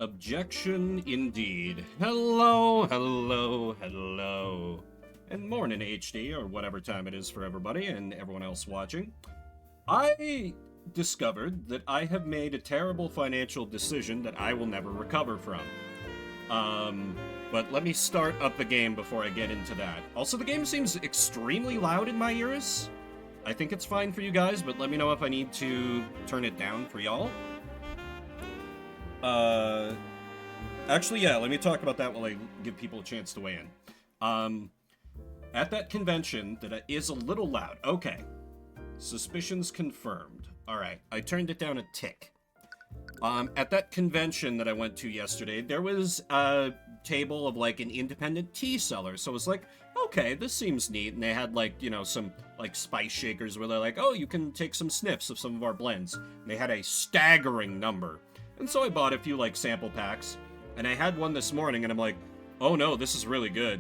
Objection indeed. Hello, hello, hello. And morning HD, or whatever time it is for everybody and everyone else watching. I discovered that I have made a terrible financial decision that I will never recover from. But let me start up the game before I get into that. Also, the game seems extremely loud in my ears. I think it's fine for you guys, but let me know if I need to turn it down for y'all. Actually, yeah, let me talk about that while I give people a chance to weigh in. At that convention, that is a little loud. Okay. Suspicions confirmed. Alright, I turned it down a tick. At that convention that I went to yesterday, there was a table of, like, an independent tea seller. So it was like, okay, this seems neat. And they had, like, you know, some, like, spice shakers where they're like, oh, you can take some sniffs of some of our blends. And they had a staggering number. And so I bought a few, like, sample packs. And I had one this morning, and I'm like, oh no, this is really good.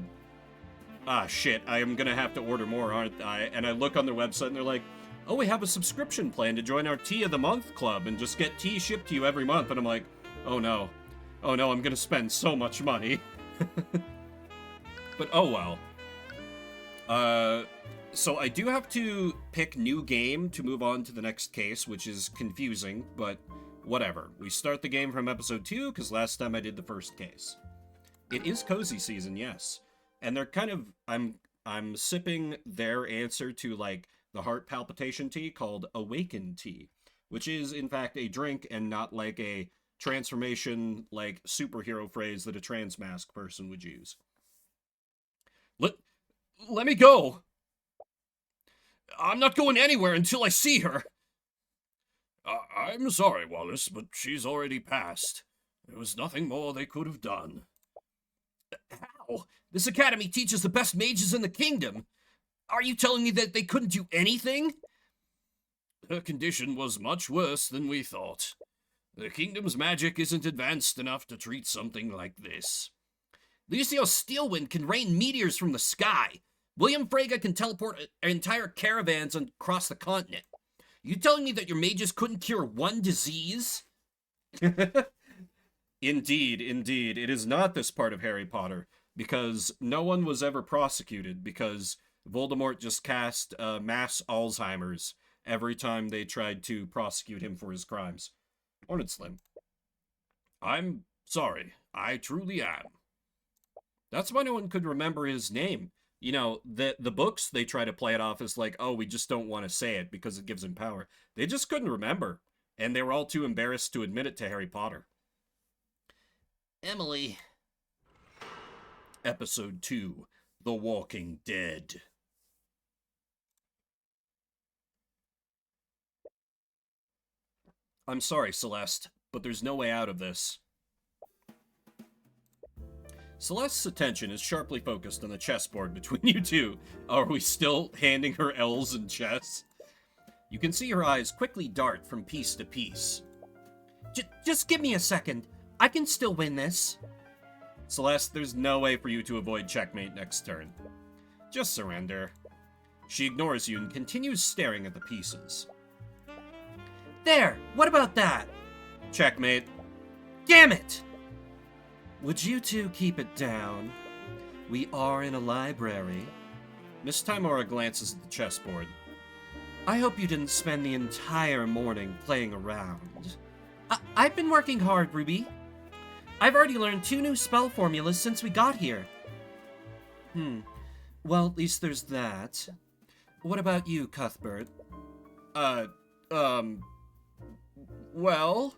Ah, shit, I am gonna have to order more, aren't I? And I look on their website, and they're like, oh, we have a subscription plan to join our Tea of the Month club and just get tea shipped to you every month. And I'm like, oh no. Oh no, I'm gonna spend so much money. But oh well. So I do have to pick new game to move on to the next case, which is confusing, but whatever. We start the game from episode 2, because last time I did the first case. It is cozy season, yes. And they're kind of, I'm sipping their answer to, like, the heart palpitation tea called Awaken Tea, which is, in fact, a drink and not, like, a transformation, like, superhero phrase that a trans mask person would use. Let me go! I'm not going anywhere until I see her! I'm sorry, Wallace, but she's already passed. There was nothing more they could have done. How? This academy teaches the best mages in the kingdom. Are you telling me that they couldn't do anything? Her condition was much worse than we thought. The kingdom's magic isn't advanced enough to treat something like this. Lucio Steelwind can rain meteors from the sky. William Frege can teleport entire caravans across the continent. You telling me that your mages couldn't cure one disease? Indeed, indeed. It is not this part of Harry Potter, because no one was ever prosecuted, because Voldemort just cast mass Alzheimer's every time they tried to prosecute him for his crimes. Hornet Slim. I'm sorry. I truly am. That's why no one could remember his name. You know, the books, they try to play it off as like, oh, we just don't want to say it because it gives him power. They just couldn't remember. And they were all too embarrassed to admit it to Harry Potter. Emily. Episode 2. The Walking Dead. I'm sorry, Celeste, but there's no way out of this. Celeste's attention is sharply focused on the chessboard between you two. Are we still handing her L's in chess? You can see her eyes quickly dart from piece to piece. Just give me a second. I can still win this. Celeste, there's no way for you to avoid checkmate next turn. Just surrender. She ignores you and continues staring at the pieces. There! What about that? Checkmate. Damn it! Would you two keep it down? We are in a library. Miss Timora glances at the chessboard. I hope you didn't spend the entire morning playing around. I've been working hard, Ruby. I've already learned 2 new spell formulas since we got here. Well, at least there's that. What about you, Cuthbert? Well...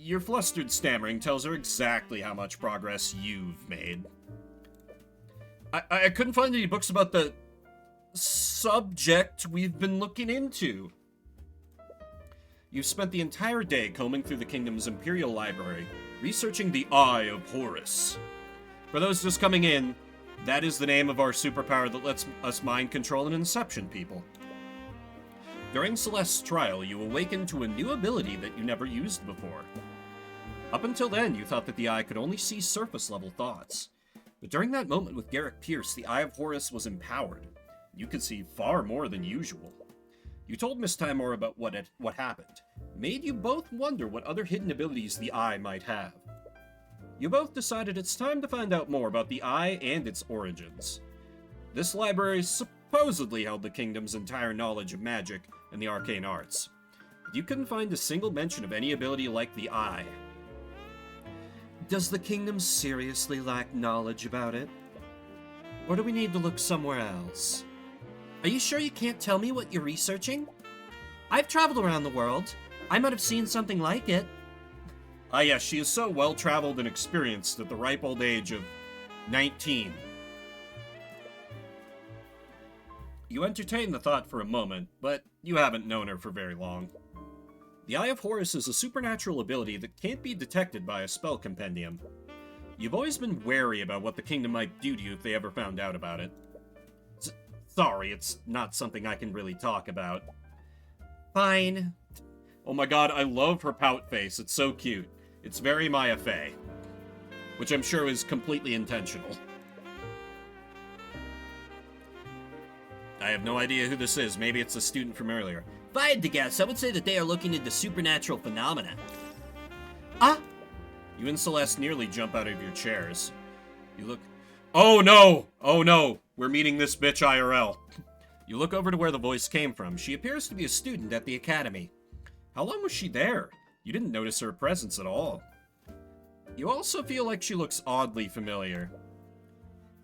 Your flustered stammering tells her exactly how much progress you've made. I couldn't find any books about the subject we've been looking into. You've spent the entire day combing through the kingdom's imperial library, researching the Eye of Horus. For those just coming in, that is the name of our superpower that lets us mind control and inception people. During Celeste's trial, you awakened to a new ability that you never used before. Up until then, you thought that the Eye could only see surface-level thoughts. But during that moment with Garrick Pierce, the Eye of Horus was empowered. You could see far more than usual. You told Miss Timor about what happened. Made you both wonder what other hidden abilities the Eye might have. You both decided it's time to find out more about the Eye and its origins. This library supposedly held the kingdom's entire knowledge of magic and the arcane arts. But you couldn't find a single mention of any ability like the Eye. Does the kingdom seriously lack knowledge about it? Or do we need to look somewhere else? Are you sure you can't tell me what you're researching? I've traveled around the world. I might have seen something like it. Ah yes, she is so well-traveled and experienced at the ripe old age of 19. You entertain the thought for a moment, but you haven't known her for very long. The Eye of Horus is a supernatural ability that can't be detected by a spell compendium. You've always been wary about what the kingdom might do to you if they ever found out about it. Sorry, it's not something I can really talk about. Fine. Oh my god, I love her pout face. It's so cute. It's very Maya Fey. Which I'm sure is completely intentional. I have no idea who this is. Maybe it's a student from earlier. If I had to guess, I would say that they are looking into supernatural phenomena. Ah! You and Celeste nearly jump out of your chairs. You look... Oh no! Oh no! We're meeting this bitch IRL. You look over to where the voice came from. She appears to be a student at the academy. How long was she there? You didn't notice her presence at all. You also feel like she looks oddly familiar.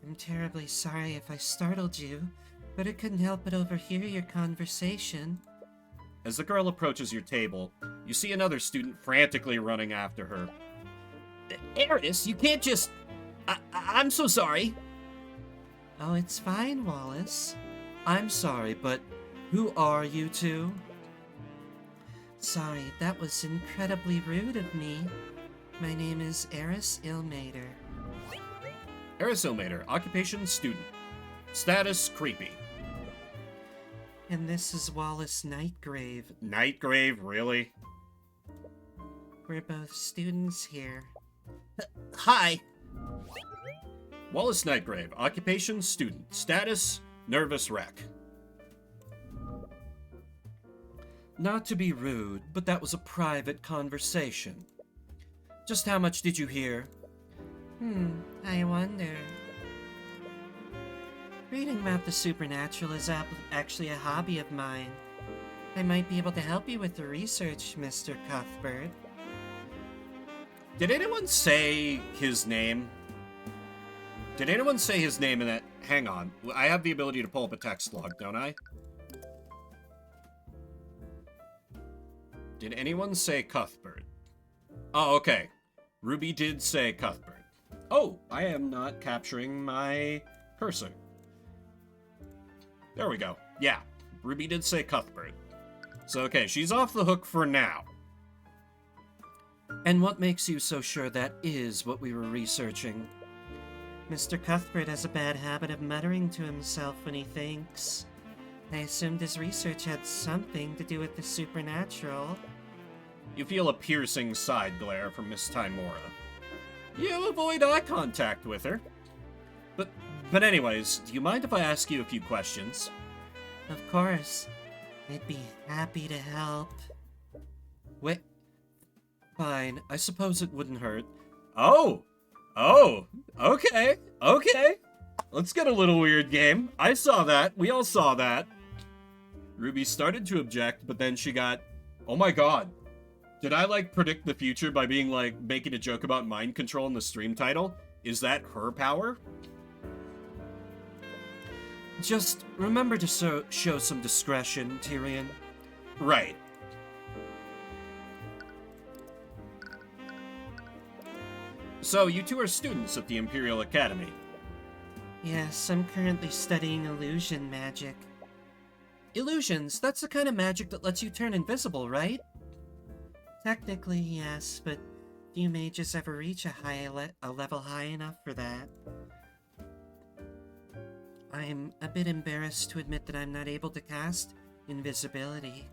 I'm terribly sorry if I startled you, but I couldn't help but overhear your conversation. As the girl approaches your table, you see another student frantically running after her. Eris, you can't just... I'm so sorry. Oh, it's fine, Wallace. I'm sorry, but who are you two? Sorry, that was incredibly rude of me. My name is Eris Ilmater. Eris Ilmater, occupation student. Status creepy. And this is Wallace Nightgrave. Nightgrave, really? We're both students here. Hi! Wallace Nightgrave, occupation student. Status nervous wreck. Not to be rude, but that was a private conversation. Just how much did you hear? I wonder. Reading about the supernatural is actually a hobby of mine. I might be able to help you with the research, Mr. Cuthbert. Did anyone say his name? Did anyone say his name in that? Hang on. I have the ability to pull up a text log, don't I? Did anyone say Cuthbert? Oh, okay. Ruby did say Cuthbert. Oh, I am not capturing my cursor. There we go. Yeah, Ruby did say Cuthbert. So, okay, she's off the hook for now. And what makes you so sure that is what we were researching? Mr. Cuthbert has a bad habit of muttering to himself when he thinks. I assumed his research had something to do with the supernatural. You feel a piercing side glare from Miss Timora. You avoid eye contact with her. But anyways, do you mind if I ask you a few questions? Of course. I'd be happy to help. Wait. Fine, I suppose it wouldn't hurt. Oh, okay. Let's get a little weird, game. I saw that. We all saw that. Ruby started to object, but then she got... Oh my god. Did I, predict the future by being, making a joke about mind control in the stream title? Is that her power? Just remember to show some discretion, Tyrion. Right. So, you two are students at the Imperial Academy. Yes, I'm currently studying illusion magic. Illusions, that's the kind of magic that lets you turn invisible, right? Technically, yes, but few mages ever reach a level high enough for that. I'm a bit embarrassed to admit that I'm not able to cast invisibility.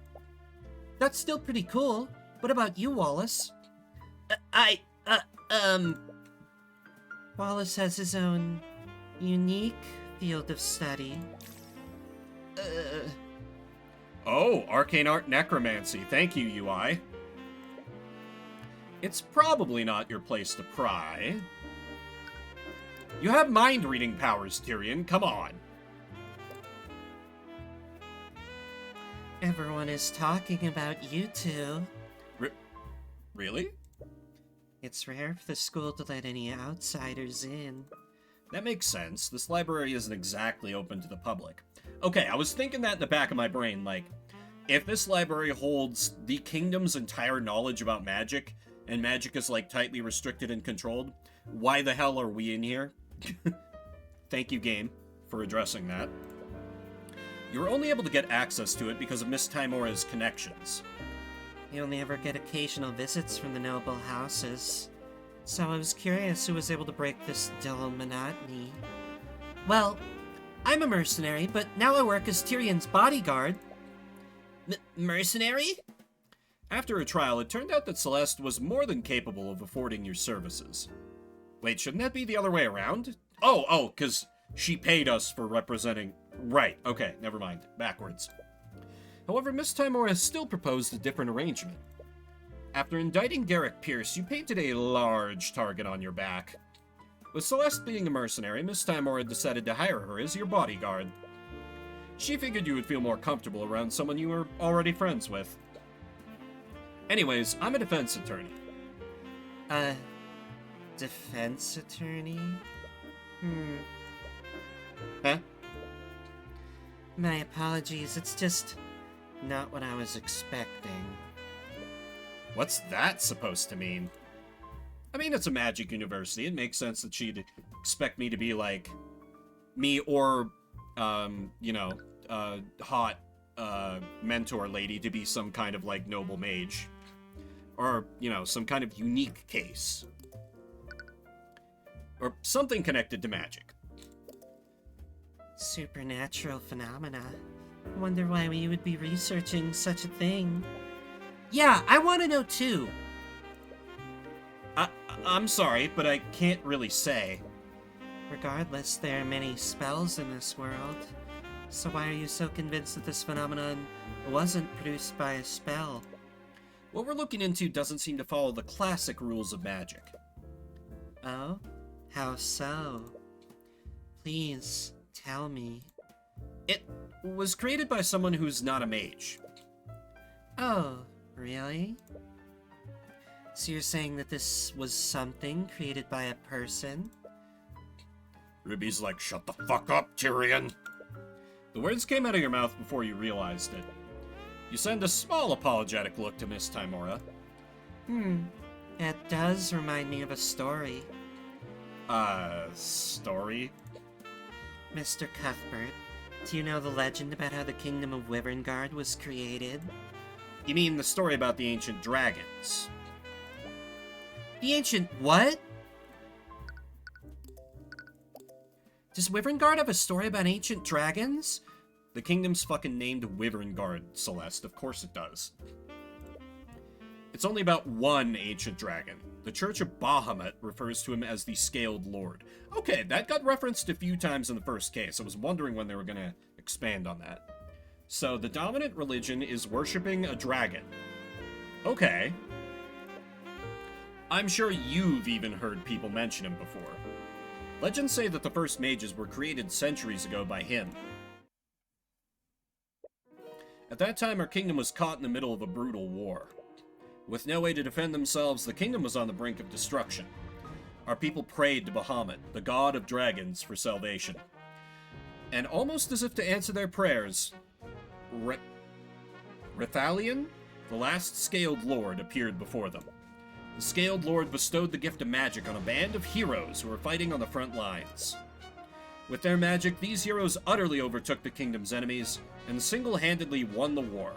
That's still pretty cool. What about you, Wallace? Wallace has his own unique field of study. Oh, arcane art necromancy. Thank you, UI. It's probably not your place to pry. You have mind-reading powers, Tyrion. Come on. Everyone is talking about you two. Really? It's rare for the school to let any outsiders in. That makes sense. This library isn't exactly open to the public. Okay, I was thinking that in the back of my brain, like, if this library holds the kingdom's entire knowledge about magic, and magic is, like, tightly restricted and controlled, why the hell are we in here? Thank you, game, for addressing that. You were only able to get access to it because of Miss Timora's connections. You only ever get occasional visits from the noble houses. So I was curious who was able to break this dull monotony. Well, I'm a mercenary, but now I work as Tyrion's bodyguard. Mercenary? After a trial, it turned out that Celeste was more than capable of affording your services. Wait, shouldn't that be the other way around? Oh, because she paid us for representing... Right, okay, never mind. Backwards. However, Miss Timora still proposed a different arrangement. After indicting Garrick Pierce, you painted a large target on your back. With Celeste being a mercenary, Miss Timora decided to hire her as your bodyguard. She figured you would feel more comfortable around someone you were already friends with. Anyways, I'm a defense attorney. Defense attorney? Huh? My apologies, it's just not what I was expecting. What's that supposed to mean? I mean, it's a magic university. It makes sense that she'd expect me to be like me or, hot mentor lady to be some kind of like noble mage. Or, some kind of unique case. Or something connected to magic. Supernatural phenomena. I wonder why we would be researching such a thing. Yeah, I want to know too. I'm sorry, but I can't really say. Regardless, there are many spells in this world. So why are you so convinced that this phenomenon wasn't produced by a spell? What we're looking into doesn't seem to follow the classic rules of magic. Oh? How so? Please, tell me. It was created by someone who's not a mage. Oh, really? So you're saying that this was something created by a person? Ruby's like, shut the fuck up, Tyrion. The words came out of your mouth before you realized it. You send a small apologetic look to Miss Timora. That does remind me of a story. Story? Mr. Cuthbert, do you know the legend about how the kingdom of Wyverngard was created? You mean the story about the ancient dragons? The ancient what? Does Wyverngard have a story about ancient dragons? The kingdom's fucking named Wyverngard, Celeste. Of course it does. It's only about one ancient dragon. The Church of Bahamut refers to him as the Scaled Lord. Okay, that got referenced a few times in the first case. I was wondering when they were gonna expand on that. So, the dominant religion is worshipping a dragon. Okay. I'm sure you've even heard people mention him before. Legends say that the first mages were created centuries ago by him. At that time, our kingdom was caught in the middle of a brutal war. With no way to defend themselves, the kingdom was on the brink of destruction. Our people prayed to Bahamut, the god of dragons, for salvation. And almost as if to answer their prayers, Rithalion, the last Scaled Lord, appeared before them. The Scaled Lord bestowed the gift of magic on a band of heroes who were fighting on the front lines. With their magic, these heroes utterly overtook the kingdom's enemies and single-handedly won the war.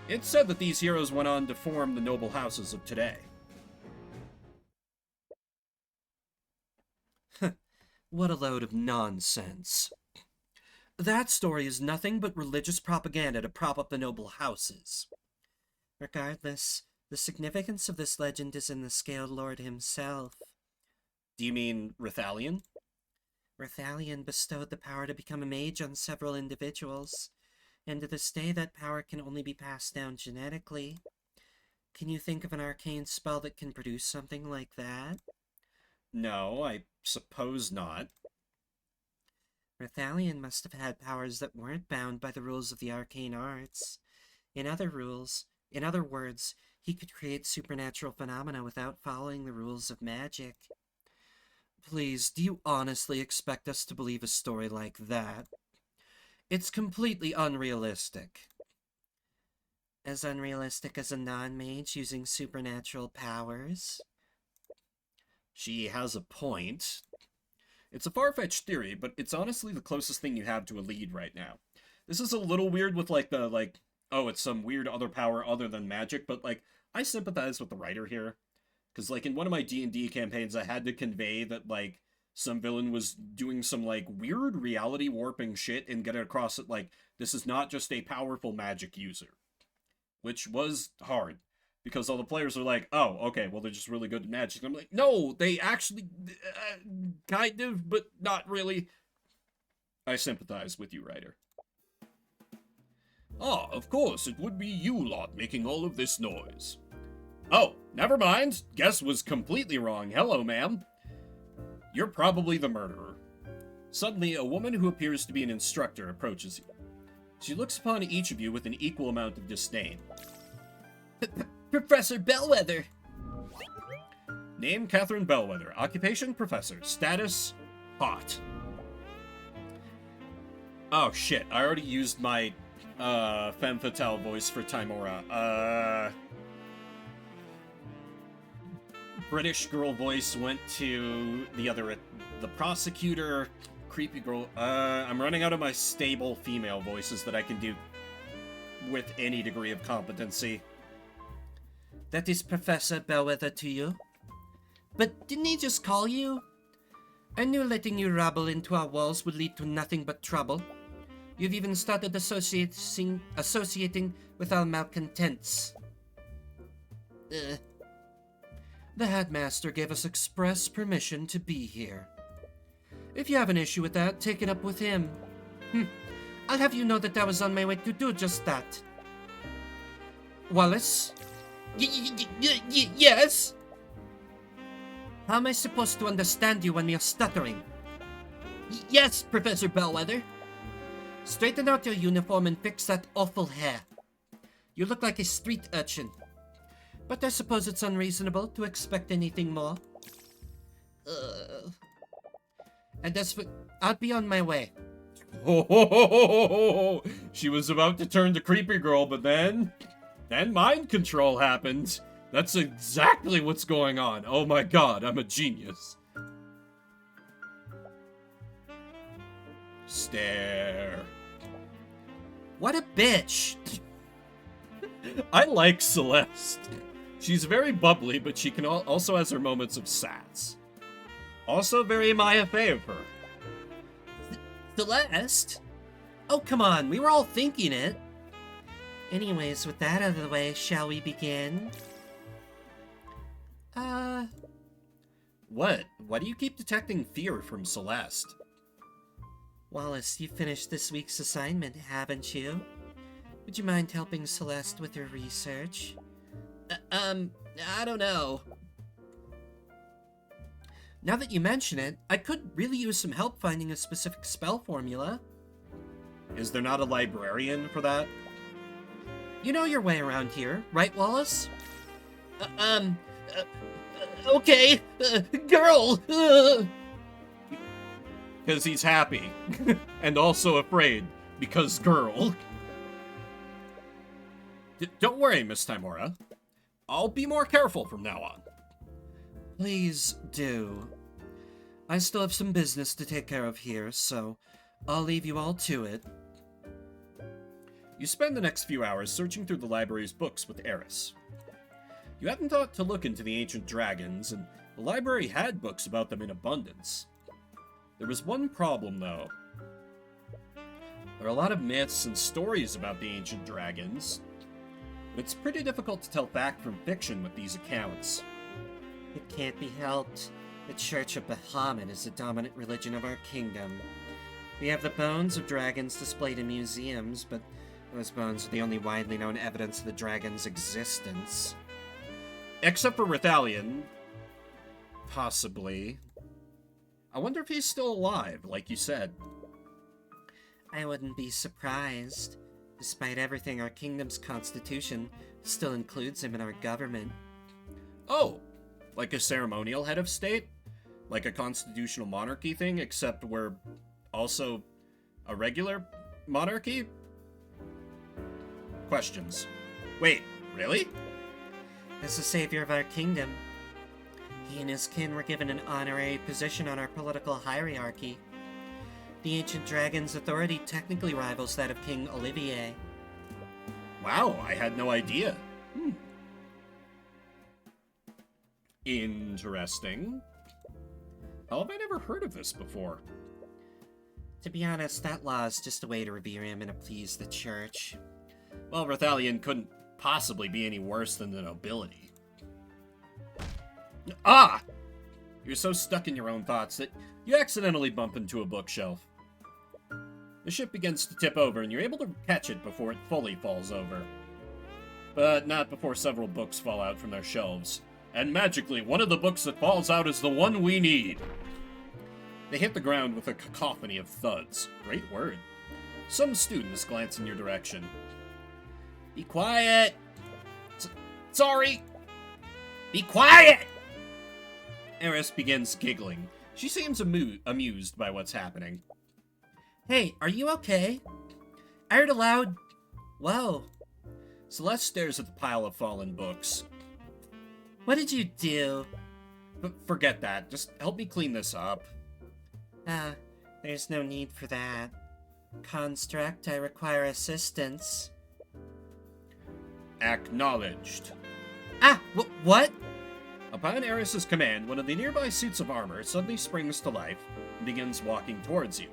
It's said that these heroes went on to form the noble houses of today. What a load of nonsense. That story is nothing but religious propaganda to prop up the noble houses. Regardless, the significance of this legend is in the Scaled Lord himself. Do you mean Rithalion? Rithalion bestowed the power to become a mage on several individuals, and to this day that power can only be passed down genetically. Can you think of an arcane spell that can produce something like that? No, I suppose not. Rathalion must have had powers that weren't bound by the rules of the arcane arts. In other words, he could create supernatural phenomena without following the rules of magic. Please, do you honestly expect us to believe a story like that? It's completely unrealistic. As unrealistic as a non-mage using supernatural powers? She has a point. It's a far-fetched theory, but it's honestly the closest thing you have to a lead right now. This is a little weird with, like, oh, it's some weird other power other than magic, but, like, I sympathize with the writer here. Because, like, in one of my D&D campaigns, I had to convey that, like, some villain was doing some, like, weird reality warping shit and get it across that, like, this is not just a powerful magic user. Which was hard. Because all the players are like, oh, okay, well, they're just really good at magic. And I'm like, no, they actually, kind of, but not really. I sympathize with you, writer. Ah, of course, it would be you lot making all of this noise. Oh, never mind. Guess was completely wrong. Hello, ma'am. You're probably the murderer. Suddenly, a woman who appears to be an instructor approaches you. She looks upon each of you with an equal amount of disdain. Professor Bellwether! Name, Catherine Bellwether. Occupation, professor. Status, hot. Oh, shit. I already used my, femme fatale voice for Timora. British girl voice went to the prosecutor, creepy girl. I'm running out of my stable female voices that I can do with any degree of competency. That is Professor Bellwether to you? But didn't he just call you? I knew letting you rabble into our walls would lead to nothing but trouble. You've even started associating with our malcontents. The headmaster gave us express permission to be here. If you have an issue with that, take it up with him. I'll have you know that I was on my way to do just that. Wallace? Yes? How am I supposed to understand you when you're stuttering? Yes, Professor Bellwether. Straighten out your uniform and fix that awful hair. You look like a street urchin. But I suppose it's unreasonable to expect anything more. And as for... I'll be on my way. Oh, she was about to turn to creepy girl, but then mind control happened. That's exactly what's going on. Oh my god, I'm a genius. Stare. What a bitch! I like Celeste. She's very bubbly, but she can also has her moments of sass. Also very Maya Fey of her. Celeste? Oh, come on, we were all thinking it. Anyways, with that out of the way, shall we begin? What? Why do you keep detecting fear from Celeste? Wallace, you finished this week's assignment, haven't you? Would you mind helping Celeste with her research? I don't know. Now that you mention it, I could really use some help finding a specific spell formula. Is there not a librarian for that? You know your way around here, right, Wallace? Okay, girl! Because he's happy. And also afraid. Because girl. Don't worry, Miss Timora. I'll be more careful from now on. Please do. I still have some business to take care of here, so I'll leave you all to it. You spend the next few hours searching through the library's books with Eris. You hadn't thought to look into the ancient dragons, and the library had books about them in abundance. There was one problem, though. There are a lot of myths and stories about the ancient dragons, but it's pretty difficult to tell fact from fiction with these accounts. It can't be helped. The Church of Bahamut is the dominant religion of our kingdom. We have the bones of dragons displayed in museums, but those bones are the only widely known evidence of the dragon's existence. Except for Rithalion. Possibly. I wonder if he's still alive, like you said. I wouldn't be surprised. Despite everything, our kingdom's constitution still includes him in our government. Oh, like a ceremonial head of state? Like a constitutional monarchy thing, except we're also a regular monarchy? Questions. Wait, really? As the savior of our kingdom, he and his kin were given an honorary position on our political hierarchy. The ancient dragon's authority technically rivals that of King Olivier. Wow, I had no idea. Interesting. How have I never heard of this before? To be honest, that law is just a way to revere him and appease the church. Well, Rithalion couldn't possibly be any worse than the nobility. Ah! You're so stuck in your own thoughts that you accidentally bump into a bookshelf. The ship begins to tip over, and you're able to catch it before it fully falls over. But not before several books fall out from their shelves. And magically, one of the books that falls out is the one we need. They hit the ground with a cacophony of thuds. Great word. Some students glance in your direction. Be quiet! Sorry! Be quiet! Eris begins giggling. She seems amused by what's happening. Hey, are you okay? I heard a loud... Whoa. Celeste stares at the pile of fallen books. What did you do? Forget that. Just help me clean this up. There's no need for that. Construct, I require assistance. Acknowledged. What? Upon Eris's command, one of the nearby suits of armor suddenly springs to life and begins walking towards you.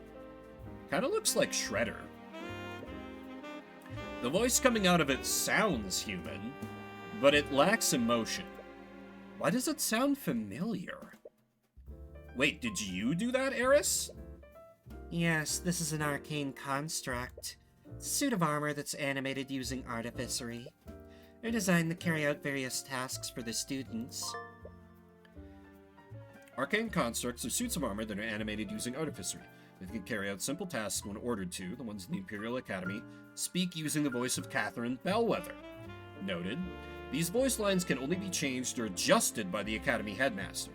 Kinda looks like Shredder. The voice coming out of it sounds human, but it lacks emotion. Why does it sound familiar? Wait, did you do that, Eris? Yes, this is an arcane construct. It's a suit of armor that's animated using artificery. They're designed to carry out various tasks for the students. Arcane constructs are suits of armor that are animated using artificery. They can carry out simple tasks when ordered to. The ones in the Imperial Academy speak using the voice of Catherine Bellwether. Noted. These voice lines can only be changed or adjusted by the Academy headmaster.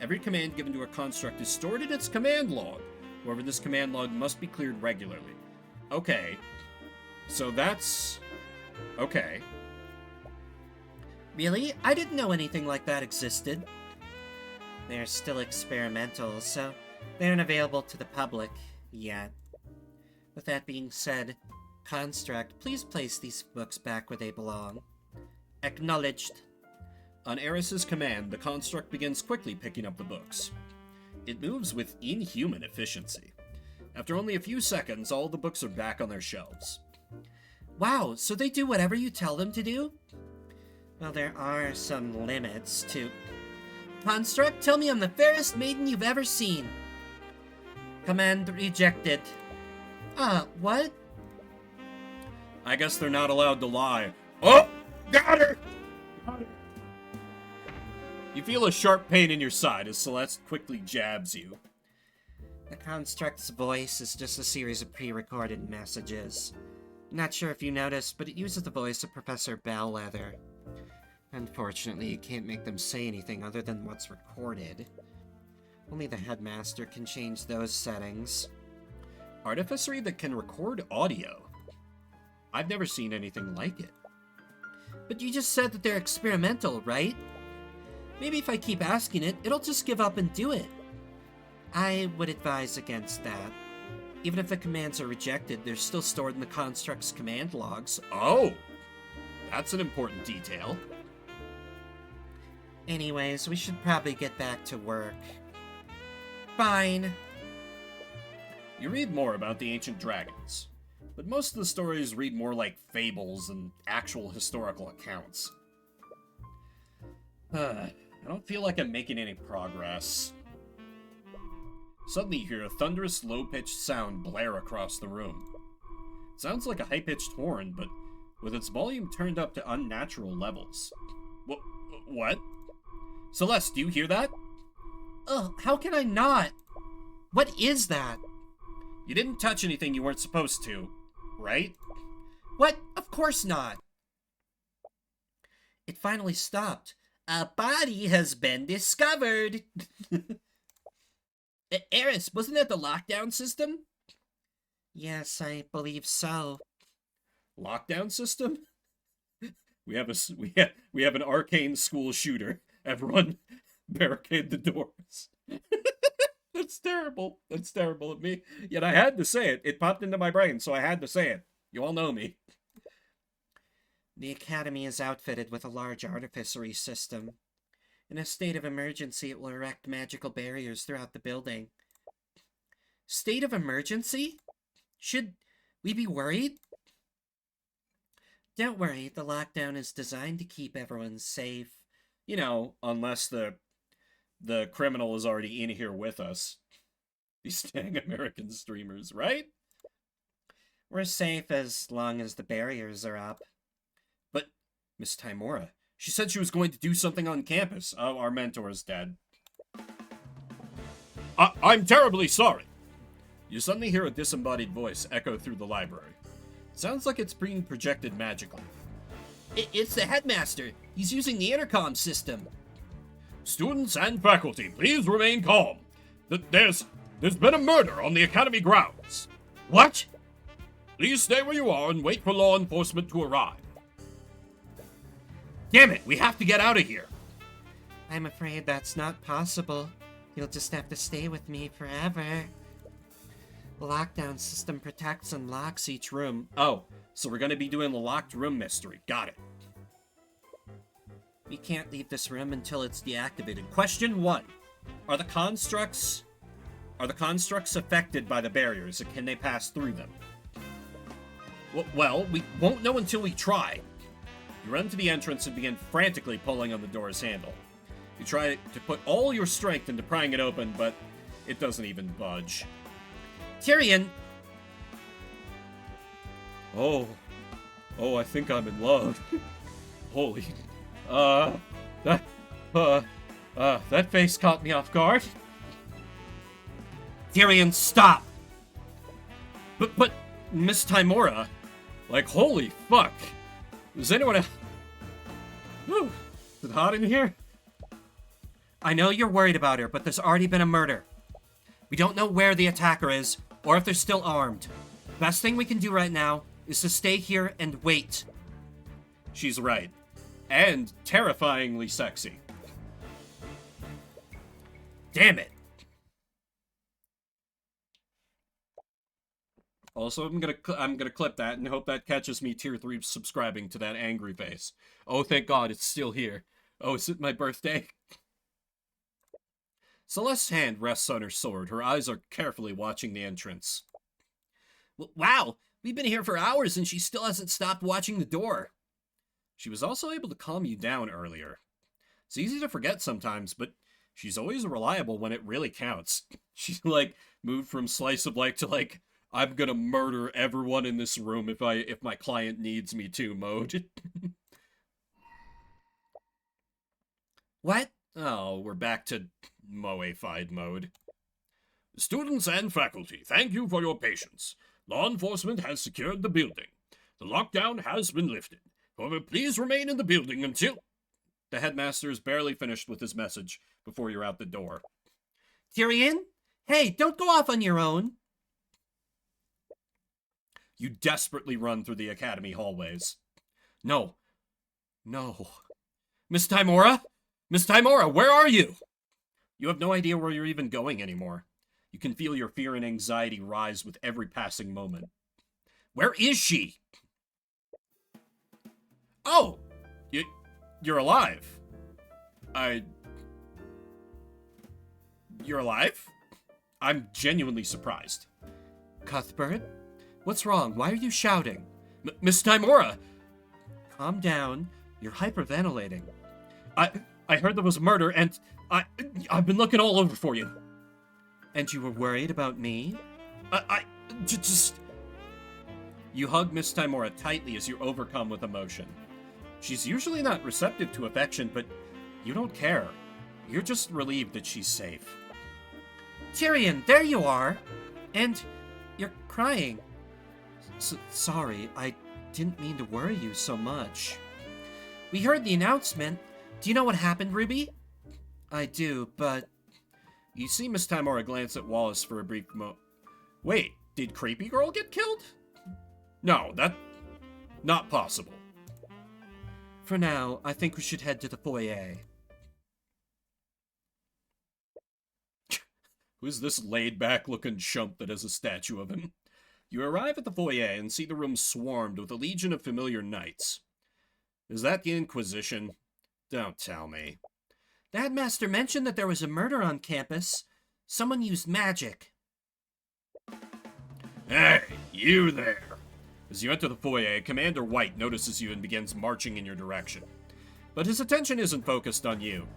Every command given to a construct is stored in its command log. However, this command log must be cleared regularly. Okay. So that's... okay. Really? I didn't know anything like that existed. They're still experimental, so they aren't available to the public yet. With that being said, Construct, please place these books back where they belong. Acknowledged. On Eris's command, the construct begins quickly picking up the books. It moves with inhuman efficiency. After only a few seconds, all the books are back on their shelves. Wow, so they do whatever you tell them to do? Well, there are some limits to... Construct, tell me I'm the fairest maiden you've ever seen. Command rejected. What? I guess they're not allowed to lie. Oh! Got her! You feel a sharp pain in your side as Celeste quickly jabs you. The construct's voice is just a series of pre-recorded messages. Not sure if you noticed, but it uses the voice of Professor Bellwether. Unfortunately, you can't make them say anything other than what's recorded. Only the headmaster can change those settings. Artificery that can record audio. I've never seen anything like it. But you just said that they're experimental, right? Maybe if I keep asking it, it'll just give up and do it. I would advise against that. Even if the commands are rejected, they're still stored in the construct's command logs. Oh! That's an important detail. Anyways, we should probably get back to work. Fine. You read more about the ancient dragons, but most of the stories read more like fables than actual historical accounts. I don't feel like I'm making any progress. Suddenly you hear a thunderous, low-pitched sound blare across the room. It sounds like a high-pitched horn, but with its volume turned up to unnatural levels. What? Celeste, do you hear that? Ugh, how can I not? What is that? You didn't touch anything you weren't supposed to, right? What? Of course not. It finally stopped. A body has been discovered. Eris, wasn't that the lockdown system? Yes, I believe so. Lockdown system? We have an arcane school shooter. Everyone barricade the doors. That's terrible. That's terrible of me. Yet I had to say it. It popped into my brain, so I had to say it. You all know me. The Academy is outfitted with a large artificery system. In a state of emergency, it will erect magical barriers throughout the building. State of emergency? Should we be worried? Don't worry, the lockdown is designed to keep everyone safe. You know, unless the criminal is already in here with us. These dang American streamers, right? We're safe as long as the barriers are up. But Miss Timora, she said she was going to do something on campus. Oh, our mentor is dead. I'm terribly sorry. You suddenly hear a disembodied voice echo through the library. It sounds like it's being projected magically. It's the headmaster. He's using the intercom system. Students and faculty, please remain calm. There's been a murder on the academy grounds. What? Please stay where you are and wait for law enforcement to arrive. Damn it, we have to get out of here. I'm afraid that's not possible. You'll just have to stay with me forever. The lockdown system protects and locks each room. Oh, so we're gonna be doing the locked room mystery. Got it. We can't leave this room until it's deactivated. Question 1. Are the constructs affected by the barriers, and can they pass through them? Well, we won't know until we try. You run to the entrance and begin frantically pulling on the door's handle. You try to put all your strength into prying it open, but it doesn't even budge. Tyrion! Oh, I think I'm in love. Holy, that face caught me off guard. Tyrion, stop! But, Miss Timora, like, holy fuck. Does anyone else... Whew, is it hot in here? I know you're worried about her, but there's already been a murder. We don't know where the attacker is, or if they're still armed. Best thing we can do right now is to stay here and wait. She's right. And terrifyingly sexy. Damn it. Also, I'm gonna clip that and hope that catches me tier 3 subscribing to that angry face. Oh, thank God it's still here. Oh, is it my birthday? Celeste's hand rests on her sword. Her eyes are carefully watching the entrance. Wow, we've been here for hours and she still hasn't stopped watching the door. She was also able to calm you down earlier. It's easy to forget sometimes, but she's always reliable when it really counts. She's like moved from slice of life to like, I'm gonna murder everyone in this room if my client needs me to mode. What? Oh, we're back to Moe-fied mode. Students and faculty, thank you for your patience. Law enforcement has secured the building. The lockdown has been lifted. However, please remain in the building until... The headmaster is barely finished with his message before you're out the door. Tyrion? Hey, don't go off on your own. You desperately run through the academy hallways. No. Miss Timora? Miss Timora, where are you? You have no idea where you're even going anymore. You can feel your fear and anxiety rise with every passing moment. Where is she? Oh! You're alive. You're alive? I'm genuinely surprised. Cuthbert? What's wrong? Why are you shouting? Miss Timora! Calm down. You're hyperventilating. I heard there was a murder, and I've been looking all over for you. And you were worried about me? Just... You hug Miss Timora tightly as you're overcome with emotion. She's usually not receptive to affection, but You don't care. You're just relieved that she's safe. Tyrion, there you are! And you're crying. Sorry, I didn't mean to worry you so much. We heard the announcement. Do you know what happened, Ruby? I do, but... You see Miss Timora glance at Wallace for a brief moment. Wait, did Creepy Girl get killed? No, that... not possible. For now, I think we should head to the foyer. Who's this laid-back looking chump that has a statue of him? You arrive at the foyer and see the room swarmed with a legion of familiar knights. Is that the Inquisition? Don't tell me. The headmaster mentioned that there was a murder on campus. Someone used magic. Hey, you there! As you enter the foyer, Commander White notices you and begins marching in your direction. But his attention isn't focused on you.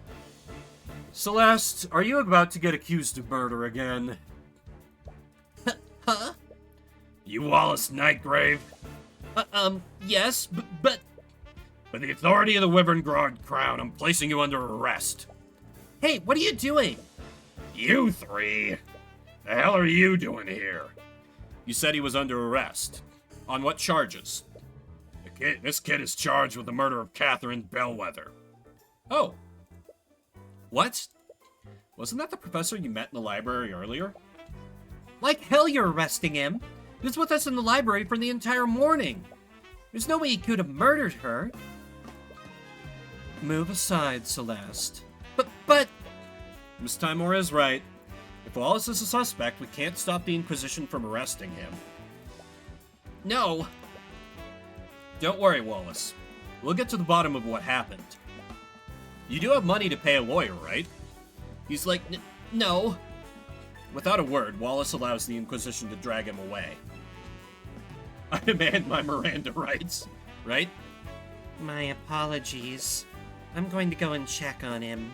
Celeste, are you about to get accused of murder again? Huh? You Wallace Nightgrave? Yes, but... By the authority of the Wyvern Crown, I'm placing you under arrest. Hey, what are you doing? You three? The hell are you doing here? You said he was under arrest. On what charges? This kid is charged with the murder of Catherine Bellwether. Oh. What? Wasn't that the professor you met in the library earlier? Like hell you're arresting him. He was with us in the library for the entire morning. There's no way he could have murdered her. Move aside, Celeste. But... Miss Timora is right. If Wallace is a suspect, we can't stop the Inquisition from arresting him. No. Don't worry, Wallace. We'll get to the bottom of what happened. You do have money to pay a lawyer, right? He's like, no. Without a word, Wallace allows the Inquisition to drag him away. I demand my Miranda rights, right? My apologies. I'm going to go and check on him.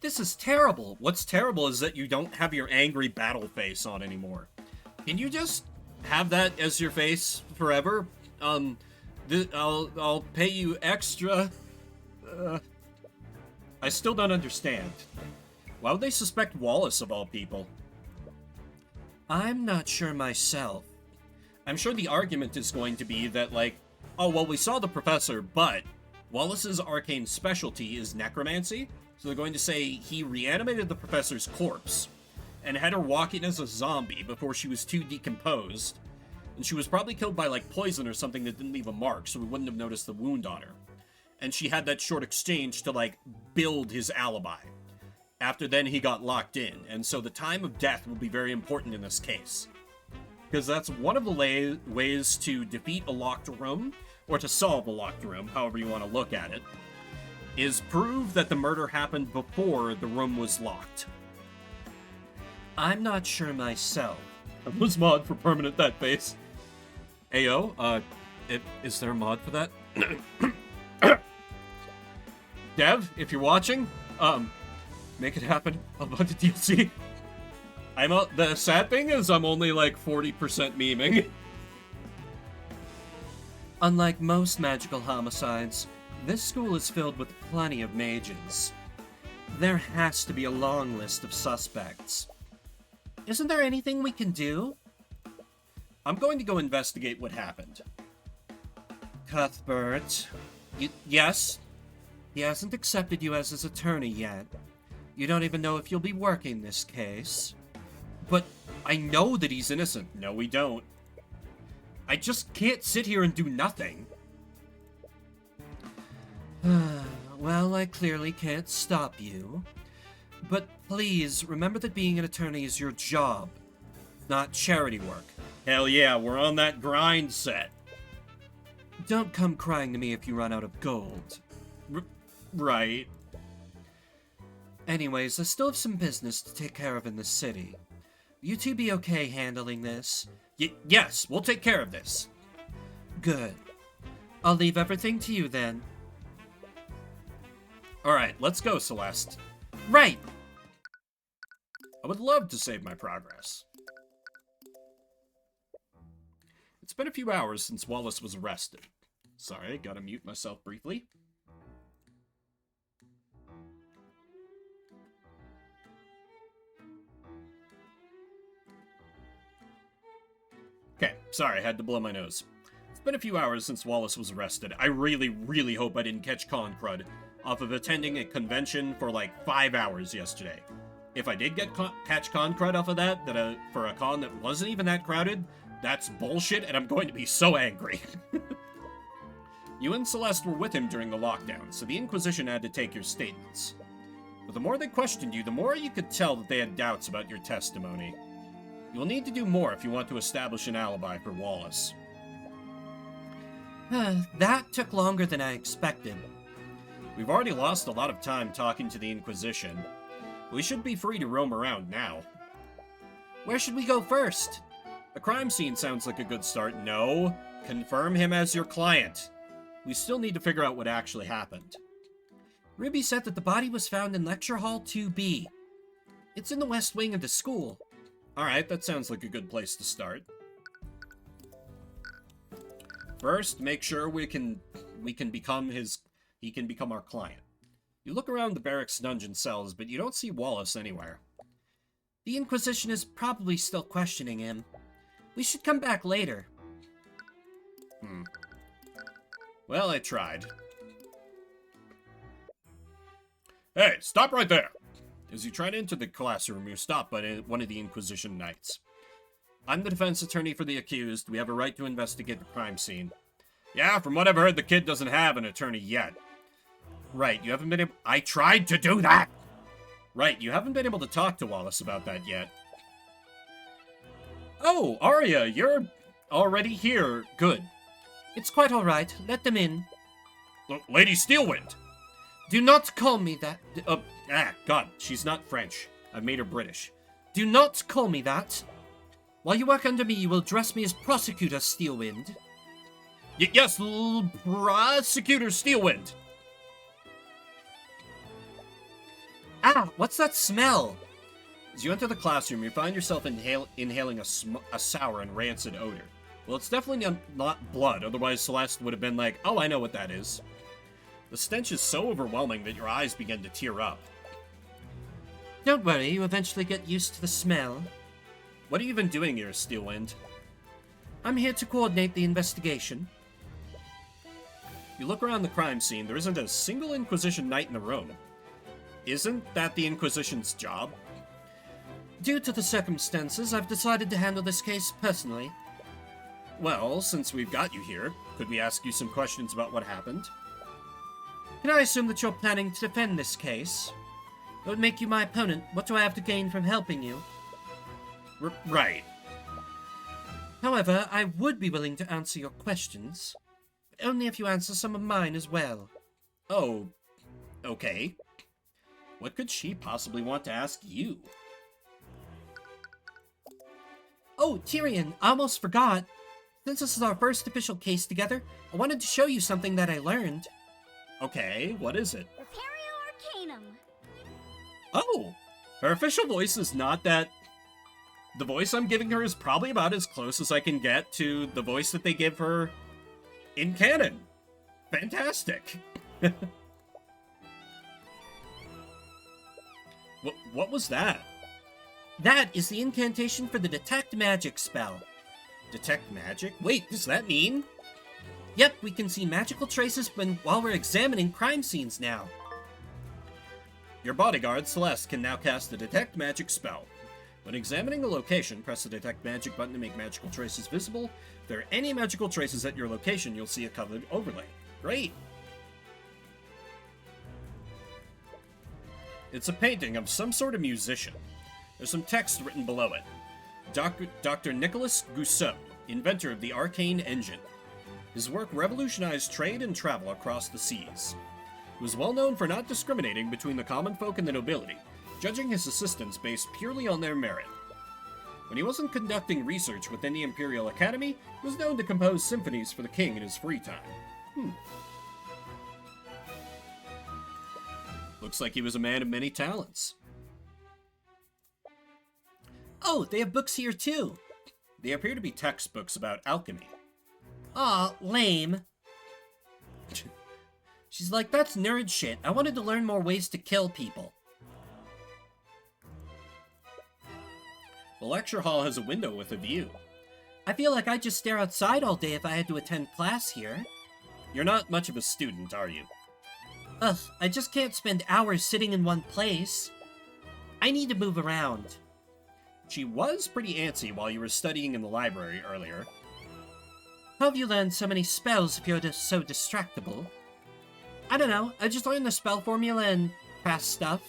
This is terrible. What's terrible is that you don't have your angry battle face on anymore. Can you just have that as your face forever? I'll pay you extra. I still don't understand. Why would they suspect Wallace of all people? I'm not sure myself. I'm sure the argument is going to be that, like, oh, well, we saw the professor, but Wallace's arcane specialty is necromancy, so they're going to say he reanimated the professor's corpse and had her walking as a zombie before she was too decomposed, and she was probably killed by, like, poison or something that didn't leave a mark, so we wouldn't have noticed the wound on her. And she had that short exchange to, like, build his alibi. After then, he got locked in, and so the time of death will be very important in this case. Because that's one of the ways to defeat a locked room, or to solve a locked room, however you want to look at it, is prove that the murder happened before the room was locked. I'm not sure myself. Was mod for permanent that face. Ayo, is there a mod for that? Dev, if you're watching, make it happen. I'll buy the DLC. The sad thing is I'm only like 40% memeing. Unlike most magical homicides, this school is filled with plenty of mages. There has to be a long list of suspects. Isn't there anything we can do? I'm going to go investigate what happened. Cuthbert. Yes? He hasn't accepted you as his attorney yet. You don't even know if you'll be working this case. But I know that he's innocent. No, we don't. I just can't sit here and do nothing. Well, I clearly can't stop you. But please, remember that being an attorney is your job, not charity work. Hell yeah, we're on that grind set. Don't come crying to me if you run out of gold. Right. Anyways, I still have some business to take care of in the city. You two be okay handling this? Yes, we'll take care of this. Good. I'll leave everything to you then. Alright, let's go, Celeste. Right! I would love to save my progress. It's been a few hours since Wallace was arrested. Sorry, gotta mute myself briefly. Okay, sorry, I had to blow my nose. It's been a few hours since Wallace was arrested. I really, really hope I didn't catch con crud off of attending a convention for like 5 hours yesterday. If I did catch con crud off of that, for a con that wasn't even that crowded, that's bullshit, and I'm going to be so angry. You and Celeste were with him during the lockdown, so the Inquisition had to take your statements. But the more they questioned you, the more you could tell that they had doubts about your testimony. You'll need to do more if you want to establish an alibi for Wallace. That took longer than I expected. We've already lost a lot of time talking to the Inquisition. We should be free to roam around now. Where should we go first? A crime scene sounds like a good start. No, confirm him as your client. We still need to figure out what actually happened. Ruby said that the body was found in Lecture Hall 2B. It's in the west wing of the school. Alright, that sounds like a good place to start. First, make sure he can become our client. You look around the barracks dungeon cells, but you don't see Wallace anywhere. The Inquisition is probably still questioning him. We should come back later. Well, I tried. Hey, stop right there! As you try to enter the classroom, you're stopped by one of the Inquisition Knights. I'm the defense attorney for the accused. We have a right to investigate the crime scene. Yeah, from what I've heard, the kid doesn't have an attorney yet. Right, you haven't been able— I tried to do that! Right, you haven't been able to talk to Wallace about that yet. Oh, Arya, you're already here. Good. It's quite all right. Let them in. Lady Steelwind! Do not call me that. God, she's not French. I've made her British. Do not call me that. While you work under me, you will address me as Prosecutor Steelwind. Yes, Prosecutor Steelwind. Ah, what's that smell? As you enter the classroom, you find yourself inhaling a sour and rancid odor. Well, it's definitely not blood, otherwise Celeste would have been like, oh, I know what that is. The stench is so overwhelming that your eyes begin to tear up. Don't worry, you eventually get used to the smell. What are you even doing here, Steelwind? I'm here to coordinate the investigation. You look around the crime scene, there isn't a single Inquisition Knight in the room. Isn't that the Inquisition's job? Due to the circumstances, I've decided to handle this case personally. Well, since we've got you here, could we ask you some questions about what happened? Can I assume that you're planning to defend this case? It would make you my opponent. What do I have to gain from helping you? Right. However, I would be willing to answer your questions. But only if you answer some of mine as well. Oh, okay. What could she possibly want to ask you? Oh, Tyrion, I almost forgot. Since this is our first official case together, I wanted to show you something that I learned. Okay, what is it? Repario Arcanum. Oh! Her official voice is not that... The voice I'm giving her is probably about as close as I can get to the voice that they give her in canon. Fantastic. What was that? That is the incantation for the Detect Magic spell. Detect magic? Wait, does that mean? Yep, we can see magical traces while we're examining crime scenes now. Your bodyguard, Celeste, can now cast the Detect Magic spell. When examining a location, press the Detect Magic button to make magical traces visible. If there are any magical traces at your location, you'll see a colored overlay. Great! It's a painting of some sort of musician. There's some text written below it. Dr. Nicholas Gousseau, inventor of the arcane engine. His work revolutionized trade and travel across the seas. He was well known for not discriminating between the common folk and the nobility, judging his assistants based purely on their merit. When he wasn't conducting research within the Imperial Academy, he was known to compose symphonies for the king in his free time. Looks like he was a man of many talents. Oh, they have books here too. They appear to be textbooks about alchemy. Aw, lame. She's like, that's nerd shit. I wanted to learn more ways to kill people. The lecture hall has a window with a view. I feel like I'd just stare outside all day if I had to attend class here. You're not much of a student, are you? Ugh, I just can't spend hours sitting in one place. I need to move around. She was pretty antsy while you were studying in the library earlier. How have you learned so many spells if you're just so distractible? I don't know, I just learned the spell formula and past stuff.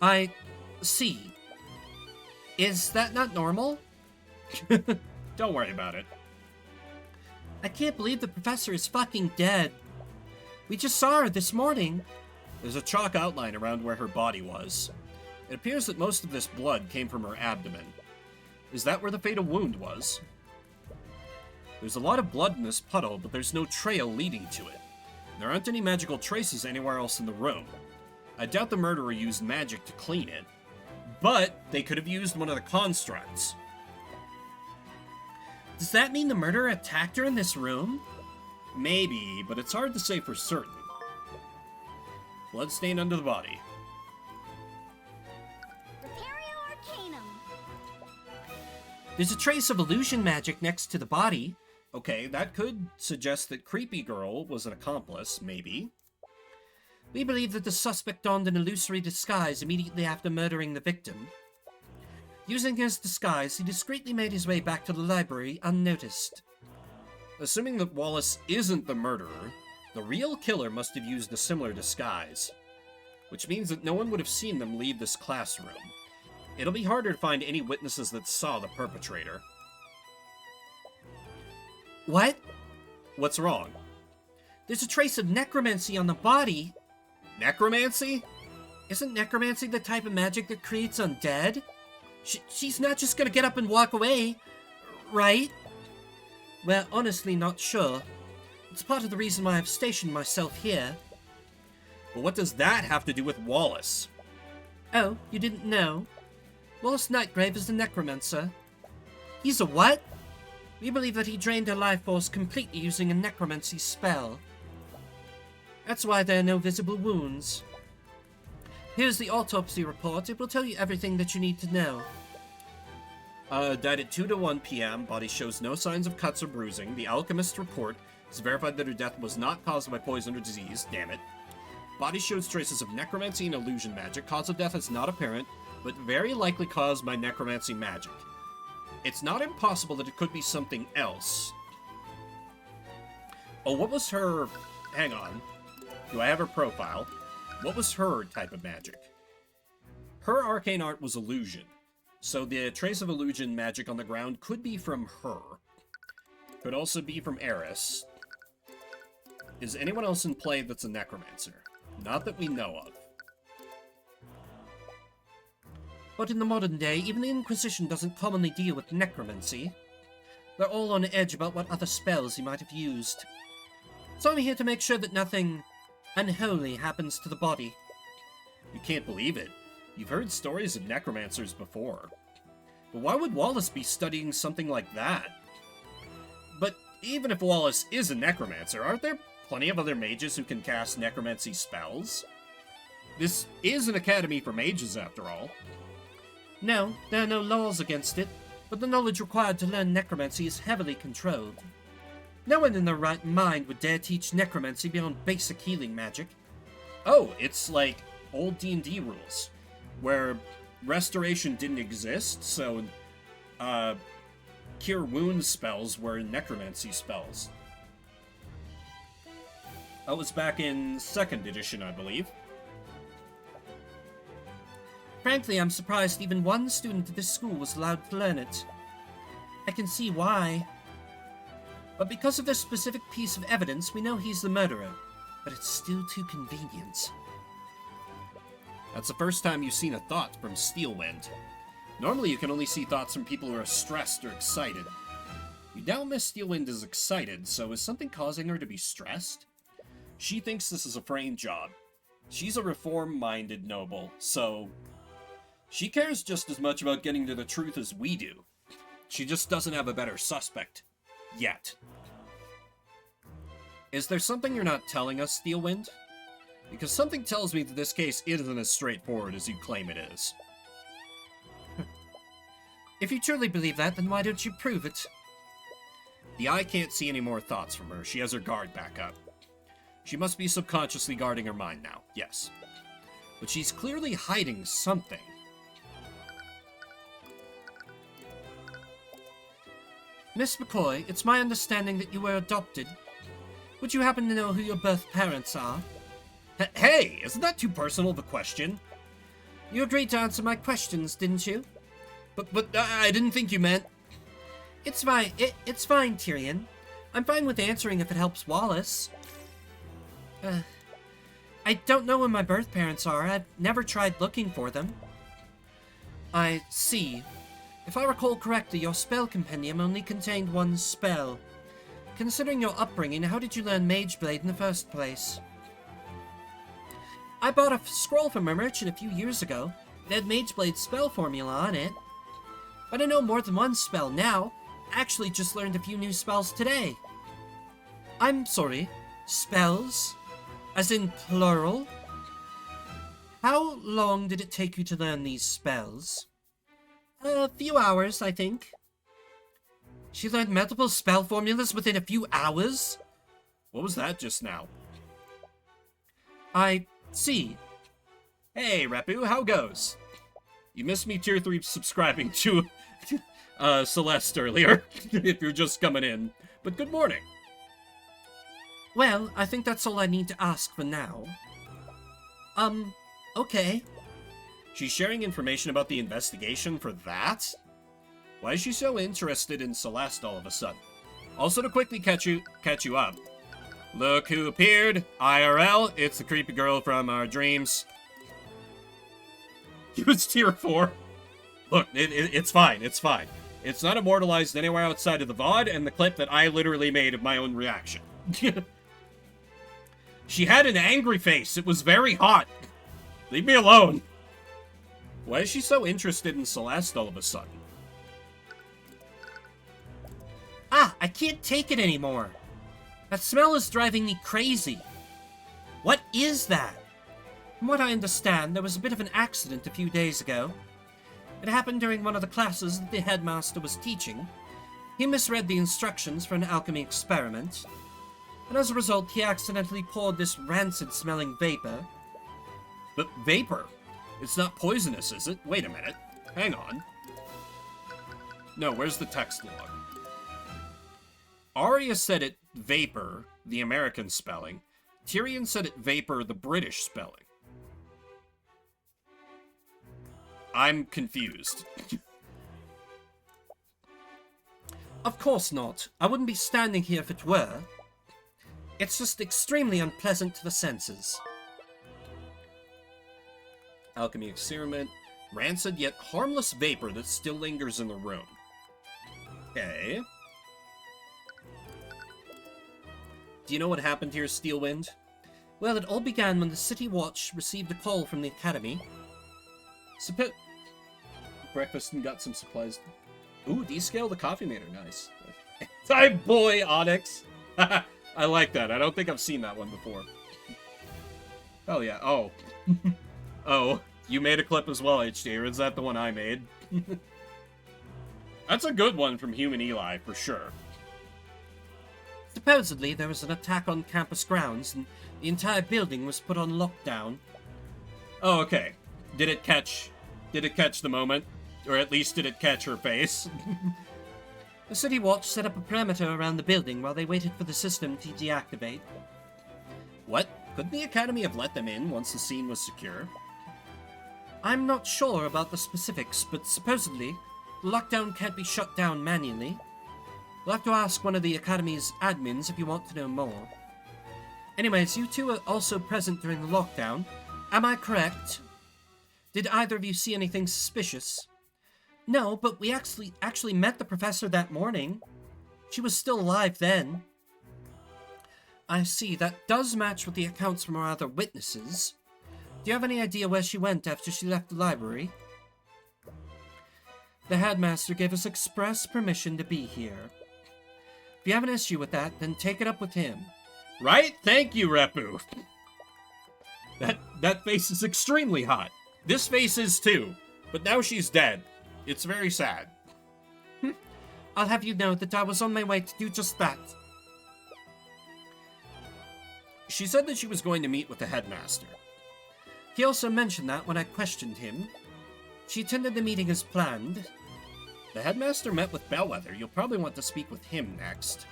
I see. Is that not normal? Don't worry about it. I can't believe the professor is fucking dead. We just saw her this morning. There's a chalk outline around where her body was. It appears that most of this blood came from her abdomen. Is that where the fatal wound was? There's a lot of blood in this puddle, but there's no trail leading to it. There aren't any magical traces anywhere else in the room. I doubt the murderer used magic to clean it, but they could have used one of the constructs. Does that mean the murderer attacked her in this room? Maybe, but it's hard to say for certain. Bloodstain under the body. Repario Arcanum. There's a trace of illusion magic next to the body. Okay, that could suggest that Creepy Girl was an accomplice, maybe. We believe that the suspect donned an illusory disguise immediately after murdering the victim. Using his disguise, he discreetly made his way back to the library unnoticed. Assuming that Wallace isn't the murderer, the real killer must have used a similar disguise, which means that no one would have seen them leave this classroom. It'll be harder to find any witnesses that saw the perpetrator. What? What's wrong? There's a trace of necromancy on the body. Necromancy? Isn't necromancy the type of magic that creates undead? She's not just gonna get up and walk away, right? Well, honestly, not sure. It's part of the reason why I've stationed myself here. But what does that have to do with Wallace? Oh, you didn't know? Wallace Nightgrave is the necromancer. He's a what? We believe that he drained her life force completely using a necromancy spell. That's why there are no visible wounds. Here's the autopsy report. It will tell you everything that you need to know. Died at 2 to 1 p.m. Body shows no signs of cuts or bruising. The alchemist report has verified that her death was not caused by poison or disease. Damn it. Body shows traces of necromancy and illusion magic. Cause of death is not apparent, but very likely caused by necromancy magic. It's not impossible that it could be something else. Oh, what was her... Hang on. Do I have her profile? What was her type of magic? Her arcane art was illusion, so the trace of illusion magic on the ground could be from her. Could also be from Eris. Is anyone else in play that's a necromancer? Not that we know of. But in the modern day, even the Inquisition doesn't commonly deal with necromancy. They're all on edge about what other spells he might have used. So I'm here to make sure that nothing unholy happens to the body. You can't believe it. You've heard stories of necromancers before. But why would Wallace be studying something like that? But even if Wallace is a necromancer, aren't there plenty of other mages who can cast necromancy spells? This is an academy for mages, after all. No, there are no laws against it, but the knowledge required to learn necromancy is heavily controlled. No one in their right mind would dare teach necromancy beyond basic healing magic. Oh, it's like old D&D rules, where restoration didn't exist, so, cure wounds spells were necromancy spells. That was back in 2nd edition, I believe. Frankly, I'm surprised even one student at this school was allowed to learn it. I can see why. But because of this specific piece of evidence, we know he's the murderer. But it's still too convenient. That's the first time you've seen a thought from Steelwind. Normally you can only see thoughts from people who are stressed or excited. You doubt Miss Steelwind is excited, so is something causing her to be stressed? She thinks this is a frame job. She's a reform-minded noble, so... she cares just as much about getting to the truth as we do. She just doesn't have a better suspect. Yet. Is there something you're not telling us, Steelwind? Because something tells me that this case isn't as straightforward as you claim it is. If you truly believe that, then why don't you prove it? The eye can't see any more thoughts from her. She has her guard back up. She must be subconsciously guarding her mind now, yes. But she's clearly hiding something. Miss McCoy, it's my understanding that you were adopted. Would you happen to know who your birth parents are? Hey, isn't that too personal of a question? You agreed to answer my questions, didn't you? But I didn't think you meant... It's fine, it's fine, Tyrion. I'm fine with answering if it helps Wallace. I don't know where my birth parents are. I've never tried looking for them. I see. If I recall correctly, your spell compendium only contained one spell. Considering your upbringing, how did you learn Mage Blade in the first place? I bought a scroll from a merchant a few years ago. It had Mage Blade spell formula on it. But I know more than one spell now. Actually just learned a few new spells today. I'm sorry, spells? As in plural? How long did it take you to learn these spells? A few hours, I think. She learned multiple spell formulas within a few hours? What was that just now? I see. Hey, Repu, how goes? You missed me tier 3 subscribing to Celeste earlier, if you're just coming in. But good morning. Well, I think that's all I need to ask for now. Okay. She's sharing information about the investigation for that? Why is she so interested in Celeste all of a sudden? Also, to quickly catch you up. Look who appeared. IRL, it's the creepy girl from our dreams. It was tier 4. Look, it's fine, it's fine. It's not immortalized anywhere outside of the VOD and the clip that I literally made of my own reaction. She had an angry face. It was very hot. Leave me alone. Why is she so interested in Celeste all of a sudden? Ah, I can't take it anymore. That smell is driving me crazy. What is that? From what I understand, there was a bit of an accident a few days ago. It happened during one of the classes that the headmaster was teaching. He misread the instructions for an alchemy experiment, and as a result, he accidentally poured this rancid-smelling vapor. But vapor? It's not poisonous, is it? Wait a minute. Hang on. No, where's the text log? Arya said it vapor, the American spelling. Tyrion said it vapor, the British spelling. I'm confused. Of course not. I wouldn't be standing here if it were. It's just extremely unpleasant to the senses. Alchemy experiment. Rancid yet harmless vapor that still lingers in the room. Okay. Do you know what happened here, Steelwind? Well, it all began when the City Watch received a call from the Academy. Breakfast and got some supplies. Ooh, descale the coffee maker. Nice. Time boy, Onyx. I like that. I don't think I've seen that one before. Oh, yeah. Oh. Oh, you made a clip as well, HD, or is that the one I made? That's a good one from Human Eli, for sure. Supposedly, there was an attack on campus grounds, and the entire building was put on lockdown. Oh, okay. Did it catch the moment? Or at least did it catch her face? The City Watch set up a perimeter around the building while they waited for the system to deactivate. What? Couldn't the Academy have let them in once the scene was secure? I'm not sure about the specifics, but supposedly, the lockdown can't be shut down manually. You'll have to ask one of the Academy's admins if you want to know more. Anyways, you two are also present during the lockdown. Am I correct? Did either of you see anything suspicious? No, but we actually met the professor that morning. She was still alive then. I see, that does match with the accounts from our other witnesses. Do you have any idea where she went after she left the library? The headmaster gave us express permission to be here. If you have an issue with that, then take it up with him. Right? Thank you, Repu. That face is extremely hot. This face is too. But now she's dead. It's very sad. I'll have you know that I was on my way to do just that. She said that she was going to meet with the headmaster. He also mentioned that when I questioned him. She attended the meeting as planned. The headmaster met with Bellwether. You'll probably want to speak with him next.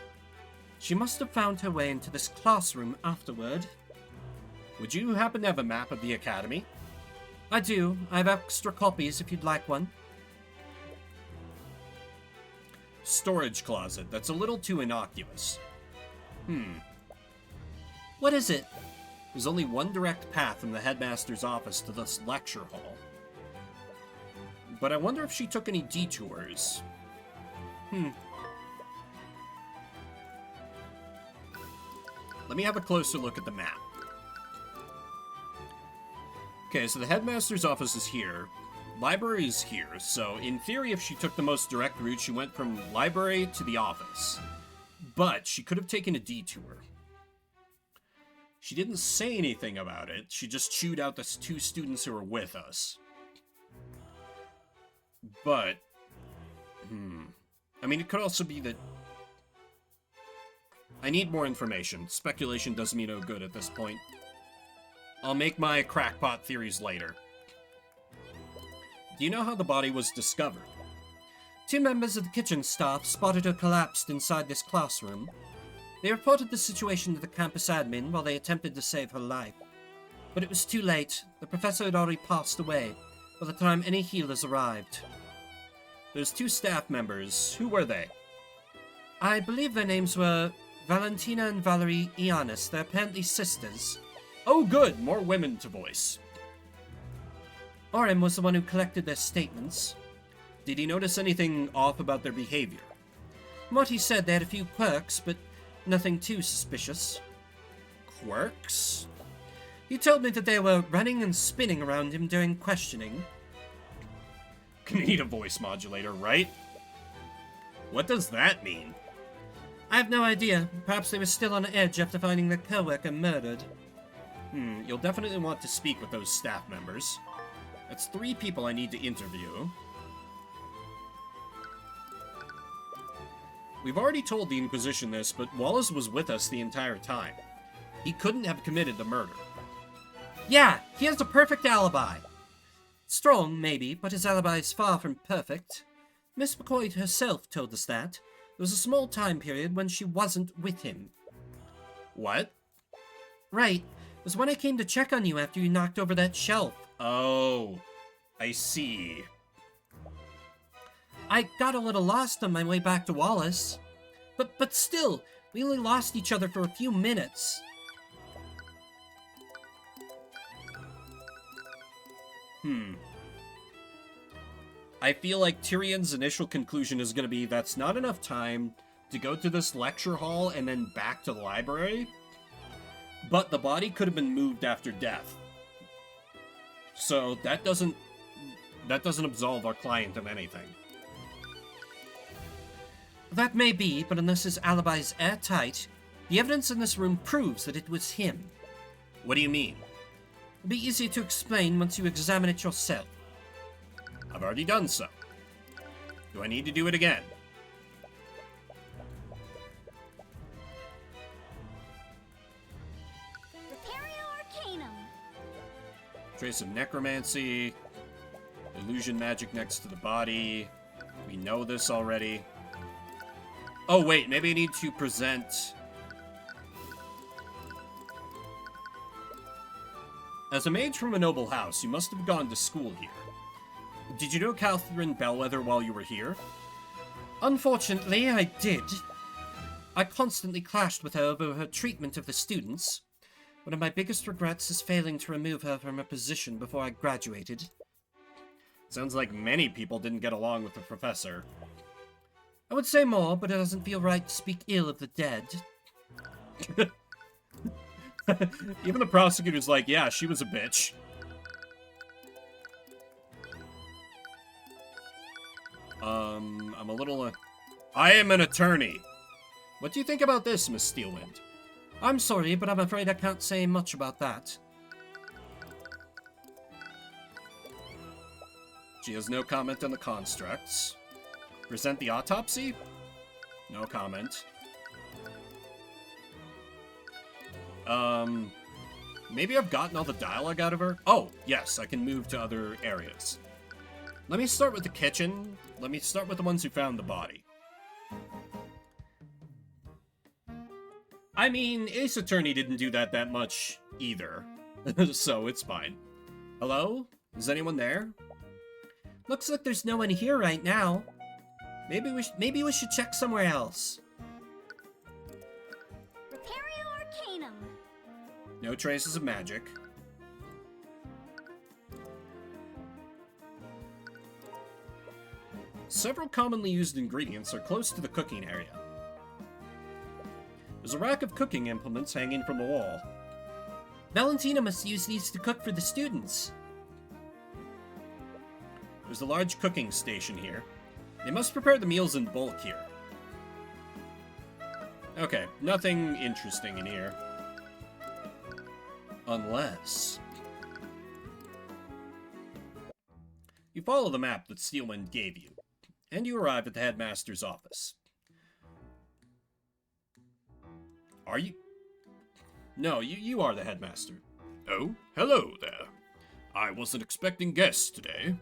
She must have found her way into this classroom afterward. Would you happen to have a map of the academy? I do. I have extra copies if you'd like one. Storage closet. That's a little too innocuous. What is it? There's only one direct path from the headmaster's office to this lecture hall. But I wonder if she took any detours. Let me have a closer look at the map. Okay, so the headmaster's office is here. Library is here, so in theory, if she took the most direct route, she went from library to the office. But she could have taken a detour. She didn't say anything about it. She just chewed out the two students who were with us. But, I mean, it could also be that... I need more information. Speculation does me no good at this point. I'll make my crackpot theories later. Do you know how the body was discovered? 2 members of the kitchen staff spotted her collapsed inside this classroom. They reported the situation to the campus admin while they attempted to save her life. But it was too late. The professor had already passed away by the time any healers arrived. There's 2 staff members. Who were they? I believe their names were Valentina and Valerie Ioannis. They're apparently sisters. Oh, good! More women to voice. Oren was the one who collected their statements. Did he notice anything off about their behavior? From what he said, they had a few quirks, but nothing too suspicious. Quirks? He told me that they were running and spinning around him during questioning. Gonna need a voice modulator, right? What does that mean? I have no idea. Perhaps they were still on edge after finding their co-worker murdered. You'll definitely want to speak with those staff members. That's 3 people I need to interview. We've already told the Inquisition this, but Wallace was with us the entire time. He couldn't have committed the murder. Yeah, he has a perfect alibi. Strong, maybe, but his alibi is far from perfect. Miss McCoy herself told us that. There was a small time period when she wasn't with him. What? Right. It was when I came to check on you after you knocked over that shelf. Oh, I see. I got a little lost on my way back to Wallace. But still, we only lost each other for a few minutes. I feel like Tyrion's initial conclusion is going to be that's not enough time to go to this lecture hall and then back to the library. But the body could have been moved after death. So that doesn't absolve our client of anything. That may be, but unless his alibi is airtight, the evidence in this room proves that it was him. What do you mean? It'll be easier to explain once you examine it yourself. I've already done so. Do I need to do it again? Imperio Arcanum. Trace of necromancy. Illusion magic next to the body. We know this already. Oh wait, maybe I need to present... As a mage from a noble house, you must have gone to school here. Did you know Catherine Bellwether while you were here? Unfortunately, I did. I constantly clashed with her over her treatment of the students. One of my biggest regrets is failing to remove her from her position before I graduated. Sounds like many people didn't get along with the professor. I would say more, but it doesn't feel right to speak ill of the dead. Even the prosecutor's like, yeah, she was a bitch. I'm a little... I am an attorney. What do you think about this, Miss Steelwind? I'm sorry, but I'm afraid I can't say much about that. She has no comment on the constructs. Present the autopsy? No comment. Maybe I've gotten all the dialogue out of her? Oh, yes, I can move to other areas. Let me start with the kitchen. Let me start with the ones who found the body. I mean, Ace Attorney didn't do that much either, so it's fine. Hello? Is anyone there? Looks like there's no one here right now. Maybe we should check somewhere else. Repario Arcanum. No traces of magic. Several commonly used ingredients are close to the cooking area. There's a rack of cooking implements hanging from the wall. Valentina must use these to cook for the students. There's a large cooking station here. They must prepare the meals in bulk here. Okay, nothing interesting in here. Unless... you follow the map that Steelwind gave you, and you arrive at the headmaster's office. Are you? No, you are the headmaster. Oh, hello there. I wasn't expecting guests today.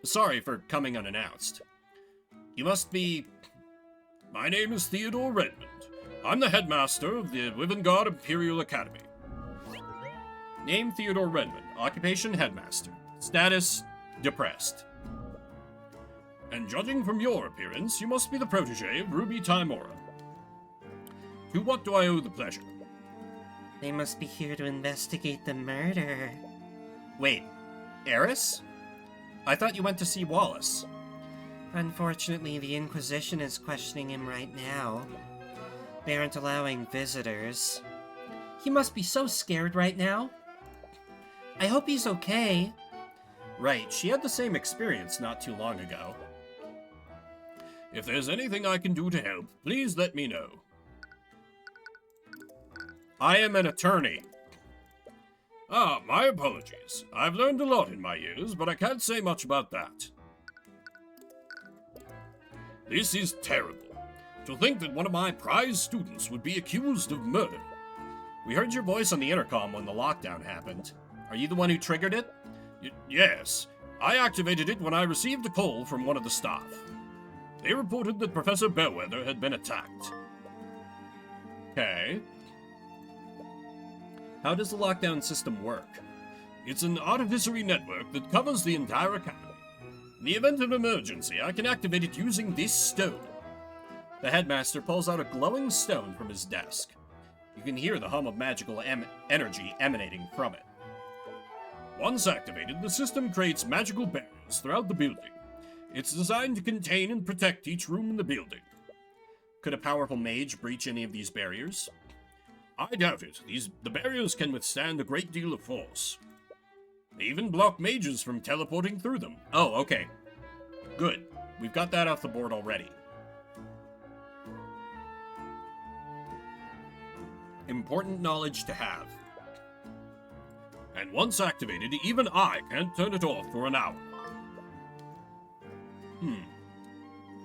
Sorry for coming unannounced. You must be... My name is Theodore Redmond. I'm the headmaster of the Wivengard Imperial Academy. Name Theodore Redmond. Occupation headmaster. Status depressed. And judging from your appearance, you must be the protege of Ruby Timora. To what do I owe the pleasure? They must be here to investigate the murder. Wait, Eris? I thought you went to see Wallace. Unfortunately, the Inquisition is questioning him right now. They aren't allowing visitors. He must be so scared right now. I hope he's okay. Right, she had the same experience not too long ago. If there's anything I can do to help, please let me know. I am an attorney. Ah, my apologies. I've learned a lot in my years, but I can't say much about that. This is terrible. To think that one of my prize students would be accused of murder. We heard your voice on the intercom when the lockdown happened. Are you the one who triggered it? Yes. I activated it when I received a call from one of the staff. They reported that Professor Bellwether had been attacked. Okay. How does the lockdown system work? It's an artificery network that covers the entire academy. In the event of emergency, I can activate it using this stone. The headmaster pulls out a glowing stone from his desk. You can hear the hum of magical energy emanating from it. Once activated, the system creates magical barriers throughout the building. It's designed to contain and protect each room in the building. Could a powerful mage breach any of these barriers? I doubt it. The barriers can withstand a great deal of force. They even block mages from teleporting through them. Oh, okay. Good. We've got that off the board already. Important knowledge to have. And once activated, even I can't turn it off for an hour.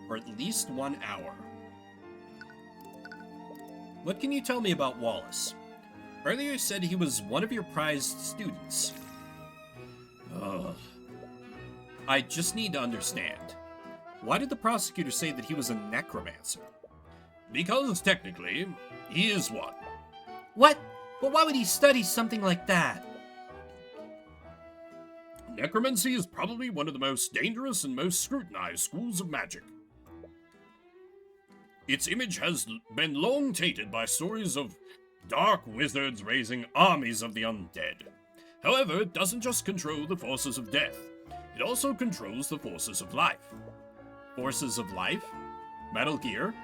For at least 1 hour. What can you tell me about Wallace? Earlier you said he was one of your prized students. Ugh. I just need to understand. Why did the prosecutor say that he was a necromancer? Because technically, he is one. What? But why would he study something like that? Necromancy is probably one of the most dangerous and most scrutinized schools of magic. Its image has been long tainted by stories of dark wizards raising armies of the undead. However, it doesn't just control the forces of death, it also controls the forces of life. Forces of life? Metal Gear?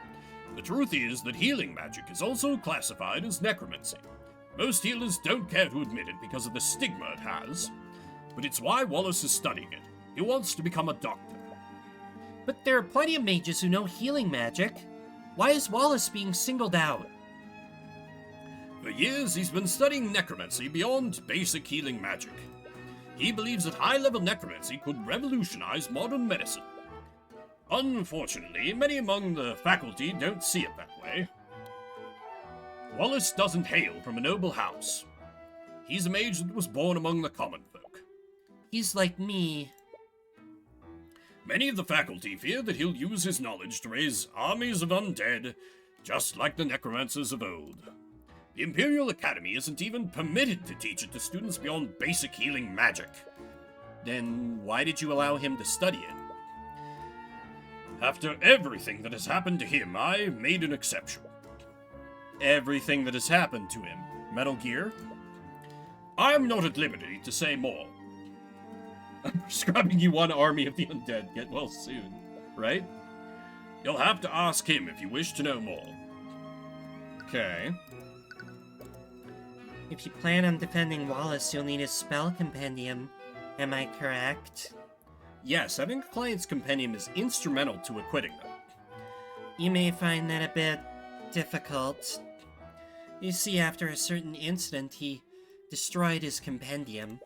The truth is that healing magic is also classified as necromancy. Most healers don't care to admit it because of the stigma it has, but it's why Wallace is studying it. He wants to become a doctor. But there are plenty of mages who know healing magic. Why is Wallace being singled out? For years, he's been studying necromancy beyond basic healing magic. He believes that high-level necromancy could revolutionize modern medicine. Unfortunately, many among the faculty don't see it that way. Wallace doesn't hail from a noble house. He's a mage that was born among the common folk. He's like me. Many of the faculty fear that he'll use his knowledge to raise armies of undead, just like the necromancers of old. The Imperial Academy isn't even permitted to teach it to students beyond basic healing magic. Then why did you allow him to study it? After everything that has happened to him, I made an exception. Everything that has happened to him? Metal Gear? I'm not at liberty to say more. I'm prescribing you one army of the undead. Get well soon, right? You'll have to ask him if you wish to know more. Okay. If you plan on defending Wallace, you'll need his spell compendium. Am I correct? Yes, having a client's compendium is instrumental to acquitting them. You may find that a bit difficult. You see, after a certain incident, he destroyed his compendium.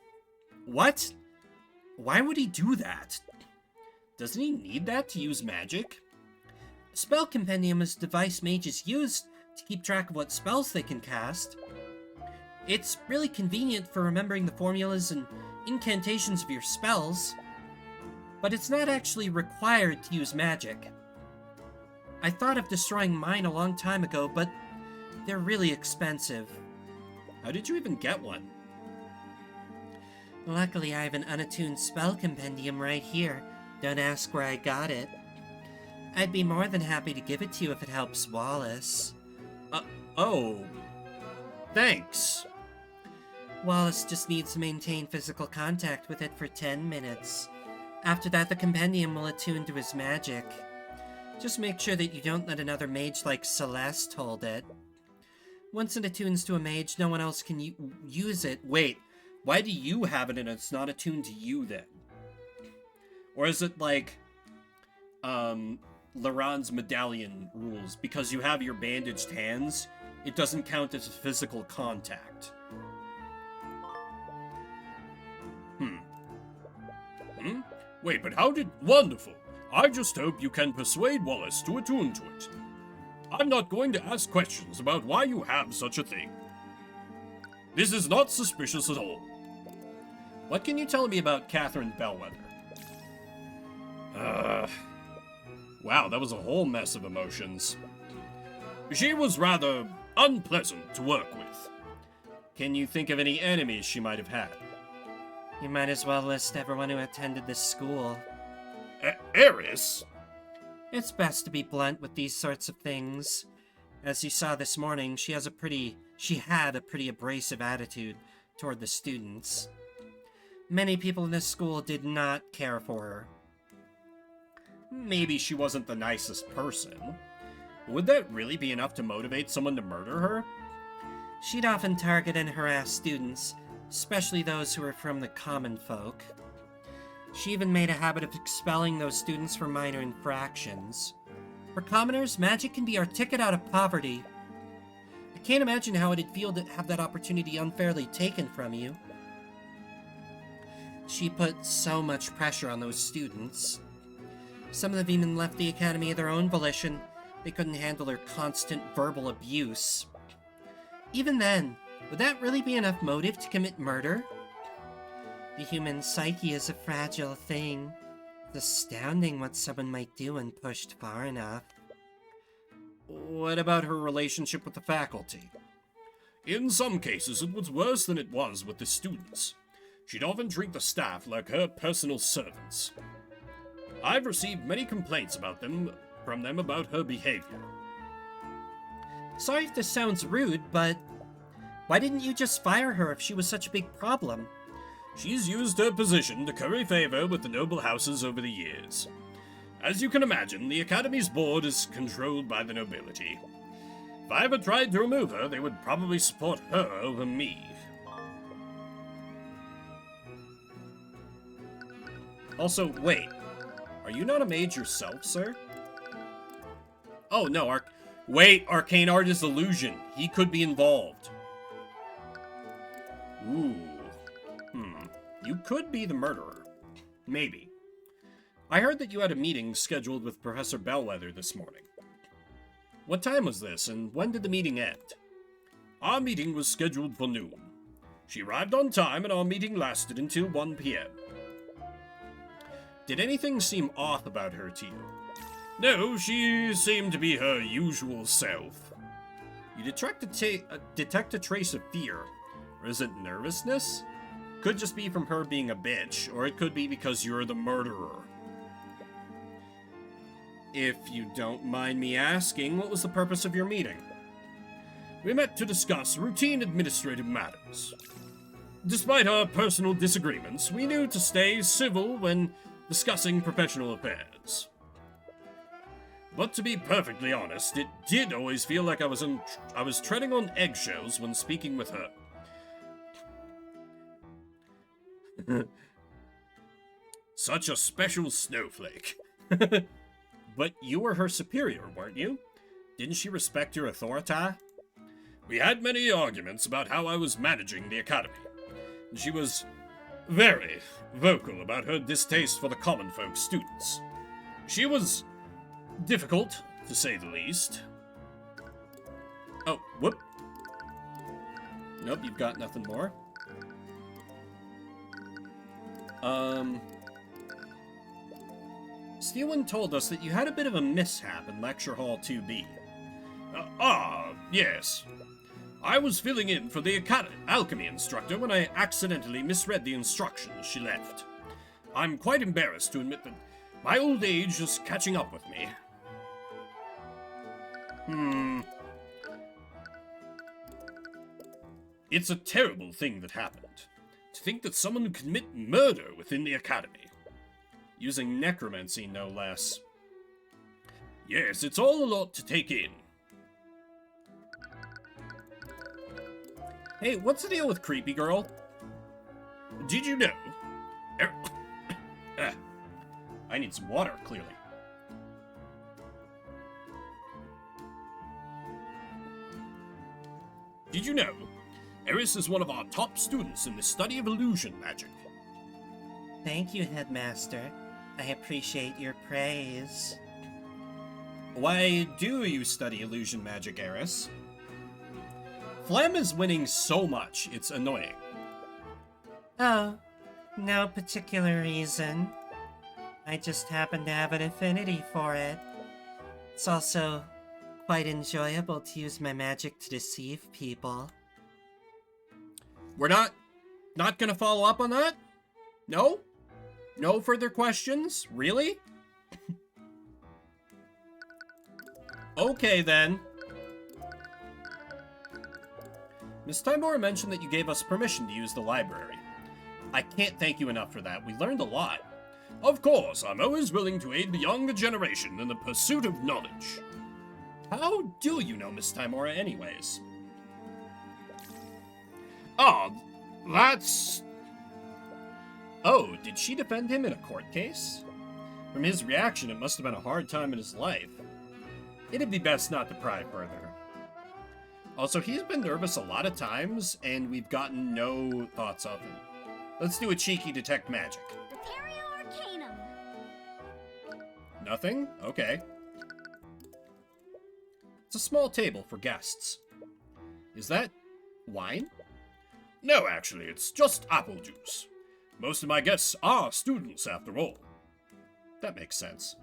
What? Why would he do that? Doesn't he need that to use magic? A spell compendium is a device mages use to keep track of what spells they can cast. It's really convenient for remembering the formulas and incantations of your spells, but it's not actually required to use magic. I thought of destroying mine a long time ago, but they're really expensive. How did you even get one? Luckily, I have an unattuned spell compendium right here. Don't ask where I got it. I'd be more than happy to give it to you if it helps Wallace. Oh. Thanks. Wallace just needs to maintain physical contact with it for 10 minutes. After that, the compendium will attune to his magic. Just make sure that you don't let another mage like Celeste hold it. Once it attunes to a mage, no one else can use it. Wait, why do you have it and it's not attuned to you then? Or is it like, Laron's medallion rules? Because you have your bandaged hands, it doesn't count as physical contact. Wait, but how did... Wonderful! I just hope you can persuade Wallace to attune to it. I'm not going to ask questions about why you have such a thing. This is not suspicious at all. What can you tell me about Catherine Bellwether? Wow, that was a whole mess of emotions. She was rather unpleasant to work with. Can you think of any enemies she might have had? You might as well list everyone who attended this school. Eris? It's best to be blunt with these sorts of things. As you saw this morning, she had a pretty abrasive attitude toward the students. Many people in this school did not care for her. Maybe she wasn't the nicest person. Would that really be enough to motivate someone to murder her? She'd often target and harass students, especially those who were from the common folk. She even made a habit of expelling those students for minor infractions. For commoners, magic can be our ticket out of poverty. I can't imagine how it'd feel to have that opportunity unfairly taken from you. She put so much pressure on those students. Some of them even left the academy of their own volition. They couldn't handle her constant verbal abuse. Even then, would that really be enough motive to commit murder? The human psyche is a fragile thing. It's astounding what someone might do when pushed far enough. What about her relationship with the faculty? In some cases, it was worse than it was with the students. She'd often treat the staff like her personal servants. I've received many complaints from them about her behavior. Sorry if this sounds rude, but why didn't you just fire her if she was such a big problem? She's used her position to curry favor with the noble houses over the years. As you can imagine, the Academy's board is controlled by the nobility. If I ever tried to remove her, they would probably support her over me. Also, wait. Are you not a mage yourself, sir? Oh, no, Arcane Art is illusion. He could be involved. Ooh. You could be the murderer. Maybe. I heard that you had a meeting scheduled with Professor Bellwether this morning. What time was this, and when did the meeting end? Our meeting was scheduled for noon. She arrived on time, and our meeting lasted until 1 p.m. Did anything seem off about her to you? No, she seemed to be her usual self. You detect a trace of fear. Or is it nervousness? Could just be from her being a bitch, or it could be because you're the murderer. If you don't mind me asking, what was the purpose of your meeting? We met to discuss routine administrative matters. Despite our personal disagreements, we knew to stay civil when discussing professional affairs. But to be perfectly honest, it did always feel like I was treading on eggshells when speaking with her. Such a special snowflake. But you were her superior, weren't you? Didn't she respect your authority? We had many arguments about how I was managing the academy. She was very vocal about her distaste for the common folk students. She was difficult, to say the least. Oh, whoop. Nope, you've got nothing more. Steelman told us that you had a bit of a mishap in Lecture Hall 2B. Yes. I was filling in for the alchemy instructor when I accidentally misread the instructions she left. I'm quite embarrassed to admit that my old age is catching up with me. It's a terrible thing that happened. To think that someone would commit murder within the academy. Using necromancy, no less. Yes, it's all a lot to take in. Hey, what's the deal with Creepy Girl? Did you know? I need some water, clearly. Did you know? Eris is one of our top students in the study of illusion magic. Thank you, Headmaster. I appreciate your praise. Why do you study illusion magic, Eris? Phlegm is winning so much, it's annoying. Oh, no particular reason. I just happen to have an affinity for it. It's also quite enjoyable to use my magic to deceive people. We're not gonna follow up on that? No? No further questions? Really? Okay, then. Miss Timora mentioned that you gave us permission to use the library. I can't thank you enough for that. We learned a lot. Of course, I'm always willing to aid the younger generation in the pursuit of knowledge. How do you know Miss Timora anyways? Oh, that's... Oh, did she defend him in a court case? From his reaction, it must have been a hard time in his life. It'd be best not to pry further. Also, he's been nervous a lot of times, and we've gotten no thoughts of him. Let's do a cheeky detect magic. Deterio Arcanum. Nothing? Okay. It's a small table for guests. Is that wine? No, actually, it's just apple juice. Most of my guests are students, after all. That makes sense.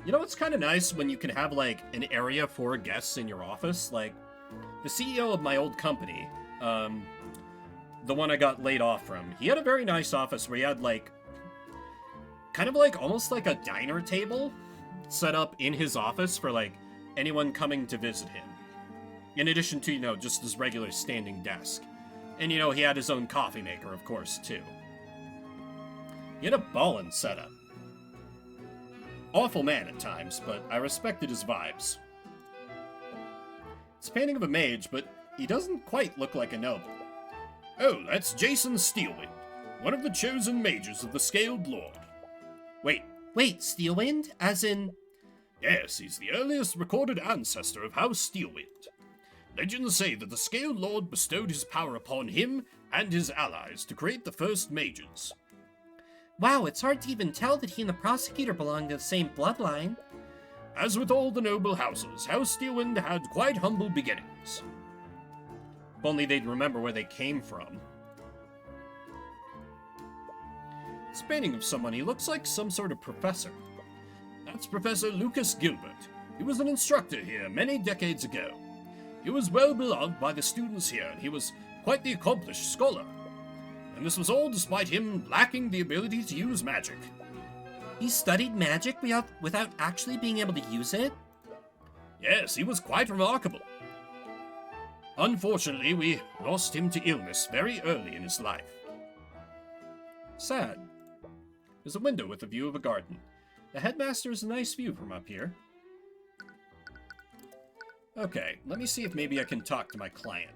You know, it's kind of nice when you can have, like, an area for guests in your office. Like, the CEO of my old company, the one I got laid off from, he had a very nice office where he had, like, kind of like, almost like a diner table set up in his office for, like, anyone coming to visit him. In addition to, you know, just his regular standing desk. And, you know, he had his own coffee maker, of course, too. He had a ballin' setup. Awful man at times, but I respected his vibes. It's a painting of a mage, but he doesn't quite look like a noble. Oh, that's Jason Steelwind, one of the chosen mages of the Scaled Lord. Wait, Steelwind? As in... Yes, he's the earliest recorded ancestor of House Steelwind. Legends say that the Scale Lord bestowed his power upon him and his allies to create the first mages. Wow, it's hard to even tell that he and the prosecutor belong to the same bloodline. As with all the noble houses, House Steelwind had quite humble beginnings. If only they'd remember where they came from. This painting of someone, he looks like some sort of professor. That's Professor Lucas Gilbert. He was an instructor here many decades ago. He was well beloved by the students here, and he was quite the accomplished scholar. And this was all despite him lacking the ability to use magic. He studied magic without actually being able to use it? Yes, he was quite remarkable. Unfortunately, we lost him to illness very early in his life. Sad. There's a window with a view of a garden. The headmaster is a nice view from up here. Okay, let me see if maybe I can talk to my client.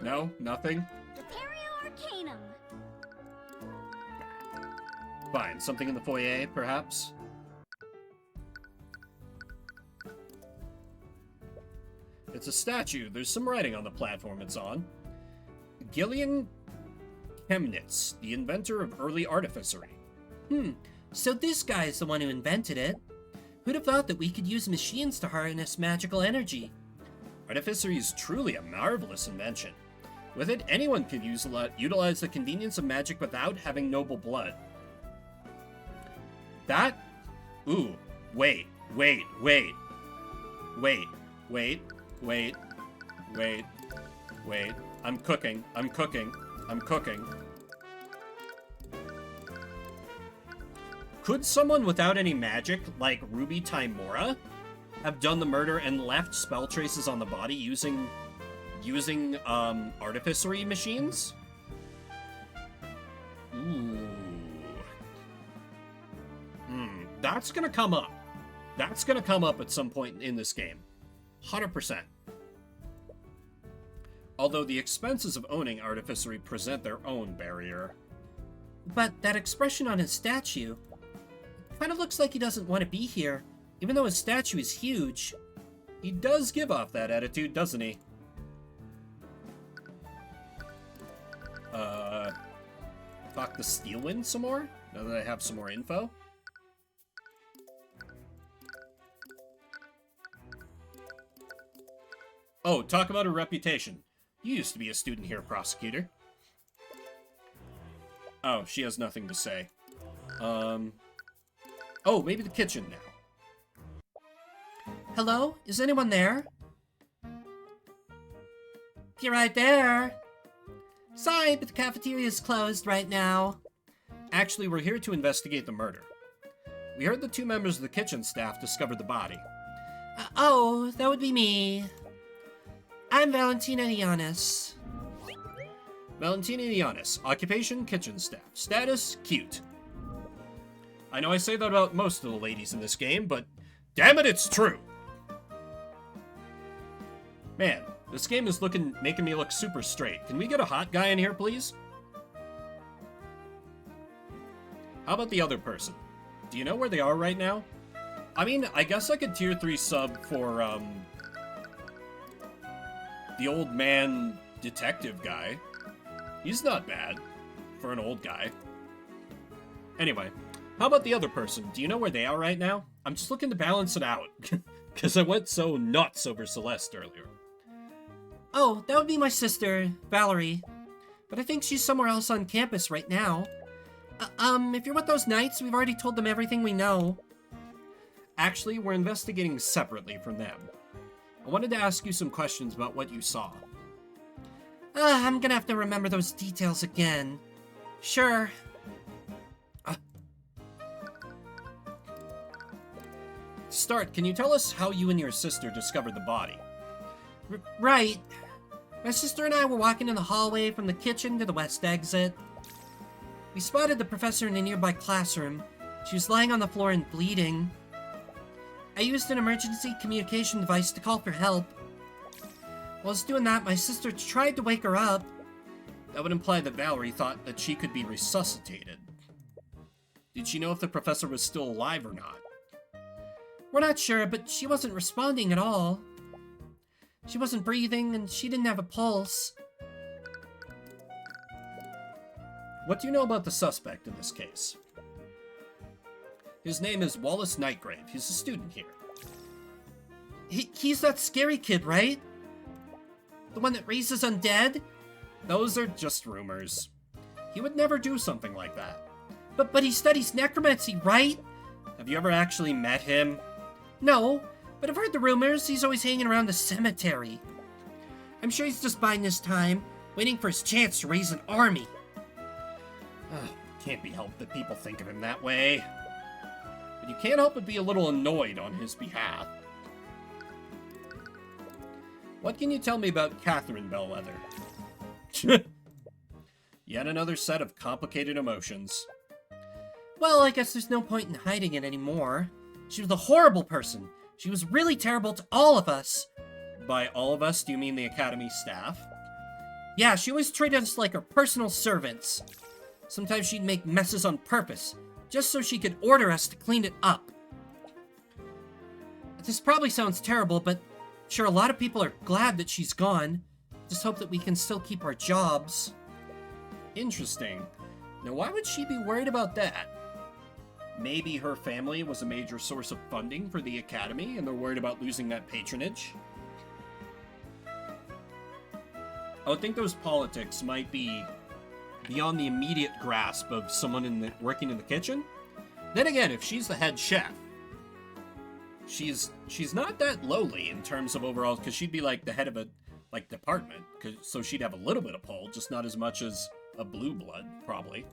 No, nothing? Imperio Arcanum. Fine, something in the foyer, perhaps? It's a statue. There's some writing on the platform it's on. Gillian Chemnitz, the inventor of early artificery. So this guy is the one who invented it. Who'd have thought that we could use machines to harness magical energy? Artificery is truly a marvelous invention. With it, anyone can utilize the convenience of magic without having noble blood. That? Ooh, wait. I'm cooking. Could someone without any magic, like Ruby Timora, have done the murder and left spell traces on the body using artificery machines? Ooh. That's gonna come up. That's gonna come up at some point in this game. 100%. Although the expenses of owning artificery present their own barrier. But that expression on his statue kind of looks like he doesn't want to be here, even though his statue is huge. He does give off that attitude, doesn't he? Talk to Steelwind some more, now that I have some more info. Oh, talk about her reputation. You used to be a student here, prosecutor. Oh, she has nothing to say. Oh, maybe the kitchen now. Hello? Is anyone there? You're right there. Sorry, but the cafeteria is closed right now. Actually, we're here to investigate the murder. We heard the two members of the kitchen staff discovered the body. Oh, that would be me. I'm Valentina Ionis. Valentina Ionis, occupation, kitchen staff. Status, cute. I know I say that about most of the ladies in this game, but damn it, it's true! Man, this game is making me look super straight. Can we get a hot guy in here, please? How about the other person? Do you know where they are right now? I mean, I guess I could tier 3 sub for, the old man detective guy. He's not bad for an old guy. Anyway, how about the other person? Do you know where they are right now? I'm just looking to balance it out, because I went so nuts over Celeste earlier. Oh, that would be my sister, Valerie. But I think she's somewhere else on campus right now. If you're with those knights, we've already told them everything we know. Actually, we're investigating separately from them. I wanted to ask you some questions about what you saw. I'm gonna have to remember those details again. Sure. Start, can you tell us how you and your sister discovered the body? Right. My sister and I were walking in the hallway from the kitchen to the west exit. We spotted the professor in a nearby classroom. She was lying on the floor and bleeding. I used an emergency communication device to call for help. While I was doing that, my sister tried to wake her up. That would imply that Valerie thought that she could be resuscitated. Did she know if the professor was still alive or not? We're not sure, but she wasn't responding at all. She wasn't breathing, and she didn't have a pulse. What do you know about the suspect in this case? His name is Wallace Nightgrave. He's a student here. He's that scary kid, right? The one that raises undead? Those are just rumors. He would never do something like that. But he studies necromancy, right? Have you ever actually met him? No, but I've heard the rumors. He's always hanging around the cemetery. I'm sure he's just biding his time, waiting for his chance to raise an army. Can't be helped that people think of him that way. But you can't help but be a little annoyed on his behalf. What can you tell me about Catherine Bellwether? Yet another set of complicated emotions. Well, I guess there's no point in hiding it anymore. She was a horrible person. She was really terrible to all of us. By all of us, do you mean the Academy staff? Yeah, she always treated us like her personal servants. Sometimes she'd make messes on purpose, just so she could order us to clean it up. This probably sounds terrible, but sure, a lot of people are glad that she's gone. Just hope that we can still keep our jobs. Interesting. Now, why would she be worried about that? Maybe her family was a major source of funding for the Academy, and they're worried about losing that patronage? I would think those politics might be beyond the immediate grasp of someone working in the kitchen. Then again, if she's the head chef, she's not that lowly in terms of overall, because she'd be like the head of a department, so she'd have a little bit of pull, just not as much as a blue blood, probably.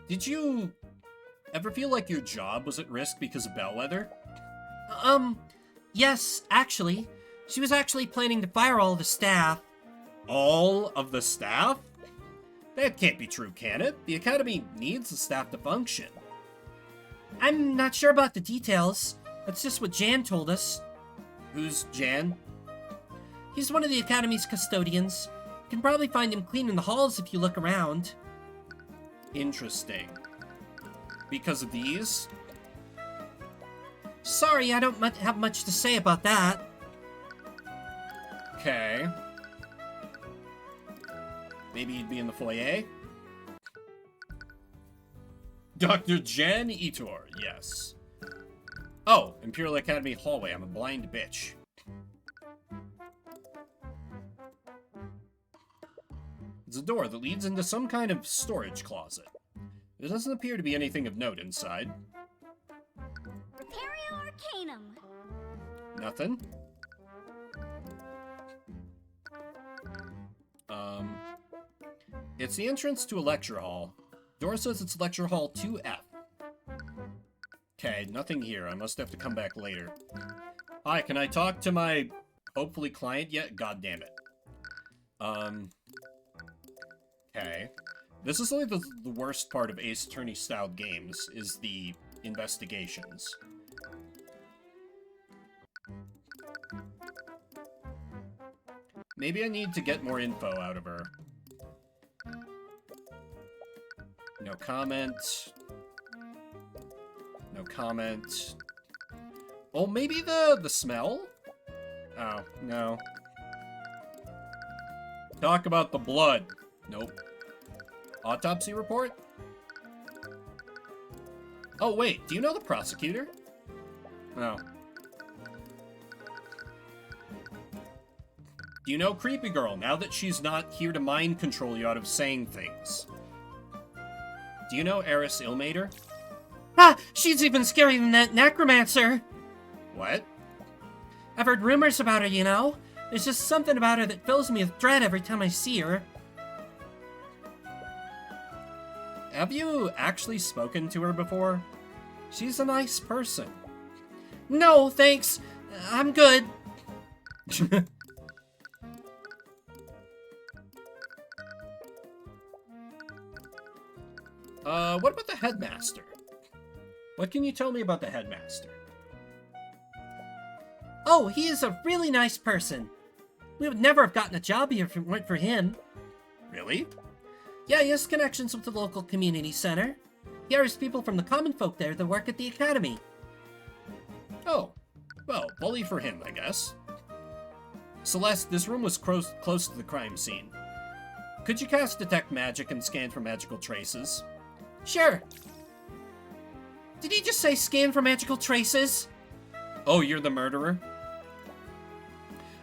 Did you ever feel like your job was at risk because of Bellwether? Yes, actually. She was actually planning to fire all the staff. All of the staff? That can't be true, can it? The Academy needs the staff to function. I'm not sure about the details. That's just what Jan told us. Who's Jan? He's one of the Academy's custodians. You can probably find him cleaning the halls if you look around. Interesting. Because of these? Sorry, I don't have much to say about that. Okay. Maybe he'd be in the foyer? Dr. Jan Etor, yes. Oh, Imperial Academy hallway. I'm a blind bitch. It's a door that leads into some kind of storage closet. There doesn't appear to be anything of note inside. Imperio Arcanum. Nothing. It's the entrance to a lecture hall. Door says it's lecture hall 2F. Okay, nothing here. I must have to come back later. Hi, can I talk to my, hopefully, client yet? God damn it. Okay. This is only the worst part of Ace Attorney-styled games, is the investigations. Maybe I need to get more info out of her. No comment. No comment. Oh, maybe the smell? Oh, no. Talk about the blood. Nope. Autopsy report? Oh, wait. Do you know the prosecutor? No. Do you know Creepy Girl, now that she's not here to mind control you out of saying things? Do you know Eris Ilmater? Ah, she's even scarier than that necromancer. What? I've heard rumors about her, you know? There's just something about her that fills me with dread every time I see her. Have you actually spoken to her before? She's a nice person. No, thanks. I'm good. What about the headmaster? What can you tell me about the headmaster? Oh, he is a really nice person. We would never have gotten a job here if it weren't for him. Really? Yeah, he has connections with the local community center. He hires people from the common folk there that work at the academy. Oh, well, bully for him, I guess. Celeste, this room was close to the crime scene. Could you cast Detect Magic and scan for magical traces? Sure. Did he just say scan for magical traces? Oh, you're the murderer?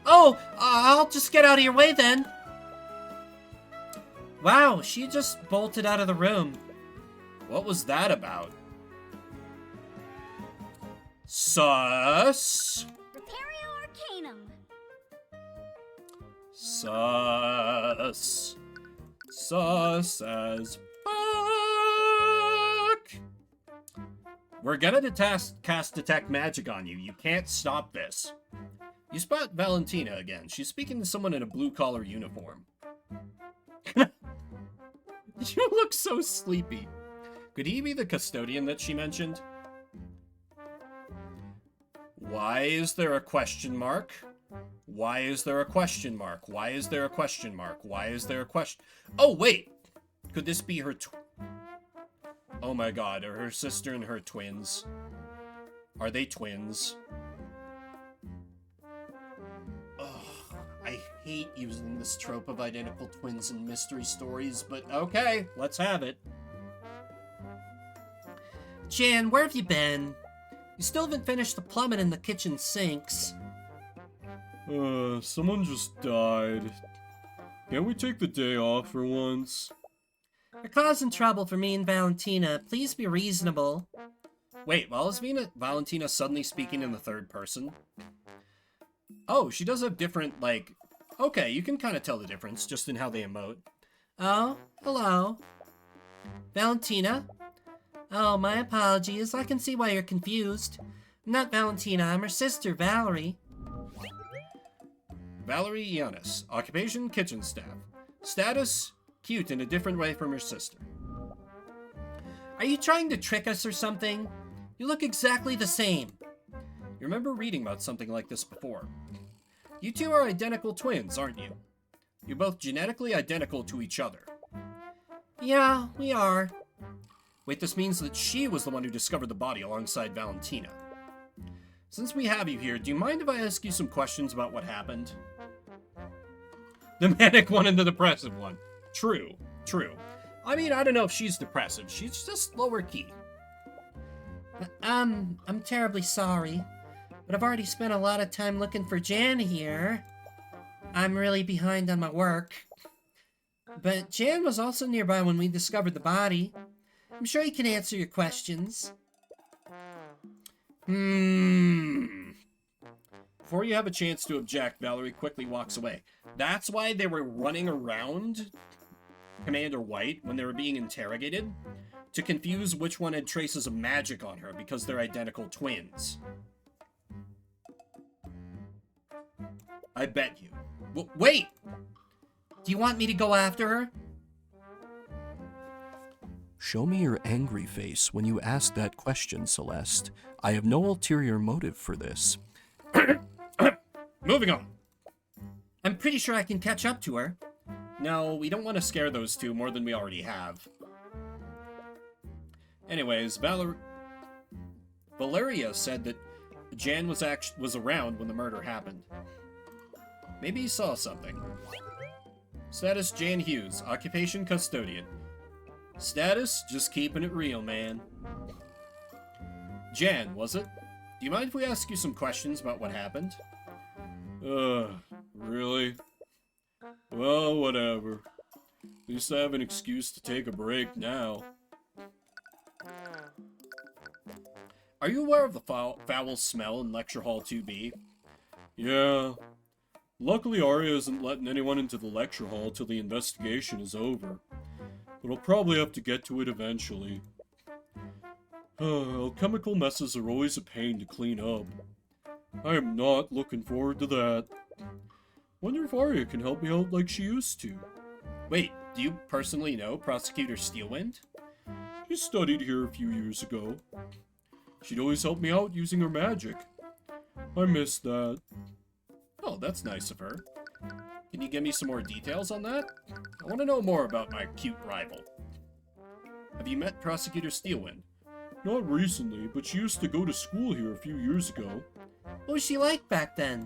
Oh, I'll just get out of your way then. Wow, she just bolted out of the room. What was that about? Sus. Repario Arcanum. Sus. Sus as fuck. We're gonna cast Detect Magic on you. You can't stop this. You spot Valentina again. She's speaking to someone in a blue-collar uniform. You look so sleepy. Could he be the custodian that she mentioned? Why is there a question mark? Why is there a question mark? Why is there a question mark? Why is there a question? Oh, wait! Could this be her Oh my god, are her sister and her twins? Are they twins? Ugh, I hate using this trope of identical twins in mystery stories, but okay, let's have it. Jan, where have you been? You still haven't finished the plumbing in the kitchen sinks. Someone just died. Can't we take the day off for once? You're causing trouble for me and Valentina. Please be reasonable. Wait, well, is Valentina suddenly speaking in the third person? Oh, she does have different, like... Okay, you can kind of tell the difference, just in how they emote. Oh, hello. Valentina? Oh, my apologies. I can see why you're confused. I'm not Valentina. I'm her sister, Valerie. Valerie Yanis. Occupation, kitchen staff. Status, cute in a different way from her sister. Are you trying to trick us or something? You look exactly the same. You remember reading about something like this before. You two are identical twins, aren't you? You're both genetically identical to each other. Yeah, we are. Wait, this means that she was the one who discovered the body alongside Valentina. Since we have you here, do you mind if I ask you some questions about what happened? The manic one and the depressive one. True, true. I mean, I don't know if she's depressive. She's just lower key. I'm terribly sorry, but I've already spent a lot of time looking for Jan here. I'm really behind on my work. But Jan was also nearby when we discovered the body. I'm sure he can answer your questions. Before you have a chance to object, Valerie quickly walks away. That's why they were running around Commander White when they were being interrogated, to confuse which one had traces of magic on her, because they're identical twins. I bet you. Wait! Do you want me to go after her? Show me your angry face when you ask that question, Celeste. I have no ulterior motive for this. Moving on. I'm pretty sure I can catch up to her. No, we don't want to scare those two more than we already have. Anyways, Valeria said that Jan was around when the murder happened. Maybe he saw something. Status, Jan Hughes. Occupation, custodian. Status, just keeping it real, man. Jan, was it? Do you mind if we ask you some questions about what happened? Really? Well, whatever. At least I have an excuse to take a break now. Are you aware of the foul smell in Lecture Hall 2B? Yeah. Luckily, Arya isn't letting anyone into the lecture hall till the investigation is over. But I'll probably have to get to it eventually. Alchemical messes are always a pain to clean up. I am not looking forward to that. Wonder if Arya can help me out like she used to. Wait, do you personally know Prosecutor Steelwind? She studied here a few years ago. She'd always help me out using her magic. I miss that. Oh, that's nice of her. Can you give me some more details on that? I want to know more about my cute rival. Have you met Prosecutor Steelwind? Not recently, but she used to go to school here a few years ago. What was she like back then?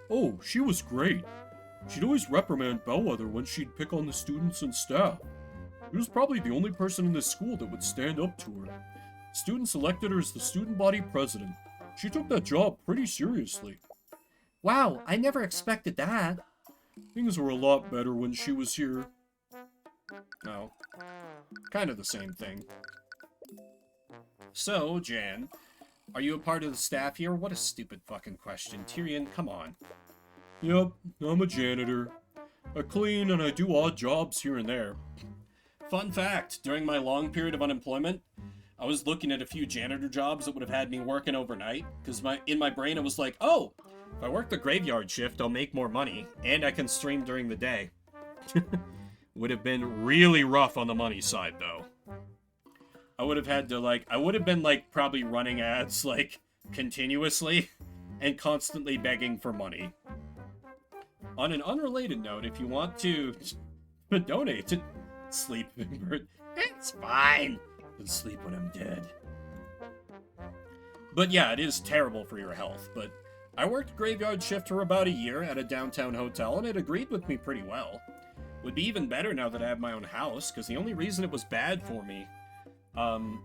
Oh, she was great. She'd always reprimand Bellwether when she'd pick on the students and staff. She was probably the only person in this school that would stand up to her. Students elected her as the student body president. She took that job pretty seriously. Wow, I never expected that. Things were a lot better when she was here. No. Kind of the same thing. So, Jan, are you a part of the staff here? What a stupid fucking question. Tyrion, come on. Yep, I'm a janitor. I clean and I do odd jobs here and there. Fun fact, during my long period of unemployment, I was looking at a few janitor jobs that would have had me working overnight, because in my brain it was like, oh, if I work the graveyard shift, I'll make more money, and I can stream during the day. Would have been really rough on the money side, though. I would have had to, I would have been, probably running ads, continuously, and constantly begging for money. On an unrelated note, if you want to donate to Sleeping Bird, it's fine. I'll sleep when I'm dead. But yeah, it is terrible for your health, but I worked graveyard shift for about a year at a downtown hotel, and it agreed with me pretty well. Would be even better now that I have my own house, because the only reason it was bad for me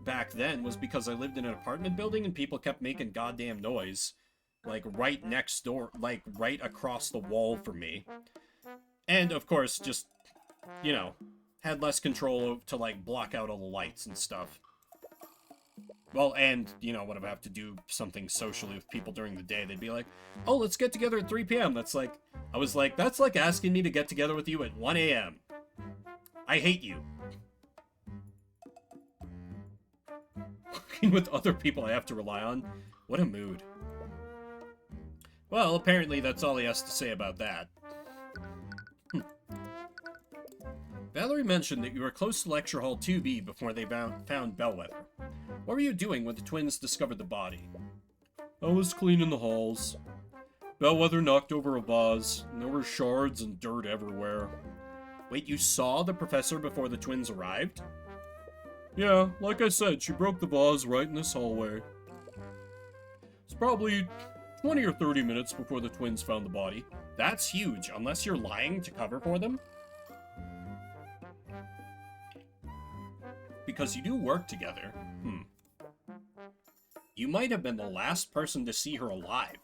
back then was because I lived in an apartment building and people kept making goddamn noise. Right next door, right across the wall from me. And, of course, just, had less control to, block out all the lights and stuff. Well, and, when I have to do something socially with people during the day, they'd be like, oh, let's get together at 3 p.m. That's I was like, that's like asking me to get together with you at 1 a.m. I hate you. Working with other people I have to rely on. What a mood. Well, apparently that's all he has to say about that. Valerie mentioned that you were close to Lecture Hall 2B before they found Bellwether. What were you doing when the twins discovered the body? I was cleaning the halls. Bellwether knocked over a vase, and there were shards and dirt everywhere. Wait, you saw the professor before the twins arrived? Yeah, like I said, she broke the vase right in this hallway. It's probably 20 or 30 minutes before the twins found the body. That's huge, unless you're lying to cover for them. Because you do work together. You might have been the last person to see her alive.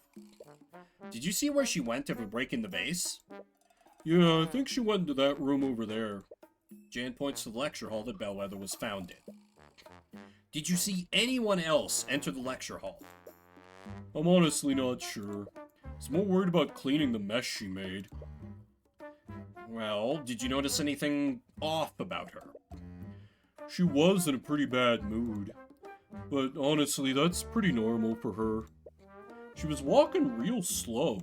Did you see where she went after breaking the vase? Yeah, I think she went into that room over there. Jan points to the lecture hall that Bellwether was found in. Did you see anyone else enter the lecture hall? I'm honestly not sure. I was more worried about cleaning the mess she made. Well, did you notice anything off about her? She was in a pretty bad mood. But honestly, that's pretty normal for her. She was walking real slow.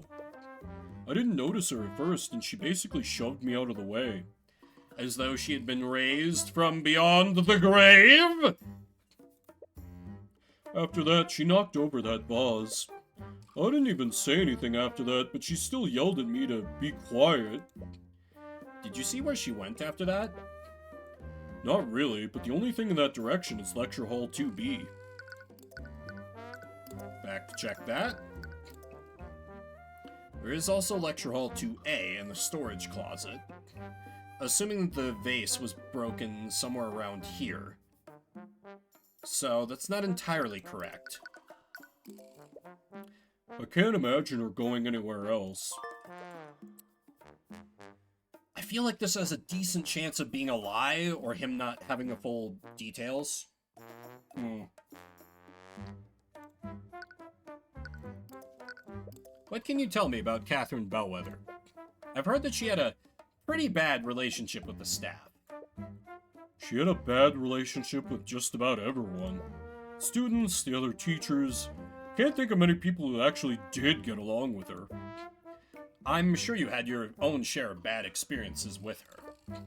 I didn't notice her at first, and she basically shoved me out of the way. As though she had been raised from beyond the grave! After that, she knocked over that vase. I didn't even say anything after that, but she still yelled at me to be quiet. Did you see where she went after that? Not really, but the only thing in that direction is Lecture Hall 2B. Back to check that. There is also Lecture Hall 2A in the storage closet. Assuming the vase was broken somewhere around here. So, that's not entirely correct. I can't imagine her going anywhere else. I feel like this has a decent chance of being a lie, or him not having the full details. What can you tell me about Catherine Bellwether? I've heard that she had a pretty bad relationship with the staff. She had a bad relationship with just about everyone. Students, the other teachers. Can't think of many people who actually did get along with her. I'm sure you had your own share of bad experiences with her.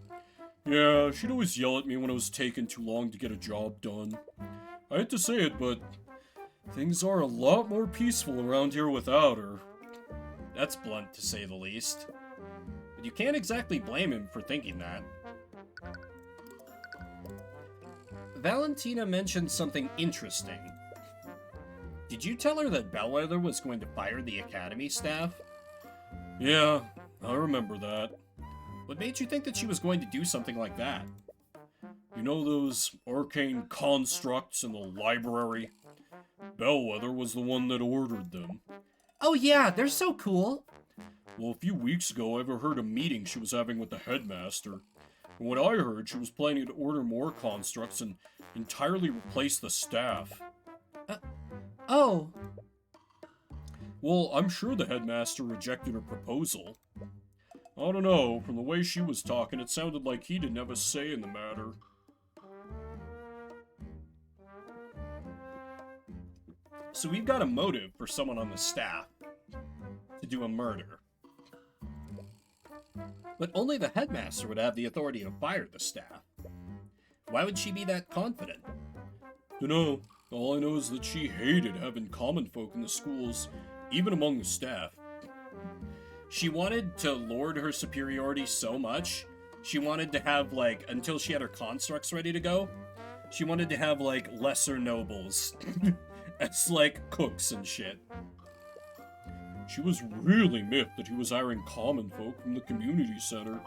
Yeah, she'd always yell at me when it was taking too long to get a job done. I hate to say it, but things are a lot more peaceful around here without her. That's blunt, to say the least. But you can't exactly blame him for thinking that. Valentina mentioned something interesting. Did you tell her that Bellwether was going to fire the Academy staff? Yeah, I remember that. What made you think that she was going to do something like that? You know those arcane constructs in the library? Bellwether was the one that ordered them. Oh yeah, they're so cool. Well, a few weeks ago, I overheard a meeting she was having with the headmaster. And what I heard, she was planning to order more constructs and entirely replace the staff. Oh. Well, I'm sure the headmaster rejected her proposal. I don't know, from the way she was talking, it sounded like he didn't have a say in the matter. So we've got a motive for someone on the staff to do a murder. But only the headmaster would have the authority to fire the staff. Why would she be that confident? Dunno. All I know is that she hated having common folk in the schools, even among the staff. She wanted to lord her superiority so much, she wanted to have, like, until she had her constructs ready to go, she wanted to have, like, lesser nobles as, like, cooks and shit. She was really miffed that he was hiring common folk from the community center.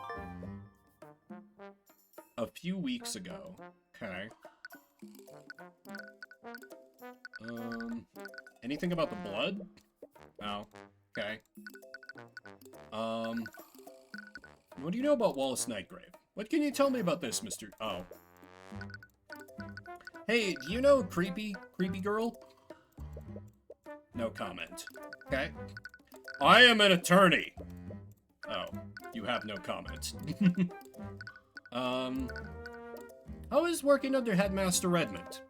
A few weeks ago. Okay. Anything about the blood? Oh, okay. What do you know about Wallace Nightgrave? What can you tell me about this, Mr. Oh. Hey, do you know Creepy Girl? No comment. Okay. I am an attorney. Oh, you have no comment. How is working under Headmaster Redmond?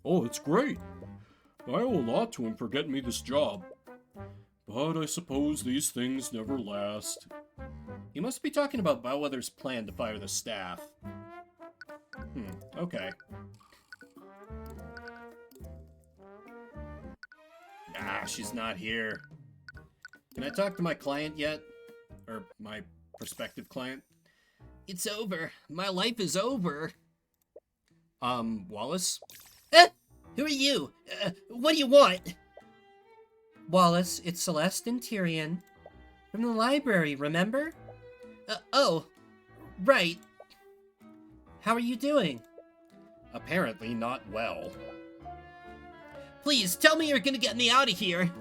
Oh, it's great. I owe a lot to him for getting me this job. But I suppose these things never last. You must be talking about Bellwether's plan to fire the staff. Okay. Ah, she's not here. Can I talk to my client yet? Or my prospective client? It's over. My life is over. Wallace? Who are you? What do you want? Wallace, it's Celeste and Tyrion. From the library, remember? Oh, right. How are you doing? Apparently not well. Please, tell me you're gonna get me out of here.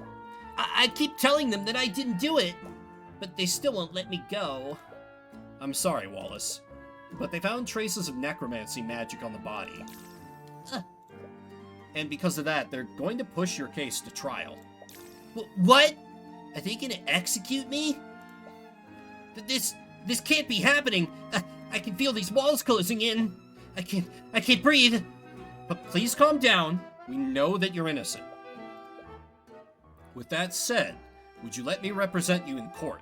I keep telling them that I didn't do it, but they still won't let me go. I'm sorry, Wallace, but they found traces of necromancy magic on the body. And because of that, they're going to push your case to trial. What? Are they gonna execute me? This can't be happening. I can feel these walls closing in. I can't breathe. But please calm down. We know that you're innocent. With that said, would you let me represent you in court?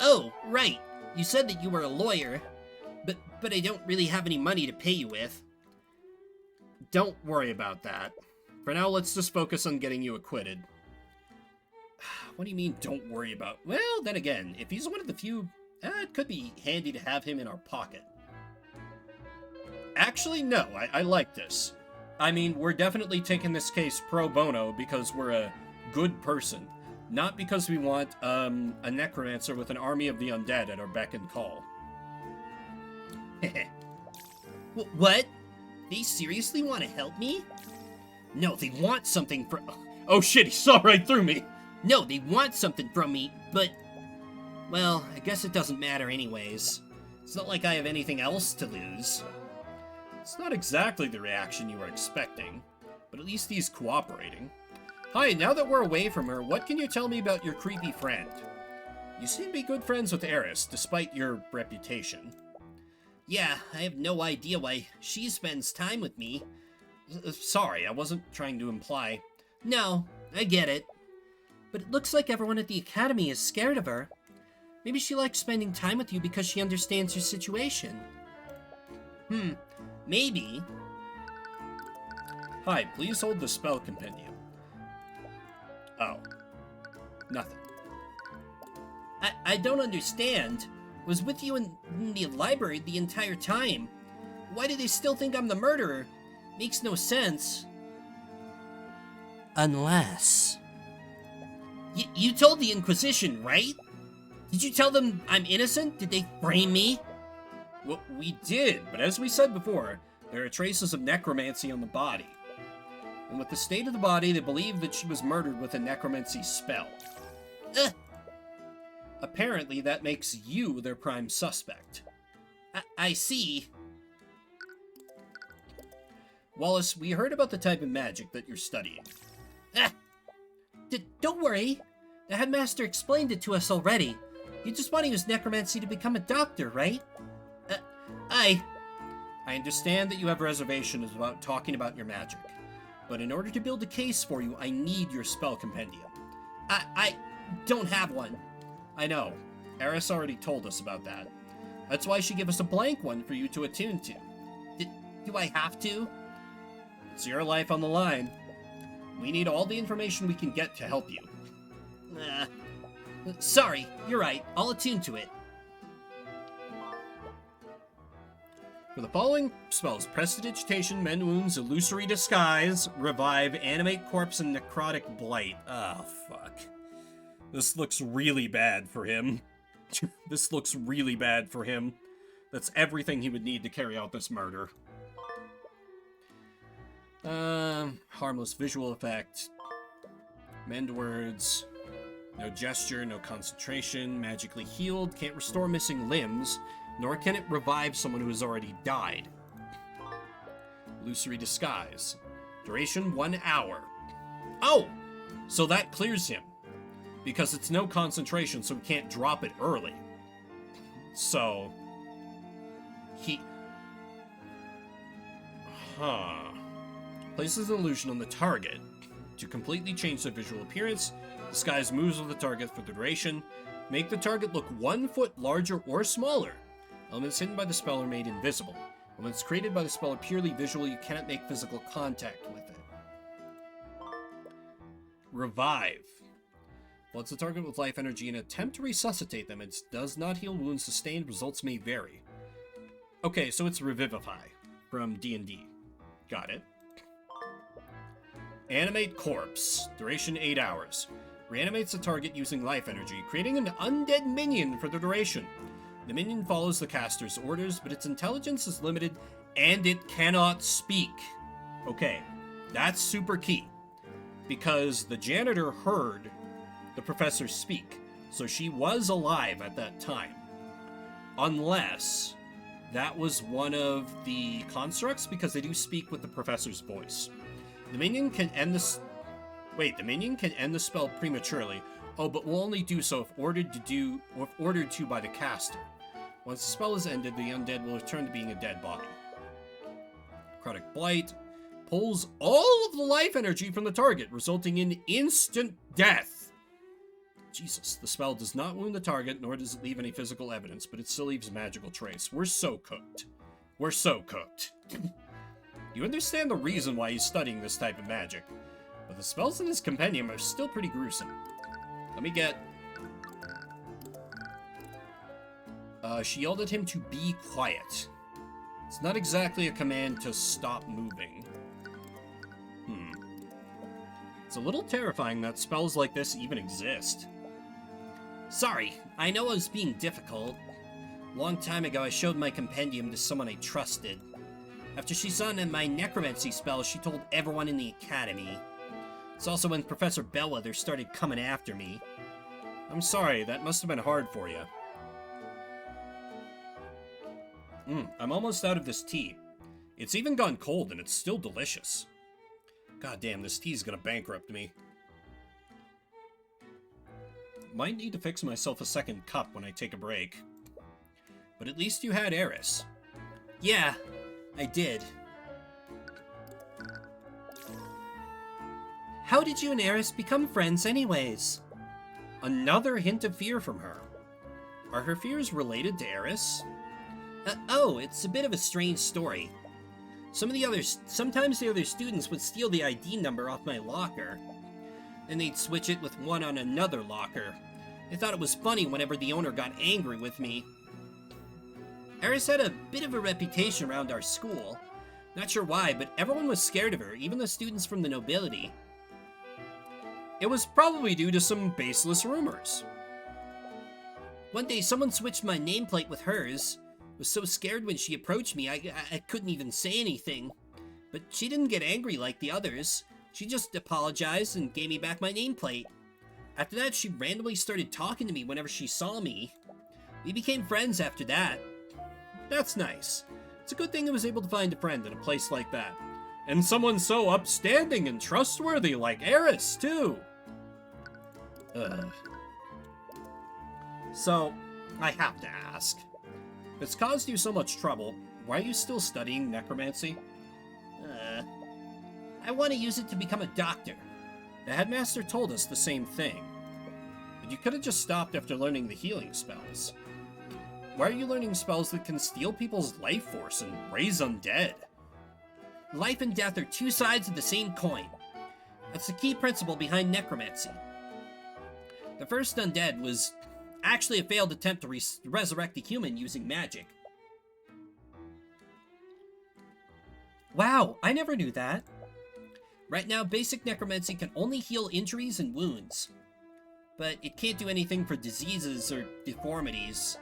Oh, right. You said that you were a lawyer, but I don't really have any money to pay you with. Don't worry about that. For now, let's just focus on getting you acquitted. What do you mean, don't worry about? Well, then again, if he's one of the few, it could be handy to have him in our pocket. Actually, no, I like this. I mean, we're definitely taking this case pro bono because we're a good person, not because we want a necromancer with an army of the undead at our beck and call. What? They seriously want to help me? No, they want something from... Oh shit, he saw right through me! No, they want something from me, but... Well, I guess it doesn't matter anyways. It's not like I have anything else to lose. It's not exactly the reaction you were expecting, but at least he's cooperating. Hi, now that we're away from her, what can you tell me about your creepy friend? You seem to be good friends with Eris, despite your reputation. Yeah, I have no idea why she spends time with me. Sorry, I wasn't trying to imply... No, I get it. But it looks like everyone at the Academy is scared of her. Maybe she likes spending time with you because she understands your situation. Maybe. Hi, please hold the spell compendium. Oh. Nothing. I don't understand. I was with you in the library the entire time. Why do they still think I'm the murderer? makes no sense. Unless... You told the Inquisition, right? Did you tell them I'm innocent? Did they frame me? Well, we did, but as we said before, there are traces of necromancy on the body. And with the state of the body, they believe that she was murdered with a necromancy spell. Apparently, that makes you their prime suspect. I see. Wallace, we heard about the type of magic that you're studying. Don't worry. The headmaster explained it to us already. You just want to use necromancy to become a doctor, right? I understand that you have reservations about talking about your magic, but in order to build a case for you, I need your spell compendium. I don't have one. I know. Eris already told us about that. That's why she gave us a blank one for you to attune to. Do I have to? It's your life on the line. We need all the information we can get to help you. Sorry, you're right. I'll attune to it. For the following spells, Prestidigitation, Mend Wounds, Illusory Disguise, Revive, Animate Corpse, and Necrotic Blight. Oh, fuck. This looks really bad for him. This looks really bad for him. That's everything he would need to carry out this murder. Harmless visual effect. Mend words. No gesture, no concentration, magically healed, can't restore missing limbs, nor can it revive someone who has already died. Illusory disguise. Duration 1 hour. Oh! So that clears him. Because it's no concentration, so he can't drop it early. So... Places an illusion on the target. To completely change their visual appearance, disguise moves with the target for the duration. Make the target look 1 foot larger or smaller. Elements hidden by the spell are made invisible. Elements created by the spell are purely visual, you cannot make physical contact with it. Revive. Floods the target with life energy and attempt to resuscitate them. It does not heal wounds sustained, results may vary. Okay, so it's Revivify from D&D. Got it. Animate Corpse. Duration 8 hours. Reanimates the target using life energy, creating an undead minion for the duration. The minion follows the caster's orders, but its intelligence is limited and it cannot speak. Okay, that's super key. Because the janitor heard the professor speak, so she was alive at that time. Unless that was one of the constructs, because they do speak with the professor's voice. The minion can end the... the minion can end the spell prematurely. Oh, but will only do so if ordered to by the caster. Once the spell is ended, the undead will return to being a dead body. Necrotic Blight pulls all of the life energy from the target, resulting in instant death. Jesus, the spell does not wound the target, nor does it leave any physical evidence, but it still leaves magical trace. We're so cooked. We're so cooked. You understand the reason why he's studying this type of magic, but the spells in his compendium are still pretty gruesome. Let me get... she yelled at him to be quiet. It's not exactly a command to stop moving. It's a little terrifying that spells like this even exist. Sorry, I know I was being difficult. Long time ago, I showed my compendium to someone I trusted. After she saw my necromancy spell, she told everyone in the academy. It's also when Professor Bellwether started coming after me. I'm sorry, that must have been hard for you. I'm almost out of this tea. It's even gone cold and it's still delicious. God damn, this tea's gonna bankrupt me. Might need to fix myself a second cup when I take a break. But at least you had Eris. Yeah, I did. How did you and Eris become friends anyways? Another hint of fear from her. Are her fears related to Eris? Oh, it's a bit of a strange story. Sometimes the other students would steal the ID number off my locker. Then they'd switch it with one on another locker. They thought it was funny whenever the owner got angry with me. Eris had a bit of a reputation around our school. Not sure why, but everyone was scared of her, even the students from the nobility. It was probably due to some baseless rumors. One day, someone switched my nameplate with hers. Was so scared when she approached me, I couldn't even say anything. But she didn't get angry like the others. She just apologized and gave me back my nameplate. After that, she randomly started talking to me whenever she saw me. We became friends after that. That's nice. It's a good thing I was able to find a friend in a place like that. And someone so upstanding and trustworthy like Eris, too. So, I have to ask. If it's caused you so much trouble, why are you still studying necromancy? I want to use it to become a doctor. The headmaster told us the same thing. But you could have just stopped after learning the healing spells. Why are you learning spells that can steal people's life force and raise undead? Life and death are two sides of the same coin. That's the key principle behind necromancy. The first undead was actually a failed attempt to resurrect a human using magic. Wow, I never knew that. Right now, basic necromancy can only heal injuries and wounds, but it can't do anything for diseases or deformities.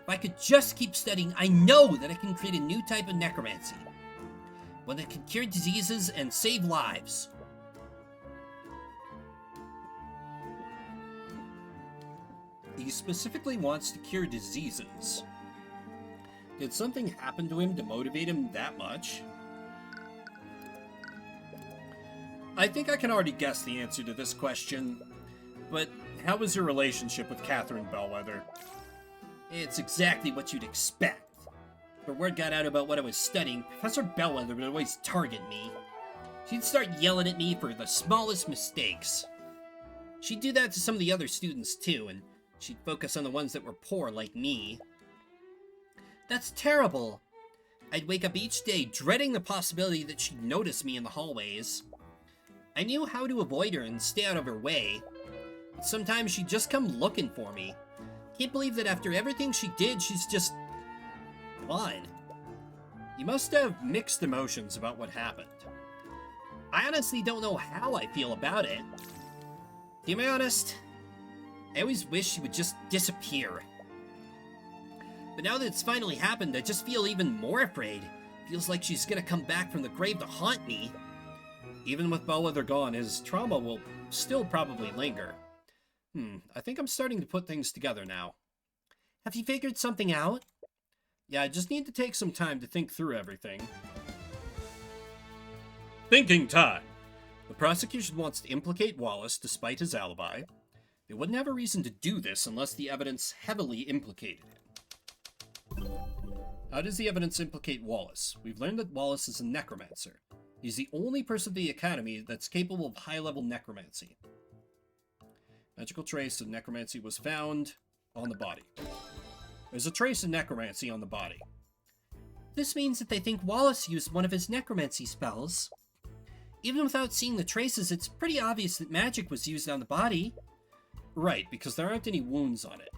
If I could just keep studying, I know that I can create a new type of necromancy. One that can cure diseases and save lives. He specifically wants to cure diseases. Did something happen to him to motivate him that much? I think I can already guess the answer to this question, but how was your relationship with Catherine Bellwether? It's exactly what you'd expect. When word got out about what I was studying, Professor Bellwether would always target me. She'd start yelling at me for the smallest mistakes. She'd do that to some of the other students too, and she'd focus on the ones that were poor like me. That's terrible. I'd wake up each day dreading the possibility that she'd notice me in the hallways. I knew how to avoid her and stay out of her way, but sometimes she'd just come looking for me. Can't believe that after everything she did, she's just gone. You must have mixed emotions about what happened. I honestly don't know how I feel about it. To be honest, I always wish she would just disappear. But now that it's finally happened, I just feel even more afraid. Feels like she's gonna come back from the grave to haunt me. Even with Bellwether gone, his trauma will still probably linger. I think I'm starting to put things together now. Have you figured something out? Yeah, I just need to take some time to think through everything. Thinking time! The prosecution wants to implicate Wallace despite his alibi. They wouldn't have a reason to do this unless the evidence heavily implicated him. How does the evidence implicate Wallace? We've learned that Wallace is a necromancer. He's the only person at the Academy that's capable of high-level necromancy. Magical trace of necromancy was found on the body. There's a trace of necromancy on the body. This means that they think Wallace used one of his necromancy spells. Even without seeing the traces, it's pretty obvious that magic was used on the body. Right, because there aren't any wounds on it.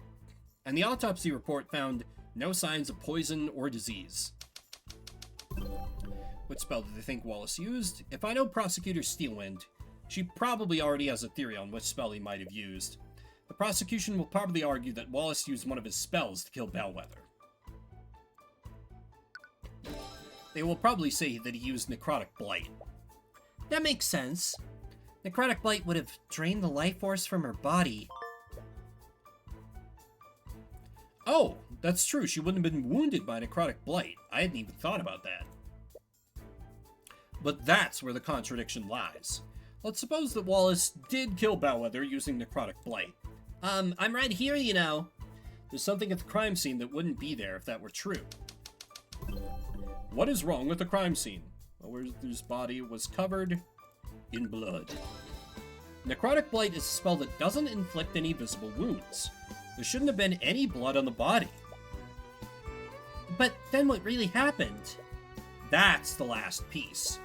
And the autopsy report found no signs of poison or disease. What spell do they think Wallace used? If I know Prosecutor Steelwind, she probably already has a theory on which spell he might have used. The prosecution will probably argue that Wallace used one of his spells to kill Bellwether. They will probably say that he used Necrotic Blight. That makes sense. Necrotic Blight would have drained the life force from her body. Oh, that's true. She wouldn't have been wounded by Necrotic Blight. I hadn't even thought about that. But that's where the contradiction lies. Let's suppose that Wallace did kill Bellwether using Necrotic Blight. I'm right here, you know. There's something at the crime scene that wouldn't be there if that were true. What is wrong with the crime scene? Bellwether's body was covered in blood. Necrotic Blight is a spell that doesn't inflict any visible wounds. There shouldn't have been any blood on the body. But then what really happened? That's the last piece.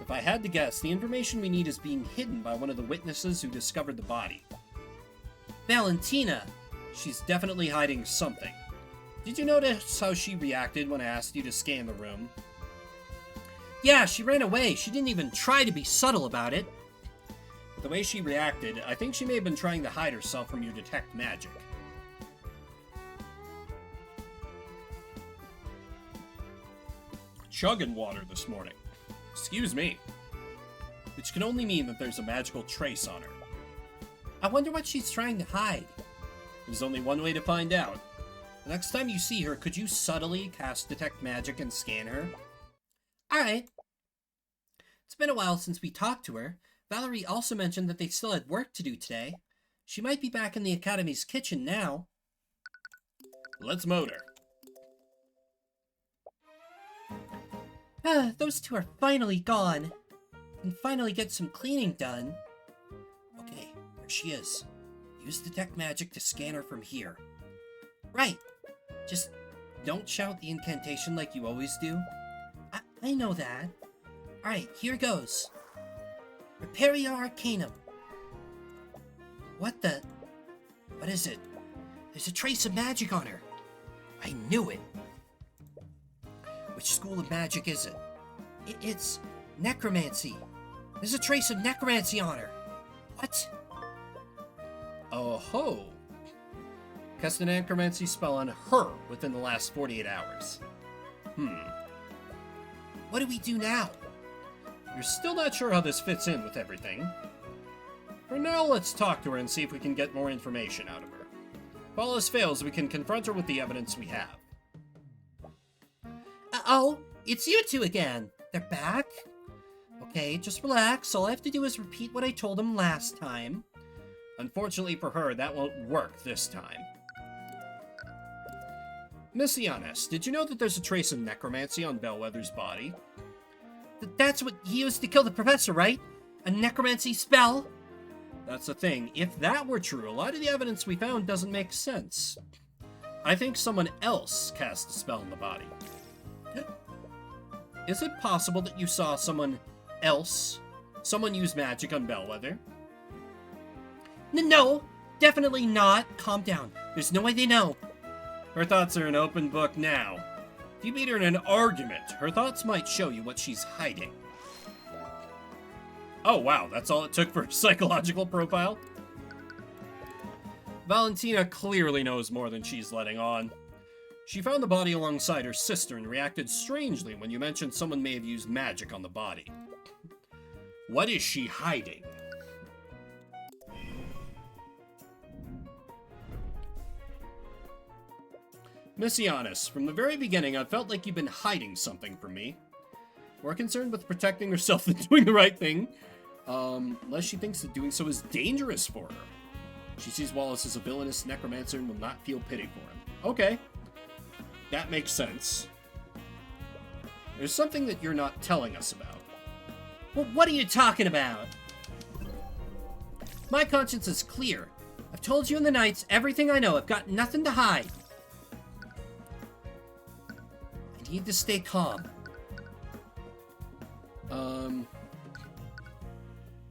If I had to guess, the information we need is being hidden by one of the witnesses who discovered the body. Valentina! She's definitely hiding something. Did you notice how she reacted when I asked you to scan the room? Yeah, she ran away. She didn't even try to be subtle about it. The way she reacted, I think she may have been trying to hide herself from your detect magic. Chugging water this morning. Excuse me. Which can only mean that there's a magical trace on her. I wonder what she's trying to hide. There's only one way to find out. The next time you see her, could you subtly cast detect magic and scan her? Alright. It's been a while since we talked to her. Valerie also mentioned that they still had work to do today. She might be back in the Academy's kitchen now. Let's motor. Those two are finally gone. Can finally get some cleaning done. Okay, there she is. Use detect magic to scan her from here. Right. Just don't shout the incantation like you always do. I know that. Alright, here goes. Prepare your arcanum. What is it? There's a trace of magic on her. I knew it. Which school of magic is it? It's necromancy. There's a trace of necromancy on her. What? Oh ho. Cast a necromancy spell on her within the last 48 hours. What do we do now? You're still not sure how this fits in with everything. For now, let's talk to her and see if we can get more information out of her. If all else fails, we can confront her with the evidence we have. Uh-oh, it's you two again. They're back? Okay, just relax. All I have to do is repeat what I told them last time. Unfortunately for her, that won't work this time. Miss Giannis, did you know that there's a trace of necromancy on Bellwether's body? That's what he used to kill the professor, right? A necromancy spell? That's the thing. If that were true, a lot of the evidence we found doesn't make sense. I think someone else cast a spell on the body. Is it possible that you saw someone use magic on Bellwether? No, definitely not. Calm down. There's no way they know. Her thoughts are an open book now. If you beat her in an argument, her thoughts might show you what she's hiding. Oh wow, that's all it took for a psychological profile? Valentina clearly knows more than she's letting on. She found the body alongside her sister and reacted strangely when you mentioned someone may have used magic on the body. What is she hiding? Miss Giannis, from the very beginning, I felt like you've been hiding something from me. More concerned with protecting herself than doing the right thing. Unless she thinks that doing so is dangerous for her. She sees Wallace as a villainous necromancer and will not feel pity for him. Okay. That makes sense. There's something that you're not telling us about. Well, what are you talking about? My conscience is clear. I've told you in the nights everything I know. I've got nothing to hide. I need to stay calm.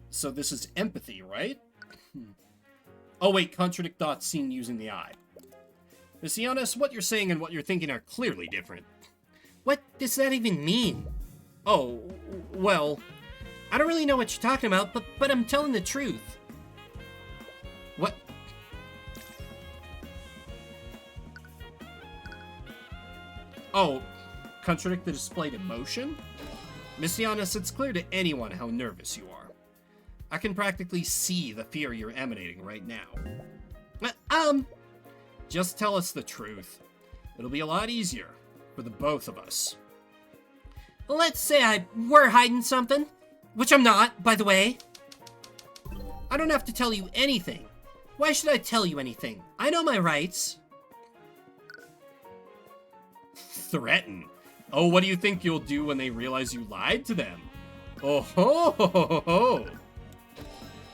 So this is empathy, right? Oh wait, contradict thoughts seen using the eye. Miss Giannis, what you're saying and what you're thinking are clearly different. What does that even mean? Oh, well, I don't really know what you're talking about, but I'm telling the truth. What? Oh, contradict the displayed emotion? Miss Giannis, it's clear to anyone how nervous you are. I can practically see the fear you're emanating right now. Just tell us the truth. It'll be a lot easier for the both of us. Let's say I were hiding something, which I'm not, by the way. I don't have to tell you anything. Why should I tell you anything? I know my rights. Threaten. Oh, what do you think you'll do when they realize you lied to them? Oh ho ho ho ho!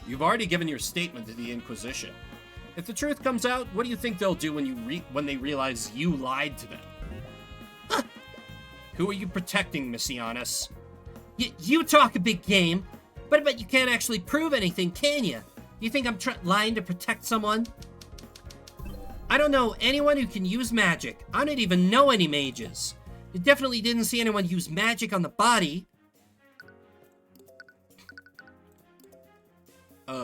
You've already given your statement to the Inquisition. If the truth comes out, what do you think they'll do when they realize you lied to them? Who are you protecting, Miss Giannis? You talk a big game, but I bet you can't actually prove anything, can you? You think I'm lying to protect someone? I don't know anyone who can use magic. I don't even know any mages. You definitely didn't see anyone use magic on the body. What?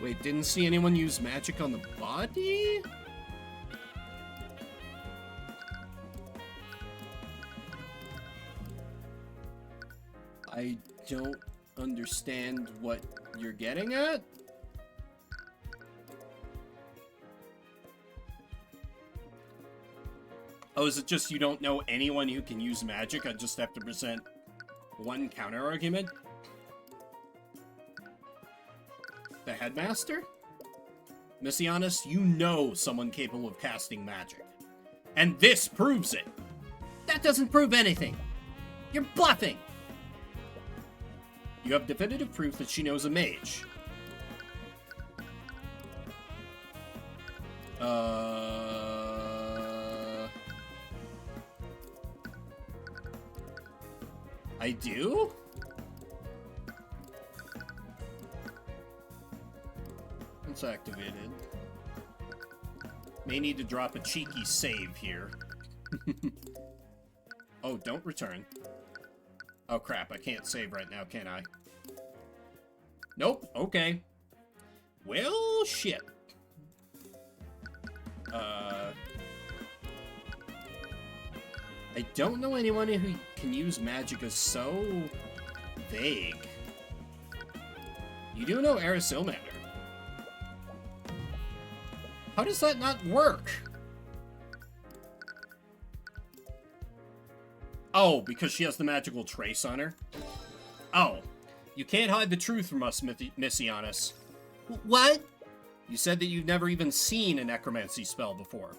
Wait, didn't see anyone use magic on the body? I don't understand what you're getting at. Oh, is it just you don't know anyone who can use magic? I just have to present one counter argument? The headmaster? Messianus, you know someone capable of casting magic. And this proves it. That doesn't prove anything. You're bluffing. You have definitive proof that she knows a mage. I do? It's activated. May need to drop a cheeky save here. Oh, don't return. Oh crap, I can't save right now, can I? Nope, okay. Well, shit. I don't know anyone who can use magic is so vague. You do know Eris Ilmander. How does that not work? Oh, because she has the magical trace on her? Oh, you can't hide the truth from us, Messianus. What? You said that you've never even seen a necromancy spell before.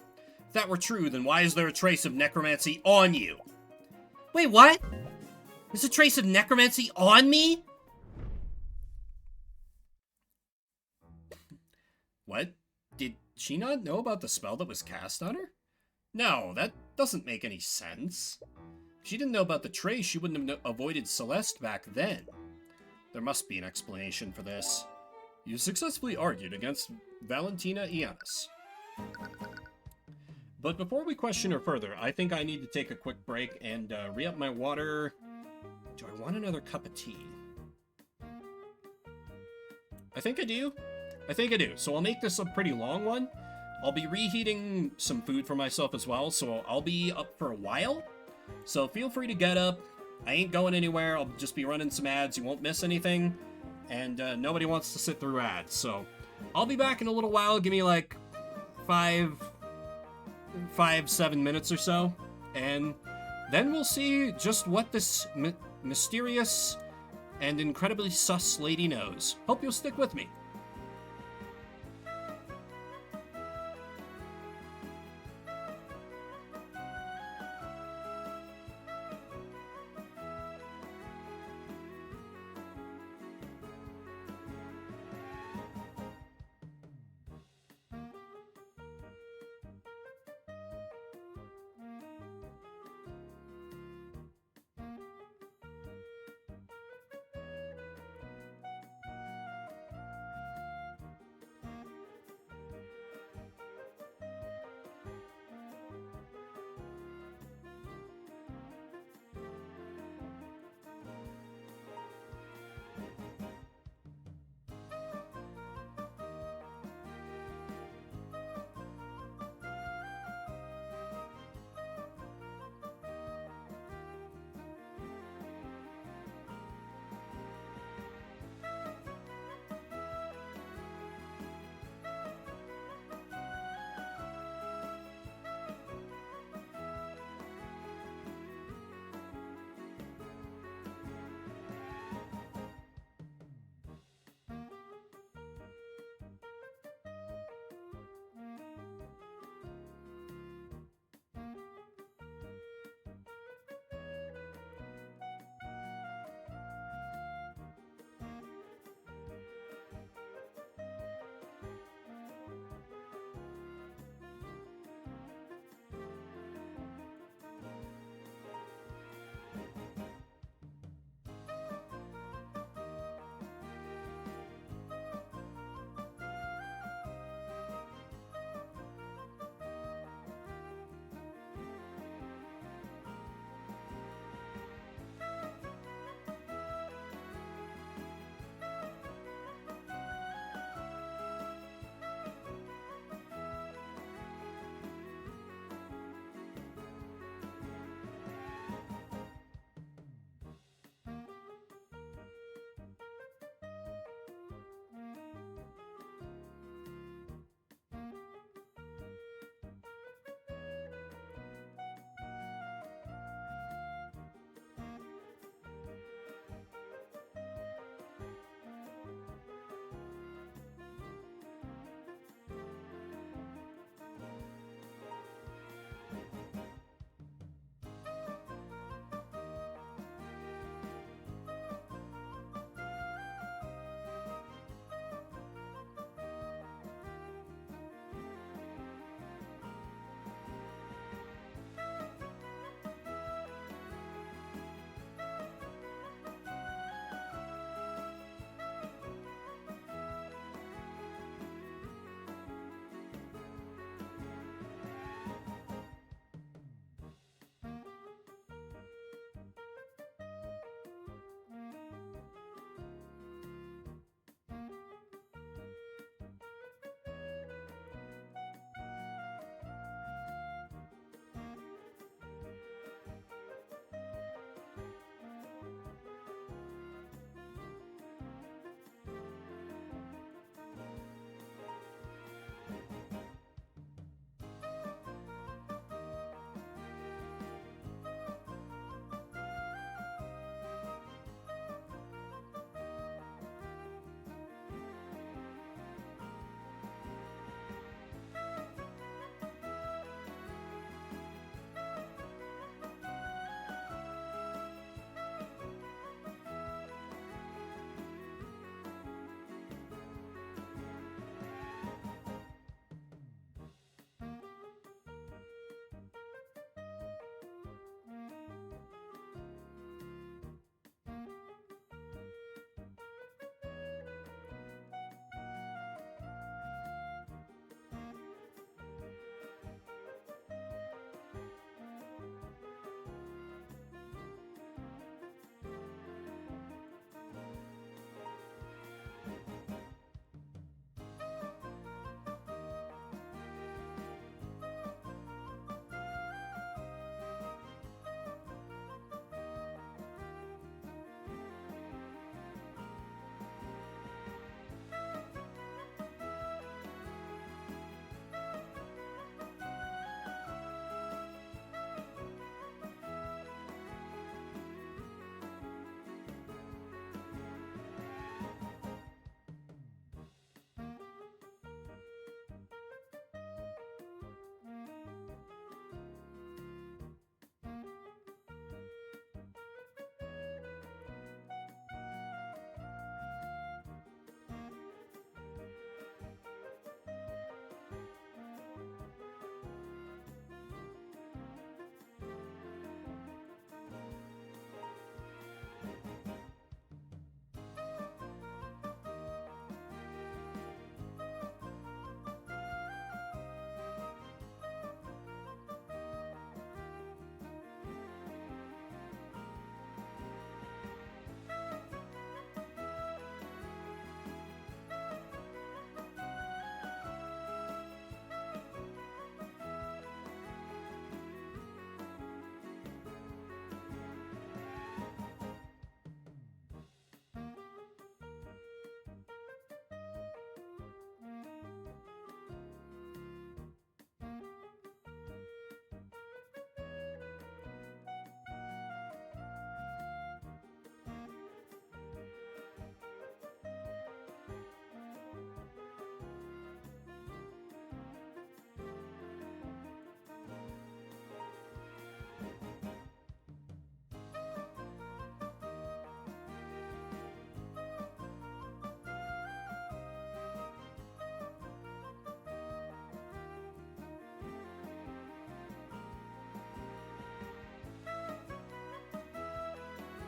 If that were true, then why is there a trace of necromancy on you? Wait, what? There's a trace of necromancy on me? What? Did she not know about the spell that was cast on her? No, that doesn't make any sense. If she didn't know about the trace, she wouldn't have avoided Celeste back then. There must be an explanation for this. You successfully argued against Valentina Iannis. But before we question her further, I think I need to take a quick break and re-up my water. Do I want another cup of tea? I think I do. So I'll make this a pretty long one. I'll be reheating some food for myself as well, so I'll be up for a while. So feel free to get up. I ain't going anywhere. I'll just be running some ads. You won't miss anything. And nobody wants to sit through ads. So I'll be back in a little while. Give me like 7 minutes or so. And then we'll see just what this mysterious and incredibly sus lady knows. Hope you'll stick with me.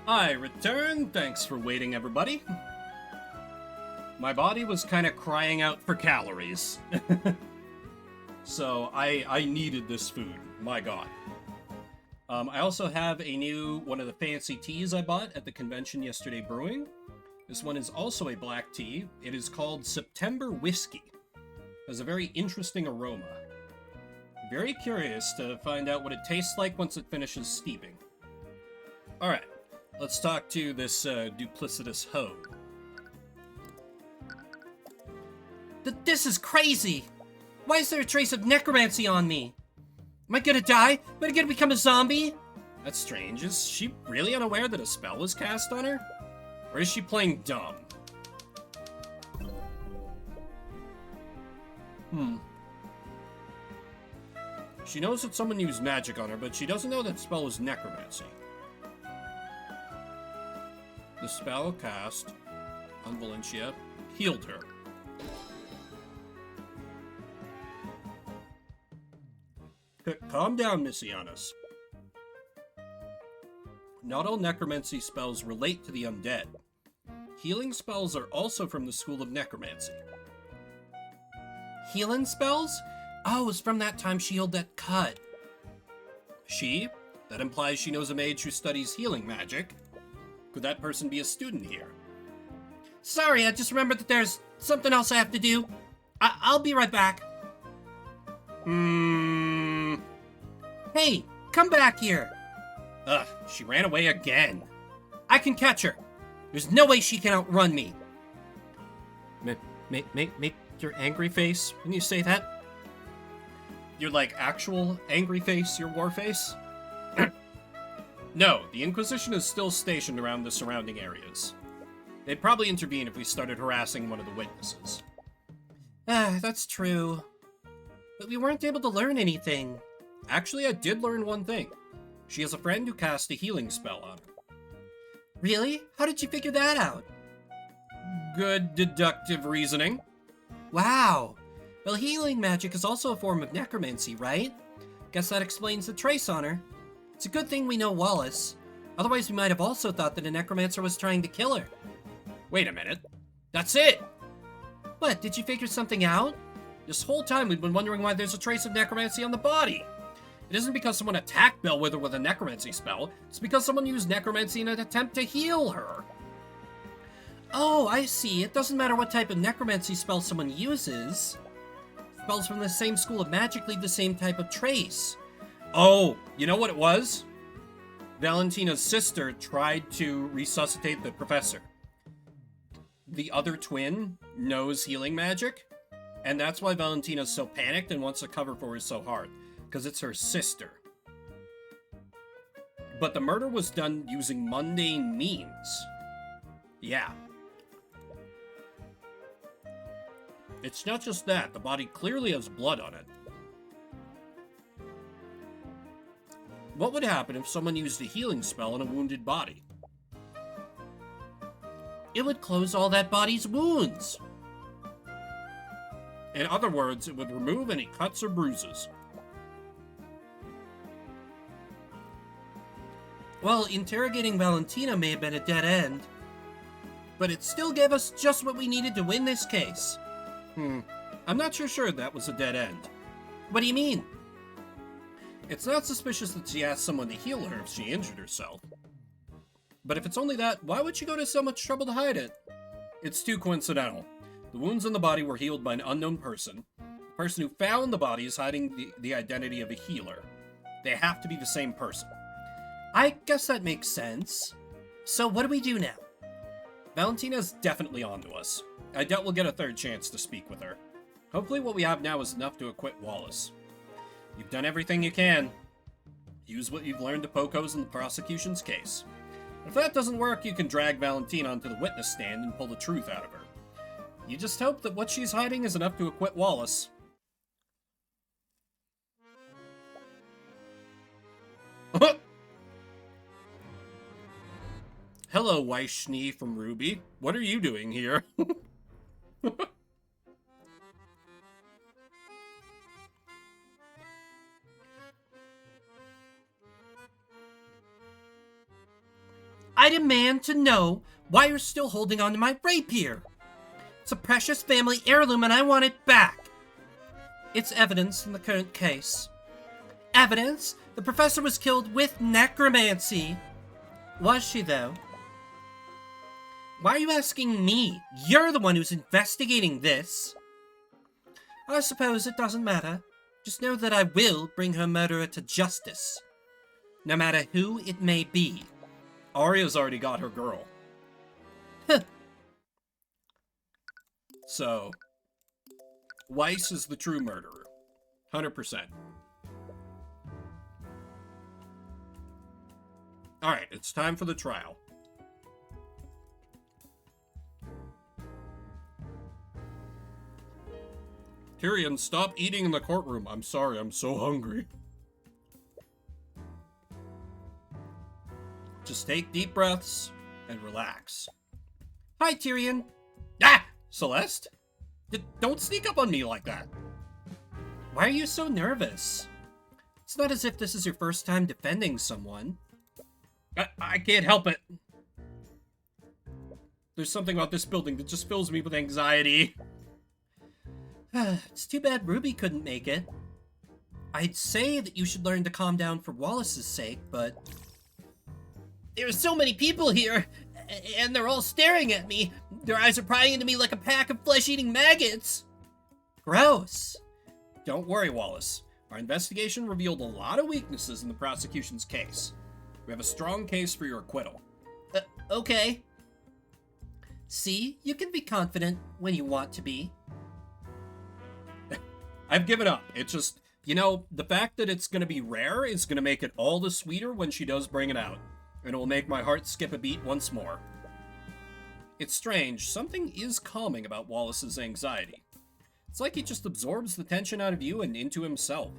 I return. Thanks for waiting, everybody. My body was kind of crying out for calories. So I needed this food. My god. I also have a new one of the fancy teas I bought at the convention yesterday brewing. This one is also a black tea. It is called September Whiskey. It has a very interesting aroma. Very curious to find out what it tastes like once it finishes steeping. Alright, let's talk to this duplicitous hoe. This is crazy! Why is there a trace of necromancy on me? Am I gonna die? Am I gonna become a zombie? That's strange. Is she really unaware that a spell was cast on her? Or is she playing dumb? She knows that someone used magic on her, but she doesn't know that spell was necromancy. The spell cast on Valencia healed her. Calm down, Messianus. Not all necromancy spells relate to the undead. Healing spells are also from the school of necromancy. Healing spells? Oh, it was from that time she healed that cut. She? That implies she knows a mage who studies healing magic. Could that person be a student here? Sorry, I just remembered that there's something else I have to do. I'll be right back. Hey, come back here. Ugh, she ran away again. I can catch her. There's no way she can outrun me. Make your angry face when you say that. Your, like, actual angry face, your war face? No, the Inquisition is still stationed around the surrounding areas. They'd probably intervene if we started harassing one of the witnesses. That's true. But we weren't able to learn anything. Actually, I did learn one thing. She has a friend who cast a healing spell on her. Really? How did you figure that out? Good deductive reasoning. Wow. Well, healing magic is also a form of necromancy, right? Guess that explains the trace on her. It's a good thing we know Wallace. Otherwise, we might have also thought that a necromancer was trying to kill her. Wait a minute. That's it! What, did you figure something out? This whole time we've been wondering why there's a trace of necromancy on the body. It isn't because someone attacked Bellwether with a necromancy spell. It's because someone used necromancy in an attempt to heal her. Oh, I see. It doesn't matter what type of necromancy spell someone uses. Spells from the same school of magic leave the same type of trace. Oh, you know what it was? Valentina's sister tried to resuscitate the professor. The other twin knows healing magic, and that's why Valentina's so panicked and wants to cover for her so hard, because it's her sister. But the murder was done using mundane means. Yeah. It's not just that, the body clearly has blood on it. What would happen if someone used a healing spell on a wounded body? It would close all that body's wounds. In other words, it would remove any cuts or bruises. Well, interrogating Valentina may have been a dead end, but it still gave us just what we needed to win this case. I'm not sure that was a dead end. What do you mean? It's not suspicious that she asked someone to heal her if she injured herself. But if it's only that, why would she go to so much trouble to hide it? It's too coincidental. The wounds on the body were healed by an unknown person. The person who found the body is hiding the identity of a healer. They have to be the same person. I guess that makes sense. So what do we do now? Valentina's definitely onto us. I doubt we'll get a third chance to speak with her. Hopefully what we have now is enough to acquit Wallace. You've done everything you can. Use what you've learned to poke holes in the prosecution's case. If that doesn't work, you can drag Valentina onto the witness stand and pull the truth out of her. You just hope that what she's hiding is enough to acquit Wallace. Hello, Weichschnee from Ruby. What are you doing here? I demand to know why you're still holding on to my rapier. It's a precious family heirloom and I want it back. It's evidence in the current case. Evidence? The professor was killed with necromancy. Was she, though? Why are you asking me? You're the one who's investigating this. I suppose it doesn't matter. Just know that I will bring her murderer to justice. No matter who it may be. Arya's already got her girl. Huh. So, Weiss is the true murderer. 100%. Alright, it's time for the trial. Tyrion, stop eating in the courtroom. I'm sorry, I'm so hungry. Just take deep breaths and relax. Hi, Tyrion. Ah! Celeste? Don't sneak up on me like that. Why are you so nervous? It's not as if this is your first time defending someone. I can't help it. There's something about this building that just fills me with anxiety. It's too bad Ruby couldn't make it. I'd say that you should learn to calm down for Wallace's sake, but... There are so many people here, and they're all staring at me. Their eyes are prying into me like a pack of flesh-eating maggots. Gross. Don't worry, Wallace. Our investigation revealed a lot of weaknesses in the prosecution's case. We have a strong case for your acquittal. Okay. See, you can be confident when you want to be. I've given up. It's just, you know, the fact that it's going to be rare is going to make it all the sweeter when she does bring it out. And it will make my heart skip a beat once more. It's strange. Something is calming about Wallace's anxiety. It's like he just absorbs the tension out of you and into himself.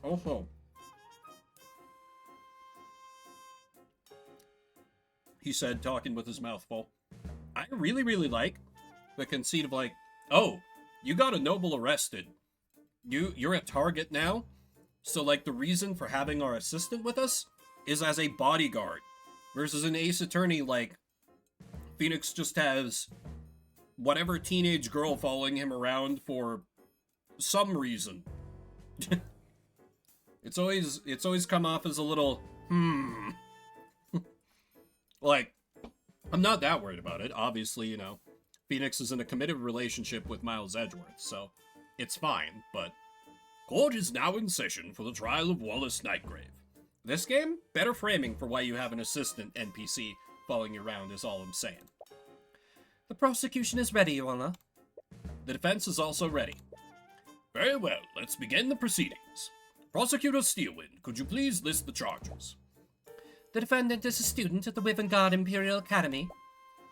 Also, he said, talking with his mouth full, I really, really like the conceit of like, oh, you got a noble arrested. You're a target now. So like the reason for having our assistant with us is as a bodyguard. Versus an ace attorney, like, Phoenix just has whatever teenage girl following him around for some reason. It's always come off as a little, Like, I'm not that worried about it. Obviously, you know, Phoenix is in a committed relationship with Miles Edgeworth, so it's fine, but... Court is now in session for the trial of Wallace Nightgrave. This game, better framing for why you have an assistant NPC following you around is all I'm saying. The prosecution is ready, Your Honor. The defense is also ready. Very well, let's begin the proceedings. Prosecutor Steelwind, could you please list the charges? The defendant is a student at the Wyvern Guard Imperial Academy.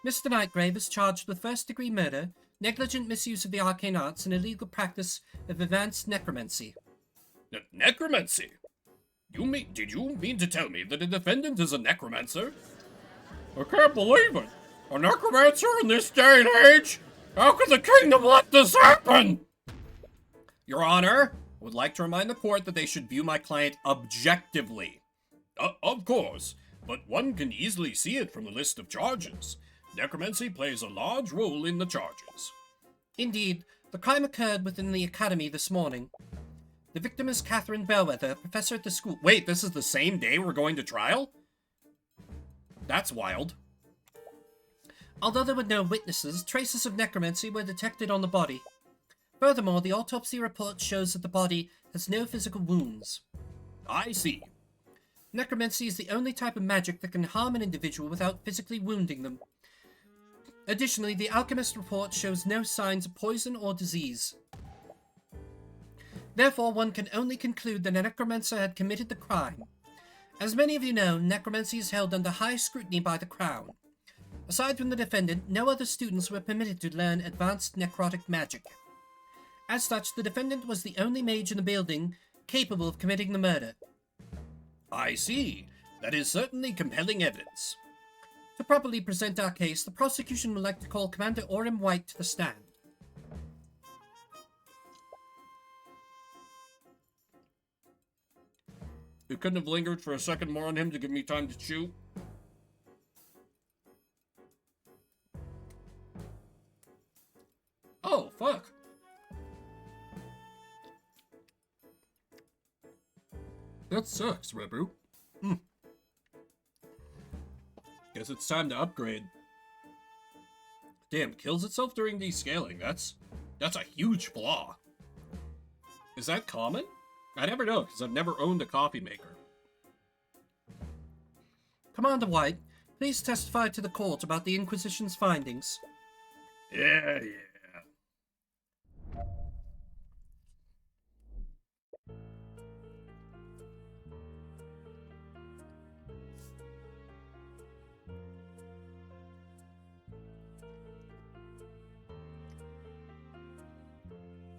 Mr. Nightgrave is charged with first-degree murder, negligent misuse of the arcane arts, and illegal practice of advanced necromancy. Necromancy? Did you mean to tell me that a defendant is a necromancer? I can't believe it! A necromancer in this day and age? How could the kingdom let this happen? Your Honor, I would like to remind the court that they should view my client objectively. Of course, but one can easily see it from the list of charges. Necromancy plays a large role in the charges. Indeed, the crime occurred within the academy this morning. The victim is Catherine Bellwether, professor at the school. Wait, this is the same day we're going to trial? That's wild. Although there were no witnesses, traces of necromancy were detected on the body. Furthermore, the autopsy report shows that the body has no physical wounds. I see. Necromancy is the only type of magic that can harm an individual without physically wounding them. Additionally, the alchemist report shows no signs of poison or disease. Therefore, one can only conclude that a necromancer had committed the crime. As many of you know, necromancy is held under high scrutiny by the Crown. Aside from the defendant, no other students were permitted to learn advanced necrotic magic. As such, the defendant was the only mage in the building capable of committing the murder. I see. That is certainly compelling evidence. To properly present our case, the prosecution would like to call Commander Orem White to the stand. You couldn't have lingered for a second more on him to give me time to chew? Oh, fuck. That sucks, Rebu. Guess it's time to upgrade. Damn, kills itself during descaling. That's a huge flaw. Is that common? I never know, because I've never owned a coffee maker. Commander White, please testify to the court about the Inquisition's findings. Yeah.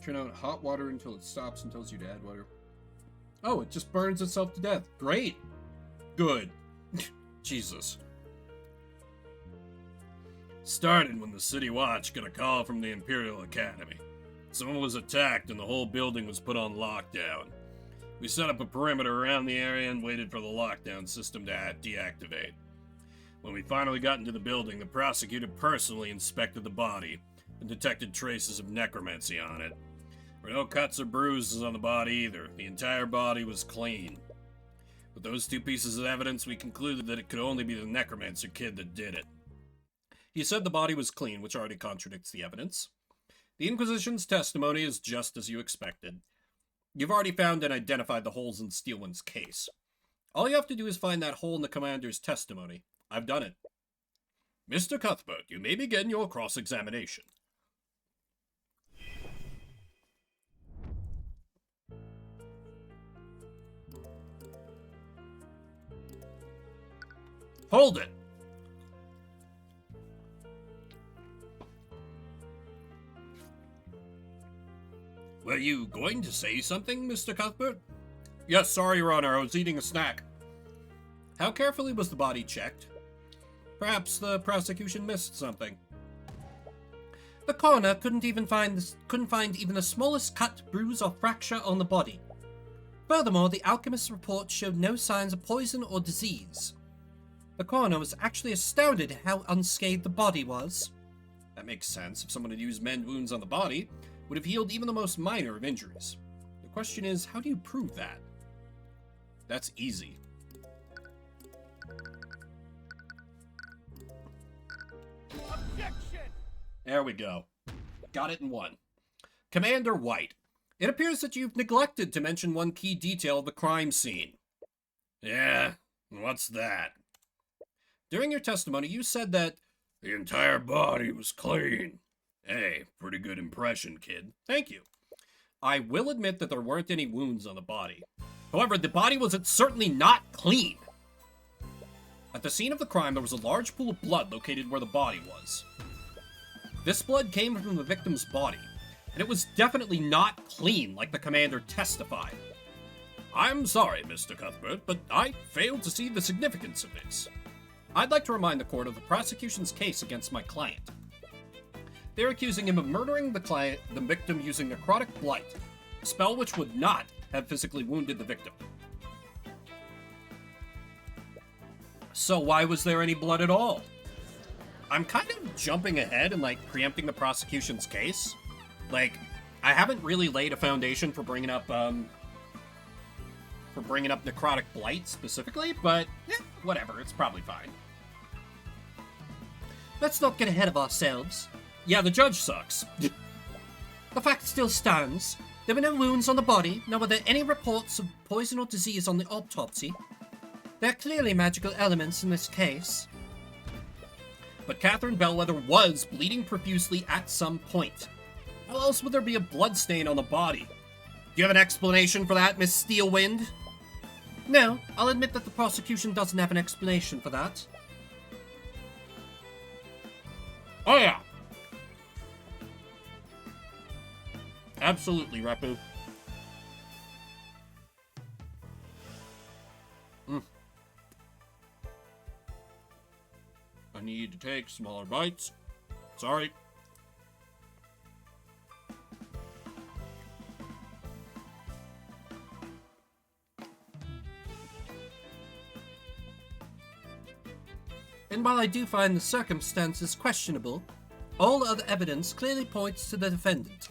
Turn on hot water until it stops and tells you to add water. Oh, it just burns itself to death. Great. Good. Jesus. Started when the City Watch got a call from the Imperial Academy. Someone was attacked and the whole building was put on lockdown. We set up a perimeter around the area and waited for the lockdown system to deactivate. When we finally got into the building, the prosecutor personally inspected the body and detected traces of necromancy on it. There were no cuts or bruises on the body either. The entire body was clean. With those two pieces of evidence, we concluded that it could only be the necromancer kid that did it. He said the body was clean, which already contradicts the evidence. The Inquisition's testimony is just as you expected. You've already found and identified the holes in Steelwind's case. All you have to do is find that hole in the commander's testimony. I've done it. Mr. Cuthbert, you may begin your cross-examination. Hold it! Were you going to say something, Mr. Cuthbert? Yes, sorry, Your Honor, I was eating a snack. How carefully was the body checked? Perhaps the prosecution missed something. The coroner couldn't find even the smallest cut, bruise, or fracture on the body. Furthermore, the alchemist's report showed no signs of poison or disease. The coroner was actually astounded at how unscathed the body was. That makes sense. If someone had used mend wounds on the body, it would have healed even the most minor of injuries. The question is, how do you prove that? That's easy. Objection! There we go. Got it in one. Commander White, it appears that you've neglected to mention one key detail of the crime scene. Yeah, what's that? During your testimony, you said that the entire body was clean. Hey, pretty good impression, kid. Thank you. I will admit that there weren't any wounds on the body. However, the body was certainly not clean. At the scene of the crime, there was a large pool of blood located where the body was. This blood came from the victim's body, and it was definitely not clean like the commander testified. I'm sorry, Mr. Cuthbert, but I failed to see the significance of this. I'd like to remind the court of the prosecution's case against my client. They're accusing him of murdering the victim using necrotic blight, a spell which would not have physically wounded the victim. So why was there any blood at all? I'm kind of jumping ahead and, preempting the prosecution's case. I haven't really laid a foundation for bringing up necrotic blight specifically, but whatever, it's probably fine. Let's not get ahead of ourselves. Yeah, the judge sucks. The fact still stands. There were no wounds on the body, nor were there any reports of poison or disease on the autopsy. There are clearly magical elements in this case. But Catherine Bellwether was bleeding profusely at some point. How else would there be a bloodstain on the body? Do you have an explanation for that, Miss Steelwind? No, I'll admit that the prosecution doesn't have an explanation for that. Oh yeah. Absolutely, Repu. I need to take smaller bites. Sorry. and while I do find the circumstances questionable, all other evidence clearly points to the defendant.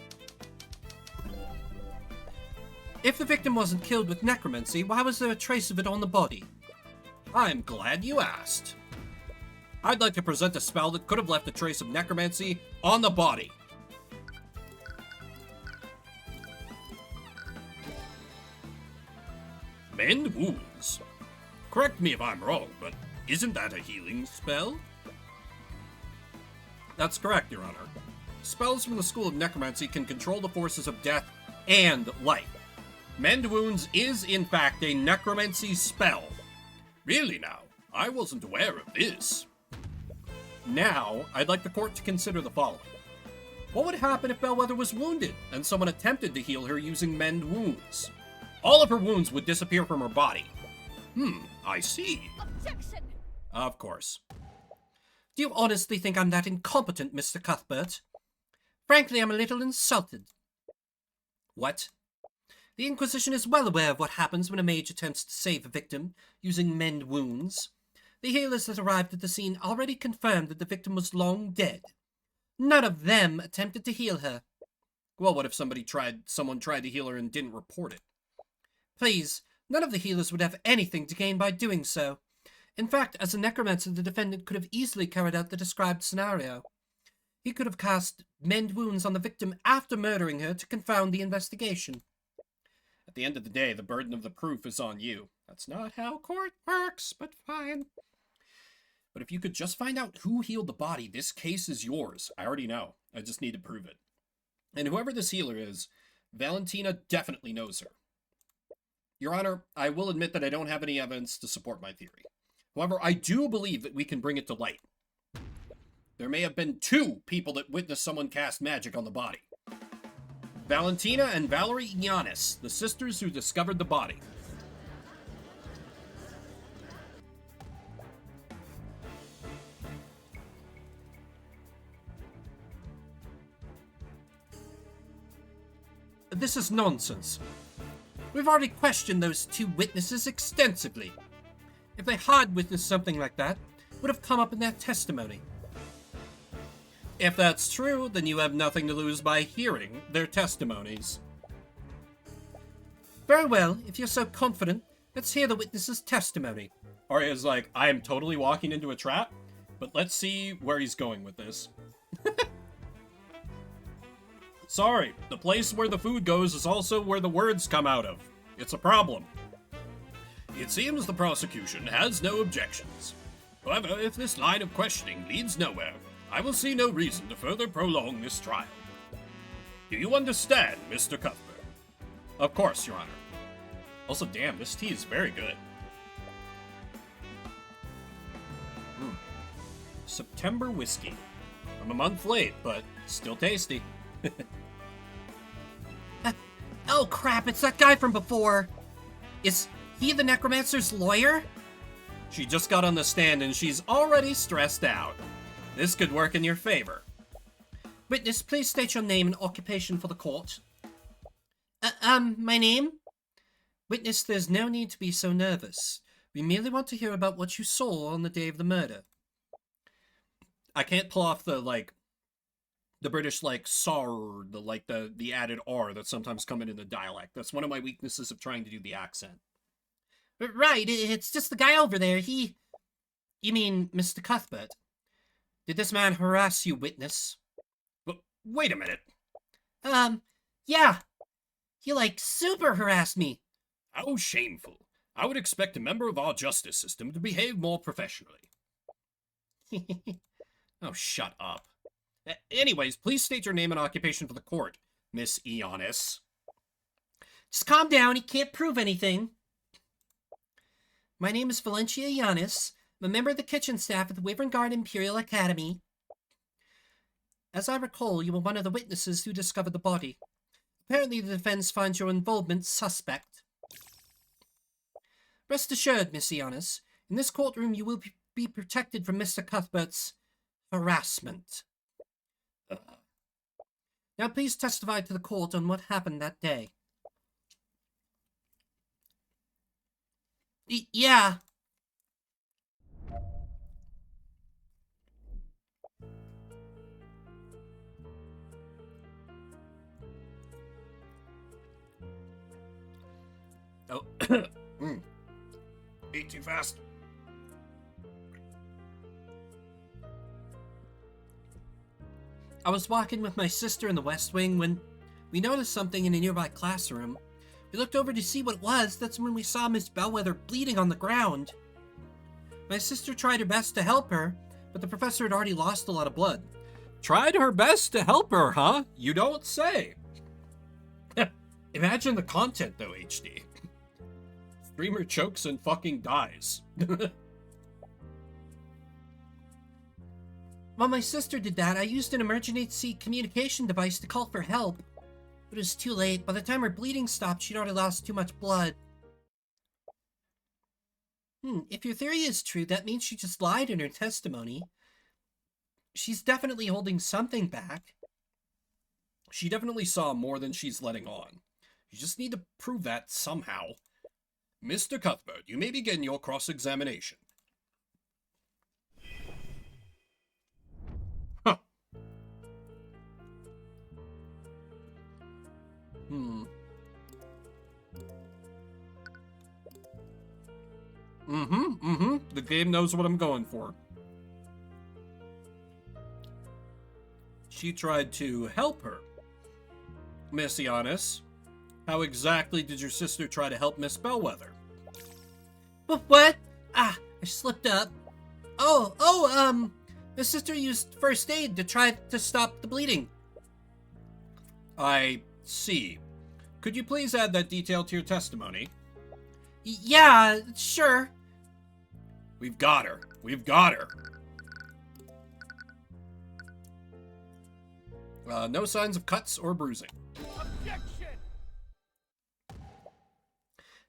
If the victim wasn't killed with necromancy, why was there a trace of it on the body? I'm glad you asked. I'd like to present a spell that could have left a trace of necromancy on the body. Mend wounds. Correct me if I'm wrong, but isn't that a healing spell? That's correct, Your Honor. Spells from the School of Necromancy can control the forces of death and life. Mend wounds is, in fact, a necromancy spell. Really now, I wasn't aware of this. Now, I'd like the court to consider the following. What would happen if Bellwether was wounded, and someone attempted to heal her using mend wounds? All of her wounds would disappear from her body. I see. Objection! Of course. Do you honestly think I'm that incompetent, Mr. Cuthbert? Frankly, I'm a little insulted. What? The Inquisition is well aware of what happens when a mage attempts to save a victim using mend wounds. The healers that arrived at the scene already confirmed that the victim was long dead. None of them attempted to heal her. Well, what if someone tried to heal her and didn't report it? Please, none of the healers would have anything to gain by doing so. In fact, as a necromancer, the defendant could have easily carried out the described scenario. He could have cast mend wounds on the victim after murdering her to confound the investigation. At the end of the day, the burden of the proof is on you. That's not how court works, but fine. But if you could just find out who healed the body, this case is yours. I already know. I just need to prove it. And whoever this healer is, Valentina definitely knows her. Your Honor, I will admit that I don't have any evidence to support my theory. However, I do believe that we can bring it to light. There may have been 2 people that witnessed someone cast magic on the body. Valentina and Valerie Giannis, the sisters who discovered the body. This is nonsense. We've already questioned those 2 witnesses extensively. If they had witnessed something like that, it would have come up in their testimony. If that's true, then you have nothing to lose by hearing their testimonies. Very well, if you're so confident, let's hear the witness's testimony. Arya's like, I am totally walking into a trap, but let's see where he's going with this. Sorry, the place where the food goes is also where the words come out of. It's a problem. It seems the prosecution has no objections. However, if this line of questioning leads nowhere, I will see no reason to further prolong this trial. Do you understand, Mr. Cuthbert? Of course, Your Honor. Also, damn, this tea is very good. September whiskey. I'm a month late, but still tasty. Oh crap, it's that guy from before. Is he the necromancer's lawyer? She just got on the stand and she's already stressed out. This could work in your favor. Witness, please state your name and occupation for the court. My name? Witness, there's no need to be so nervous. We merely want to hear about what you saw on the day of the murder. I can't pull off the British, sar, the added R that sometimes come in the dialect. That's one of my weaknesses of trying to do the accent. Right, it's just the guy over there. You mean Mr. Cuthbert? Did this man harass you, witness? But wait a minute. Yeah. He, super harassed me. How shameful. I would expect a member of our justice system to behave more professionally. Oh, shut up. Anyways, please state your name and occupation for the court, Miss Ionis. Just calm down, he can't prove anything. My name is Valencia Ionis. I'm a member of the kitchen staff at the Wyvern Guard Imperial Academy. As I recall, you were one of the witnesses who discovered the body. Apparently the defense finds your involvement suspect. Rest assured, Miss Ionis, in this courtroom you will be protected from Mr. Cuthbert's harassment. Now please testify to the court on what happened that day. Yeah. Oh. Eat too fast. I was walking with my sister in the West Wing when we noticed something in a nearby classroom. We looked over to see what it was. That's when we saw Miss Bellwether bleeding on the ground. My sister tried her best to help her, but the professor had already lost a lot of blood. Tried her best to help her, huh? You don't say. Imagine the content, though, HD. Streamer chokes and fucking dies. While my sister did that, I used an emergency communication device to call for help. But it was too late. By the time her bleeding stopped, she'd already lost too much blood. If your theory is true, that means she just lied in her testimony. She's definitely holding something back. She definitely saw more than she's letting on. You just need to prove that somehow. Mr. Cuthbert, you may begin your cross-examination. Huh. The game knows what I'm going for. She tried to help her. Miss Giannis, how exactly did your sister try to help Miss Bellwether? What? I slipped up. My sister used first aid to try to stop the bleeding. I see. Could you please add that detail to your testimony? Yeah, sure. We've got her. We've got her. No signs of cuts or bruising. Objection!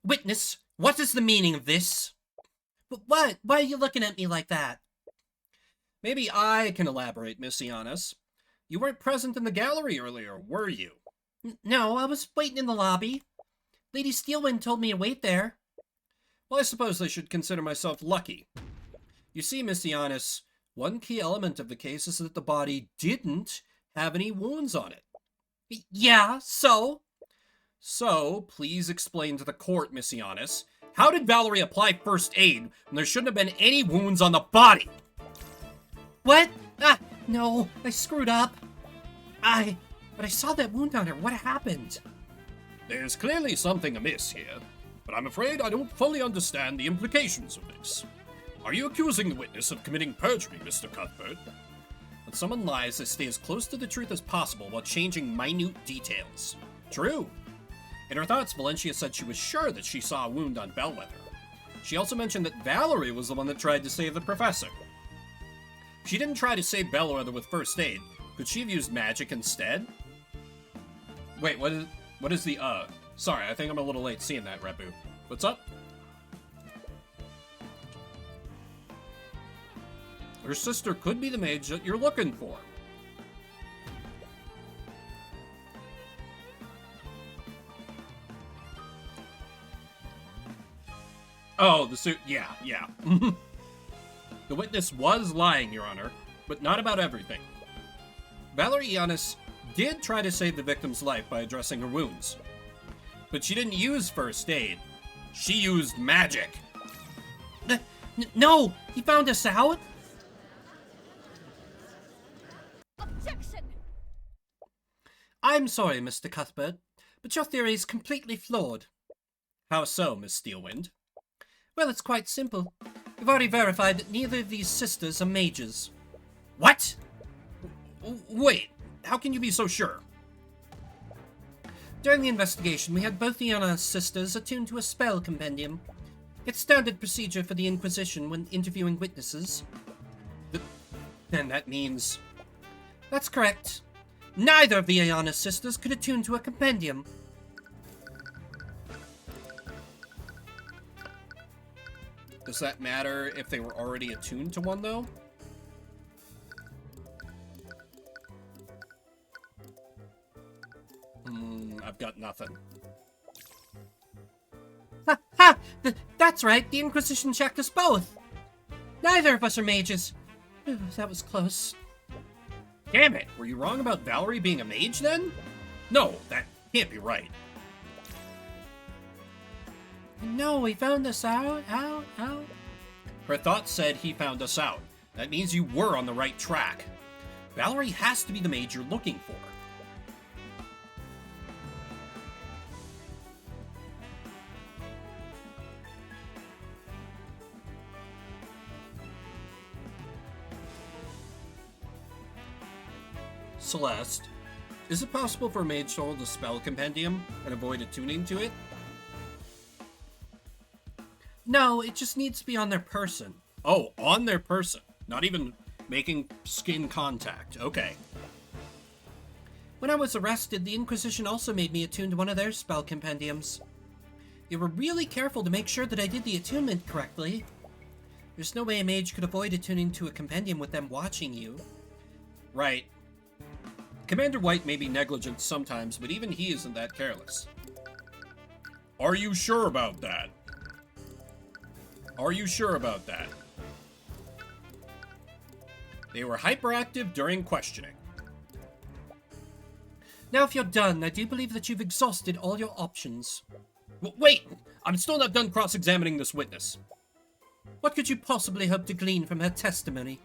Witness, what is the meaning of this? What? Why are you looking at me like that? Maybe I can elaborate, Miss Giannis. You weren't present in the gallery earlier, were you? No, I was waiting in the lobby. Lady Steelwind told me to wait there. Well, I suppose I should consider myself lucky. You see, Miss Giannis, one key element of the case is that the body didn't have any wounds on it. Yeah, so? So, please explain to the court, Miss Giannis, how did Valerie apply first aid when there shouldn't have been any wounds on the body? What? No, I screwed up. But I saw that wound on her. What happened? There's clearly something amiss here, but I'm afraid I don't fully understand the implications of this. Are you accusing the witness of committing perjury, Mr. Cuthbert? When someone lies, they stay as close to the truth as possible while changing minute details. True. In her thoughts, Valencia said she was sure that she saw a wound on Bellwether. She also mentioned that Valerie was the one that tried to save the professor. She didn't try to save Bellwether with first aid. Could she have used magic instead? Wait, what is the, Sorry, I think I'm a little late seeing that, Rebu. What's up? Her sister could be the mage that you're looking for. Oh, the suit. Yeah. The witness was lying, Your Honor, but not about everything. Valerie Giannis did try to save the victim's life by addressing her wounds. But she didn't use first aid. She used magic. No! He found us out? Objection! I'm sorry, Mr. Cuthbert, but your theory is completely flawed. How so, Miss Steelwind? Well, it's quite simple. We've already verified that neither of these sisters are mages. What? Wait, how can you be so sure? During the investigation, we had both Iana's sisters attuned to a spell compendium. It's standard procedure for the Inquisition when interviewing witnesses. Then that means... That's correct. Neither of the Iana sisters could attune to a compendium. Does that matter if they were already attuned to one, though? I've got nothing. Ha! That's right, the Inquisition checked us both. Neither of us are mages. That was close. Damn it! Were you wrong about Valerie being a mage, then? No, that can't be right. No, he found us out. Her thoughts said he found us out. That means you were on the right track. Valerie has to be the mage you're looking for. Celeste, is it possible for a mage to hold a spell compendium and avoid attuning to it? No, it just needs to be on their person. Oh, on their person. Not even making skin contact. Okay. When I was arrested, the Inquisition also made me attune to one of their spell compendiums. They were really careful to make sure that I did the attunement correctly. There's no way a mage could avoid attuning to a compendium with them watching you. Right. Commander White may be negligent sometimes, but even he isn't that careless. Are you sure about that? Are you sure about that? They were hyperactive during questioning. Now if you're done, I do believe that you've exhausted all your options. Wait! I'm still not done cross-examining this witness. What could you possibly hope to glean from her testimony?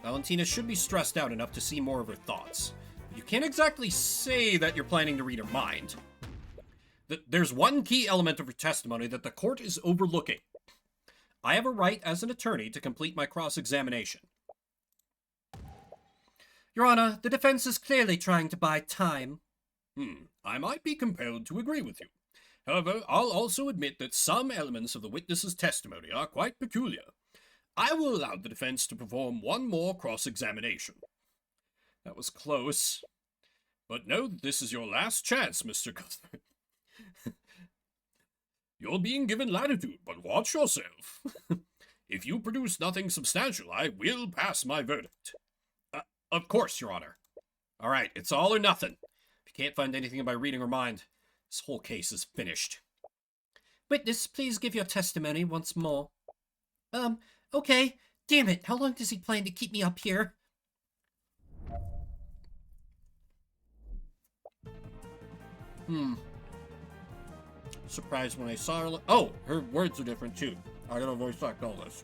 Valentina should be stressed out enough to see more of her thoughts. But you can't exactly say that you're planning to read her mind. There's one key element of her testimony that the court is overlooking. I have a right as an attorney to complete my cross-examination. Your Honor, the defense is clearly trying to buy time. I might be compelled to agree with you. However, I'll also admit that some elements of the witness's testimony are quite peculiar. I will allow the defense to perform one more cross-examination. That was close. But know that this is your last chance, Mr. Cuthbert. You're being given latitude, but watch yourself. If you produce nothing substantial, I will pass my verdict. Of course, Your Honor. All right, it's all or nothing. If you can't find anything by reading her mind, this whole case is finished. Witness, please give your testimony once more. Okay. Damn it, how long does he plan to keep me up here? Surprised when I saw her. Oh, her words are different too. I gotta voice act all this.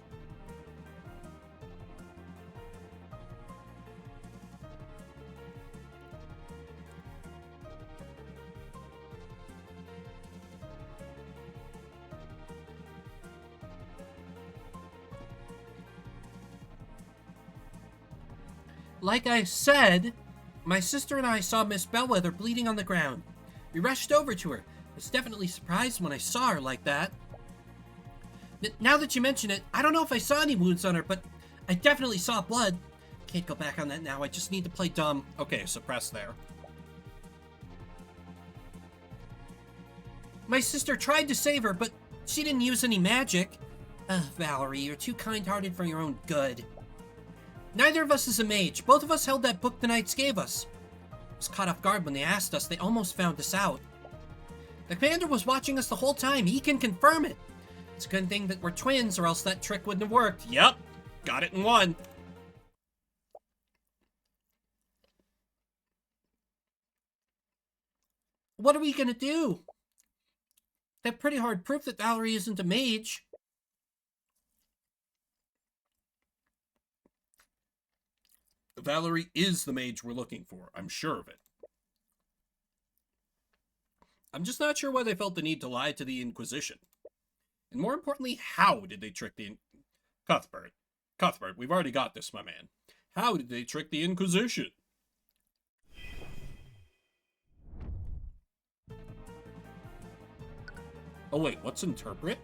Like I said, my sister and I saw Miss Bellwether bleeding on the ground. We rushed over to her. I was definitely surprised when I saw her like that. Now that you mention it, I don't know if I saw any wounds on her, but I definitely saw blood. Can't go back on that now. I just need to play dumb. Okay, suppress there. My sister tried to save her, but she didn't use any magic. Valerie, you're too kind-hearted for your own good. Neither of us is a mage. Both of us held that book the knights gave us. I was caught off guard when they asked us. They almost found us out. The commander was watching us the whole time. He can confirm it. It's a good thing that we're twins, or else that trick wouldn't have worked. Yep, got it in one. What are we gonna do? That's pretty hard proof that Valerie isn't a mage. Valerie is the mage we're looking for. I'm sure of it. I'm just not sure why they felt the need to lie to the Inquisition. And more importantly, how did they trick the Cuthbert, we've already got this, my man. How did they trick the Inquisition? Oh wait, what's interpret?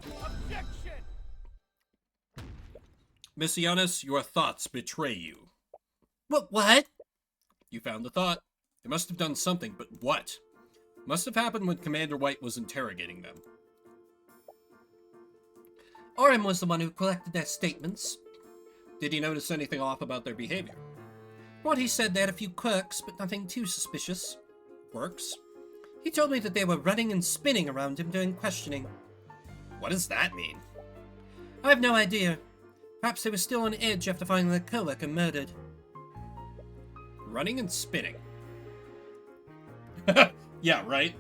Objection! Messianus, your thoughts betray you. What? You found the thought. They must have done something, but what? Must have happened when Commander White was interrogating them. Orem was the one who collected their statements. Did he notice anything off about their behavior? What he said, they had a few quirks, but nothing too suspicious. Quirks? He told me that they were running and spinning around him during questioning. What does that mean? I have no idea. Perhaps they were still on edge after finding their coworker murdered. Running and spinning. Yeah, right?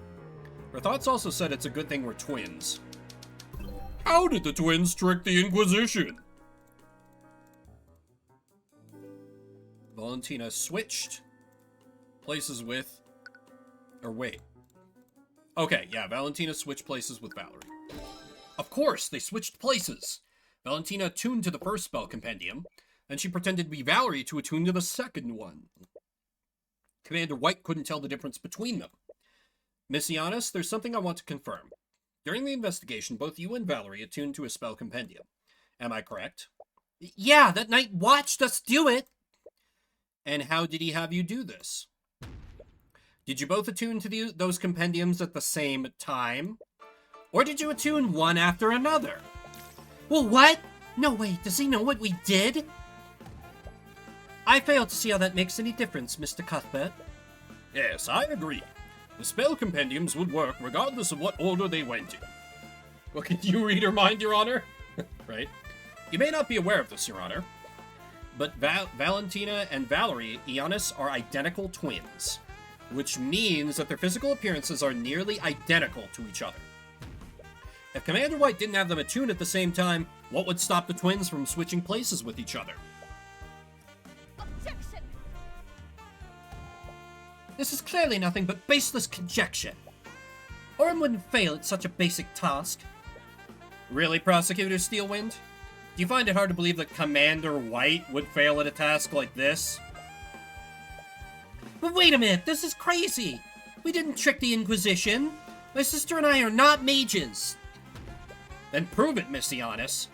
Her thoughts also said it's a good thing we're twins. How did the twins trick the Inquisition? Valentina switched places with... Or wait. Okay, yeah, Valentina switched places with Valerie. Of course, they switched places. Valentina attuned to the first spell compendium, then she pretended to be Valerie to attune to the second one. Commander White couldn't tell the difference between them. Miss Giannis, there's something I want to confirm. During the investigation, both you and Valerie attuned to a spell compendium. Am I correct? Yeah, that knight watched us do it. And how did he have you do this? Did you both attune to those compendiums at the same time? Or did you attune one after another? Well, what? No, wait, does he know what we did? I fail to see how that makes any difference, Mr. Cuthbert. Yes, I agree. The spell compendiums would work regardless of what order they went in. Well, can you read her mind, Your Honor? Right? You may not be aware of this, Your Honor, but Valentina and Valerie Ionis are identical twins, which means that their physical appearances are nearly identical to each other. If Commander White didn't have them attuned at the same time, what would stop the twins from switching places with each other? Objection! This is clearly nothing but baseless conjecture. Orm wouldn't fail at such a basic task. Really, Prosecutor Steelwind? Do you find it hard to believe that Commander White would fail at a task like this? But wait a minute, this is crazy! We didn't trick the Inquisition. My sister and I are not mages. Then prove it, Miss Ionis.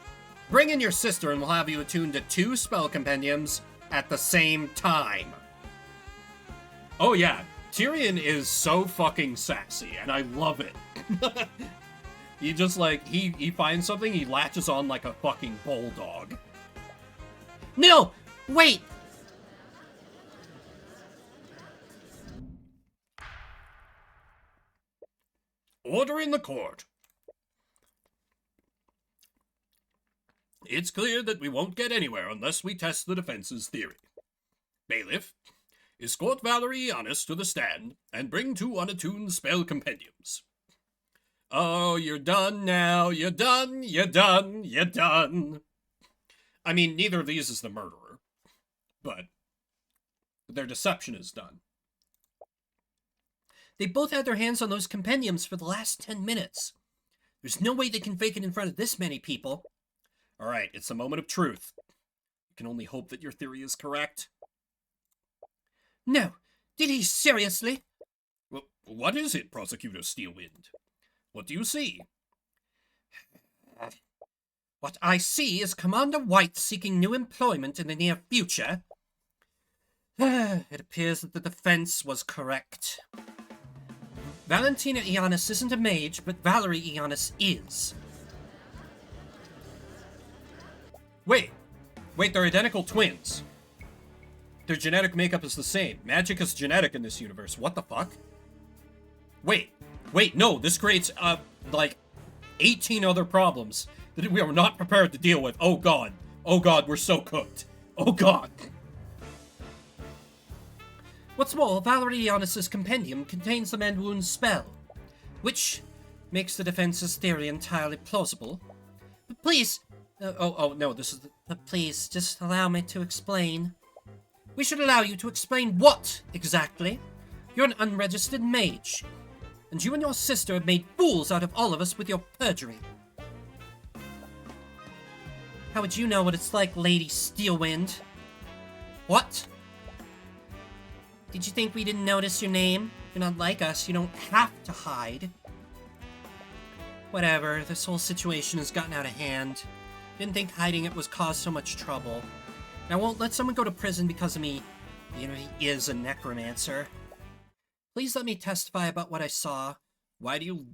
Bring in your sister and we'll have you attuned to 2 spell compendiums at the same time. Oh yeah, Tyrion is so fucking sassy, and I love it. He just like, he finds something, he latches on like a fucking bulldog. No! Wait! Order in the court. It's clear that we won't get anywhere unless we test the defense's theory. Bailiff, escort Valerie Ionis to the stand and bring 2 unattuned spell compendiums. Oh, you're done now. You're done. You're done. You're done. I mean, neither of these is the murderer, but their deception is done. They both had their hands on those compendiums for the last 10 minutes. There's no way they can fake it in front of this many people. All right, it's a moment of truth. You can only hope that your theory is correct. No. Did he seriously? Well, what is it, Prosecutor Steelwind? What do you see? What I see is Commander White seeking new employment in the near future. It appears that the defense was correct. Valentina Ionis isn't a mage, but Valerie Ionis is. Wait, they're identical twins. Their genetic makeup is the same. Magic is genetic in this universe. What the fuck? Wait, no, this creates, like, 18 other problems that we are not prepared to deal with. Oh god, we're so cooked. Oh god. What's more, Valerie Ionis' compendium contains the Mend Wounds spell, which makes the defense's theory entirely plausible. But please... no, this is... But please, just allow me to explain. We should allow you to explain what, exactly? You're an unregistered mage, and you and your sister have made fools out of all of us with your perjury. How would you know what it's like, Lady Steelwind? What? Did you think we didn't notice your name? You're not like us, you don't have to hide. Whatever, this whole situation has gotten out of hand. Didn't think hiding it was cause so much trouble. I won't let someone go to prison because of me. You know, he is a necromancer. Please let me testify about what I saw. Why do you...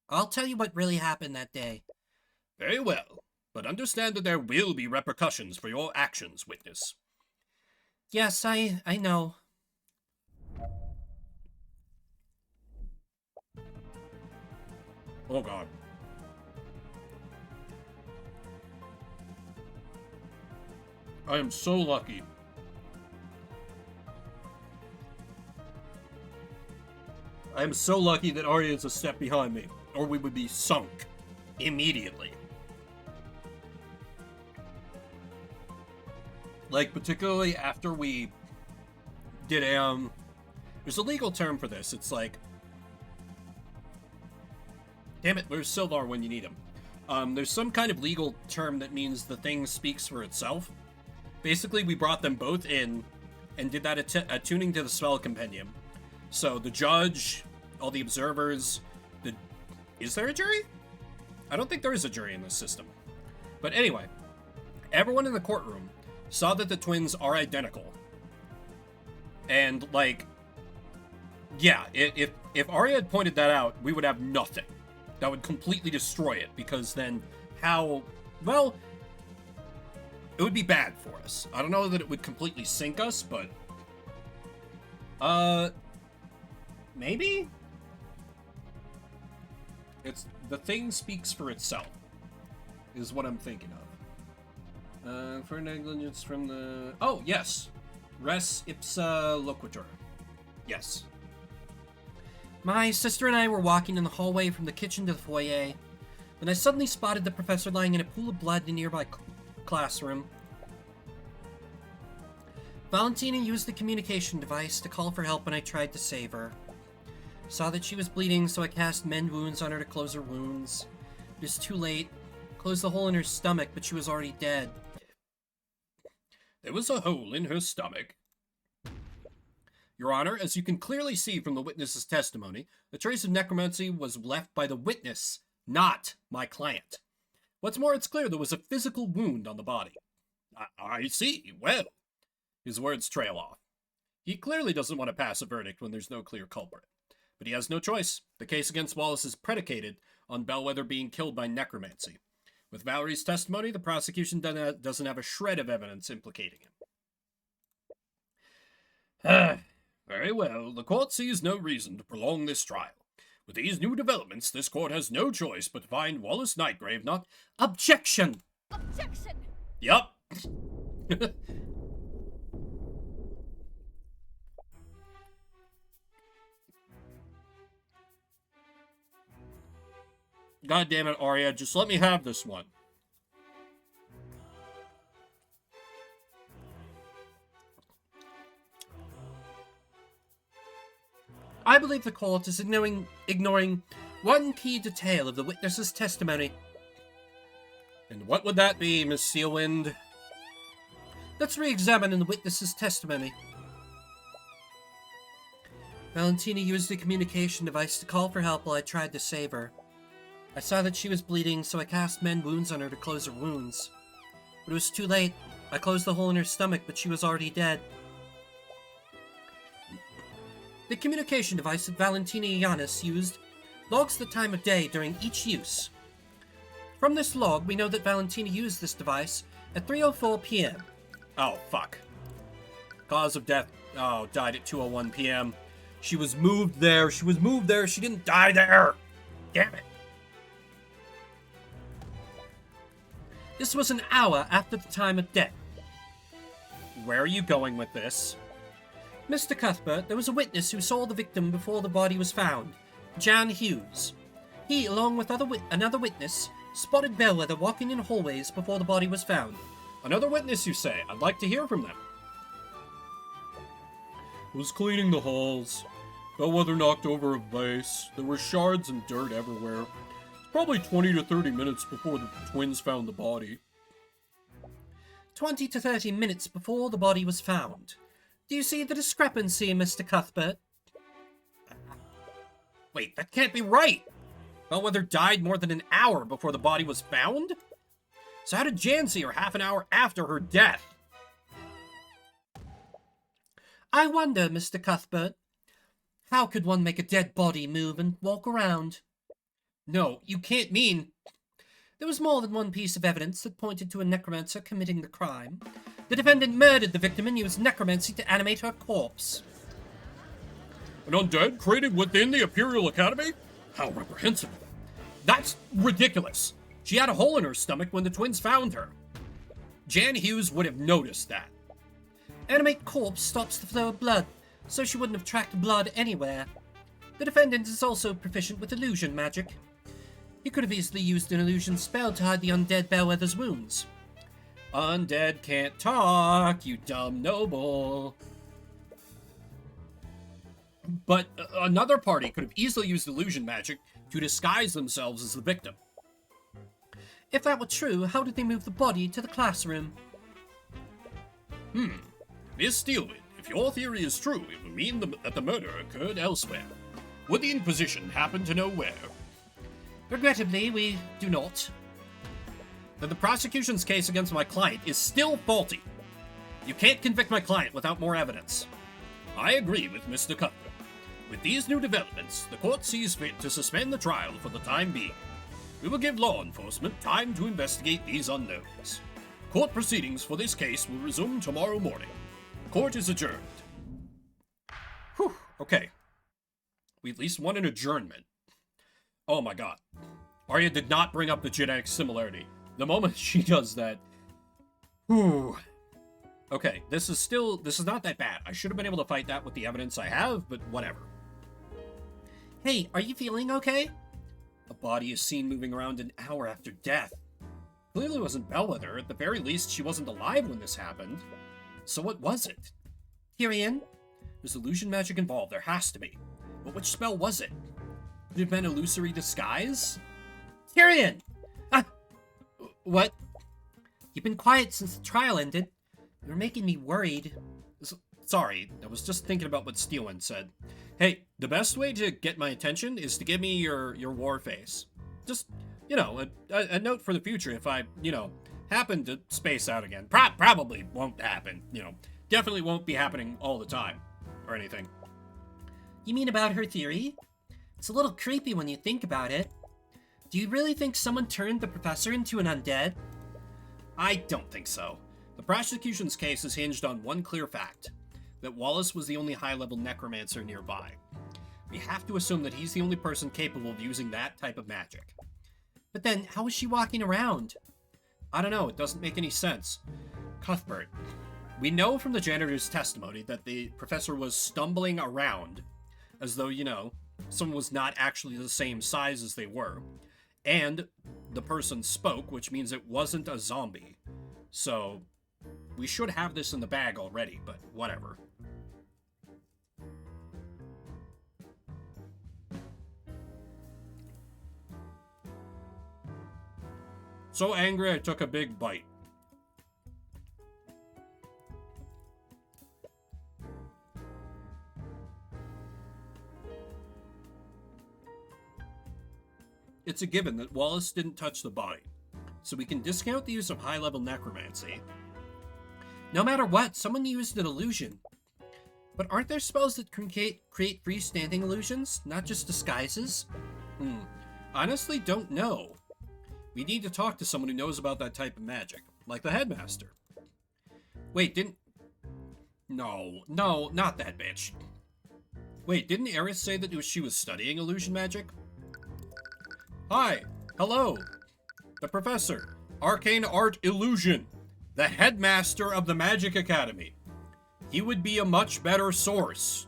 I'll tell you what really happened that day. Very well, but understand that there will be repercussions for your actions, witness. Yes, I know. Oh god. I am so lucky. I am so lucky that Arya is a step behind me, or we would be sunk immediately. Like, particularly after we did a, there's a legal term for this. It's like, damn it, where's Sylvar when you need him? There's some kind of legal term that means the thing speaks for itself. Basically, we brought them both in and did that attuning to the spell compendium. So the judge, all the observers, is there a jury? I don't think there is a jury in this system. But anyway, everyone in the courtroom saw that the twins are identical. And, like, yeah, if Arya had pointed that out, we would have nothing. That would completely destroy it, because then how, well, it would be bad for us. I don't know that it would completely sink us, but, maybe? The thing speaks for itself, is what I'm thinking of. For negligence from the... Oh, yes. Res ipsa loquitur. Yes. My sister and I were walking in the hallway from the kitchen to the foyer when I suddenly spotted the professor lying in a pool of blood in a nearby classroom. Valentina used the communication device to call for help when I tried to save her. Saw that she was bleeding, so I cast Mend Wounds on her to close her wounds. It was too late. Closed the hole in her stomach, but she was already dead. There was a hole in her stomach. Your Honor, as you can clearly see from the witness's testimony, the trace of necromancy was left by the witness, not my client. What's more, it's clear there was a physical wound on the body. I see. Well, his words trail off. He clearly doesn't want to pass a verdict when there's no clear culprit. But he has no choice. The case against Wallace is predicated on Bellwether being killed by necromancy. With Valerie's testimony, the prosecution doesn't have a shred of evidence implicating him. Very well. The court sees no reason to prolong this trial. With these new developments, this court has no choice but to find Wallace Nightgrave not... Objection! Objection! Yup. God damn it, Arya, just let me have this one. I believe the court is ignoring one key detail of the witness's testimony. And what would that be, Miss Sealwind? Let's re-examine the witness's testimony. Valentina used the communication device to call for help while I tried to save her. I saw that she was bleeding, so I cast Mend Wounds on her to close her wounds. But it was too late. I closed the hole in her stomach, but she was already dead. The communication device that Valentina Yanis used logs the time of day during each use. From this log, we know that Valentina used this device at 3:04 p.m. Oh, fuck. Cause of death. Oh, died at 2:01 p.m. She was moved there. She didn't die there. Damn it. This was an hour after the time of death. Where are you going with this? Mr. Cuthbert, there was a witness who saw the victim before the body was found, Jan Hughes. He, along with another witness, spotted Bellwether walking in hallways before the body was found. Another witness, you say? I'd like to hear from them. Was cleaning the halls. Bellwether knocked over a vase. There were shards and dirt everywhere. Probably 20 to 30 minutes before the twins found the body. 20 to 30 minutes before the body was found. Do you see the discrepancy, Mr. Cuthbert? Wait, that can't be right! Bellwether died more than an hour before the body was found? So how did Jan see her half an hour after her death? I wonder, Mr. Cuthbert. How could one make a dead body move and walk around? No, you can't mean... There was more than one piece of evidence that pointed to a necromancer committing the crime. The defendant murdered the victim and used necromancy to animate her corpse. An undead created within the Imperial Academy? How reprehensible. That's ridiculous. She had a hole in her stomach when the twins found her. Jan Hughes would have noticed that. Animate corpse stops the flow of blood, so she wouldn't have tracked blood anywhere. The defendant is also proficient with illusion magic. He could have easily used an illusion spell to hide the undead bellwether's wounds. Undead can't talk, you dumb noble. But another party could have easily used illusion magic to disguise themselves as the victim. If that were true, how did they move the body to the classroom? Miss Steelwind, if your theory is true, it would mean that the murder occurred elsewhere. Would the Inquisition happen to know where? Regrettably, we do not. Then the prosecution's case against my client is still faulty. You can't convict my client without more evidence. I agree with Mr. Cuthbert. With these new developments, the court sees fit to suspend the trial for the time being. We will give law enforcement time to investigate these unknowns. Court proceedings for this case will resume tomorrow morning. Court is adjourned. Whew, okay. We at least want an adjournment. Oh my god. Arya did not bring up the genetic similarity. The moment she does that... Whew. Okay, this is not that bad. I should have been able to fight that with the evidence I have, but whatever. Hey, are you feeling okay? A body is seen moving around an hour after death. Clearly wasn't Bellwether. At the very least, she wasn't alive when this happened. So what was it? Tyrion? There's illusion magic involved. There has to be. But which spell was it? Could it have been illusory disguise? Tyrion! What? You've been quiet since the trial ended. You're making me worried. Sorry, I was just thinking about what Steelwind said. Hey, the best way to get my attention is to give me your war face. Just, a note for the future if I, happen to space out again. Probably won't happen, Definitely won't be happening all the time, or anything. You mean about her theory? It's a little creepy when you think about it. Do you really think someone turned the professor into an undead? I don't think so. The prosecution's case is hinged on one clear fact, that Wallace was the only high-level necromancer nearby. We have to assume that he's the only person capable of using that type of magic. But then, how is she walking around? I don't know, it doesn't make any sense. Cuthbert, we know from the janitor's testimony that the professor was stumbling around, as though, someone was not actually the same size as they were. And the person spoke, which means it wasn't a zombie. So, we should have this in the bag already, but whatever. So angry I took a big bite. It's a given that Wallace didn't touch the body, so we can discount the use of high-level necromancy. No matter what, someone used an illusion. But aren't there spells that create freestanding illusions, not just disguises? Honestly, don't know. We need to talk to someone who knows about that type of magic, like the headmaster. Wait, No, not that bitch. Wait, didn't Eris say that she was studying illusion magic? Hi, hello. The professor, Arcane Art Illusion, the headmaster of the Magic Academy. He would be a much better source.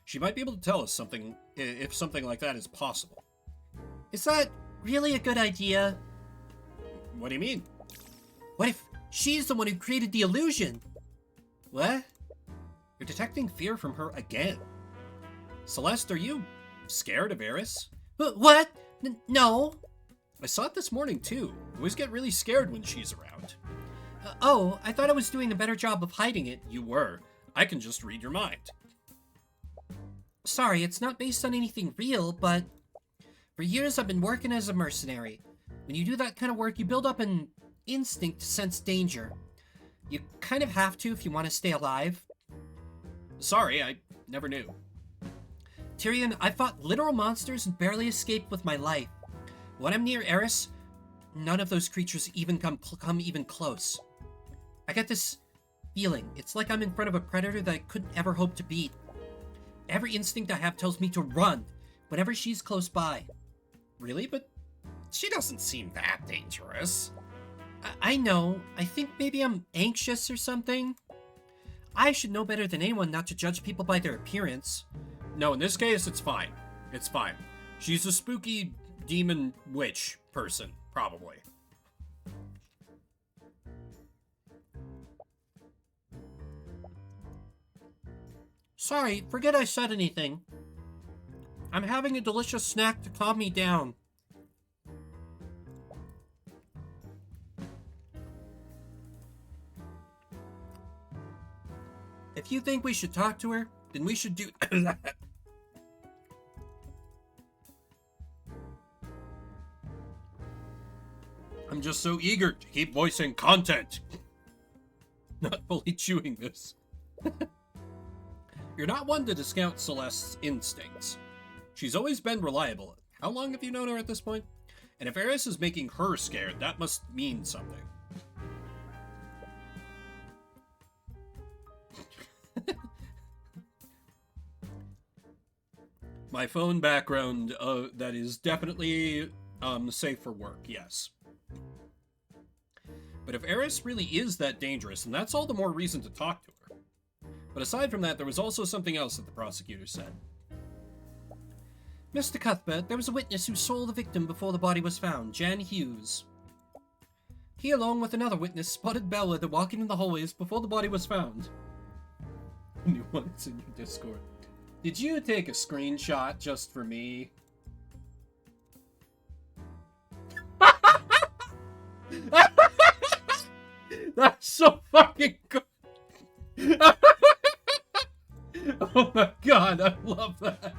She might be able to tell us something, if something like that is possible. Is that really a good idea? What do you mean? What if she's the one who created the illusion? What? You're detecting fear from her again. Celeste, are you scared of Eris? What? No. I saw it this morning too. I always get really scared when she's around. Oh, I thought I was doing a better job of hiding it. You were. I can just read your mind. Sorry, it's not based on anything real, but for years I've been working as a mercenary. When you do that kind of work, you build up an instinct to sense danger. You kind of have to if you want to stay alive. Sorry, I never knew. Tyrion, I fought literal monsters and barely escaped with my life. When I'm near Eris, none of those creatures even come even close. I get this feeling. It's like I'm in front of a predator that I couldn't ever hope to beat. Every instinct I have tells me to run whenever she's close by. Really? But she doesn't seem that dangerous. I know. I think maybe I'm anxious or something. I should know better than anyone not to judge people by their appearance. No, in this case, it's fine. It's fine. She's a spooky demon witch person, probably. Sorry, forget I said anything. I'm having a delicious snack to calm me down. If you think we should talk to her, then we should do that. I'm just so eager to keep voicing content. Not fully chewing this. You're not one to discount Celeste's instincts. She's always been reliable. How long have you known her at this point? And if Eris is making her scared, that must mean something. My phone background, that is definitely safe for work, yes. But if Eris really is that dangerous, then that's all the more reason to talk to her. But aside from that, there was also something else that the prosecutor said. Mr. Cuthbert, there was a witness who saw the victim before the body was found, Jan Hughes. He, along with another witness, spotted Bellwether walking in the hallways before the body was found. New ones in your Discord. Did you take a screenshot just for me? That's so fucking good. Oh my god, I love that.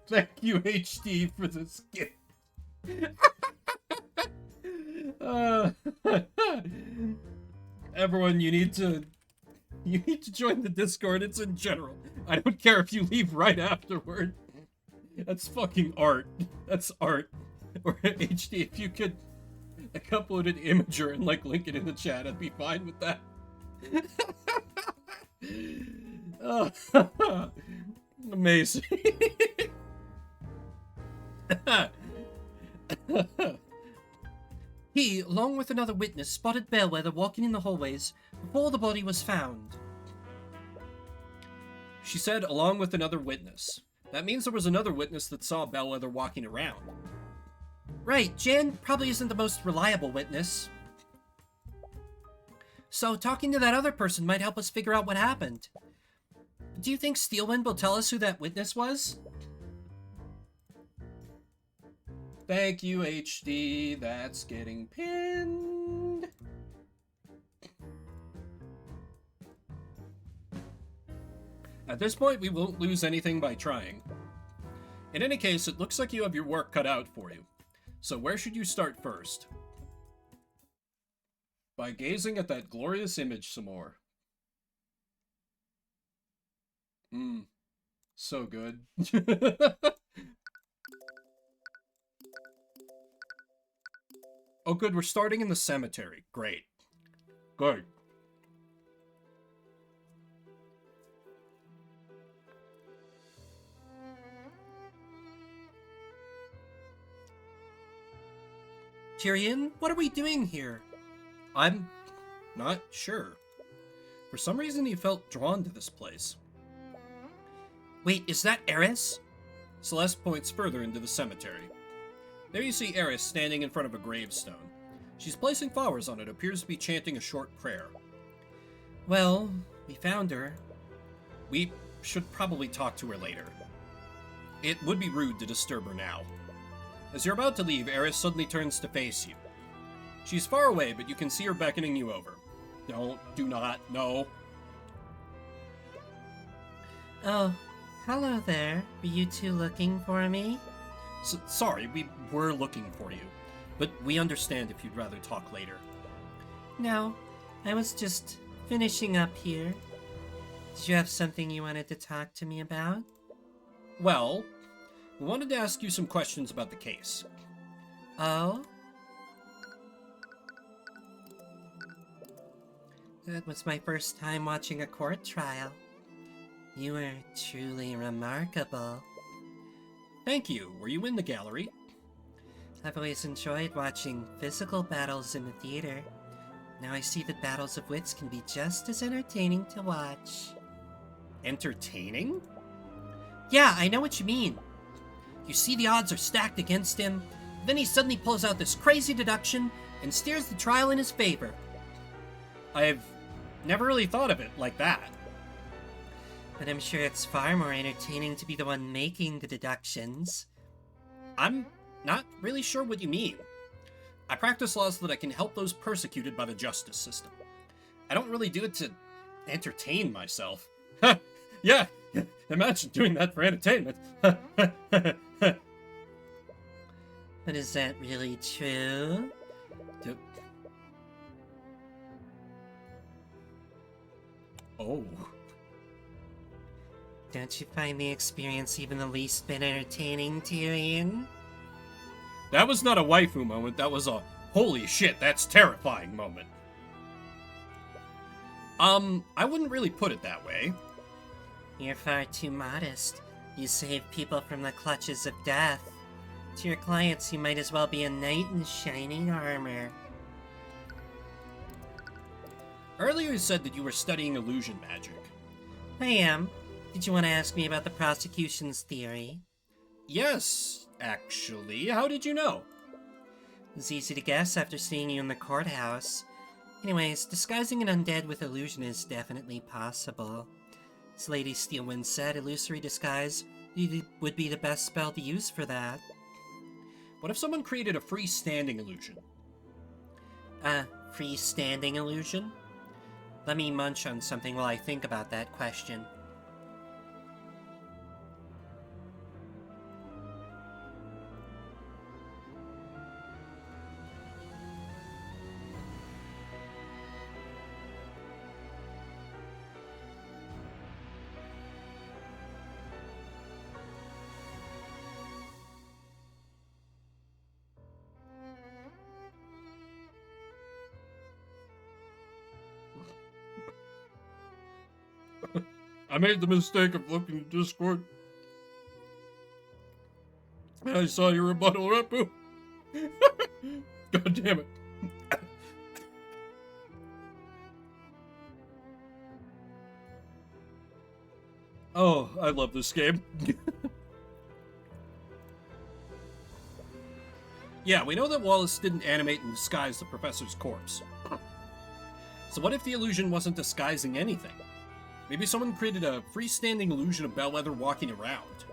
Thank you, HD, for this gift. Everyone, you need to join the Discord. It's in general. I don't care if you leave right afterward. That's fucking art. That's art. Or HD, if you could upload an imager and like link it in the chat, I'd be fine with that. Amazing. He, along with another witness, spotted Bellwether walking in the hallways before the body was found. She said, along with another witness. That means there was another witness that saw Bellwether walking around. Right, Jan probably isn't the most reliable witness. So talking to that other person might help us figure out what happened. Do you think Steelwind will tell us who that witness was? Thank you, HD. That's getting pinned. At this point, we won't lose anything by trying. In any case, it looks like you have your work cut out for you. So where should you start first? By gazing at that glorious image some more. So good. Oh good, we're starting in the cemetery. Great. Good. Tyrion, what are we doing here? I'm not sure. For some reason he felt drawn to this place. Wait, is that Eris? Celeste points further into the cemetery. There you see Eris standing in front of a gravestone. She's placing flowers on it, appears to be chanting a short prayer. Well, we found her. We should probably talk to her later. It would be rude to disturb her now. As you're about to leave, Eris suddenly turns to face you. She's far away, but you can see her beckoning you over. Do not, no. Oh, hello there. Were you two looking for me? Sorry, we were looking for you. But we understand if you'd rather talk later. No, I was just finishing up here. Did you have something you wanted to talk to me about? Well, we wanted to ask you some questions about the case. Oh? That was my first time watching a court trial. You were truly remarkable. Thank you. Were you in the gallery? I've always enjoyed watching physical battles in the theater, Now I see that battles of wits can be just as entertaining to watch. Entertaining? Yeah, I know what you mean. You see the odds are stacked against him, then he suddenly pulls out this crazy deduction and steers the trial in his favor. I've never really thought of it like that. But I'm sure it's far more entertaining to be the one making the deductions. I'm not really sure what you mean. I practice law so that I can help those persecuted by the justice system. I don't really do it to entertain myself. Yeah, imagine doing that for entertainment. But is that really true? Oh. Don't you find the experience even the least bit entertaining, Tyrion? That was not a waifu moment, that was a holy shit, that's terrifying moment. I wouldn't really put it that way. You're far too modest. You save people from the clutches of death. To your clients, you might as well be a knight in shining armor. Earlier you said that you were studying illusion magic. I am. Did you want to ask me about the prosecution's theory? Yes, actually. How did you know? It was easy to guess after seeing you in the courthouse. Anyways, disguising an undead with illusion is definitely possible. As Lady Steelwind said, illusory disguise would be the best spell to use for that. What if someone created a freestanding illusion? A freestanding illusion? Let me munch on something while I think about that question. I made the mistake of looking at Discord. And I saw your rebuttal, Repu. God damn it. Oh, I love this game. Yeah, we know that Wallace didn't animate and disguise the professor's corpse. So what if the illusion wasn't disguising anything? Maybe someone created a freestanding illusion of Bellwether walking around.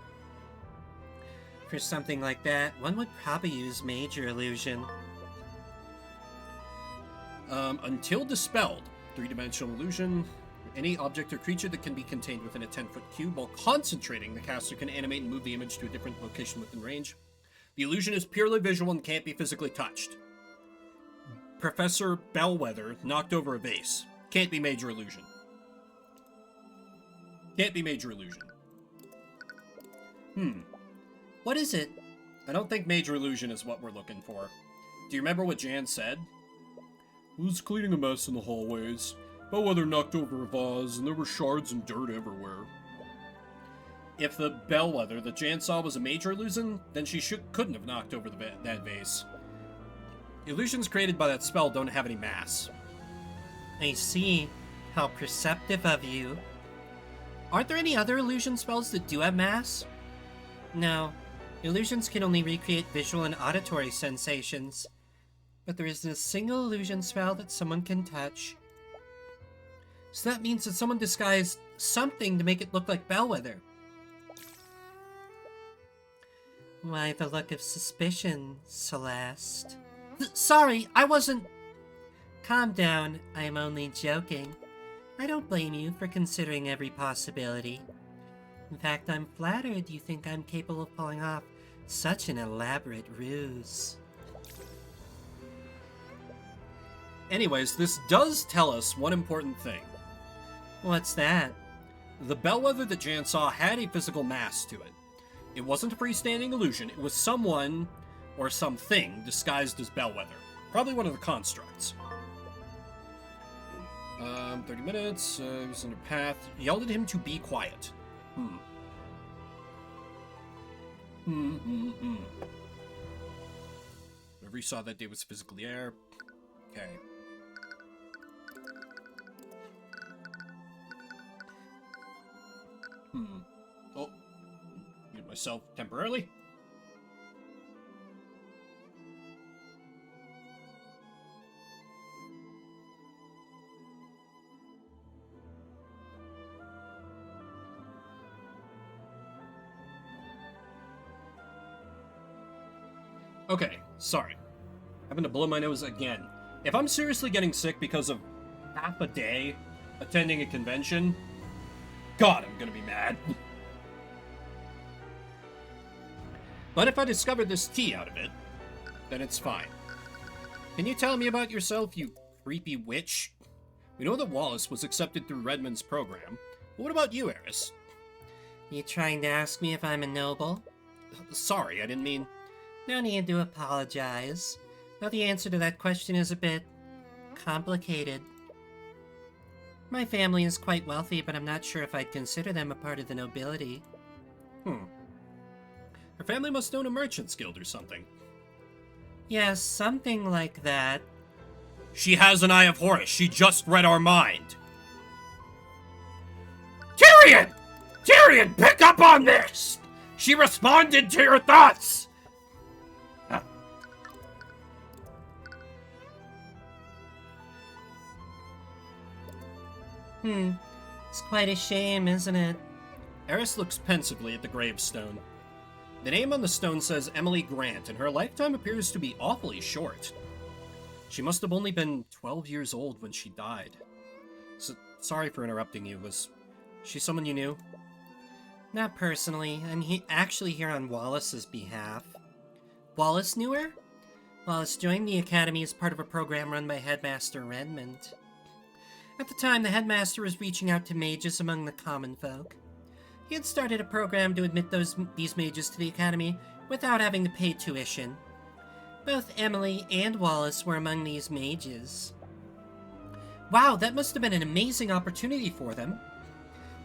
For something like that, one would probably use Major Illusion. Until dispelled, three-dimensional illusion. Any object or creature that can be contained within a 10-foot cube while concentrating, the caster can animate and move the image to a different location within range. The illusion is purely visual and can't be physically touched. Professor Bellwether knocked over a vase. Can't be major illusion. Can't be major illusion. What is it? I don't think major illusion is what we're looking for. Do you remember what Jan said? Who's cleaning a mess in the hallways? Bellwether knocked over a vase, and there were shards and dirt everywhere. If the Bellwether that Jan saw was a major illusion, then she couldn't have knocked over that vase. Illusions created by that spell don't have any mass. I see. How perceptive of you. Aren't there any other illusion spells that do have mass? No. Illusions can only recreate visual and auditory sensations. But there isn't a single illusion spell that someone can touch. So that means that someone disguised something to make it look like Bellwether. Why the look of suspicion, Celeste? Sorry, I wasn't... Calm down, I'm only joking. I don't blame you for considering every possibility. In fact, I'm flattered you think I'm capable of pulling off such an elaborate ruse. Anyways, this does tell us one important thing. What's that? The Bellwether that Jan saw had a physical mass to it. It wasn't a freestanding illusion, it was someone or something disguised as Bellwether. Probably one of the constructs. 30 minutes, he was in a path. Yelled at him to be quiet. Whatever he saw that day was physically there. Okay. yourself temporarily? Okay, sorry. Having to blow my nose again. If I'm seriously getting sick because of half a day attending a convention, God, I'm gonna be mad. But if I discover this tea out of it, then it's fine. Can you tell me about yourself, you creepy witch? We know that Wallace was accepted through Redmond's program. But what about you, Eris? You trying to ask me if I'm a noble? Sorry, I didn't mean... No need to apologize. Though the answer to that question is a bit complicated. My family is quite wealthy, but I'm not sure if I'd consider them a part of the nobility. Her family must own a merchant's guild or something. Yes, something like that. She has an eye of Horus. She just read our mind. Tyrion! Tyrion, pick up on this! She responded to your thoughts! It's quite a shame, isn't it? Eris looks pensively at the gravestone. The name on the stone says Emily Grant, and her lifetime appears to be awfully short. She must have only been 12 years old when she died. So, sorry for interrupting you. Was she someone you knew? Not personally. I'm actually here on Wallace's behalf. Wallace knew her? Wallace joined the Academy as part of a program run by Headmaster Redmond. At the time, the headmaster was reaching out to mages among the common folk. He had started a program to admit these mages to the Academy without having to pay tuition. Both Emily and Wallace were among these mages. Wow, that must have been an amazing opportunity for them.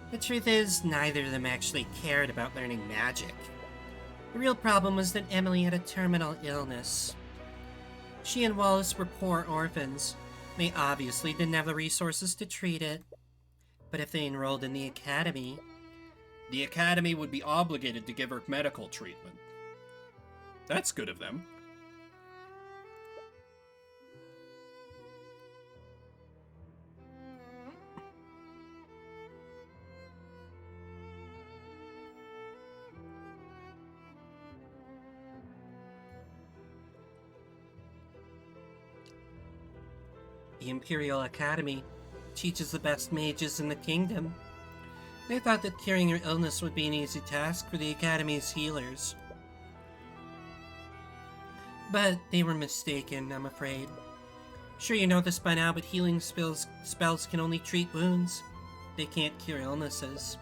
The truth is, neither of them actually cared about learning magic. The real problem was that Emily had a terminal illness. She and Wallace were poor orphans. They obviously didn't have the resources to treat it. But if they enrolled in the Academy... The Academy would be obligated to give her medical treatment. That's good of them. The Imperial Academy teaches the best mages in the kingdom. They thought that curing her illness would be an easy task for the Academy's healers. But they were mistaken, I'm afraid. Sure you know this by now, but healing spells can only treat wounds. They can't cure illnesses.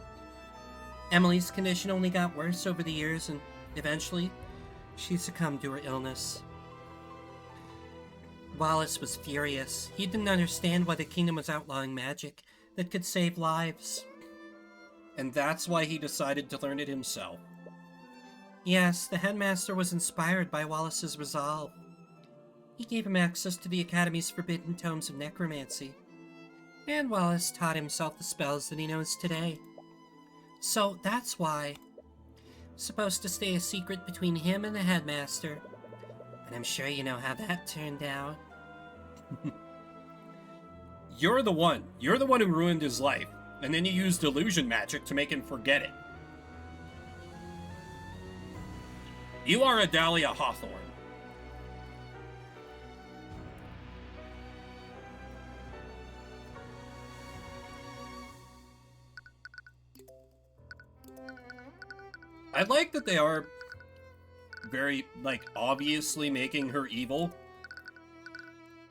Emily's condition only got worse over the years, and eventually, she succumbed to her illness. Wallace was furious. He didn't understand why the kingdom was outlawing magic that could save lives. And that's why he decided to learn it himself. Yes, the headmaster was inspired by Wallace's resolve. He gave him access to the Academy's forbidden tomes of necromancy. And Wallace taught himself the spells that he knows today. So that's why. It's supposed to stay a secret between him and the headmaster. And I'm sure you know how that turned out. You're the one. You're the one who ruined his life. And then you used illusion magic to make him forget it. You are a Dahlia Hawthorne. I like that they are very, obviously making her evil.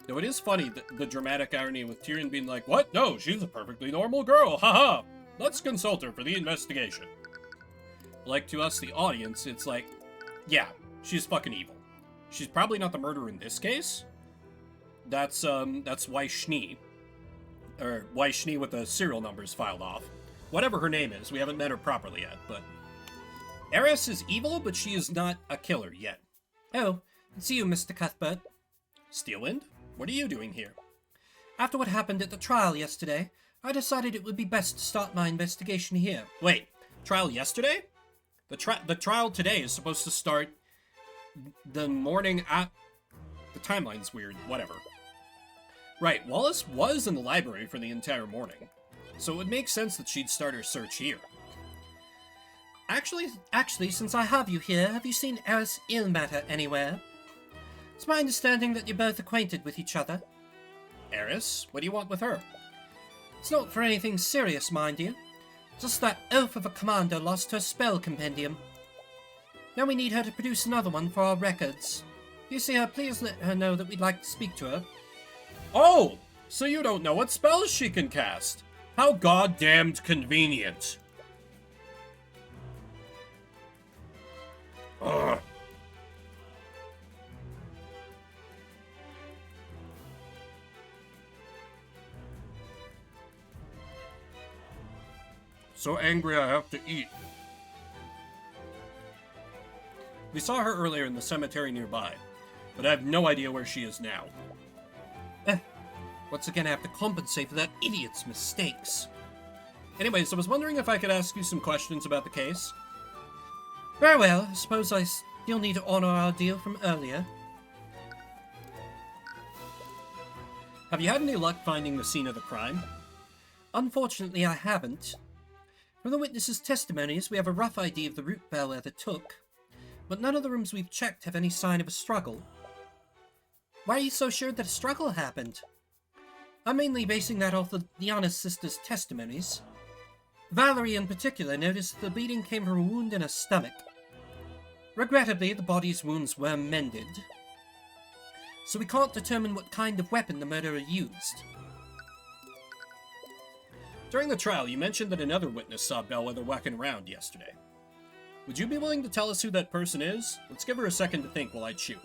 Though it is funny, the dramatic irony with Tyrion being like, "What? No, she's a perfectly normal girl, haha! Let's consult her for the investigation." Like, to us, the audience, it's like, yeah, she's fucking evil. She's probably not the murderer in this case. That's Weiss-Schnee. Or Weiss-Schnee with the serial numbers filed off. Whatever her name is, we haven't met her properly yet, but... Eris is evil, but she is not a killer yet. Oh, it's you, Mr. Cuthbert. Steelwind? What are you doing here? After what happened at the trial yesterday, I decided it would be best to start my investigation here. Wait, trial yesterday? The trial today is supposed to start the morning at... The timeline's weird, whatever. Right, Wallace was in the library for the entire morning, so it would make sense that she'd start her search here. Actually, since I have you here, have you seen Eris Ilmatter anywhere? It's my understanding that you're both acquainted with each other. Eris? What do you want with her? It's not for anything serious, mind you. Just that oaf of a commander lost her spell compendium. Now we need her to produce another one for our records. If you see her, please let her know that we'd like to speak to her. Oh! So you don't know what spells she can cast? How goddamned convenient. Ugh. So angry I have to eat. We saw her earlier in the cemetery nearby, but I have no idea where she is now. Once again, I have to compensate for that idiot's mistakes. Anyways, I was wondering if I could ask you some questions about the case. Very well, I suppose I still need to honor our deal from earlier. Have you had any luck finding the scene of the crime? Unfortunately, I haven't. From the witnesses' testimonies, we have a rough idea of the route Bellwether took, but none of the rooms we've checked have any sign of a struggle. Why are you so sure that a struggle happened? I'm mainly basing that off of Diana's sister's testimonies. Valerie in particular noticed that the bleeding came from a wound in her stomach. Regrettably, the body's wounds were mended, so we can't determine what kind of weapon the murderer used. During the trial, you mentioned that another witness saw Bellwether walking around yesterday. Would you be willing to tell us who that person is? Let's give her a second to think while I chew.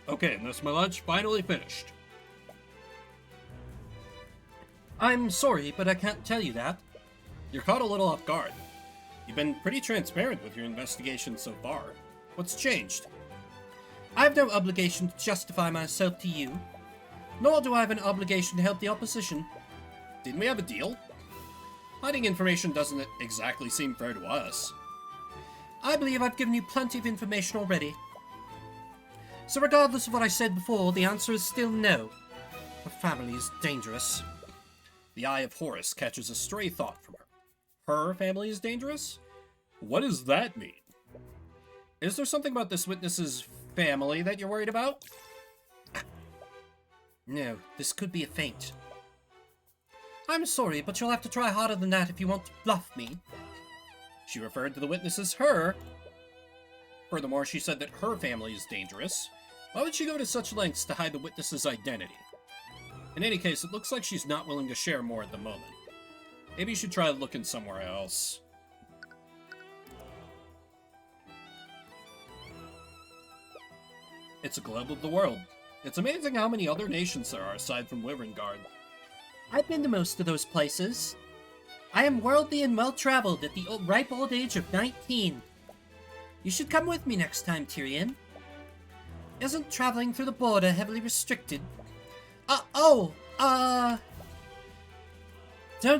Okay, and that's my lunch finally finished. I'm sorry, but I can't tell you that. You're caught a little off guard. You've been pretty transparent with your investigation so far. What's changed? I have no obligation to justify myself to you, nor do I have an obligation to help the opposition. Didn't we have a deal? Hiding information doesn't exactly seem fair to us. I believe I've given you plenty of information already. So regardless of what I said before, the answer is still no. Her family is dangerous. The Eye of Horus catches a stray thought from her. Her family is dangerous? What does that mean? Is there something about this witness's family that you're worried about? No, this could be a feint. I'm sorry, but you'll have to try harder than that if you want to bluff me. She referred to the witness as her. Furthermore, she said that her family is dangerous. Why would she go to such lengths to hide the witness's identity? In any case, it looks like she's not willing to share more at the moment. Maybe you should try looking somewhere else. It's a globe of the world. It's amazing how many other nations there are aside from Wyverngard. I've been to most of those places. I am worldly and well-traveled at the ripe old age of 19. You should come with me next time, Tyrion. Isn't traveling through the border heavily restricted? Don't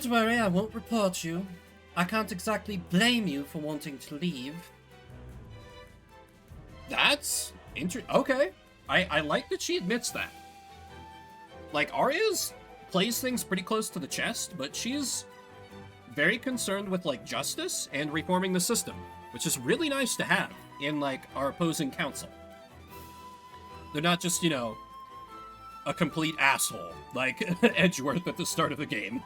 worry, I won't report you. I can't exactly blame you for wanting to leave. That's okay. I like that she admits that. Like, Arya's plays things pretty close to the chest, but she's very concerned with, like, justice and reforming the system, which is really nice to have in, like, our opposing council. They're not just, you know, a complete asshole, like Edgeworth at the start of the game.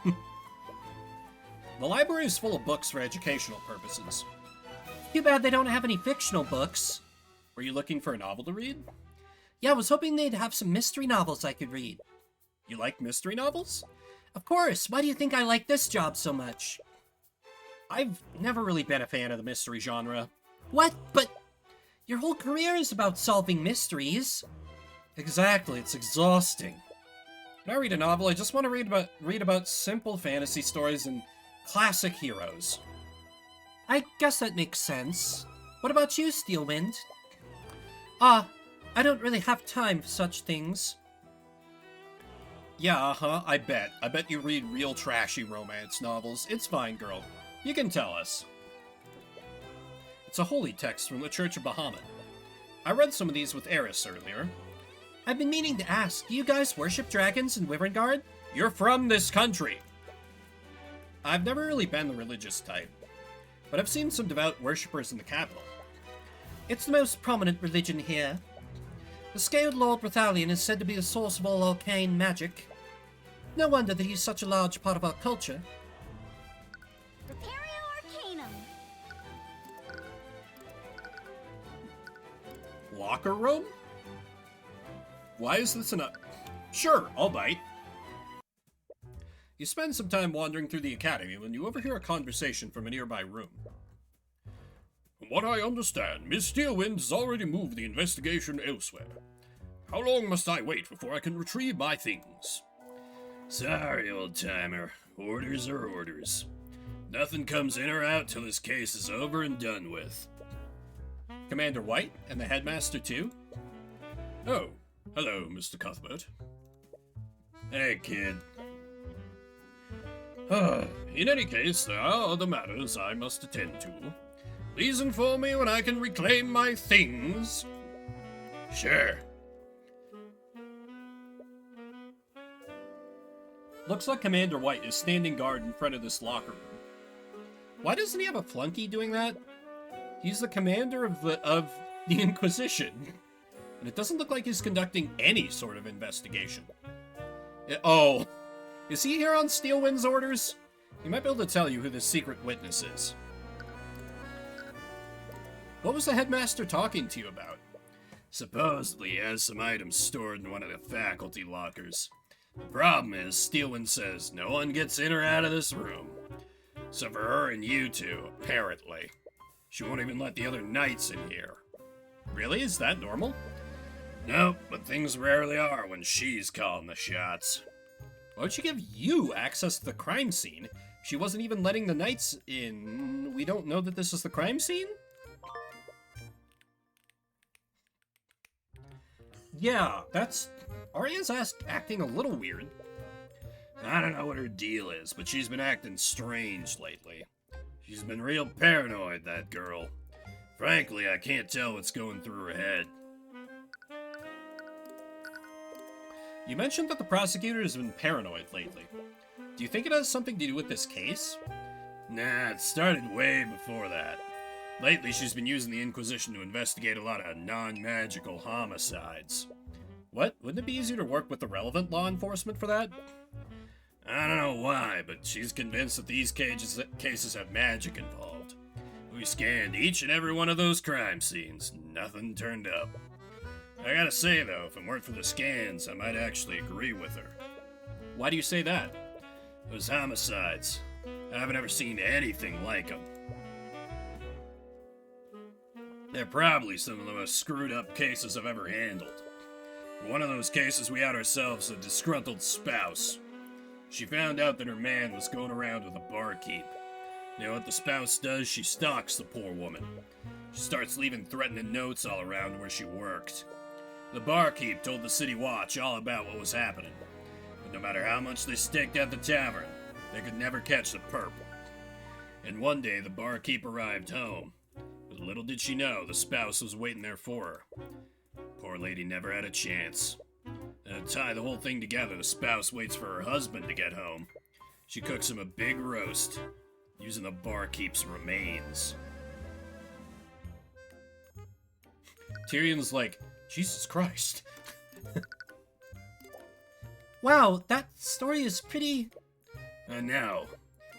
The library is full of books for educational purposes. Too bad they don't have any fictional books. Were you looking for a novel to read? Yeah, I was hoping they'd have some mystery novels I could read. You like mystery novels? Of course, why do you think I like this job so much? I've never really been a fan of the mystery genre. What? But your whole career is about solving mysteries. Exactly, it's exhausting. When I read a novel, I just want to read about simple fantasy stories and classic heroes. I guess that makes sense. What about you, Steelwind? I don't really have time for such things. Yeah, I bet. I bet you read real trashy romance novels. It's fine, girl. You can tell us. It's a holy text from the Church of Bahamut. I read some of these with Eris earlier. I've been meaning to ask, do you guys worship dragons in Wyverngard? You're from this country! I've never really been the religious type, but I've seen some devout worshippers in the capital. It's the most prominent religion here. The Scaled Lord Brethalion is said to be the source of all arcane magic. No wonder that he's such a large part of our culture. Prepario Arcanum. Locker room? Why is this Sure, I'll bite. You spend some time wandering through the academy when you overhear a conversation from a nearby room. From what I understand, Miss Steelwind has already moved the investigation elsewhere. How long must I wait before I can retrieve my things? Sorry, old-timer. Orders are orders. Nothing comes in or out till this case is over and done with. Commander White and the headmaster too? Oh, hello, Mr. Cuthbert. Hey, kid. In any case, there are other matters I must attend to. Please inform me when I can reclaim my things. Sure. Looks like Commander White is standing guard in front of this locker room. Why doesn't he have a flunky doing that? He's the commander of the Inquisition. And it doesn't look like he's conducting any sort of investigation. Oh, is he here on Steelwind's orders? He might be able to tell you who this secret witness is. What was the headmaster talking to you about? Supposedly he has some items stored in one of the faculty lockers. The problem is, Steelwind says no one gets in or out of this room. Except for her and you two, apparently. She won't even let the other knights in here. Really? Is that normal? Nope, but things rarely are when she's calling the shots. Why would she give you access to the crime scene? She wasn't even letting the knights in. We don't know that this is the crime scene? Yeah, that's... Arya's acting a little weird. I don't know what her deal is, but she's been acting strange lately. She's been real paranoid, that girl. Frankly, I can't tell what's going through her head. You mentioned that the prosecutor has been paranoid lately. Do you think it has something to do with this case? Nah, it started way before that. Lately, she's been using the Inquisition to investigate a lot of non-magical homicides. What? Wouldn't it be easier to work with the relevant law enforcement for that? I don't know why, but she's convinced that these cases have magic involved. We scanned each and every one of those crime scenes. Nothing turned up. I gotta say, though, if it weren't for the scans, I might actually agree with her. Why do you say that? Those homicides. I haven't ever seen anything like them. They're probably some of the most screwed up cases I've ever handled. In one of those cases, we had ourselves a disgruntled spouse. She found out that her man was going around with a barkeep. You know what the spouse does? She stalks the poor woman. She starts leaving threatening notes all around where she worked. The barkeep told the city watch all about what was happening. But no matter how much they staked at the tavern, they could never catch the perp. And one day the barkeep arrived home. But little did she know the spouse was waiting there for her. Poor lady never had a chance. And to tie the whole thing together, the spouse waits for her husband to get home. She cooks him a big roast, using the barkeep's remains. Tyrion's like, Jesus Christ. Wow, that story is pretty... I know.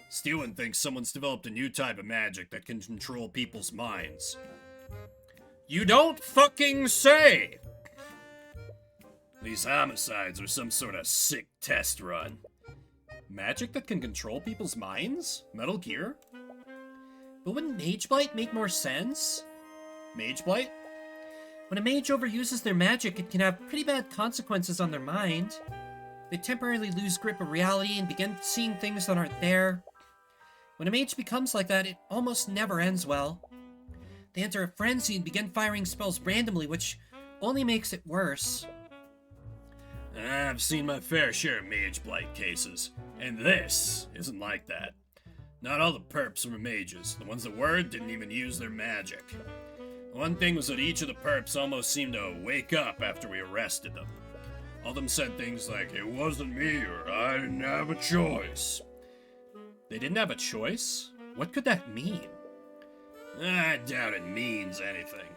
Steelwind thinks someone's developed a new type of magic that can control people's minds. You don't fucking say! These homicides are some sort of sick test run. Magic that can control people's minds? Metal Gear? But wouldn't Mage Blight make more sense? Mage Blight? When a mage overuses their magic, it can have pretty bad consequences on their mind. They temporarily lose grip of reality and begin seeing things that aren't there. When a mage becomes like that, it almost never ends well. They enter a frenzy and begin firing spells randomly, which only makes it worse. I've seen my fair share of mage blight cases, and this isn't like that. Not all the perps were mages. The ones that were didn't even use their magic. One thing was that each of the perps almost seemed to wake up after we arrested them. All of them said things like, "It wasn't me," or "I didn't have a choice." They didn't have a choice? What could that mean? I doubt it means anything.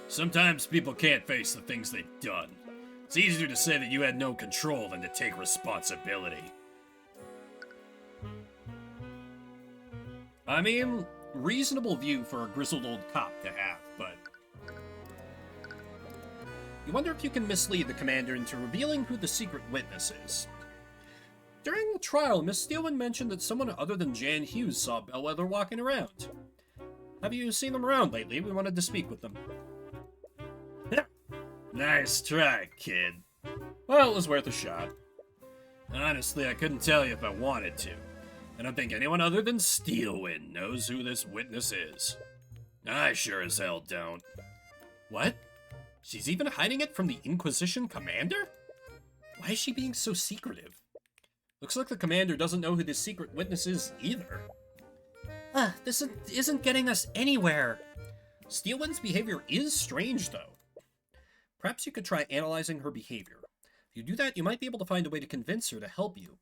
Sometimes people can't face the things they've done. It's easier to say that you had no control than to take responsibility. I mean, reasonable view for a grizzled old cop to have, but... You wonder if you can mislead the commander into revealing who the secret witness is. During the trial, Miss Steelman mentioned that someone other than Jan Hughes saw Bellwether walking around. Have you seen them around lately? We wanted to speak with them. Nice try, kid. Well, it was worth a shot. Honestly, I couldn't tell you if I wanted to. I don't think anyone other than Steelwind knows who this witness is. I sure as hell don't. What? She's even hiding it from the Inquisition commander? Why is she being so secretive? Looks like the commander doesn't know who this secret witness is either. This isn't getting us anywhere. Steelwind's behavior is strange, though. Perhaps you could try analyzing her behavior. If you do that, you might be able to find a way to convince her to help you.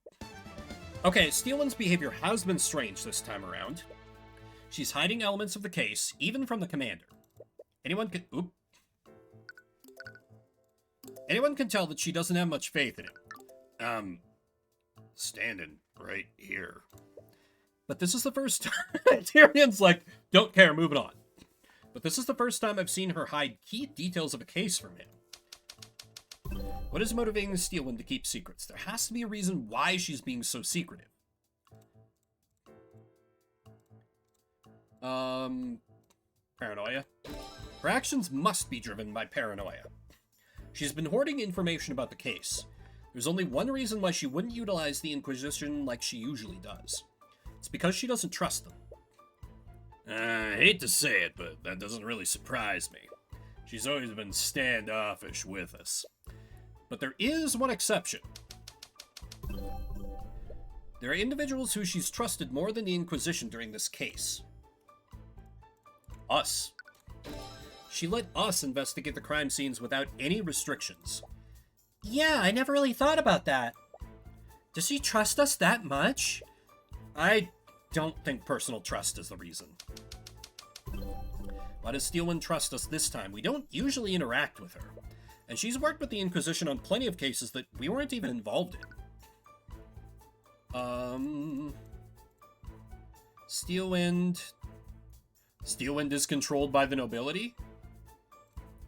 Okay, Steelwind's behavior has been strange this time around. She's hiding elements of the case, even from the commander. Anyone can tell that she doesn't have much faith in him. Standing right here. But this is the first time... Tyrion's like, don't care, moving on. But this is the first time I've seen her hide key details of a case from him. What is motivating the Steelwind to keep secrets? There has to be a reason why she's being so secretive. Paranoia. Her actions must be driven by paranoia. She's been hoarding information about the case. There's only one reason why she wouldn't utilize the Inquisition like she usually does. It's because she doesn't trust them. I hate to say it, but that doesn't really surprise me. She's always been standoffish with us. But there is one exception. There are individuals who she's trusted more than the Inquisition during this case. Us. She let us investigate the crime scenes without any restrictions. Yeah, I never really thought about that. Does she trust us that much? I don't think personal trust is the reason. Why does Steelwind trust us this time? We don't usually interact with her. And she's worked with the Inquisition on plenty of cases that we weren't even involved in. Steelwind... Steelwind is controlled by the nobility?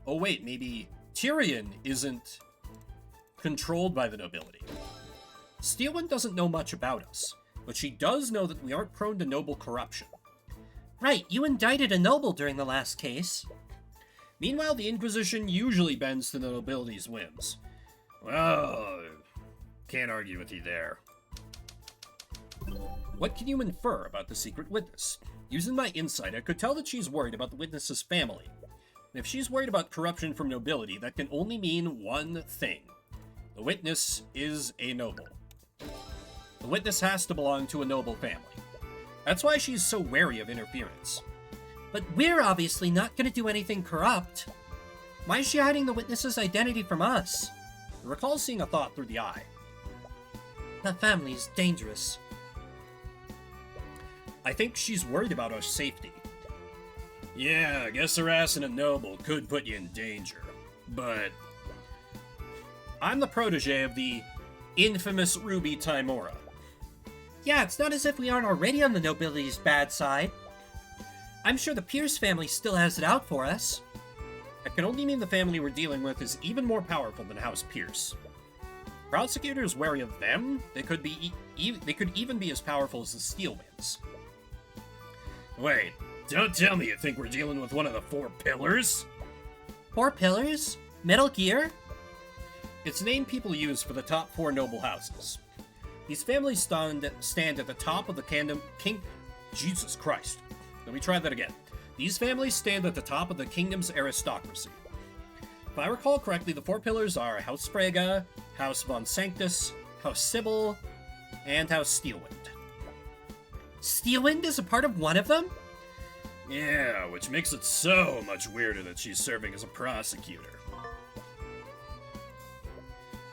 Oh wait, maybe Tyrion isn't controlled by the nobility. Steelwind doesn't know much about us, but she does know that we aren't prone to noble corruption. Right, you indicted a noble during the last case. Meanwhile, the Inquisition usually bends to the nobility's whims. Well, can't argue with you there. What can you infer about the secret witness? Using my insight, I could tell that she's worried about the witness's family. And if she's worried about corruption from nobility, that can only mean one thing. The witness is a noble. The witness has to belong to a noble family. That's why she's so wary of interference. But we're obviously not going to do anything corrupt. Why is she hiding the witness's identity from us? I recall seeing a thought through the eye. That family is dangerous. I think she's worried about our safety. Yeah, I guess harassing a noble could put you in danger. But I'm the protege of the infamous Ruby Timora. Yeah, it's not as if we aren't already on the nobility's bad side. I'm sure the Pierce family still has it out for us. That can only mean the family we're dealing with is even more powerful than House Pierce. Prosecutors wary of them, they could even be as powerful as the Steelwinds. wait, don't tell me you think we're dealing with one of the 4 pillars? 4 pillars? Metal Gear? It's a name people use for the top 4 noble houses. These families stand at the top of the Jesus Christ. Let me try that again. These families stand at the top of the kingdom's aristocracy. If I recall correctly, the 4 pillars are House Frege, House von Sanctus, House Sybil, and House Steelwind. Steelwind is a part of one of them? Yeah, which makes it so much weirder that she's serving as a prosecutor.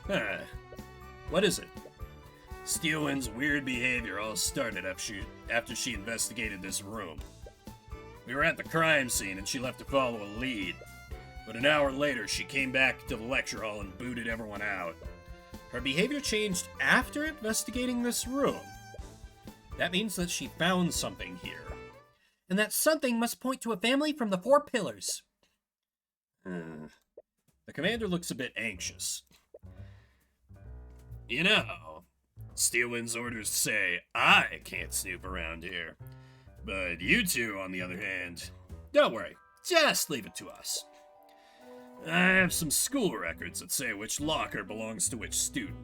Huh. What is it? Steelwind's weird behavior all started after she investigated this room. We were at the crime scene and she left to follow a lead. But an hour later, she came back to the lecture hall and booted everyone out. Her behavior changed after investigating this room. That means that she found something here. And that something must point to a family from the 4 pillars. The commander looks a bit anxious. You know, Steelwind's orders say I can't snoop around here. But you two, on the other hand, don't worry, just leave it to us. I have some school records that say which locker belongs to which student.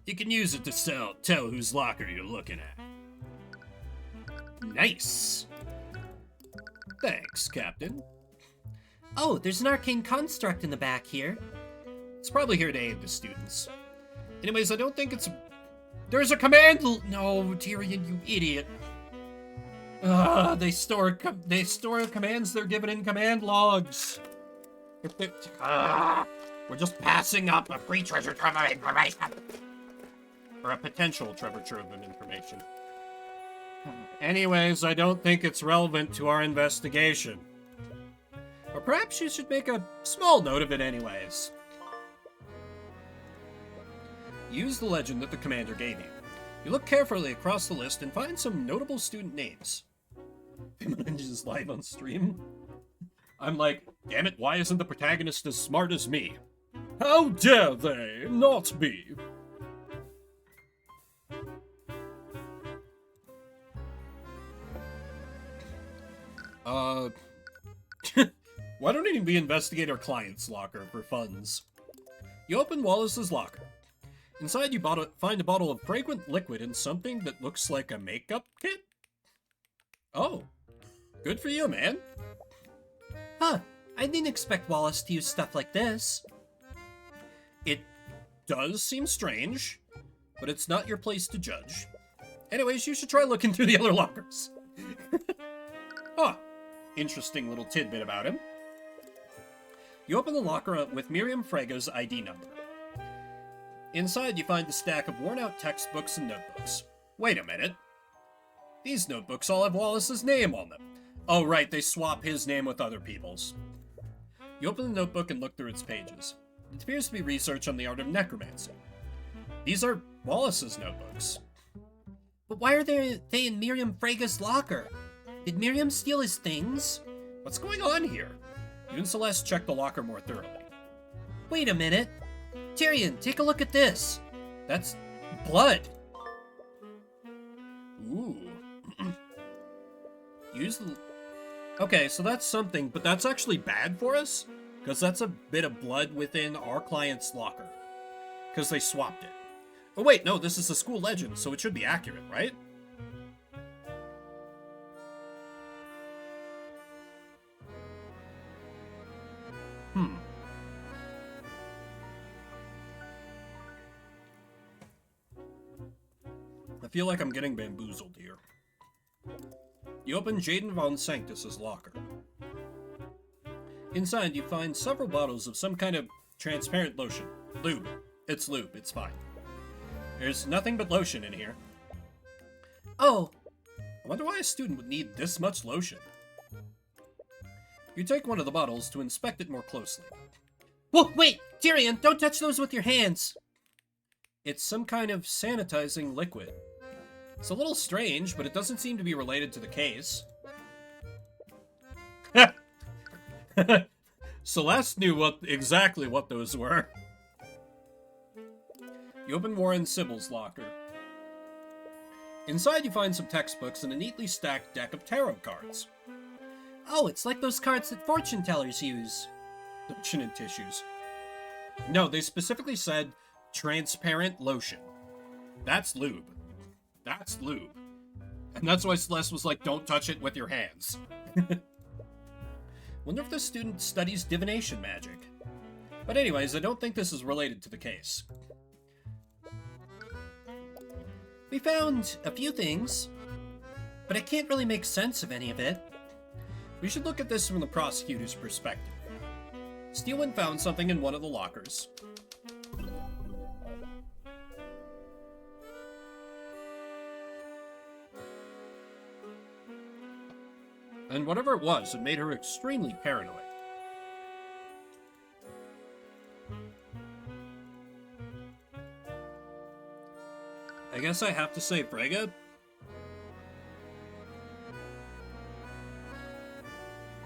You can use it to tell whose locker you're looking at. Nice. Thanks, Captain. Oh, there's an arcane construct in the back here. It's probably here to aid the students. Anyways, I don't think it's... There's a command... No, Tyrion, you idiot. They store commands they're given in command logs. We're just passing up a free treasure trove of information. Or a potential treasure trove of information. Anyways, I don't think it's relevant to our investigation. Or perhaps you should make a small note of it anyways. Use the legend that the commander gave you. You look carefully across the list and find some notable student names. Ninja is live on stream. I'm like, damn it, why isn't the protagonist as smart as me? How dare they not be? Why don't we investigate our client's locker for funds? You open Wallace's locker. Inside you find a bottle of fragrant liquid and something that looks like a makeup kit? Oh, good for you, man. Huh, I didn't expect Wallace to use stuff like this. It does seem strange, but it's not your place to judge. Anyways, you should try looking through the other lockers. Interesting little tidbit about him. You open the locker with Miriam Frege's ID number. Inside, you find a stack of worn-out textbooks and notebooks. Wait a minute. These notebooks all have Wallace's name on them. Oh, right, they swap his name with other people's. You open the notebook and look through its pages. It appears to be research on the art of necromancy. These are Wallace's notebooks. But why are they in Miriam Frege's locker? Did Miriam steal his things? What's going on here? You and Celeste check the locker more thoroughly. Wait a minute. Tyrion, take a look at this. That's blood. Ooh. Use the... Okay, so that's something, but that's actually bad for us? Because that's a bit of blood within our client's locker. Because they swapped it. Oh wait, no, this is a school legend, so it should be accurate, right? I feel like I'm getting bamboozled here. You open Jaden von Sanctus's locker. Inside, you find several bottles of some kind of transparent lotion. Lube. It's lube, it's fine. There's nothing but lotion in here. Oh. I wonder why a student would need this much lotion. You take one of the bottles to inspect it more closely. Whoa, wait! Tyrion, don't touch those with your hands! It's some kind of sanitizing liquid. It's a little strange, but it doesn't seem to be related to the case. Celeste knew exactly what those were. You open Warren Sybil's locker. Inside you find some textbooks and a neatly stacked deck of tarot cards. Oh, it's like those cards that fortune tellers use. Lotion and tissues. No, they specifically said transparent lotion. That's lube. That's lube. And that's why Celeste was like, don't touch it with your hands. Wonder if the student studies divination magic. But anyways, I don't think this is related to the case. We found a few things, but I can't really make sense of any of it. We should look at this from the prosecutor's perspective. Steelwind found something in one of the lockers. And whatever it was, it made her extremely paranoid. I guess I have to say, Frege,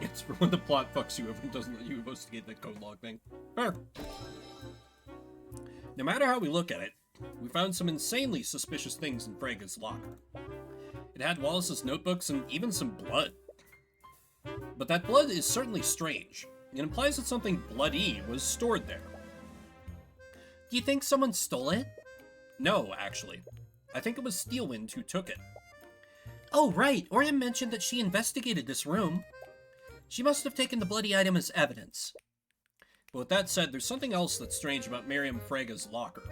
it's for when the plot fucks you over and doesn't let you investigate that code log thing. Fair. No matter how we look at it, we found some insanely suspicious things in Frege's locker. It had Wallace's notebooks and even some blood. But that blood is certainly strange. It implies that something bloody was stored there. Do you think someone stole it? No, actually. I think it was Steelwind who took it. Oh, right. Orion mentioned that she investigated this room. She must have taken the bloody item as evidence. But with that said, there's something else that's strange about Miriam Frege's locker.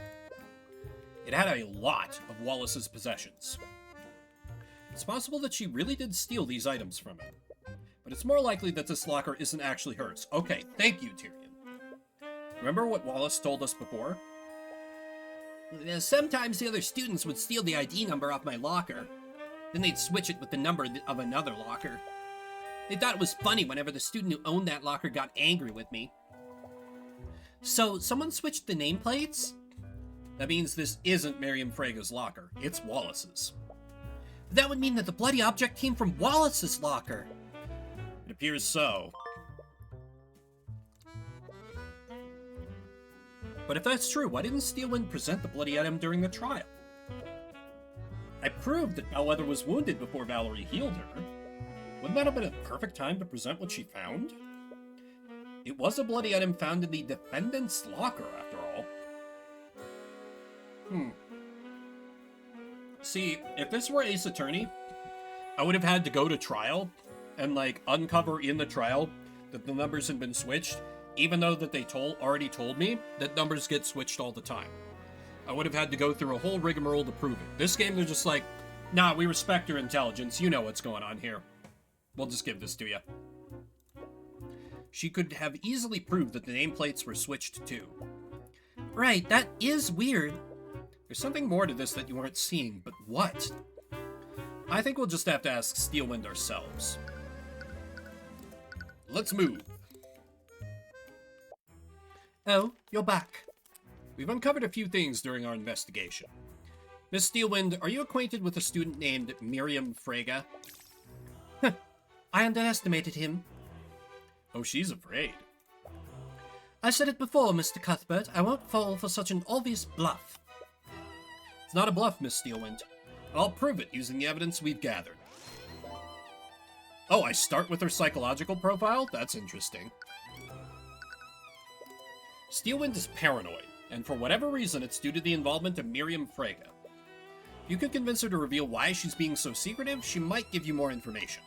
It had a lot of Wallace's possessions. It's possible that she really did steal these items from him. But it's more likely that this locker isn't actually hers. Okay, thank you, Tyrion. Remember what Wallace told us before? Sometimes the other students would steal the ID number off my locker. Then they'd switch it with the number of another locker. They thought it was funny whenever the student who owned that locker got angry with me. So, someone switched the nameplates? That means this isn't Miriam Frege's locker. It's Wallace's. That would mean that the bloody object came from Wallace's locker. It appears so. But if that's true, why didn't Steelwind present the bloody item during the trial? I proved that Bellwether was wounded before Valerie healed her. Wouldn't that have been a perfect time to present what she found? It was a bloody item found in the defendant's locker, after all. See, if this were Ace Attorney, I would have had to go to trial and, like, uncover in the trial that the numbers had been switched, even though that they already told me that numbers get switched all the time. I would have had to go through a whole rigmarole to prove it. This game, they're just like, nah, we respect your intelligence. You know what's going on here. We'll just give this to you. She could have easily proved that the nameplates were switched too. Right, that is weird. There's something more to this that you aren't seeing, but what? I think we'll just have to ask Steelwind ourselves. Let's move. Oh, you're back. We've uncovered a few things during our investigation. Miss Steelwind, are you acquainted with a student named Miriam Frege? I underestimated him. Oh, she's afraid. I said it before, Mr. Cuthbert. I won't fall for such an obvious bluff. It's not a bluff, Miss Steelwind. I'll prove it using the evidence we've gathered. Oh, I start with her psychological profile? That's interesting. Steelwind is paranoid, and for whatever reason, it's due to the involvement of Miriam Frege. If you could convince her to reveal why she's being so secretive, she might give you more information.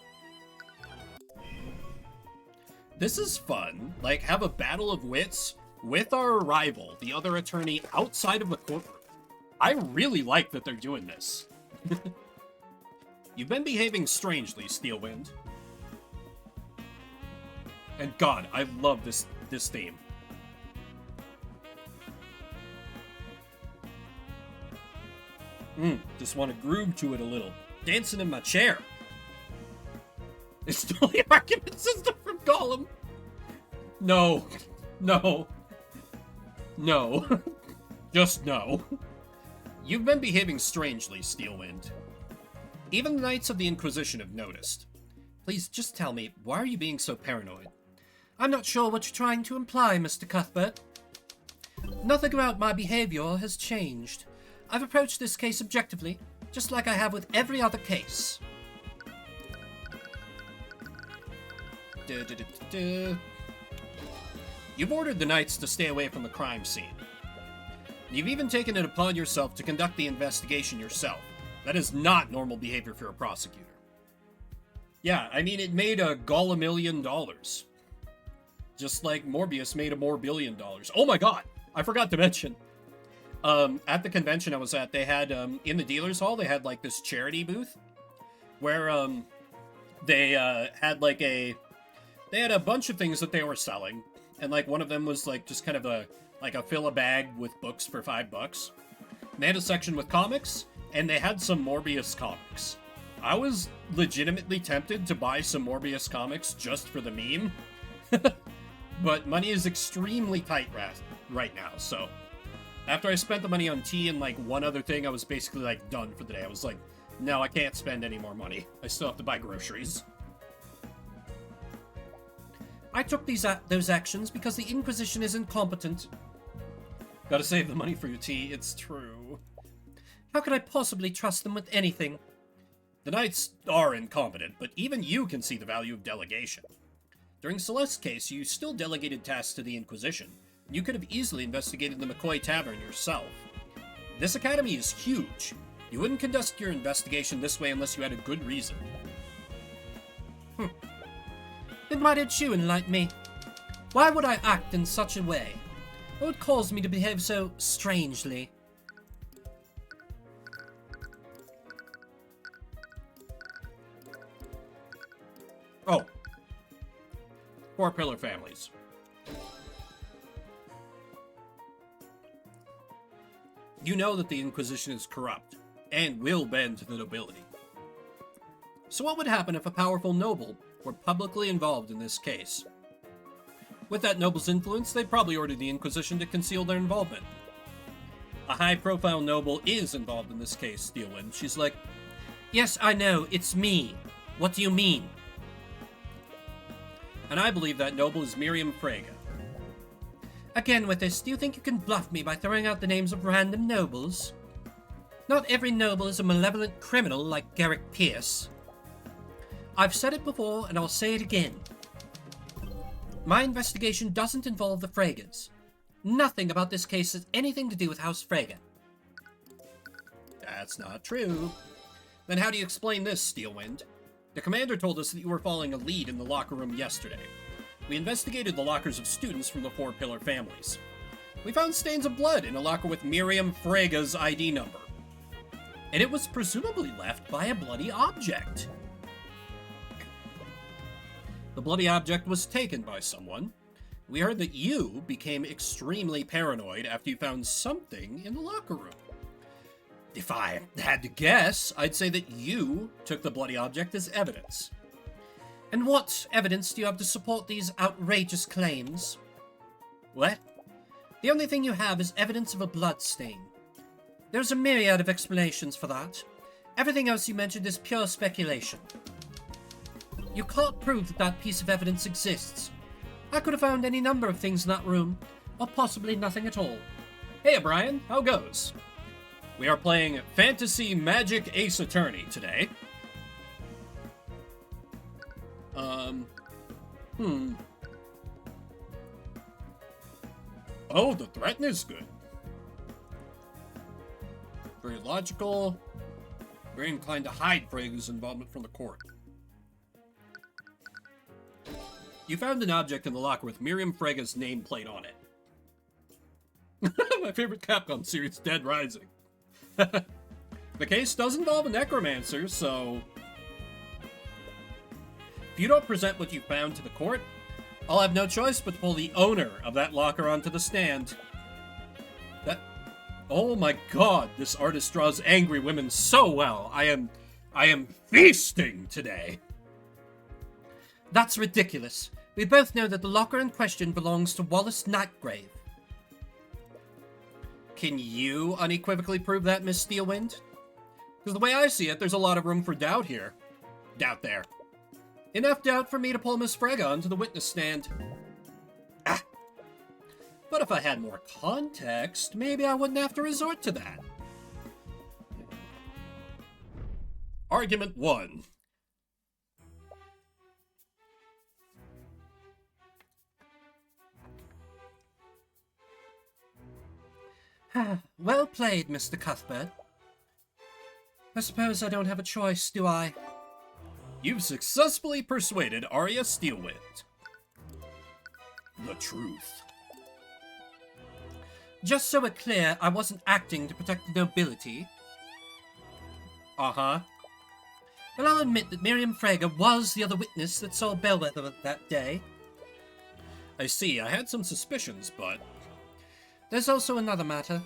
This is fun. Like, have a battle of wits with our rival, the other attorney, outside of the courtroom. I really like that they're doing this. You've been behaving strangely, Steelwind. And God, I love this theme. Just want to groove to it a little. Dancing in my chair. It's still the argument system from Gollum. No. No. No. Just no. You've been behaving strangely, Steelwind. Even the Knights of the Inquisition have noticed. Please, just tell me, why are you being so paranoid? I'm not sure what you're trying to imply, Mr. Cuthbert. Nothing about my behavior has changed. I've approached this case objectively, just like I have with every other case. You've ordered the knights to stay away from the crime scene. You've even taken it upon yourself to conduct the investigation yourself. That is not normal behavior for a prosecutor. Yeah, I mean, it made a $1 million. Just like Morbius made a more $1 billion. Oh my god! I forgot to mention. At the convention I was at, they had, in the dealer's hall, they had, like, this charity booth. Where, they, had, like, they had a bunch of things that they were selling. And, like, one of them was, like, just kind of a fill-a-bag with books for $5. And they had a section with comics, and they had some Morbius comics. I was legitimately tempted to buy some Morbius comics just for the meme. But money is extremely tight right now, so... After I spent the money on tea and, like, one other thing, I was basically, like, done for the day. I was like, no, I can't spend any more money. I still have to buy groceries. I took those actions because the Inquisition is incompetent. Gotta save the money for your tea, it's true. How could I possibly trust them with anything? The knights are incompetent, but even you can see the value of delegation. During Celeste's case, you still delegated tasks to the Inquisition. You could have easily investigated the McCoy Tavern yourself. This academy is huge. You wouldn't conduct your investigation this way unless you had a good reason. Then why did you enlighten me? Why would I act in such a way? What would cause me to behave so strangely? Oh. 4 pillar families. You know that the Inquisition is corrupt, and will bend to the nobility. So what would happen if a powerful noble were publicly involved in this case? With that noble's influence, they'd probably order the Inquisition to conceal their involvement. A high-profile noble is involved in this case, Steelwind. She's like, Yes, I know, it's me. What do you mean? and I believe that noble is Miriam Frege. Again with this, do you think you can bluff me by throwing out the names of random nobles? Not every noble is a malevolent criminal like Garrick Pierce. I've said it before, and I'll say it again. My investigation doesn't involve the Freges. Nothing about this case has anything to do with House Frege. That's not true. Then how do you explain this, Steelwind? The commander told us that you were following a lead in the locker room yesterday. We investigated the lockers of students from the 4 pillar families. We found stains of blood in a locker with Miriam Frege's ID number. And it was presumably left by a bloody object. The bloody object was taken by someone. We heard that you became extremely paranoid after you found something in the locker room. If I had to guess, I'd say that you took the bloody object as evidence. And what evidence do you have to support these outrageous claims? What? The only thing you have is evidence of a blood stain. There's a myriad of explanations for that. Everything else you mentioned is pure speculation. You can't prove that that piece of evidence exists. I could have found any number of things in that room, or possibly nothing at all. Hey, Brian, how goes? We are playing Fantasy Magic Ace Attorney today. Oh, the threat is good. Very logical. Very inclined to hide Frege's involvement from the court. You found an object in the locker with Miriam Frege's nameplate on it. My favorite Capcom series, Dead Rising. The case does involve a necromancer, so... If you don't present what you found to the court, I'll have no choice but to pull the owner of that locker onto the stand. Oh my god, this artist draws angry women so well. I am feasting today. That's ridiculous. We both know that the locker in question belongs to Wallace Nightgrave. Can you unequivocally prove that, Miss Steelwind? Because the way I see it, there's a lot of room for doubt here. Doubt there. Enough doubt for me to pull Miss Frege onto the witness stand. But if I had more context, maybe I wouldn't have to resort to that. Argument 1. Well played, Mr. Cuthbert. I suppose I don't have a choice, do I? You've successfully persuaded Arya Steelwind. The truth. Just so we're clear, I wasn't acting to protect the nobility. Uh-huh. Well, I'll admit that Miriam Frager was the other witness that saw Bellwether that day. I see, I had some suspicions, but... There's also another matter.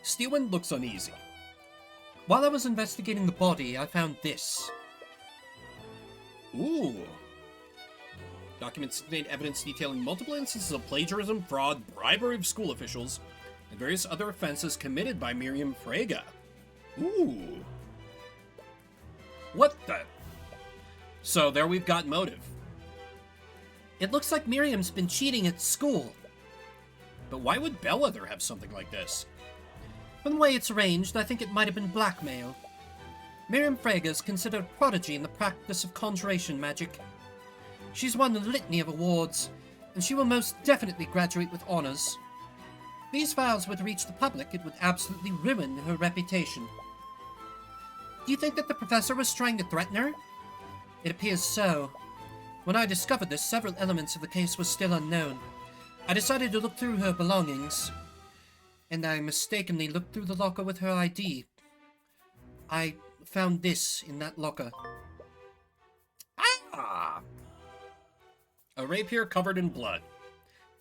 Steelwind looks uneasy. While I was investigating the body, I found this. Ooh. Documents contain evidence detailing multiple instances of plagiarism, fraud, bribery of school officials, and various other offenses committed by Miriam Fraga. Ooh. What the? So there we've got motive. It looks like Miriam's been cheating at school. But why would Bellwether have something like this? From the way it's arranged, I think it might have been blackmail. Miriam Frager is considered a prodigy in the practice of conjuration magic. She's won a litany of awards, and she will most definitely graduate with honors. If these files were to reach the public, it would absolutely ruin her reputation. Do you think that the professor was trying to threaten her? It appears so. When I discovered this, several elements of the case were still unknown. I decided to look through her belongings, and I mistakenly looked through the locker with her ID. I found this in that locker. Ah! A rapier covered in blood.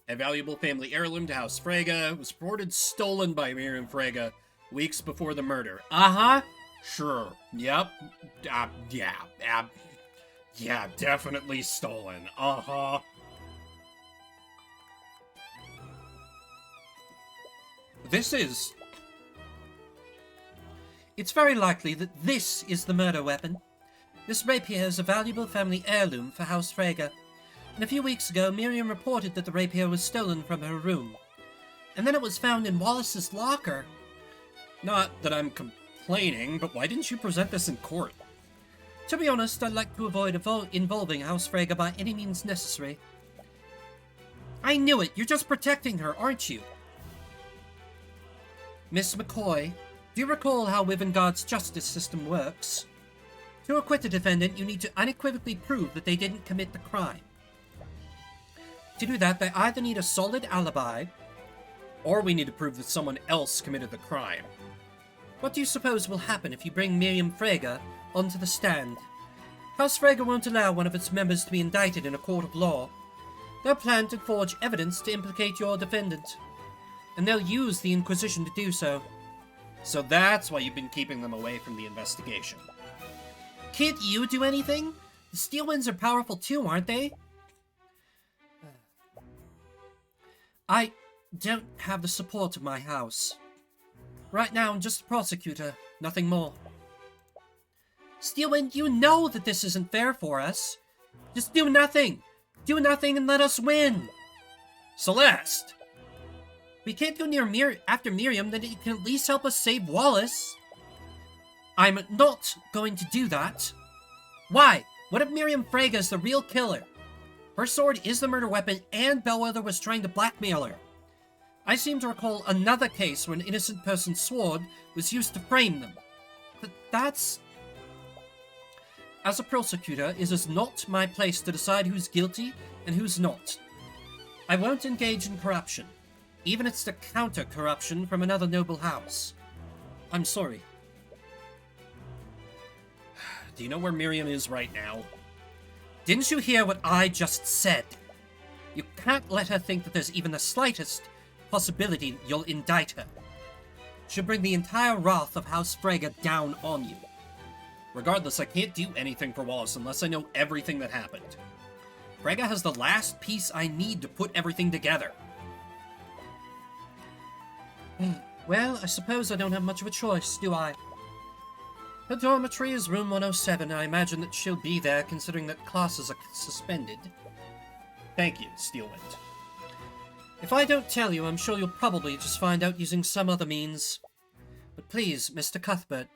A valuable family heirloom to House Fraga was reported stolen by Miriam Fraga weeks before the murder. Uh-huh. Sure. Yep. Yeah, definitely stolen. Uh-huh. This is... It's very likely that this is the murder weapon. This rapier is a valuable family heirloom for House Frager. And a few weeks ago, Miriam reported that the rapier was stolen from her room. And then it was found in Wallace's locker. Not that I'm complaining, but why didn't you present this in court? To be honest, I'd like to avoid involving House Frager by any means necessary. I knew it! You're just protecting her, aren't you? Miss McCoy, do you recall how Wivengard's justice system works? To acquit a defendant, you need to unequivocally prove that they didn't commit the crime. To do that, they either need a solid alibi, or we need to prove that someone else committed the crime. What do you suppose will happen if you bring Miriam Frager onto the stand? House Frager won't allow one of its members to be indicted in a court of law. They'll plan to forge evidence to implicate your defendant, and they'll use the Inquisition to do so. So that's why you've been keeping them away from the investigation. Can't you do anything? The Steelwinds are powerful too, aren't they? I don't have the support of my house. Right now, I'm just a prosecutor, nothing more. Steelwind, you know that this isn't fair for us. Just do nothing. Do nothing and let us win. Celeste! We can't go near after Miriam, then you can at least help us save Wallace. I'm not going to do that. Why? What if Miriam Fraga is the real killer? Her sword is the murder weapon, and Bellwether was trying to blackmail her. I seem to recall another case where an innocent person's sword was used to frame them. But that's... As a prosecutor, it is not my place to decide who's guilty and who's not. I won't engage in corruption, even if it's to counter corruption from another noble house. I'm sorry. Do you know where Miriam is right now? Didn't you hear what I just said? You can't let her think that there's even the slightest possibility you'll indict her. She'll bring the entire wrath of House Fraga down on you. Regardless, I can't do anything for Wallace unless I know everything that happened. Fraga has the last piece I need to put everything together. Well, I suppose I don't have much of a choice, do I? Her dormitory is room 107. I imagine that she'll be there, considering that classes are suspended. Thank you, Steelwind. If I don't tell you, I'm sure you'll probably just find out using some other means. But please, Mr. Cuthbert,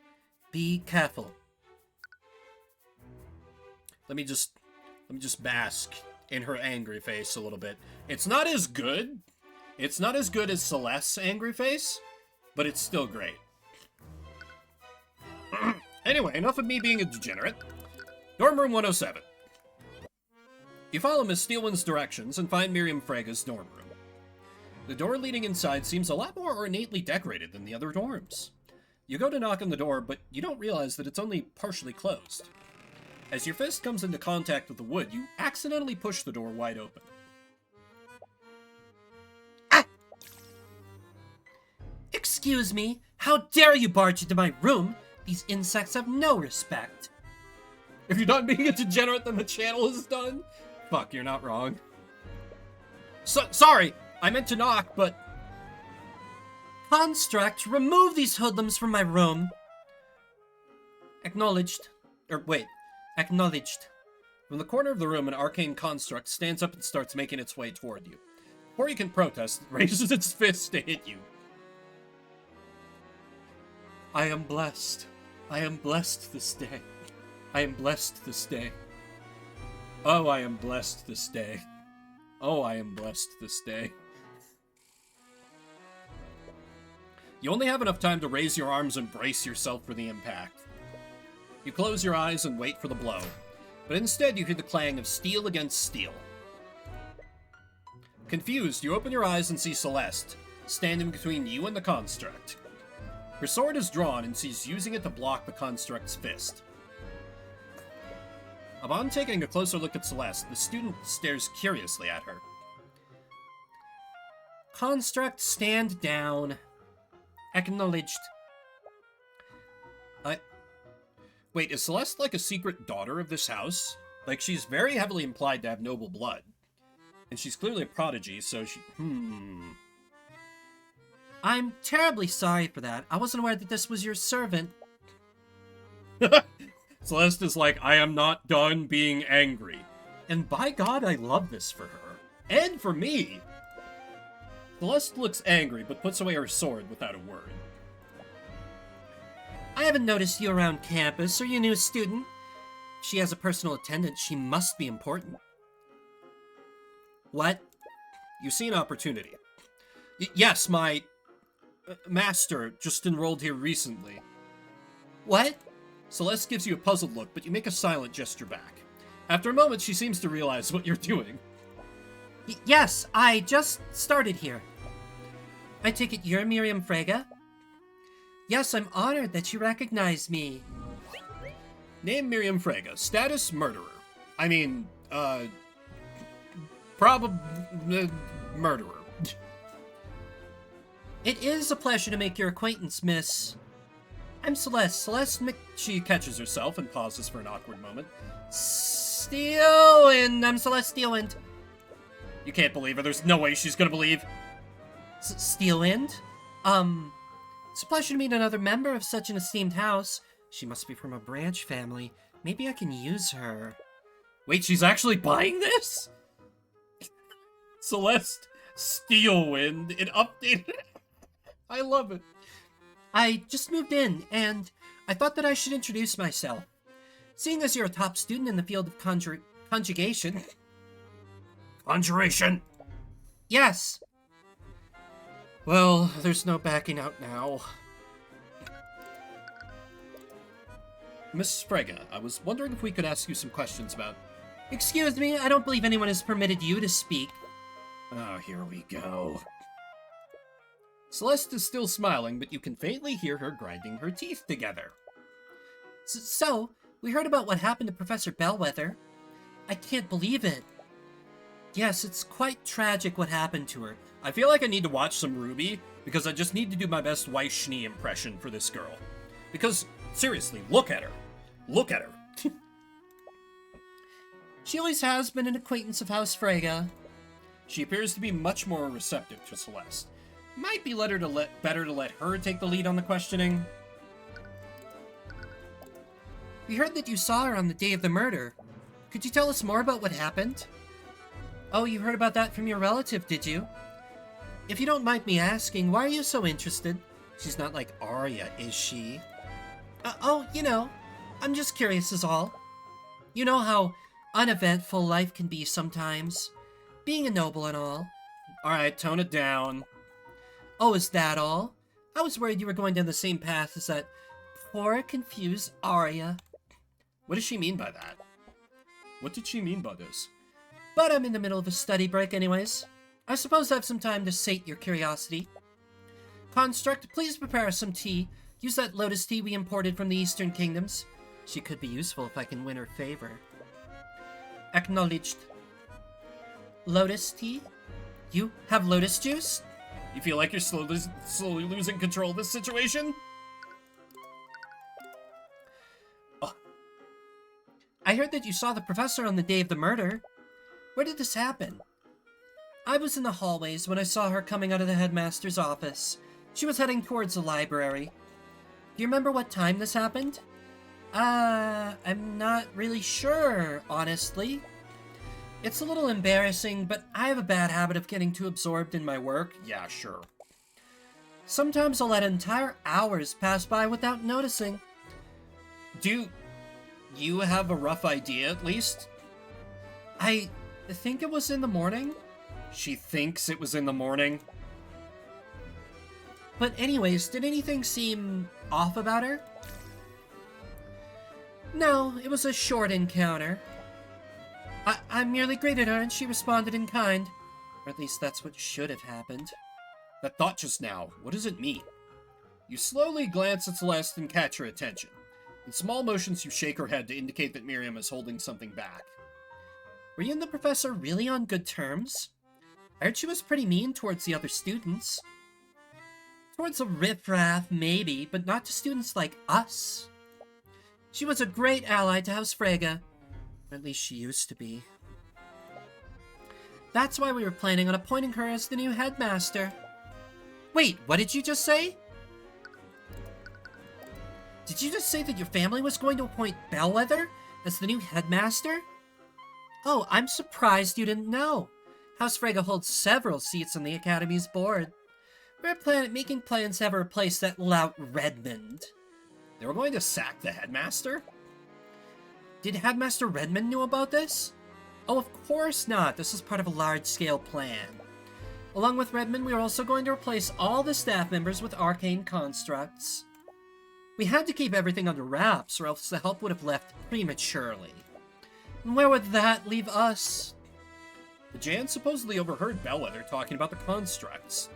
be careful. Let me just bask in her angry face a little bit. It's not as good It's not as good as Celeste's angry face, but it's still great. Anyway, enough of me being a degenerate. Dorm room 107. You follow Miss Steelwind's directions and find Miriam Frega's dorm room. The door leading inside seems a lot more ornately decorated than the other dorms. You go to knock on the door, but you don't realize that it's only partially closed. As your fist comes into contact with the wood, you accidentally push the door wide open. Ah! Excuse me, how dare you barge into my room? These insects have no respect. If you're not being a degenerate, then the channel is done? Fuck, you're not wrong. Sorry, I meant to knock, but... Construct, remove these hoodlums from my room. Acknowledged. Acknowledged. From the corner of the room, an arcane construct stands up and starts making its way toward you. Before you can protest, it raises its fist to hit you. I am blessed. I am blessed this day. I am blessed this day. Oh, I am blessed this day. Oh, I am blessed this day. You only have enough time to raise your arms and brace yourself for the impact. You close your eyes and wait for the blow, but instead you hear the clang of steel against steel. Confused, you open your eyes and see Celeste, standing between you and the construct. Her sword is drawn and she's using it to block the construct's fist. Upon taking a closer look at Celeste, the student stares curiously at her. Construct, stand down. Acknowledged. Wait, is Celeste like a secret daughter of this house? Like, she's very heavily implied to have noble blood. And she's clearly a prodigy, so she... I'm terribly sorry for that. I wasn't aware that this was your servant. Celeste is like, I am not done being angry. And by God, I love this for her. And for me! Celeste looks angry, but puts away her sword without a word. I haven't noticed you around campus. Are you a new student? If she has a personal attendant, she must be important. What? You see an opportunity. Yes, my... master just enrolled here recently. What? Celeste gives you a puzzled look, but you make a silent gesture back. After a moment, she seems to realize what you're doing. Yes, I just started here. I take it you're Miriam Frega? Yes, I'm honored that you recognize me. Name Miriam Frega. Status murderer. I mean, murderer. It is a pleasure to make your acquaintance, miss. I'm Celeste. She catches herself and pauses for an awkward moment. Steelwind. I'm Celeste Steelwind. You can't believe her. There's no way she's gonna believe. Steelwind? It's a pleasure to meet another member of such an esteemed house. She must be from a branch family. Maybe I can use her. Wait, she's actually buying this? Celeste Steelwind, it updated. I love it. I just moved in, and I thought that I should introduce myself. Seeing as you're a top student in the field of conjugation... Conjuration? Yes. Well, there's no backing out now. Miss Frega, I was wondering if we could ask you some questions about... Excuse me, I don't believe anyone has permitted you to speak. Oh, here we go. Celeste is still smiling, but you can faintly hear her grinding her teeth together. So, we heard about what happened to Professor Bellwether. I can't believe it. Yes, it's quite tragic what happened to her. I feel like I need to watch some Ruby, because I just need to do my best Weiss Schnee impression for this girl. Because, seriously, look at her. Look at her. She always has been an acquaintance of House Frega. She appears to be much more receptive to Celeste. Might be better to let her take the lead on the questioning. We heard that you saw her on the day of the murder. Could you tell us more about what happened? Oh, you heard about that from your relative, did you? If you don't mind me asking, why are you so interested? She's not like Arya, is she? Oh, you know, I'm just curious is all. You know how uneventful life can be sometimes. Being a noble and all. Alright, tone it down. Oh, is that all? I was worried you were going down the same path as that poor, confused Arya. What does she mean by that? What did she mean by this? But I'm in the middle of a study break anyways. I suppose I have some time to sate your curiosity. Construct, please prepare some tea. Use that lotus tea we imported from the Eastern Kingdoms. She could be useful if I can win her favor. Acknowledged. Lotus tea? You have lotus juice? You feel like you're slowly losing control of this situation? I heard that you saw the professor on the day of the murder. Where did this happen? I was in the hallways when I saw her coming out of the headmaster's office. She was heading towards the library. Do you remember what time this happened? I'm not really sure, honestly. It's a little embarrassing, but I have a bad habit of getting too absorbed in my work. Yeah, sure. Sometimes I'll let entire hours pass by without noticing. Do you have a rough idea, at least? I think it was in the morning. She thinks it was in the morning. But anyways, did anything seem off about her? No, it was a short encounter. I merely greeted her and she responded in kind. Or at least that's what should have happened. That thought just now, what does it mean? You slowly glance at Celeste and catch her attention. In small motions, you shake her head to indicate that Miriam is holding something back. Were you and the professor really on good terms? I heard she was pretty mean towards the other students. Towards the riffraff, maybe, but not to students like us. She was a great ally to House Frege. Or at least she used to be. That's why we were planning on appointing her as the new headmaster. Wait, what did you just say? Did you just say that your family was going to appoint Bellwether as the new headmaster? Oh, I'm surprised you didn't know. House Frege holds several seats on the Academy's board. We're making plans to have her replace that lout Redmond. They were going to sack the headmaster? Did Headmaster Redmond know about this? Oh, of course not. This is part of a large-scale plan. Along with Redmond, we are also going to replace all the staff members with arcane constructs. We had to keep everything under wraps, or else the help would have left prematurely. And where would that leave us? Jan supposedly overheard Bellwether talking about the constructs.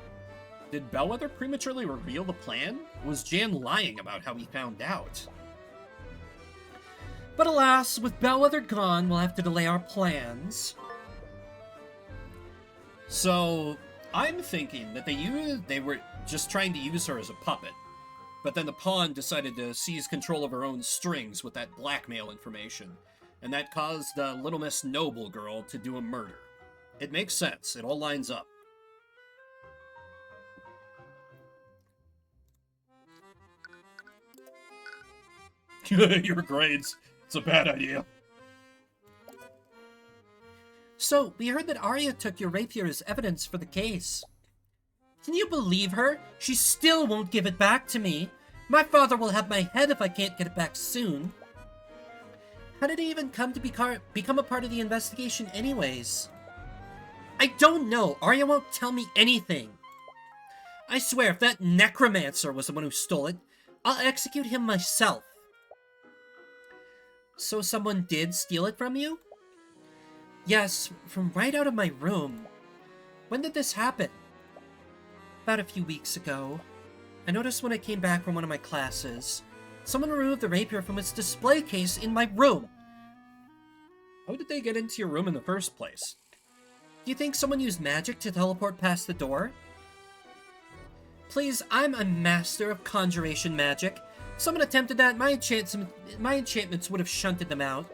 Did Bellwether prematurely reveal the plan? Or was Jan lying about how he found out? But alas, with Bellwether gone, we'll have to delay our plans. So, I'm thinking that they were just trying to use her as a puppet. But then the pawn decided to seize control of her own strings with that blackmail information. And that caused Little Miss Noble Girl to do a murder. It makes sense. It all lines up. Your grades. It's a bad idea. So, we heard that Arya took your rapier as evidence for the case. Can you believe her? She still won't give it back to me. My father will have my head if I can't get it back soon. How did it even come to become a part of the investigation anyways? I don't know. Arya won't tell me anything. I swear, if that necromancer was the one who stole it, I'll execute him myself. So someone did steal it from you? Yes, from right out of my room. When did this happen? About a few weeks ago. I noticed when I came back from one of my classes, someone removed the rapier from its display case in my room. How did they get into your room in the first place? Do you think someone used magic to teleport past the door? Please, I'm a master of conjuration magic. If someone attempted that, my enchantments would have shunted them out.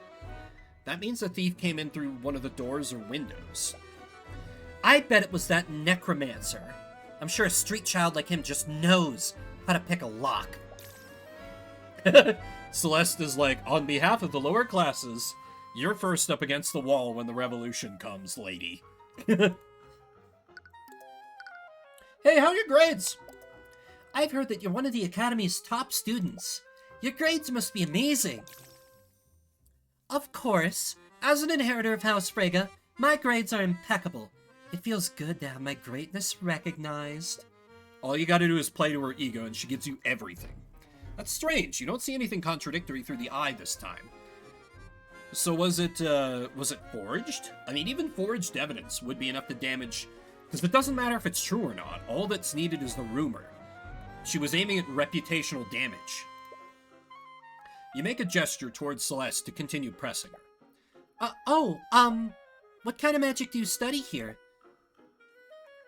That means the thief came in through one of the doors or windows. I bet it was that necromancer. I'm sure a street child like him just knows how to pick a lock. Celeste is like, on behalf of the lower classes, you're first up against the wall when the revolution comes, lady. Hey, how are your grades? I've heard that you're one of the Academy's top students. Your grades must be amazing. Of course, as an inheritor of House Frege, my grades are impeccable. It feels good to have my greatness recognized. All you gotta do is play to her ego and she gives you everything. That's strange. You don't see anything contradictory through the eye this time. So was it forged? I mean, even forged evidence would be enough to damage, because it doesn't matter if it's true or not. All that's needed is the rumor. She was aiming at reputational damage. You make a gesture towards Celeste to continue pressing her. What kind of magic do you study here?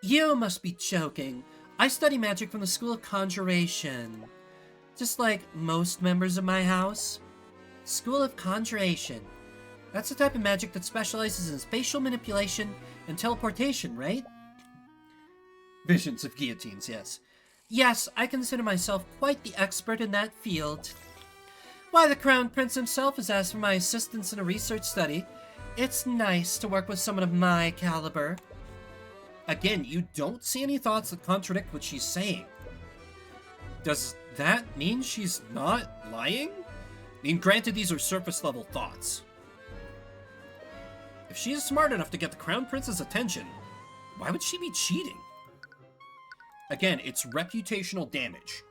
You must be joking. I study magic from the School of Conjuration. Just like most members of my house. School of Conjuration. That's the type of magic that specializes in spatial manipulation and teleportation, right? Visions of guillotines, yes. Yes, I consider myself quite the expert in that field. Why, the Crown Prince himself has asked for my assistance in a research study. It's nice to work with someone of my caliber. Again, you don't see any thoughts that contradict what she's saying. Does that mean she's not lying? I mean, granted, these are surface-level thoughts. If she is smart enough to get the Crown Prince's attention, why would she be cheating? Again, it's reputational damage.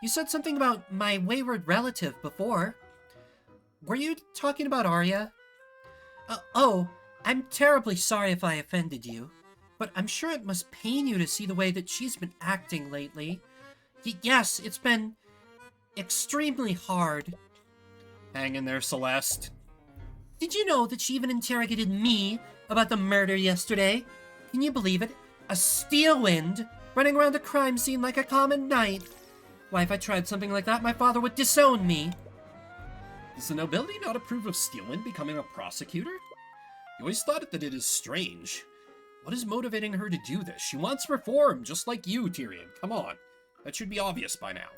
You said something about my wayward relative before. Were you talking about Arya? I'm terribly sorry if I offended you, but I'm sure it must pain you to see the way that she's been acting lately. Yes, it's been extremely hard. Hang in there, Celeste. Did you know that she even interrogated me about the murder yesterday? Can you believe it? A steel wind running around the crime scene like a common knight. Why, if I tried something like that, my father would disown me. Does the nobility not approve of Steelwind becoming a prosecutor? You always thought that it is strange. What is motivating her to do this? She wants reform, just like you, Tyrion. Come on. That should be obvious by now.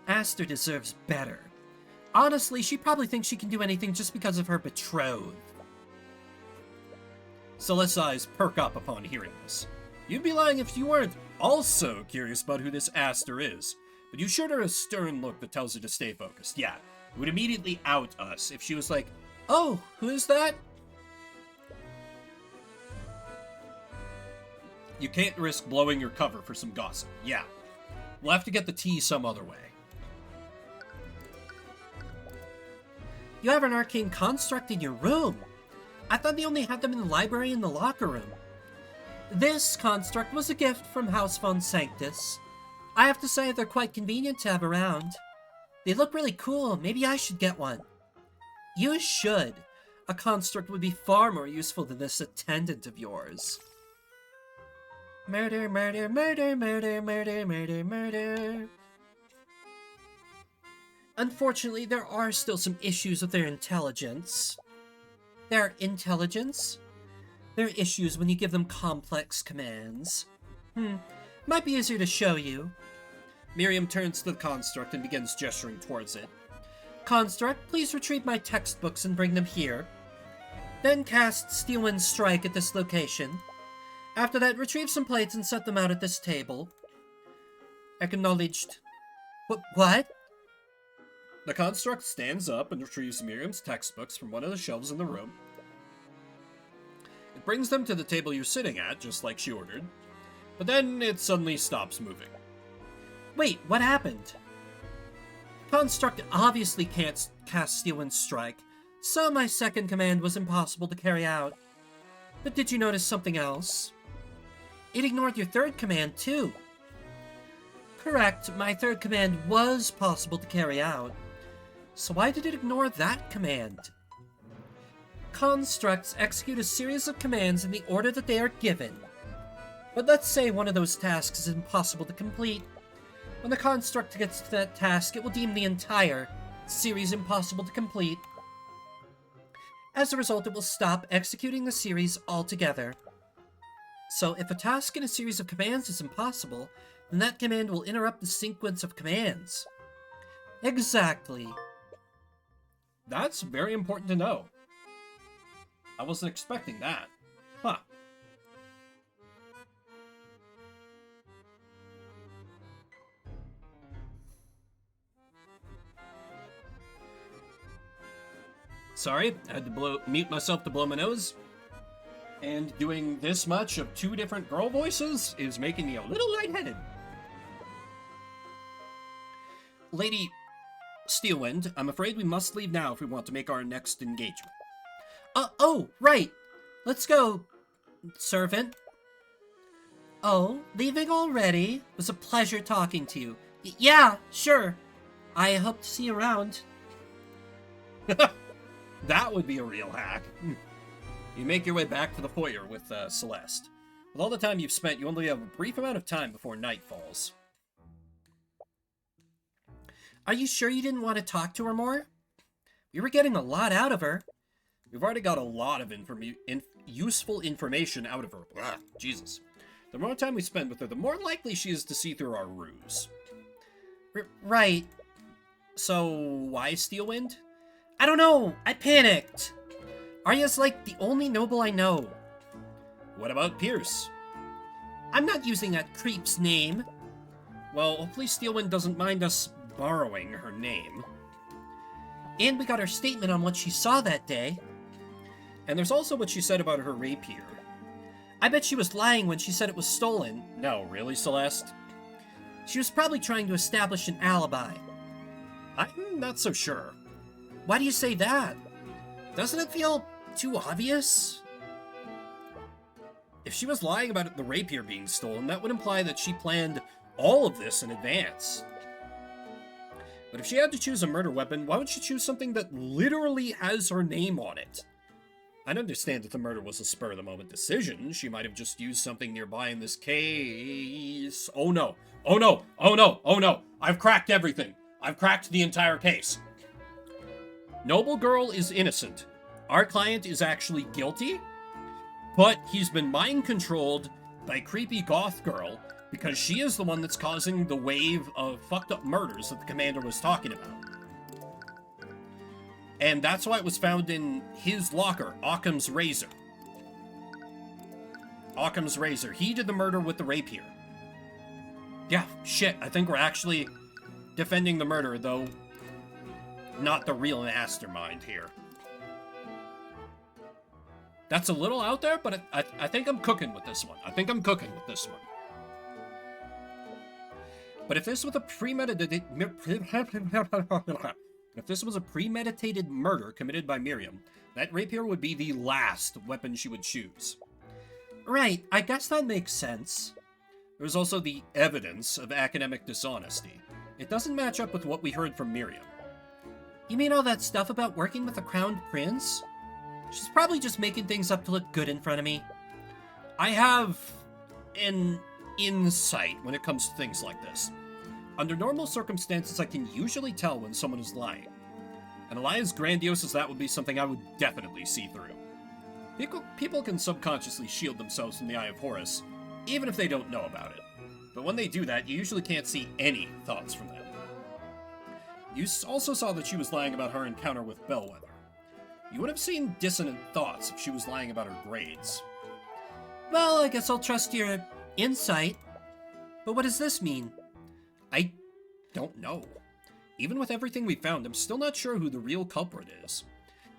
Aster deserves better. Honestly, she probably thinks she can do anything just because of her betrothed. Celeste's eyes perk up upon hearing this. You'd be lying if you weren't also curious about who this Aster is, but you showed her a stern look that tells her to stay focused. Yeah, it would immediately out us if she was like, "Oh, who is that?" You can't risk blowing your cover for some gossip. Yeah, we'll have to get the tea some other way. You have an arcane construct in your room. I thought they only had them in the library and the locker room. This construct was a gift from House Von Sanctus. I have to say they're quite convenient to have around. They look really cool. Maybe I should get one. You should. A construct would be far more useful than this attendant of yours. Murder, murder, murder, murder, murder, murder, murder. Unfortunately, there are still some issues with their intelligence. Their intelligence? There are issues when you give them complex commands. Might be easier to show you. Miriam turns to the construct and begins gesturing towards it. Construct, please retrieve my textbooks and bring them here. Then cast Steelwind Strike at this location. After that, retrieve some plates and set them out at this table. Acknowledged. What? The construct stands up and retrieves Miriam's textbooks from one of the shelves in the room. It brings them to the table you're sitting at, just like she ordered. But then it suddenly stops moving. Wait, what happened? Construct obviously can't cast Steelwind Strike, so my second command was impossible to carry out. But did you notice something else? It ignored your third command, too. Correct, my third command was possible to carry out. So why did it ignore that command? Constructs execute a series of commands in the order that they are given. But let's say one of those tasks is impossible to complete. When the construct gets to that task, it will deem the entire series impossible to complete. As a result, it will stop executing the series altogether. So if a task in a series of commands is impossible, then that command will interrupt the sequence of commands. Exactly. That's very important to know. I wasn't expecting that. Huh. Sorry, I had to mute myself to blow my nose. And doing this much of two different girl voices is making me a little lightheaded. Lady Steelwind, I'm afraid we must leave now if we want to make our next engagement. Oh, right. Let's go, servant. Oh, leaving already? It was a pleasure talking to you. Yeah, sure. I hope to see you around. That would be a real hack. You make your way back to the foyer with Celeste. With all the time you've spent, you only have a brief amount of time before night falls. Are you sure you didn't want to talk to her more? We were getting a lot out of her. We've already got a lot of useful information out of her. Ugh, Jesus. The more time we spend with her, the more likely she is to see through our ruse. Right. So, why Steelwind? I don't know. I panicked. Arya's like the only noble I know. What about Pierce? I'm not using that creep's name. Well, hopefully Steelwind doesn't mind us borrowing her name. And we got her statement on what she saw that day. And there's also what she said about her rapier. I bet she was lying when she said it was stolen. No, really, Celeste? She was probably trying to establish an alibi. I'm not so sure. Why do you say that? Doesn't it feel too obvious? If she was lying about the rapier being stolen, that would imply that she planned all of this in advance. But if she had to choose a murder weapon, why would she choose something that literally has her name on it? I'd understand if the murder was a spur-of-the-moment decision. She might have just used something nearby in this case. Oh no! Oh no! Oh no! Oh no! I've cracked everything! I've cracked the entire case! Noble Girl is innocent. Our client is actually guilty, but he's been mind-controlled by creepy goth girl because she is the one that's causing the wave of fucked-up murders that the commander was talking about. And that's why it was found in his locker, Occam's razor. Occam's razor. He did the murder with the rapier. Yeah, shit, I think we're actually defending the murder, though not the real mastermind here. That's a little out there, but I think I'm cooking with this one. I think I'm cooking with this one. But if this was a premeditated murder committed by Miriam, that rapier would be the last weapon she would choose. Right, I guess that makes sense. There's also the evidence of academic dishonesty. It doesn't match up with what we heard from Miriam. You mean all that stuff about working with the crowned prince? She's probably just making things up to look good in front of me. I have an insight when it comes to things like this. Under normal circumstances, I can usually tell when someone is lying. And a lie as grandiose as that would be something I would definitely see through. People can subconsciously shield themselves from the eye of Horus, even if they don't know about it. But when they do that, you usually can't see any thoughts from them. You also saw that she was lying about her encounter with Bellwether. You would have seen dissonant thoughts if she was lying about her grades. Well, I guess I'll trust your insight. But what does this mean? I don't know. Even with everything we found, I'm still not sure who the real culprit is.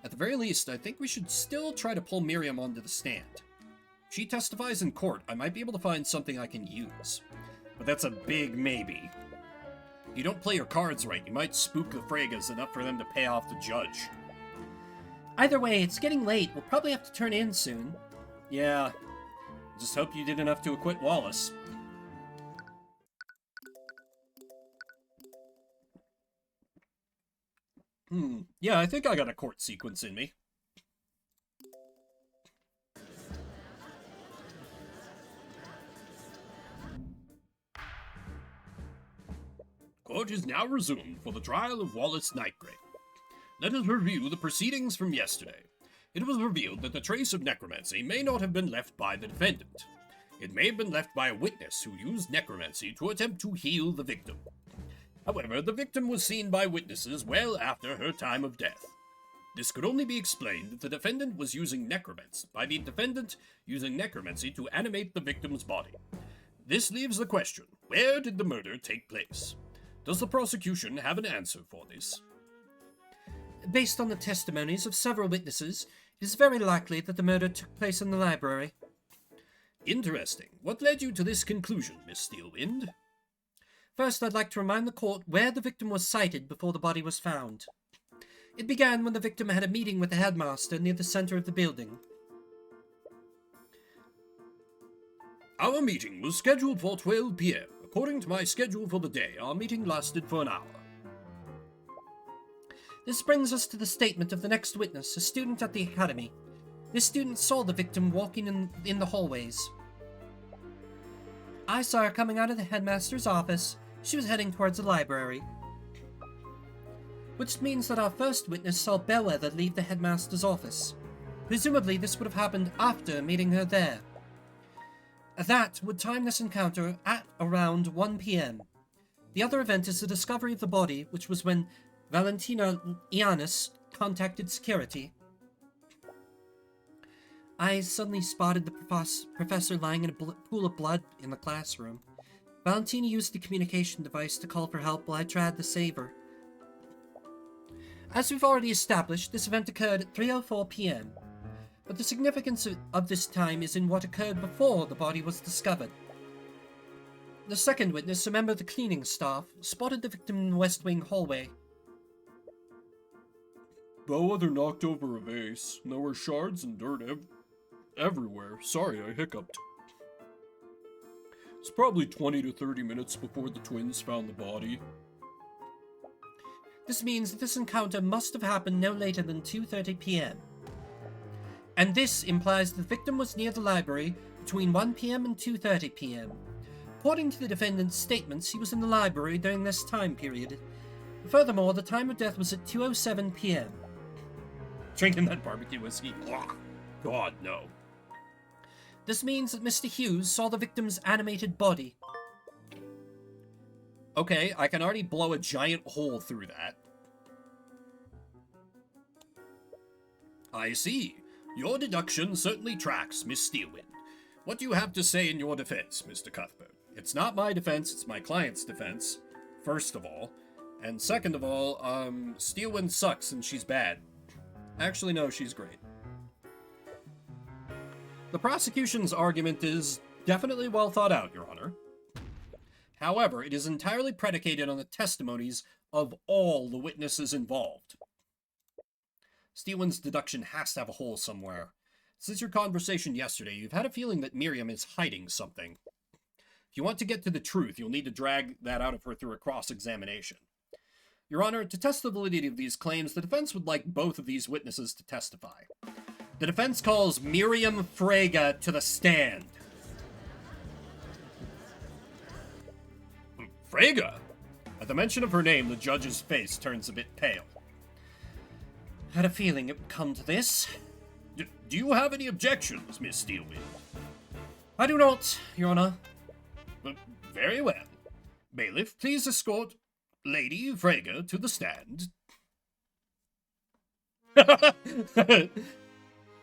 At the very least, I think we should still try to pull Miriam onto the stand. If she testifies in court, I might be able to find something I can use. But that's a big maybe. If you don't play your cards right, you might spook the Fregas enough for them to pay off the judge. Either way, it's getting late. We'll probably have to turn in soon. Yeah. Just hope you did enough to acquit Wallace. Yeah, I think I got a court sequence in me. Court is now resumed for the trial of Wallace Nightgrave. Let us review the proceedings from yesterday. It was revealed that the trace of necromancy may not have been left by the defendant. It may have been left by a witness who used necromancy to attempt to heal the victim. However, the victim was seen by witnesses well after her time of death. This could only be explained if the defendant was using necromancy, to animate the victim's body. This leaves the question, where did the murder take place? Does the prosecution have an answer for this? Based on the testimonies of several witnesses, it is very likely that the murder took place in the library. Interesting. What led you to this conclusion, Miss Steelwind? First, I'd like to remind the court where the victim was sighted before the body was found. It began when the victim had a meeting with the headmaster near the center of the building. Our meeting was scheduled for 12 p.m. According to my schedule for the day, our meeting lasted for an hour. This brings us to the statement of the next witness, a student at the academy. This student saw the victim walking in the hallways. I saw her coming out of the headmaster's office. She was heading towards the library. Which means that our first witness saw Bellwether leave the headmaster's office. Presumably this would have happened after meeting her there. That would time this encounter at around 1 p.m. The other event is the discovery of the body, which was when Valentina Iannis contacted security. I suddenly spotted the professor lying in a pool of blood in the classroom. Valentina used the communication device to call for help while I tried to save her. As we've already established, this event occurred at 3:04 p.m. But the significance of this time is in what occurred before the body was discovered. The second witness, a member of the cleaning staff, spotted the victim in the West Wing hallway. Bellwether knocked over a vase, and there were shards and dirt everywhere. Sorry, I hiccuped. It's probably 20 to 30 minutes before the twins found the body. This means that this encounter must have happened no later than 2:30 p.m. And this implies the victim was near the library between 1 p.m. and 2:30 p.m. According to the defendant's statements, he was in the library during this time period. Furthermore, the time of death was at 2:07 p.m. Drinking that barbecue whiskey. God, no. This means that Mr. Hughes saw the victim's animated body. Okay, I can already blow a giant hole through that. I see. Your deduction certainly tracks, Miss Steelwind. What do you have to say in your defense, Mr. Cuthbert? It's not my defense, it's my client's defense, first of all. And second of all, Steelwind sucks and she's bad. Actually, no, she's great. The prosecution's argument is definitely well thought out, Your Honor. However, it is entirely predicated on the testimonies of all the witnesses involved. Steelwind's deduction has to have a hole somewhere. Since your conversation yesterday, you've had a feeling that Miriam is hiding something. If you want to get to the truth, you'll need to drag that out of her through a cross-examination. Your Honor, to test the validity of these claims, the defense would like both of these witnesses to testify. The defense calls Miriam Frege to the stand. Frege? At the mention of her name, the judge's face turns a bit pale. Had a feeling it would come to this. Do you have any objections, Miss Steelwind? I do not, Your Honor. Very well. Bailiff, please escort Lady Frege to the stand.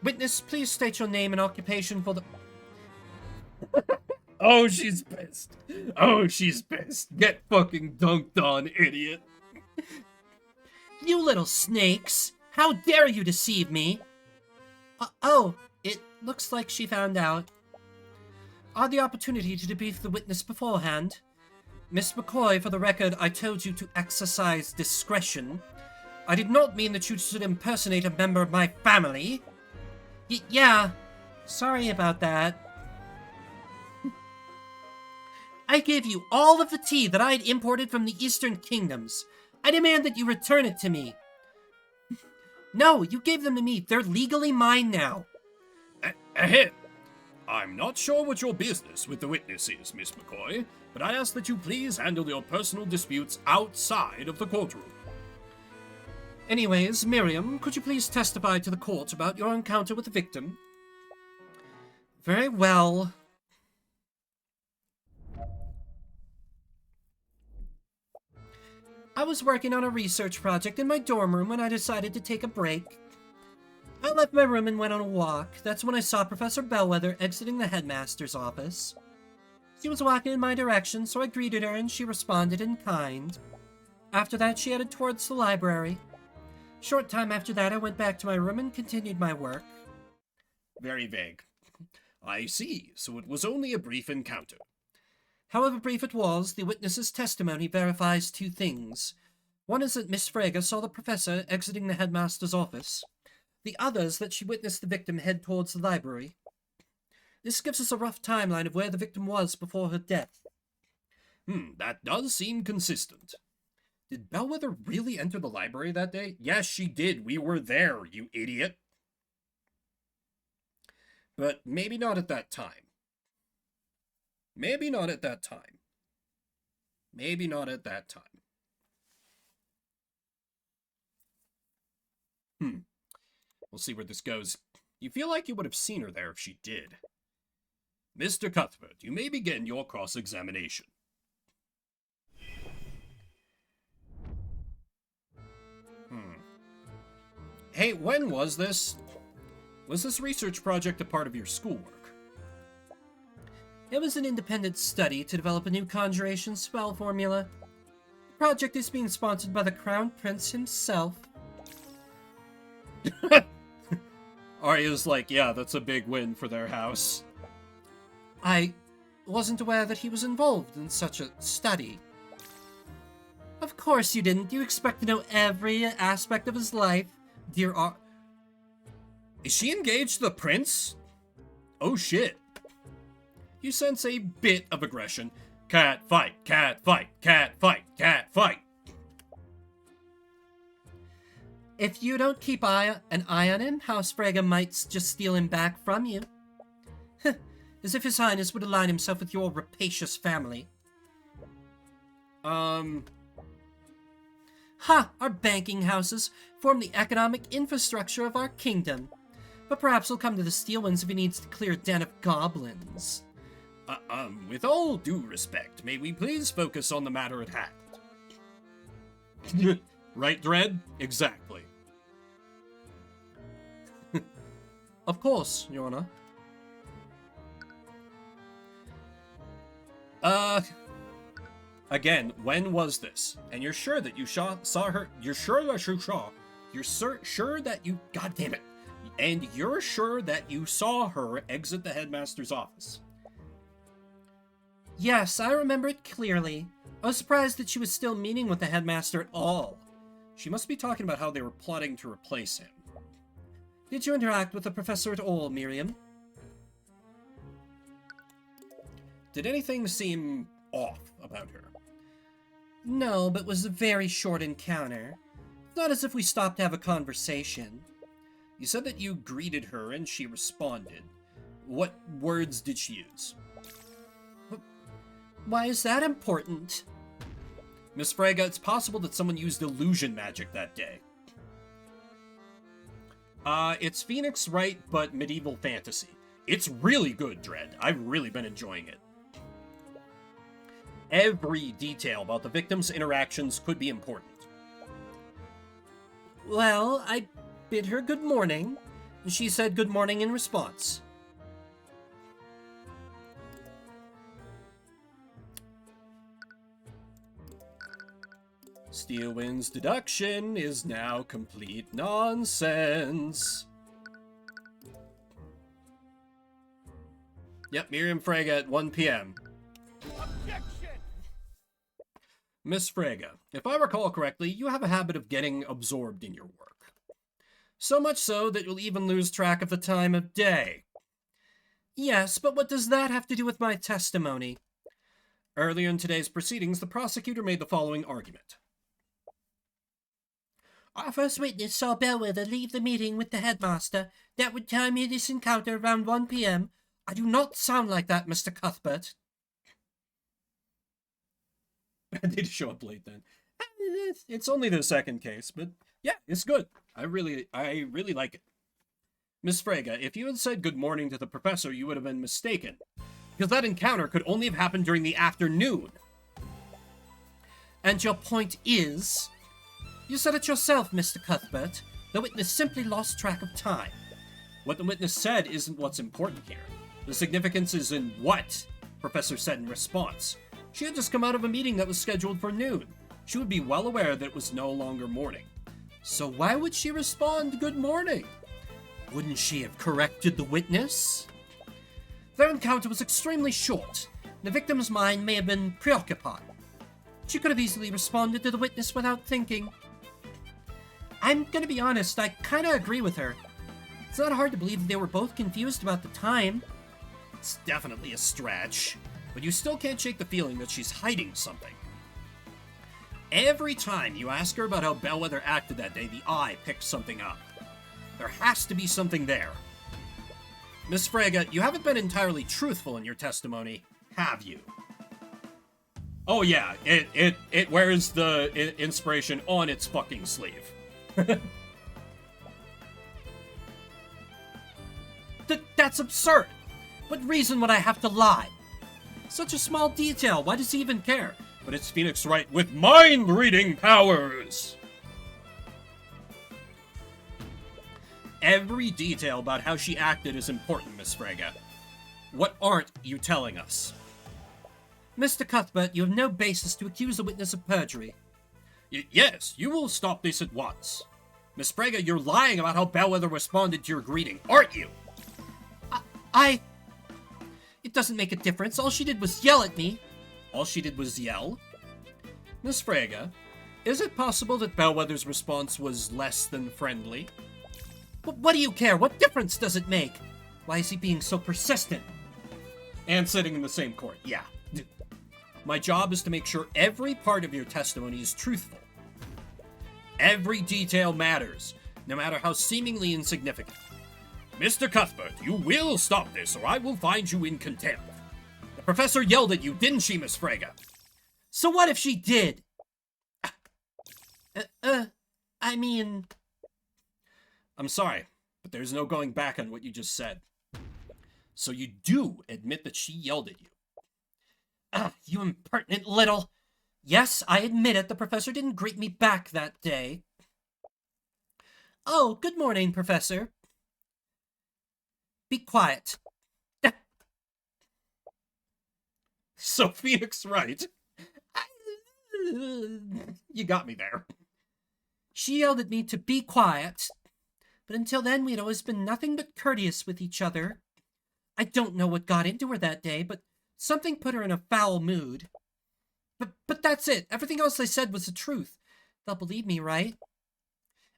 Witness, please state your name and occupation for the... Oh, she's pissed. Oh, she's pissed. Get fucking dunked on, idiot. You little snakes! How dare you deceive me? Oh, it looks like she found out. I had the opportunity to debrief the witness beforehand. Miss McCoy, for the record, I told you to exercise discretion. I did not mean that you should impersonate a member of my family. Yeah, sorry about that. I gave you all of the tea that I had imported from the Eastern Kingdoms. I demand that you return it to me. No, you gave them to me. They're legally mine now. Ahem. I'm not sure what your business with the witness is, Miss McCoy, but I ask that you please handle your personal disputes outside of the courtroom. Anyways, Miriam, could you please testify to the court about your encounter with the victim? Very well. I was working on a research project in my dorm room when I decided to take a break. I left my room and went on a walk. That's when I saw Professor Bellwether exiting the headmaster's office. She was walking in my direction, so I greeted her and she responded in kind. After that, she headed towards the library. Short time after that, I went back to my room and continued my work. Very vague. I see, so it was only a brief encounter. However brief it was, the witness's testimony verifies two things. One is that Miss Frege saw the professor exiting the headmaster's office. The other is that she witnessed the victim head towards the library. This gives us a rough timeline of where the victim was before her death. That does seem consistent. Did Bellwether really enter the library that day? Yes, she did. We were there, you idiot. But maybe not at that time. Maybe not at that time. Maybe not at that time. We'll see where this goes. You feel like you would have seen her there if she did. Mr. Cuthbert, you may begin your cross-examination. Hey, when was this? Was this research project a part of your schoolwork? It was an independent study to develop a new conjuration spell formula. The project is being sponsored by the Crown Prince himself. Arya's like, yeah, that's a big win for their house. I wasn't aware that he was involved in such a study. Of course you didn't. You expect to know every aspect of his life, dear Is she engaged to the prince? Oh shit. You sense a bit of aggression. Cat fight, cat fight, cat fight, cat fight. If you don't keep an eye on him, House Frege might just steal him back from you. As if His Highness would align himself with your rapacious family. Ha! Our banking houses form the economic infrastructure of our kingdom. But perhaps he'll come to the Steel Ones if he needs to clear a den of goblins. With all due respect, may we please focus on the matter at hand? Right, Dredd? Exactly. Of course, Your Honor. Again, when was this? And you're sure that you saw her? You're sure that you saw? You're sure that you? God damn it! And you're sure that you saw her exit the headmaster's office? Yes, I remember it clearly. I was surprised that she was still meeting with the headmaster at all. She must be talking about how they were plotting to replace him. Did you interact with the professor at all, Miriam? Did anything seem off about her? No, but it was a very short encounter. It's not as if we stopped to have a conversation. You said that you greeted her and she responded. What words did she use? Why is that important? Miss Frege, it's possible that someone used illusion magic that day. It's Phoenix Wright, but medieval fantasy. It's really good, Dredd. I've really been enjoying it. Every detail about the victim's interactions could be important. Well, I bid her good morning, and she said good morning in response. Steelwind's deduction is now complete nonsense. Yep, Miriam Frege at 1 p.m. Objection! Miss Frege, if I recall correctly, you have a habit of getting absorbed in your work. So much so that you'll even lose track of the time of day. Yes, but what does that have to do with my testimony? Earlier in today's proceedings, the prosecutor made the following argument. Our first witness saw Bellwether leave the meeting with the headmaster. That would time me this encounter around 1 p.m. I do not sound like that, Mr. Cuthbert. I need to show up late then. It's only the second case, but yeah, it's good. I really like it. Miss Frege, if you had said good morning to the professor, you would have been mistaken. Because that encounter could only have happened during the afternoon. And your point is? You said it yourself, Mr. Cuthbert. The witness simply lost track of time. What the witness said isn't what's important here. The significance is in what Professor said in response. She had just come out of a meeting that was scheduled for noon. She would be well aware that it was no longer morning. So why would she respond good morning? Wouldn't she have corrected the witness? Their encounter was extremely short. The victim's mind may have been preoccupied. She could have easily responded to the witness without thinking. I'm gonna be honest, I kinda agree with her. It's not hard to believe that they were both confused about the time. It's definitely a stretch, but you still can't shake the feeling that she's hiding something. Every time you ask her about how Bellwether acted that day, the eye picks something up. There has to be something there. Miss Frege, you haven't been entirely truthful in your testimony, have you? Oh yeah, it wears the inspiration on its fucking sleeve. That's absurd! What reason would I have to lie? Such a small detail, why does he even care? But it's Phoenix Wright with mind-reading powers! Every detail about how she acted is important, Miss Frege. What aren't you telling us? Mr. Cuthbert, you have no basis to accuse the witness of perjury. Yes, you will stop this at once. Miss Frege, you're lying about how Bellwether responded to your greeting, aren't you? It doesn't make a difference. All she did was yell at me. All she did was yell? Miss Frege, is it possible that Bellwether's response was less than friendly? What do you care? What difference does it make? Why is he being so persistent? And sitting in the same court, yeah. My job is to make sure every part of your testimony is truthful. Every detail matters, no matter how seemingly insignificant. Mr. Cuthbert, you will stop this, or I will find you in contempt. The professor yelled at you, didn't she, Miss Frege? So what if she did? I mean... I'm sorry, but there's no going back on what you just said. So you do admit that she yelled at you? You impertinent little... Yes, I admit it, the professor didn't greet me back that day. Oh, good morning, Professor. Be quiet. So Phoenix Wright. You got me there. She yelled at me to be quiet, but until then we had always been nothing but courteous with each other. I don't know what got into her that day, but something put her in a foul mood. But that's it. Everything else I said was the truth. They'll believe me, right?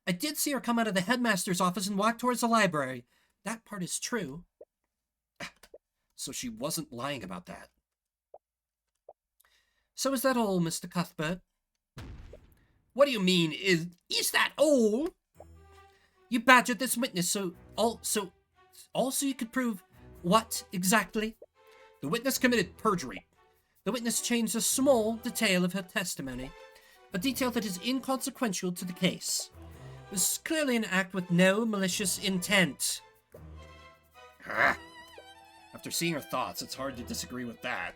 I did see her come out of the headmaster's office and walk towards the library. That part is true. So she wasn't lying about that. So is that all, Mr. Cuthbert? What do you mean, is that all? You badgered this witness so you could prove what exactly? The witness committed perjury. The witness changed a small detail of her testimony, a detail that is inconsequential to the case. This is clearly an act with no malicious intent. After seeing her thoughts, it's hard to disagree with that.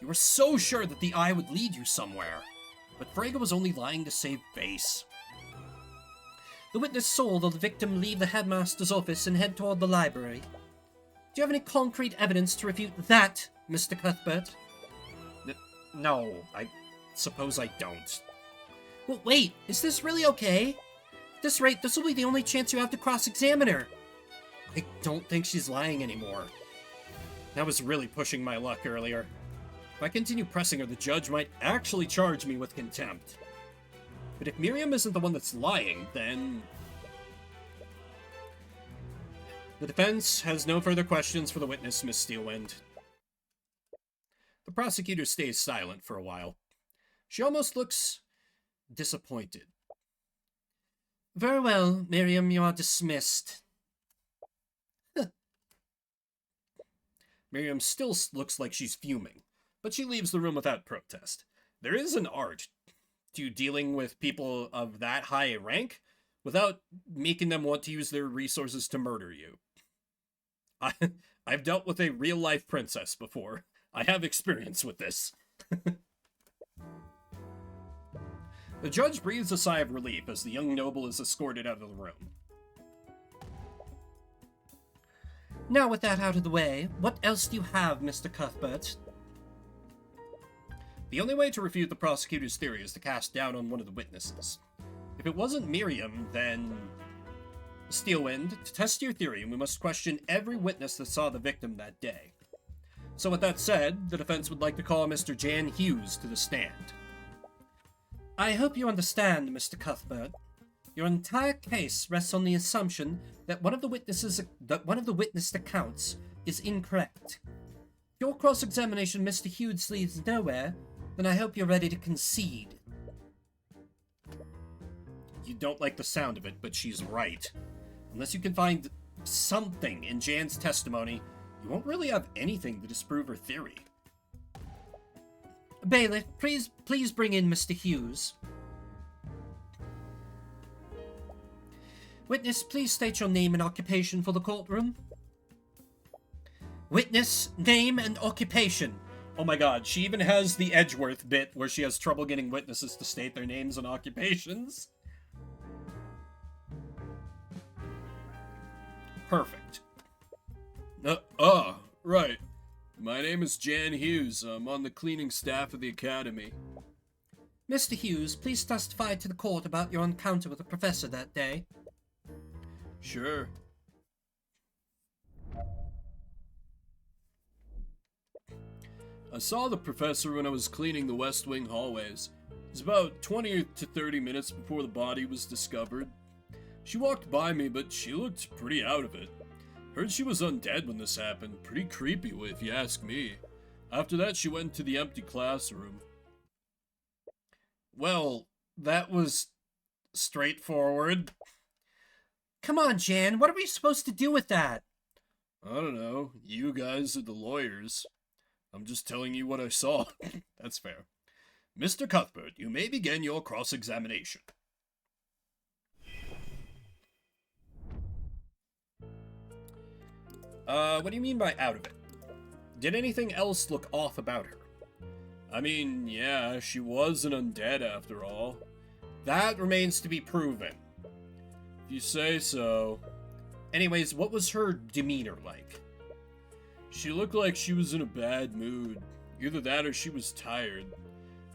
You were so sure that the eye would lead you somewhere, but Frege was only lying to save face. The witness saw the victim leave the headmaster's office and head toward the library. Do you have any concrete evidence to refute that, Mr. Cuthbert? No, I suppose I don't. Well, wait, is this really okay? At this rate, this will be the only chance you have to cross-examine her. I don't think she's lying anymore. That was really pushing my luck earlier. If I continue pressing her, the judge might actually charge me with contempt. But if Miriam isn't the one that's lying, then... The defense has no further questions for the witness, Miss Steelwind. The prosecutor stays silent for a while. She almost looks disappointed. Very well, Miriam, you are dismissed. Miriam still looks like she's fuming, but she leaves the room without protest. There is an art to dealing with people of that high rank without making them want to use their resources to murder you. I've dealt with a real-life princess before. I have experience with this. The judge breathes a sigh of relief as the young noble is escorted out of the room. Now with that out of the way, what else do you have, Mr. Cuthbert? The only way to refute the prosecutor's theory is to cast doubt on one of the witnesses. If it wasn't Miriam, then... Steelwind, to test your theory, we must question every witness that saw the victim that day. So with that said, the defense would like to call Mr. Jan Hughes to the stand. I hope you understand, Mr. Cuthbert. Your entire case rests on the assumption that one of the witness accounts is incorrect. If your cross-examination, Mr. Hughes, leads nowhere, then I hope you're ready to concede. You don't like the sound of it, but she's right. Unless you can find something in Jan's testimony, you won't really have anything to disprove her theory. Bailiff, please bring in Mr. Hughes. Witness, please state your name and occupation for the courtroom. Witness, name and occupation. Oh my god, she even has the Edgeworth bit where she has trouble getting witnesses to state their names and occupations. Perfect. Right. My name is Jan Hughes. I'm on the cleaning staff of the academy. Mr. Hughes, please testify to the court about your encounter with the professor that day. Sure. I saw the professor when I was cleaning the West Wing hallways. It was about 20 to 30 minutes before the body was discovered. She walked by me, but she looked pretty out of it. Heard she was undead when this happened. Pretty creepy, if you ask me. After that, she went to the empty classroom. Well, that was straightforward. Come on, Jan, what are we supposed to do with that? I don't know. You guys are the lawyers. I'm just telling you what I saw. That's fair. Mr. Cuthbert, you may begin your cross-examination. What do you mean by out of it? Did anything else look off about her? I mean, yeah, she was an undead after all. That remains to be proven. If you say so. Anyways, what was her demeanor like? She looked like she was in a bad mood. Either that or she was tired.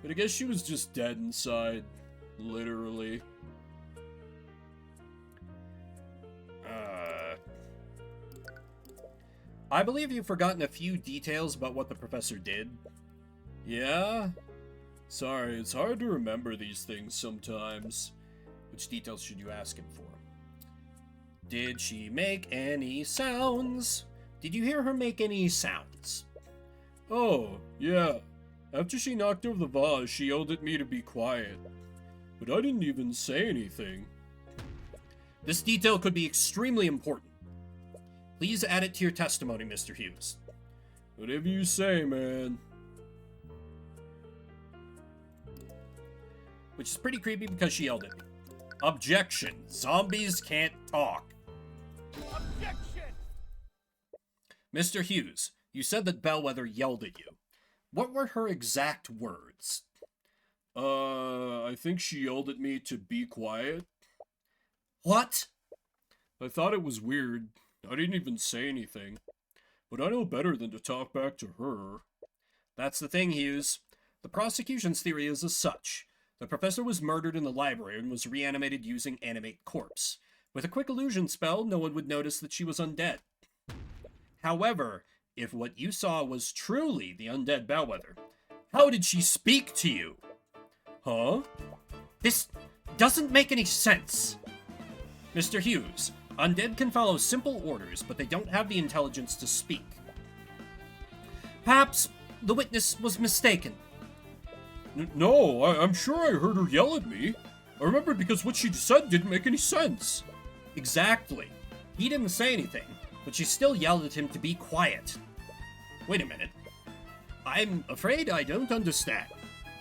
But I guess she was just dead inside. Literally. I believe you've forgotten a few details about what the professor did. Yeah? Sorry, it's hard to remember these things sometimes. Which details should you ask him for? Did she make any sounds? Did you hear her make any sounds? Oh, yeah. After she knocked over the vase, she yelled at me to be quiet. But I didn't even say anything. This detail could be extremely important. Please add it to your testimony, Mr. Hughes. Whatever you say, man. Which is pretty creepy because she yelled at me. Objection! Zombies can't talk. Objection! Mr. Hughes, you said that Bellwether yelled at you. What were her exact words? I think she yelled at me to be quiet. What? I thought it was weird. I didn't even say anything. But I know better than to talk back to her. That's the thing, Hughes. The prosecution's theory is as such. The professor was murdered in the library and was reanimated using animate corpse. With a quick illusion spell, no one would notice that she was undead. However, if what you saw was truly the undead Bellwether, how did she speak to you? Huh? This doesn't make any sense. Mr. Hughes, undead can follow simple orders, but they don't have the intelligence to speak. Perhaps the witness was mistaken. No, I'm sure I heard her yell at me. I remember because what she said didn't make any sense. Exactly. He didn't say anything, but she still yelled at him to be quiet. Wait a minute. I'm afraid I don't understand.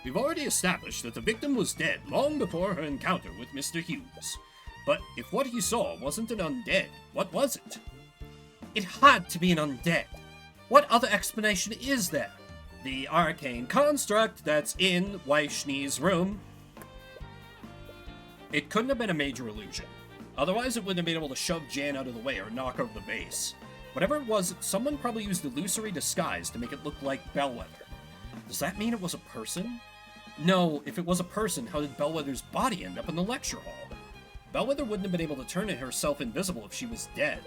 We've already established that the victim was dead long before her encounter with Mr. Hughes. But if what he saw wasn't an undead, what was it? It had to be an undead. What other explanation is there? The arcane construct that's in Weichne's room. It couldn't have been a major illusion. Otherwise, it wouldn't have been able to shove Jan out of the way or knock over the vase. Whatever it was, someone probably used illusory disguise to make it look like Bellwether. Does that mean it was a person? No, if it was a person, how did Bellwether's body end up in the lecture hall? Bellwether wouldn't have been able to turn herself invisible if she was dead.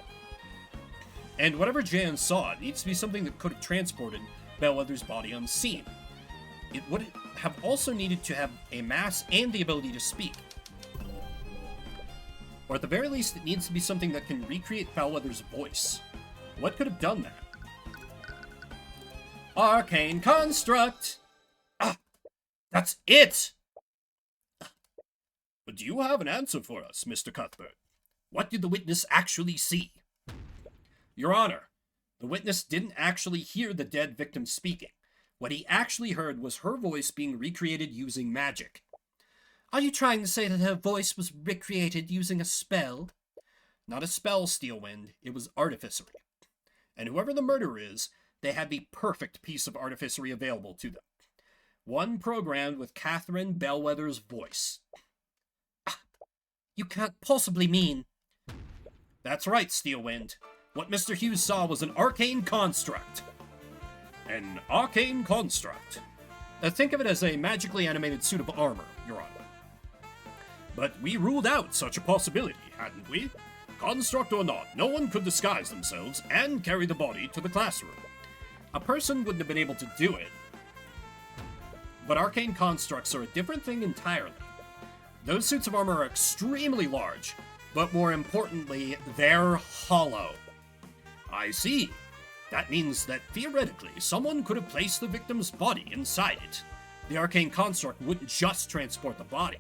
And whatever Jan saw, it needs to be something that could have transported Bellwether's body unseen. It would have also needed to have a mass and the ability to speak. Or at the very least, it needs to be something that can recreate Bellwether's voice. What could have done that? Arcane Construct! Ah! That's it! But do you have an answer for us, Mr. Cuthbert? What did the witness actually see? Your Honor, the witness didn't actually hear the dead victim speaking. What he actually heard was her voice being recreated using magic. Are you trying to say that her voice was recreated using a spell? Not a spell, Steelwind. It was artificery. And whoever the murderer is, they had the perfect piece of artificery available to them. One programmed with Catherine Bellwether's voice. You can't possibly mean... That's right, Steelwind. What Mr. Hughes saw was an arcane construct. An arcane construct. Think of it as a magically animated suit of armor, Your Honor. But we ruled out such a possibility, hadn't we? Construct or not, no one could disguise themselves and carry the body to the classroom. A person wouldn't have been able to do it. But arcane constructs are a different thing entirely. Those suits of armor are extremely large, but more importantly, they're hollow. I see. That means that theoretically, someone could have placed the victim's body inside it. The arcane construct wouldn't just transport the body.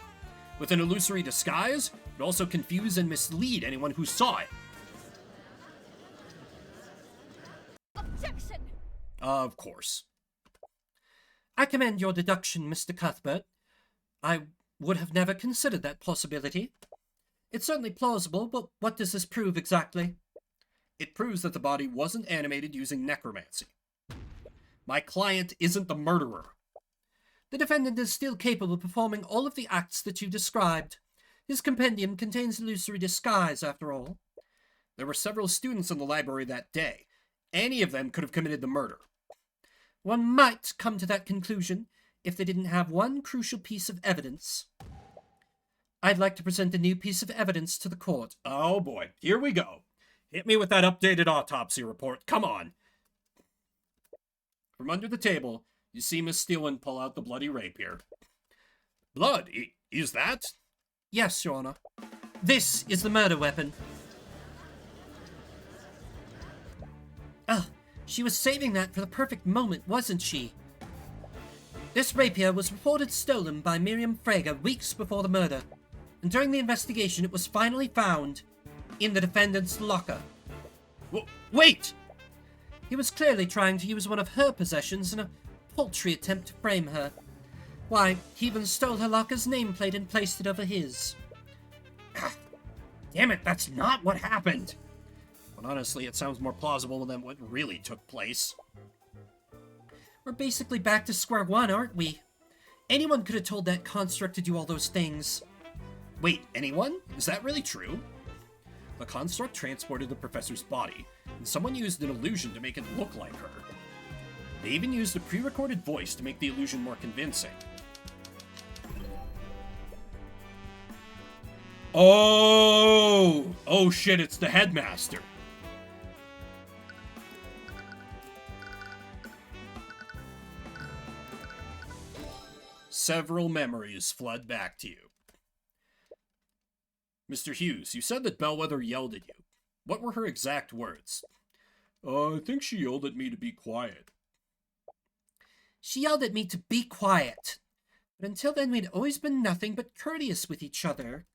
With an illusory disguise, it would also confuse and mislead anyone who saw it. Objection! Of course. I commend your deduction, Mr. Cuthbert. I would have never considered that possibility. It's certainly plausible, but what does this prove exactly? It proves that the body wasn't animated using necromancy. My client isn't the murderer. The defendant is still capable of performing all of the acts that you described. His compendium contains illusory disguise, after all. There were several students in the library that day. Any of them could have committed the murder. One might come to that conclusion if they didn't have one crucial piece of evidence. I'd like to present a new piece of evidence to the court. Oh boy, here we go. Hit me with that updated autopsy report. Come on. From under the table, you see Miss Steelwind pull out the bloody rapier. Blood? Is that? Yes, Your Honor. This is the murder weapon. Ah, she was saving that for the perfect moment, wasn't she? This rapier was reported stolen by Miriam Frager weeks before the murder, and during the investigation it was finally found in the defendant's locker. Wait! He was clearly trying to use one of her possessions in a paltry attempt to frame her. Why, he even stole her locker's nameplate and placed it over his. Damn it, that's not what happened! But honestly, it sounds more plausible than what really took place. We're basically back to square one, aren't we? Anyone could have told that construct to do all those things. Wait, anyone? Is that really true? The construct transported the professor's body, and someone used an illusion to make it look like her. They even used a pre-recorded voice to make the illusion more convincing. Oh shit, it's the headmaster. Several memories flood back to you. Mr. Hughes, you said that Bellwether yelled at you. What were her exact words? I think she yelled at me to be quiet. She yelled at me to be quiet. But until then, we'd always been nothing but courteous with each other.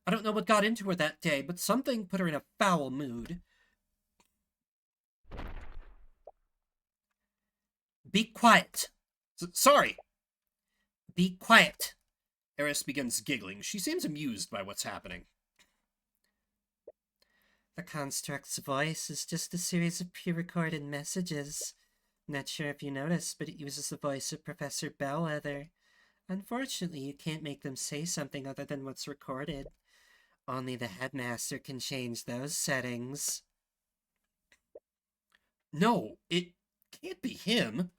I don't know what got into her that day, but something put her in a foul mood. Be quiet. Sorry. Be quiet. Eris begins giggling. She seems amused by what's happening. The construct's voice is just a series of pre-recorded messages. Not sure if you noticed, but it uses the voice of Professor Bellwether. Unfortunately, you can't make them say something other than what's recorded. Only the headmaster can change those settings. No, it can't be him.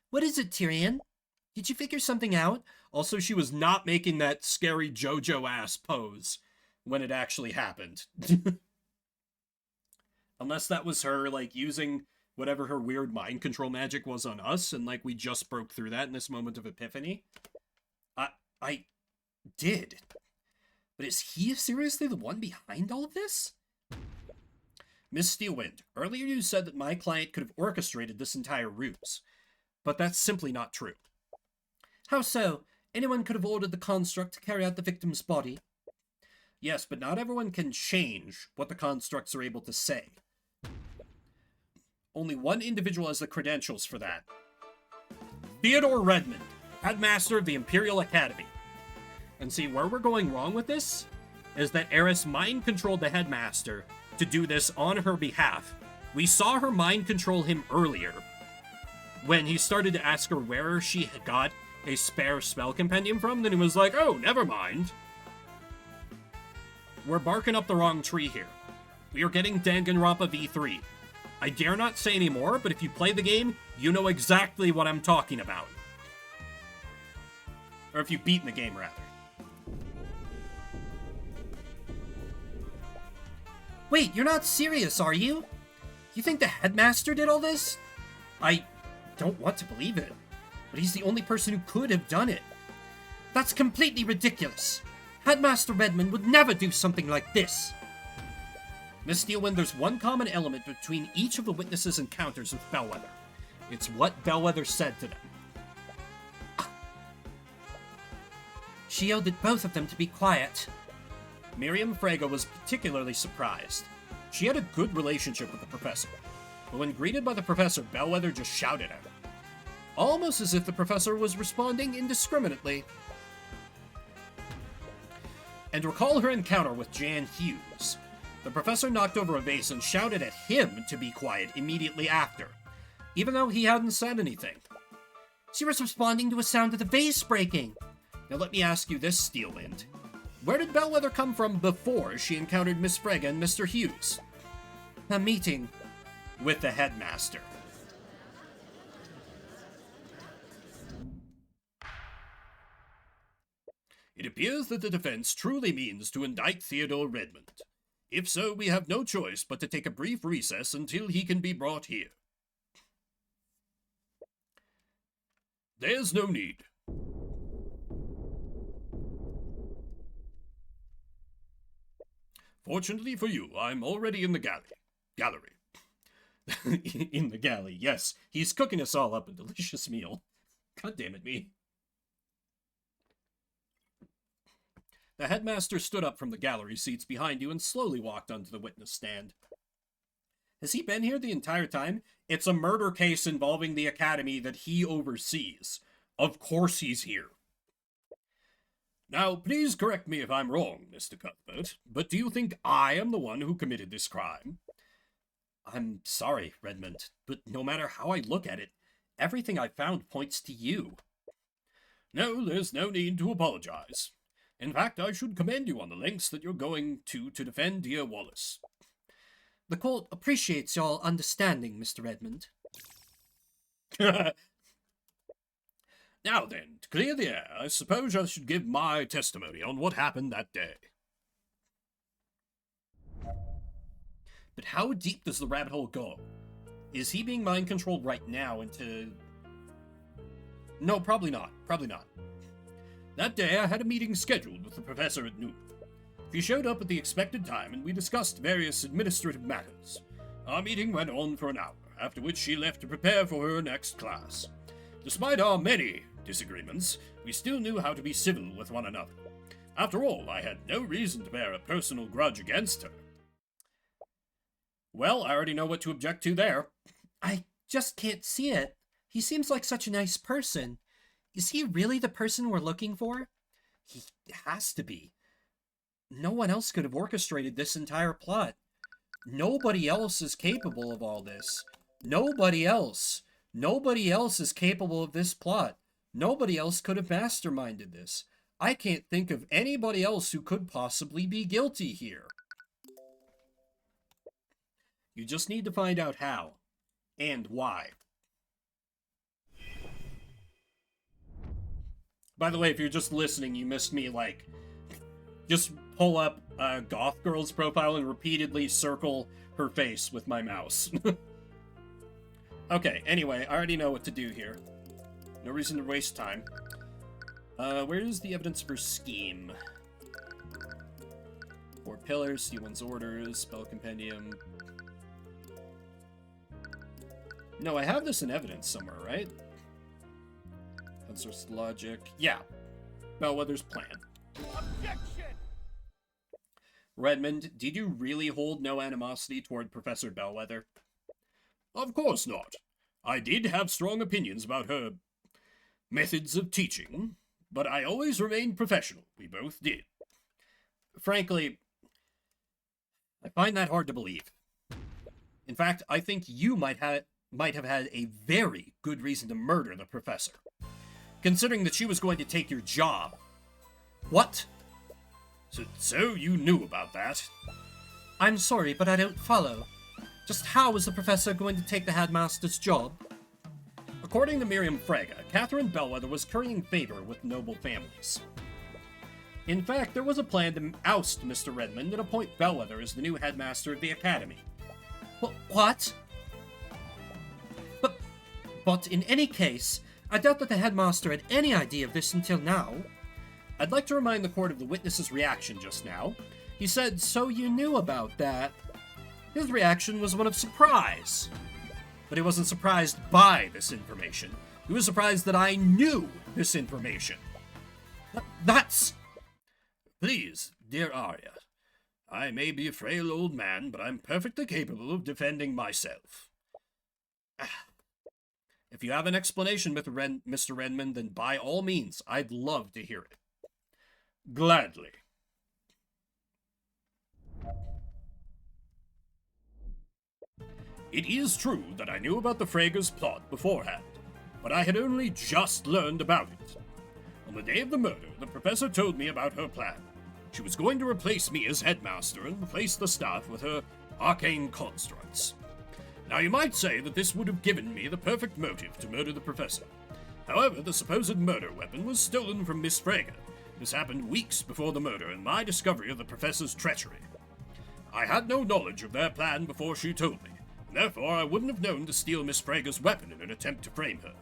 What is it, Tyrion? Did you figure something out? Also, she was not making that scary JoJo-ass pose when it actually happened. Unless that was her, like, using whatever her weird mind control magic was on us, and, like, we just broke through that in this moment of epiphany. I did. But is he seriously the one behind all of this? Miss Steelwind, earlier you said that my client could have orchestrated this entire ruse. But that's simply not true. How so? Anyone could have ordered the construct to carry out the victim's body. Yes, but not everyone can change what the constructs are able to say. Only one individual has the credentials for that. Theodore Redmond, headmaster of the Imperial Academy. And see, where we're going wrong with this is that Eris mind-controlled the headmaster to do this on her behalf. We saw her mind-control him earlier when he started to ask her where she had got a spare spell compendium from, then he was like, oh, never mind. We're barking up the wrong tree here. We are getting Danganronpa V3. I dare not say any more, but if you play the game, you know exactly what I'm talking about. Or if you've beaten the game, rather. Wait, you're not serious, are you? You think the headmaster did all this? I don't want to believe it, but he's the only person who could have done it. That's completely ridiculous. Headmaster Redmond would never do something like this. Miss Steelwind, there's one common element between each of the witnesses' encounters with Bellwether. It's what Bellwether said to them. She yelled at both of them to be quiet. Miriam Frege was particularly surprised. She had a good relationship with the professor, but when greeted by the professor, Bellwether just shouted at her. Almost as if the professor was responding indiscriminately. And recall her encounter with Jan Hughes. The professor knocked over a vase and shouted at him to be quiet immediately after, even though he hadn't said anything. She was responding to a sound of the vase breaking. Now let me ask you this, Steelwind. Where did Bellwether come from before she encountered Miss Frege and Mr. Hughes? A meeting. With the headmaster. It appears that the defense truly means to indict Theodore Redmond. If so, we have no choice but to take a brief recess until he can be brought here. There's no need. Fortunately for you, I'm already in the gallery. In the galley, yes. He's cooking us all up a delicious meal. God damn it, me. The headmaster stood up from the gallery seats behind you and slowly walked onto the witness stand. Has he been here the entire time? It's a murder case involving the academy that he oversees. Of course he's here. Now, please correct me if I'm wrong, Mr. Cuthbert, but do you think I am the one who committed this crime? I'm sorry, Redmond, but no matter how I look at it, everything I found points to you. No, there's no need to apologize. In fact, I should commend you on the lengths that you're going to defend dear Wallace. The court appreciates your understanding, Mr. Redmond. Now then, to clear the air, I suppose I should give my testimony on what happened that day. But how deep does the rabbit hole go? Is he being mind-controlled right now into... No, probably not. Probably not. That day, I had a meeting scheduled with the professor at noon. She showed up at the expected time, and we discussed various administrative matters. Our meeting went on for an hour, after which she left to prepare for her next class. Despite our many disagreements, we still knew how to be civil with one another. After all, I had no reason to bear a personal grudge against her. Well, I already know what to object to there. I just can't see it. He seems like such a nice person. Is he really the person we're looking for? He has to be. No one else could have orchestrated this entire plot. Nobody else is capable of all this. Nobody else. Nobody else is capable of this plot. Nobody else could have masterminded this. I can't think of anybody else who could possibly be guilty here. You just need to find out how. And why. By the way, if you're just listening, you missed me, like, just pull up Goth Girl's profile and repeatedly circle her face with my mouse. Okay, anyway, I already know what to do here. No reason to waste time. Where is the evidence of her scheme? 4 pillars, C1's orders, spell compendium. No, I have this in evidence somewhere, right? Unsourced logic. Yeah. Bellwether's plan. Objection! Redmond, did you really hold no animosity toward Professor Bellwether? Of course not. I did have strong opinions about her methods of teaching, but I always remained professional. We both did. Frankly, I find that hard to believe. In fact, I think you might have had a very good reason to murder the professor, considering that she was going to take your job. What? So you knew about that? I'm sorry, but I don't follow. Just how was the professor going to take the headmaster's job? According to Miriam Fraga, Catherine Bellwether was currying favor with noble families. In fact, there was a plan to oust Mr. Redmond and appoint Bellwether as the new headmaster of the academy. What? But in any case, I doubt that the headmaster had any idea of this until now. I'd like to remind the court of the witness's reaction just now. He said, "So you knew about that?" His reaction was one of surprise. But he wasn't surprised by this information. He was surprised that I knew this information. That's... Please, dear Arya. I may be a frail old man, but I'm perfectly capable of defending myself. If you have an explanation, Mr. Redmond, then by all means, I'd love to hear it. Gladly. It is true that I knew about the Frager's plot beforehand, but I had only just learned about it. On the day of the murder, the professor told me about her plan. She was going to replace me as headmaster and replace the staff with her arcane constructs. Now, you might say that this would have given me the perfect motive to murder the professor. However, the supposed murder weapon was stolen from Miss Frager. This happened weeks before the murder and my discovery of the professor's treachery. I had no knowledge of their plan before she told me, and therefore I wouldn't have known to steal Miss Frager's weapon in an attempt to frame her.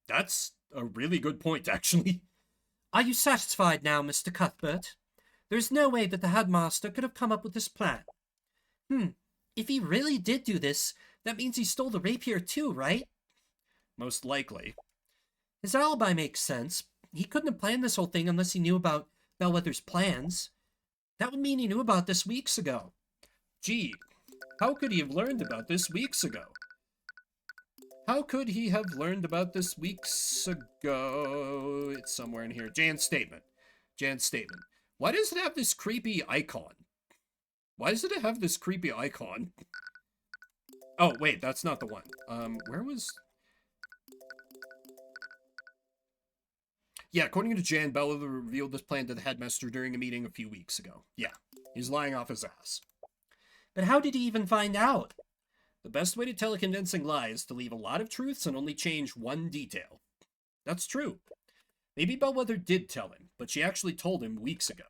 That's a really good point, actually. Are you satisfied now, Mr. Cuthbert? There's no way that the headmaster could have come up with this plan. If he really did do this, that means he stole the rapier too, right? Most likely. His alibi makes sense. He couldn't have planned this whole thing unless he knew about Bellwether's plans. That would mean he knew about this weeks ago. Gee, how could he have learned about this weeks ago? How could he have learned about this weeks ago? It's somewhere in here. Jan's statement. Jan's statement. Why does it have this creepy icon? Why does it have this creepy icon? Oh, wait, that's not the one. Where was... Yeah, according to Jan, Bellwether revealed this plan to the headmaster during a meeting a few weeks ago. Yeah, he's lying off his ass. But how did he even find out? The best way to tell a convincing lie is to leave a lot of truths and only change one detail. That's true. Maybe Bellwether did tell him, but she actually told him weeks ago.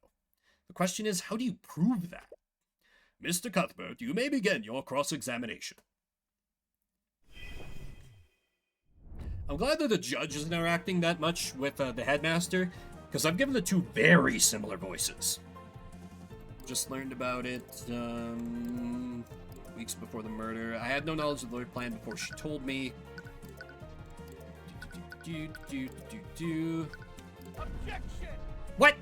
The question is, how do you prove that? Mr. Cuthbert, you may begin your cross-examination. I'm glad that the judge isn't interacting that much with the headmaster, because I've given the two very similar voices. Just learned about it weeks before the murder. I had no knowledge of the plan before she told me. Objection! What?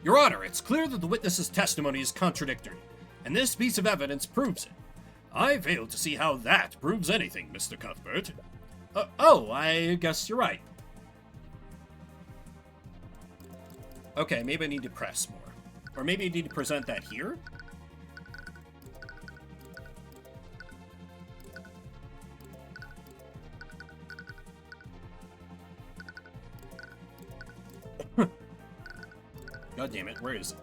Your Honor, it's clear that the witness's testimony is contradictory, and this piece of evidence proves it. I fail to see how that proves anything, Mr. Cuthbert. Oh, I guess you're right. Okay, maybe I need to press more. Or maybe I need to present that here? God damn it, where is it?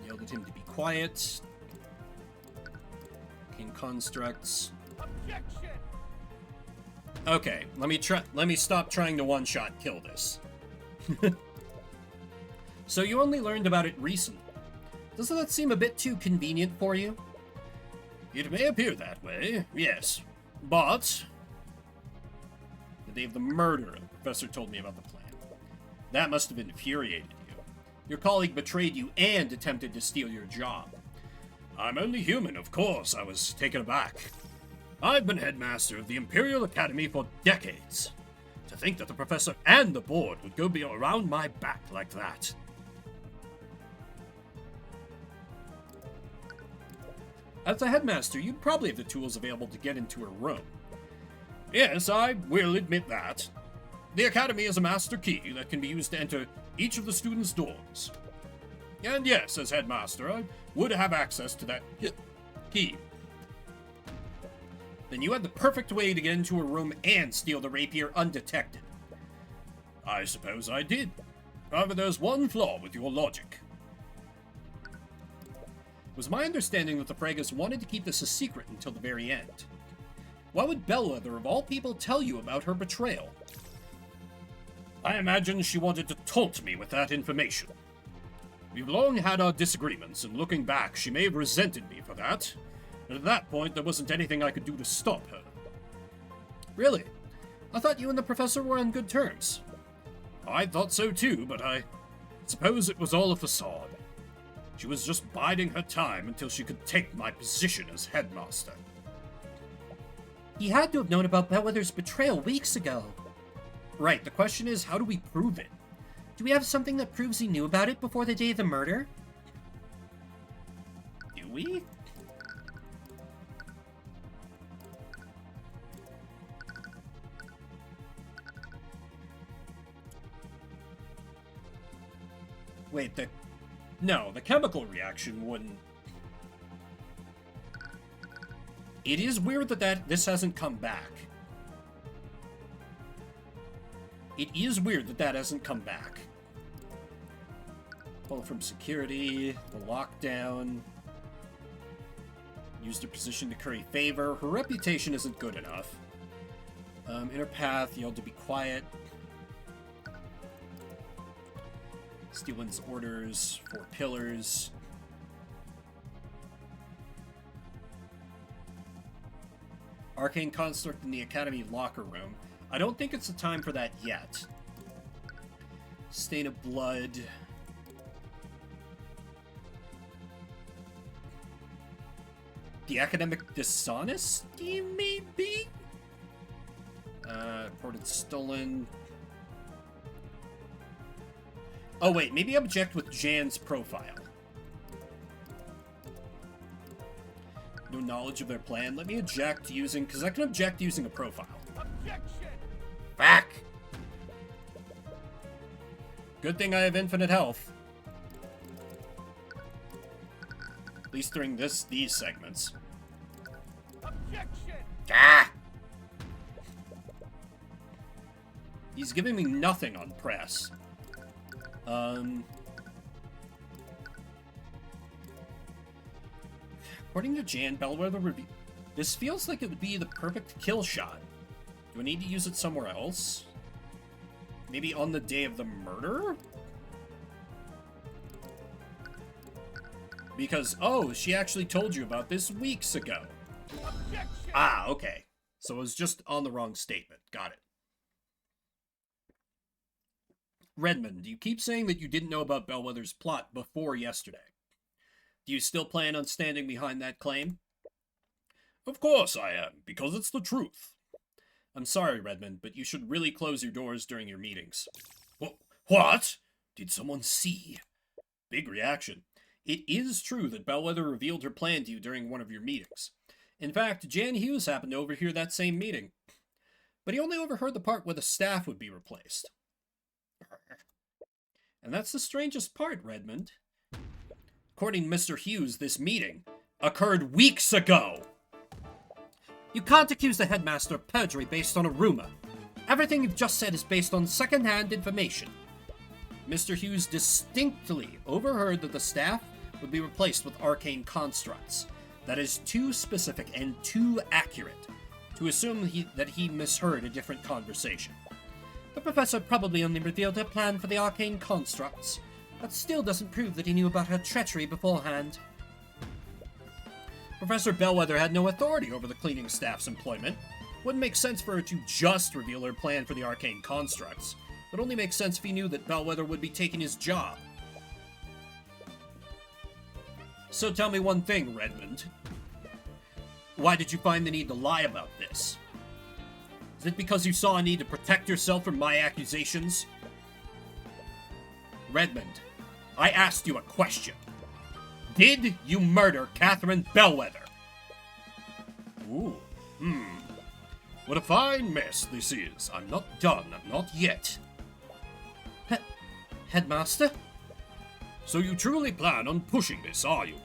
Yelled at him to be quiet. King constructs. Objection! Okay, let me stop trying to one-shot kill this. So you only learned about it recently. Doesn't that seem a bit too convenient for you? It may appear that way, yes. But The day of the murder, the professor told me about the plan. That must have infuriated you. Your colleague betrayed you and attempted to steal your job. I'm only human, of course. I was taken aback. I've been headmaster of the Imperial Academy for decades. To think that the professor and the board would go around my back like that. As a headmaster, you'd probably have the tools available to get into her room. Yes, I will admit that. The Academy is a master key that can be used to enter each of the students' dorms. And yes, as headmaster, I would have access to that key. Then you had the perfect way to get into her room and steal the rapier undetected. I suppose I did. However, there's one flaw with your logic. It was my understanding that the Fragas wanted to keep this a secret until the very end. Why would Bellwether, of all people, tell you about her betrayal? I imagine she wanted to taunt me with that information. We've long had our disagreements, and looking back, she may have resented me for that. And at that point, there wasn't anything I could do to stop her. Really? I thought you and the professor were on good terms. I thought so too, but I suppose it was all a facade. She was just biding her time until she could take my position as headmaster. He had to have known about Bellwether's betrayal weeks ago. Right, the question is, how do we prove it? Do we have something that proves he knew about it before the day of the murder? Do we? Wait, no, the chemical reaction wouldn't. It is weird that this hasn't come back. It is weird that hasn't come back. Pull from security, the lockdown. Used her position to curry favor. Her reputation isn't good enough. Inner path, yelled to be quiet. Stealin's orders, 4 pillars. Arcane construct in the Academy locker room. I don't think it's the time for that yet. Stain of blood. The academic dishonesty, maybe? Reported stolen. Oh wait, maybe object with Jan's profile. No knowledge of their plan. Let me object using, because I can object using a profile. Objection! Back! Good thing I have infinite health. At least during these segments. Objection! Ah! He's giving me nothing on press. According to Jan, Bellwether review. This feels like it would be the perfect kill shot. Do I need to use it somewhere else? Maybe on the day of the murder? Because, oh, she actually told you about this weeks ago. Objection! Ah, okay. So it was just on the wrong statement. Got it. Redmond, you keep saying that you didn't know about Bellwether's plot before yesterday. Do you still plan on standing behind that claim? Of course I am, because it's the truth. I'm sorry, Redmond, but you should really close your doors during your meetings. What? Did someone see? Big reaction. It is true that Bellwether revealed her plan to you during one of your meetings. In fact, Jan Hughes happened to overhear that same meeting. But he only overheard the part where the staff would be replaced. And that's the strangest part, Redmond. According to Mr. Hughes, this meeting occurred weeks ago. You can't accuse the headmaster of perjury based on a rumor. Everything you've just said is based on second-hand information. Mr. Hughes distinctly overheard that the staff would be replaced with arcane constructs. That is too specific and too accurate to assume that he misheard a different conversation. The professor probably only revealed her plan for the arcane constructs. That still doesn't prove that he knew about her treachery beforehand. Professor Bellwether had no authority over the cleaning staff's employment. Wouldn't make sense for her to just reveal her plan for the arcane constructs. It would only make sense if he knew that Bellwether would be taking his job. So tell me one thing, Redmond. Why did you find the need to lie about this? Is it because you saw a need to protect yourself from my accusations? Redmond, I asked you a question. Did you murder Catherine Bellwether? Ooh, What a fine mess this is. I'm not done, not yet. Headmaster? So you truly plan on pushing this, are you?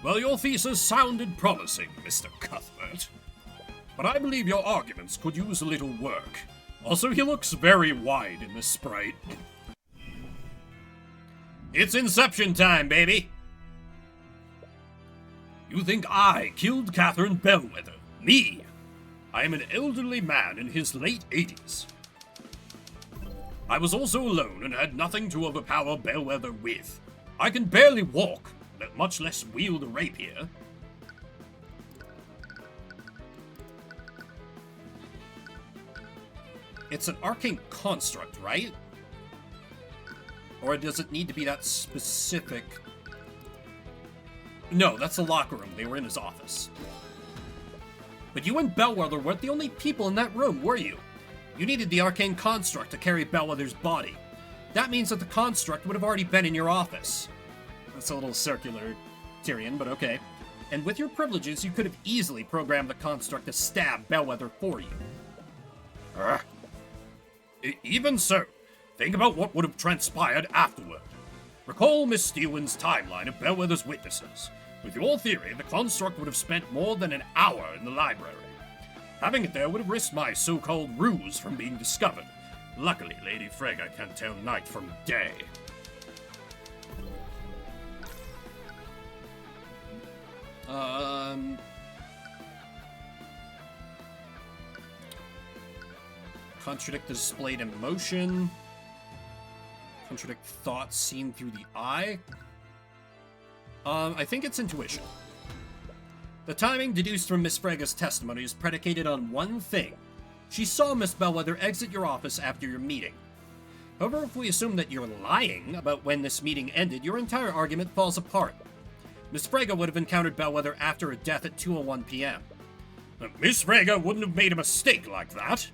Well, your thesis sounded promising, Mr. Cuthbert. But I believe your arguments could use a little work. Also, he looks very wide in this sprite. It's Inception time, baby! You think I killed Catherine Bellwether? Me? I am an elderly man in his late 80s. I was also alone and had nothing to overpower Bellwether with. I can barely walk, much less wield a rapier. It's an arcane construct, right? Or does it need to be that specific? No, that's the locker room. They were in his office. But you and Bellwether weren't the only people in that room, were you? You needed the arcane construct to carry Bellwether's body. That means that the construct would have already been in your office. That's a little circular, Tyrion, but okay. And with your privileges, you could have easily programmed the construct to stab Bellwether for you. Even so, think about what would have transpired afterward. Recall Miss Steelwyn's timeline of Bellwether's witnesses. With your theory, the construct would have spent more than an hour in the library. Having it there would have risked my so-called ruse from being discovered. Luckily, Lady Frege can tell night from day. Contradict displayed emotion. Contradict thoughts seen through the eye. I think it's intuition. The timing deduced from Miss Frege's testimony is predicated on one thing. She saw Miss Bellwether exit your office after your meeting. However, if we assume that you're lying about when this meeting ended, your entire argument falls apart. Miss Frege would have encountered Bellwether after her death at 2:01 p.m. Miss Frege wouldn't have made a mistake like that.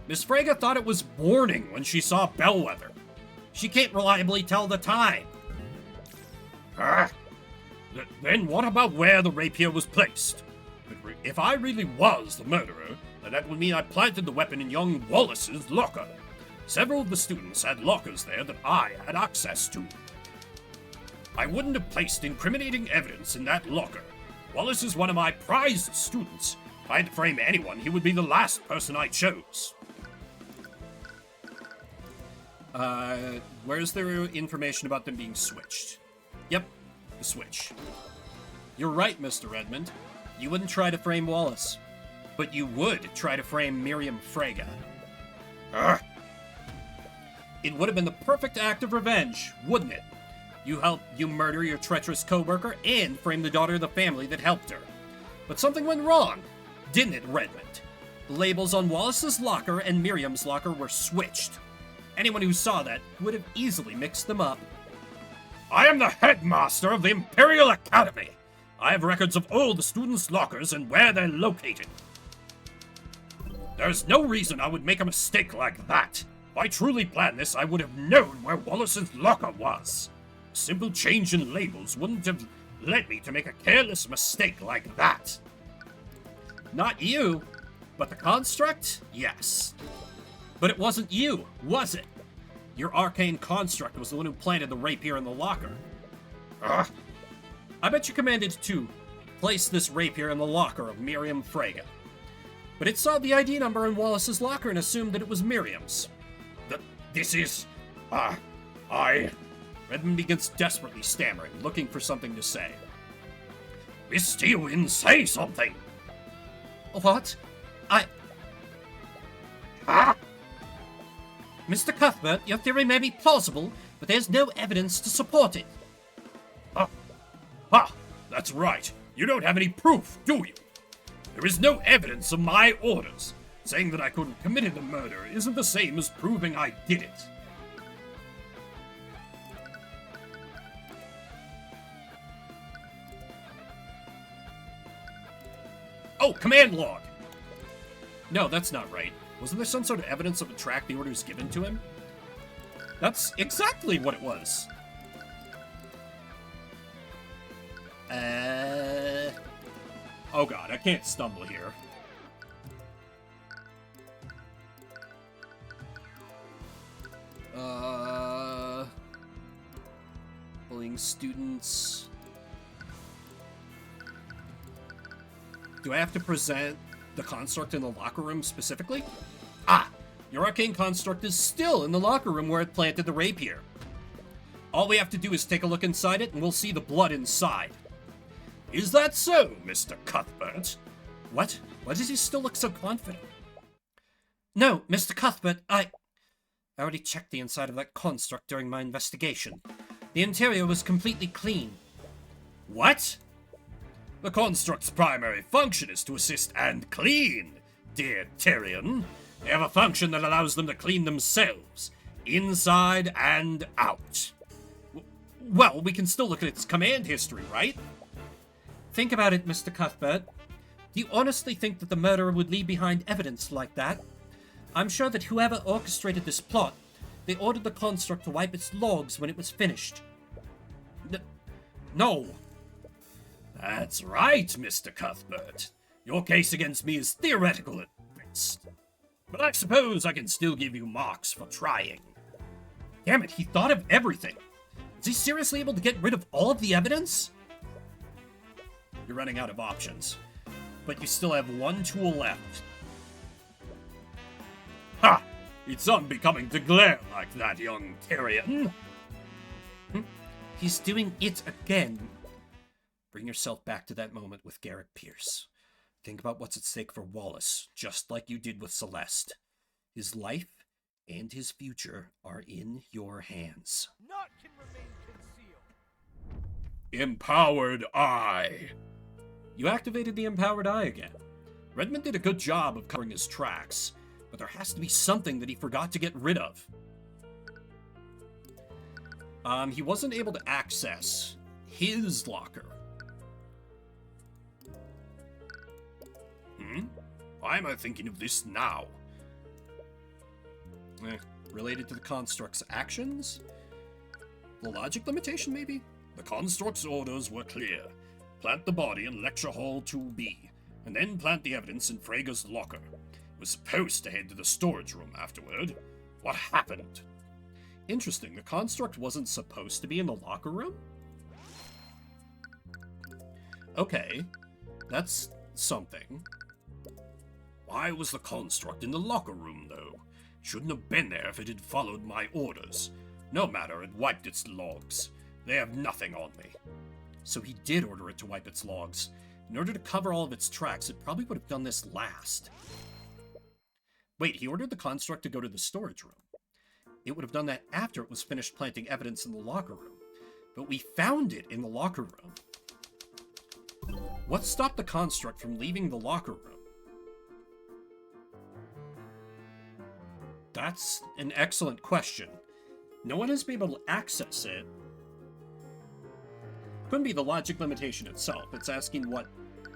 Miss Frege thought it was morning when she saw Bellwether. She can't reliably tell the time. Then what about where the rapier was placed? If I really was the murderer, then that would mean I planted the weapon in young Wallace's locker. Several of the students had lockers there that I had access to. I wouldn't have placed incriminating evidence in that locker. Wallace is one of my prized students. If I had to frame anyone, he would be the last person I chose. Where's there information about them being switched? Yep, the switch. You're right, Mr. Redmond. You wouldn't try to frame Wallace. But you would try to frame Miriam Frege. It would have been the perfect act of revenge, wouldn't it? You murder your treacherous co-worker and frame the daughter of the family that helped her. But something went wrong, didn't it, Redmond? The labels on Wallace's locker and Miriam's locker were switched. Anyone who saw that would have easily mixed them up. I am the headmaster of the Imperial Academy. I have records of all the students' lockers and where they're located. There's no reason I would make a mistake like that. If I truly planned this, I would have known where Wallace's locker was. A simple change in labels wouldn't have led me to make a careless mistake like that. Not you, but the construct? Yes. But it wasn't you, was it? Your arcane construct was the one who planted the rapier in the locker. I bet you commanded to place this rapier in the locker of Miriam Frege. But it saw the ID number in Wallace's locker and assumed that it was Miriam's. This is... Redmond begins desperately stammering, looking for something to say. Miss Steelwyn, say something! What? Mr. Cuthbert, your theory may be plausible, but there's no evidence to support it. Ha! That's right. You don't have any proof, do you? There is no evidence of my orders. Saying that I could have committed the murder isn't the same as proving I did it. Oh, command log! No, that's not right. Wasn't there some sort of evidence of a track the orders given to him? That's exactly what it was. Oh god, I can't stumble here. Bullying students. Do I have to present the construct in the locker room specifically? Ah! Your arcane construct is still in the locker room where it planted the rapier. All we have to do is take a look inside it and we'll see the blood inside. Is that so, Mr. Cuthbert? What? Why does he still look so confident? No, Mr. Cuthbert, I already checked the inside of that construct during my investigation. The interior was completely clean. What? The construct's primary function is to assist and clean, dear Tyrion. They have a function that allows them to clean themselves, inside and out. Well, we can still look at its command history, right? Think about it, Mr. Cuthbert. Do you honestly think that the murderer would leave behind evidence like that? I'm sure that whoever orchestrated this plot, they ordered the construct to wipe its logs when it was finished. No. That's right, Mr. Cuthbert. Your case against me is theoretical at best. But I suppose I can still give you marks for trying. Damn it, he thought of everything. Is he seriously able to get rid of all of the evidence? You're running out of options. But you still have one tool left. Ha! It's unbecoming to glare like that, young Tyrion. He's doing it again. Bring yourself back to that moment with Garrett Pierce. Think about what's at stake for Wallace, just like you did with Celeste. His life and his future are in your hands. Naught can remain concealed. Empowered Eye. You activated the Empowered Eye again. Redmond did a good job of covering his tracks, but there has to be something that he forgot to get rid of. He wasn't able to access his locker. Why am I thinking of this now? Related to the construct's actions? The logic limitation, maybe? The construct's orders were clear. Plant the body in Lecture Hall 2B, and then plant the evidence in Freyga's locker. It was supposed to head to the storage room afterward. What happened? Interesting, the construct wasn't supposed to be in the locker room? Okay, that's something. Why was the construct in the locker room, though? Shouldn't have been there if it had followed my orders. No matter, it wiped its logs. They have nothing on me. So he did order it to wipe its logs. In order to cover all of its tracks, it probably would have done this last. Wait, he ordered the construct to go to the storage room. It would have done that after it was finished planting evidence in the locker room. But we found it in the locker room. What stopped the construct from leaving the locker room? That's an excellent question. No one has been able to access it. Couldn't be the logic limitation itself. It's asking what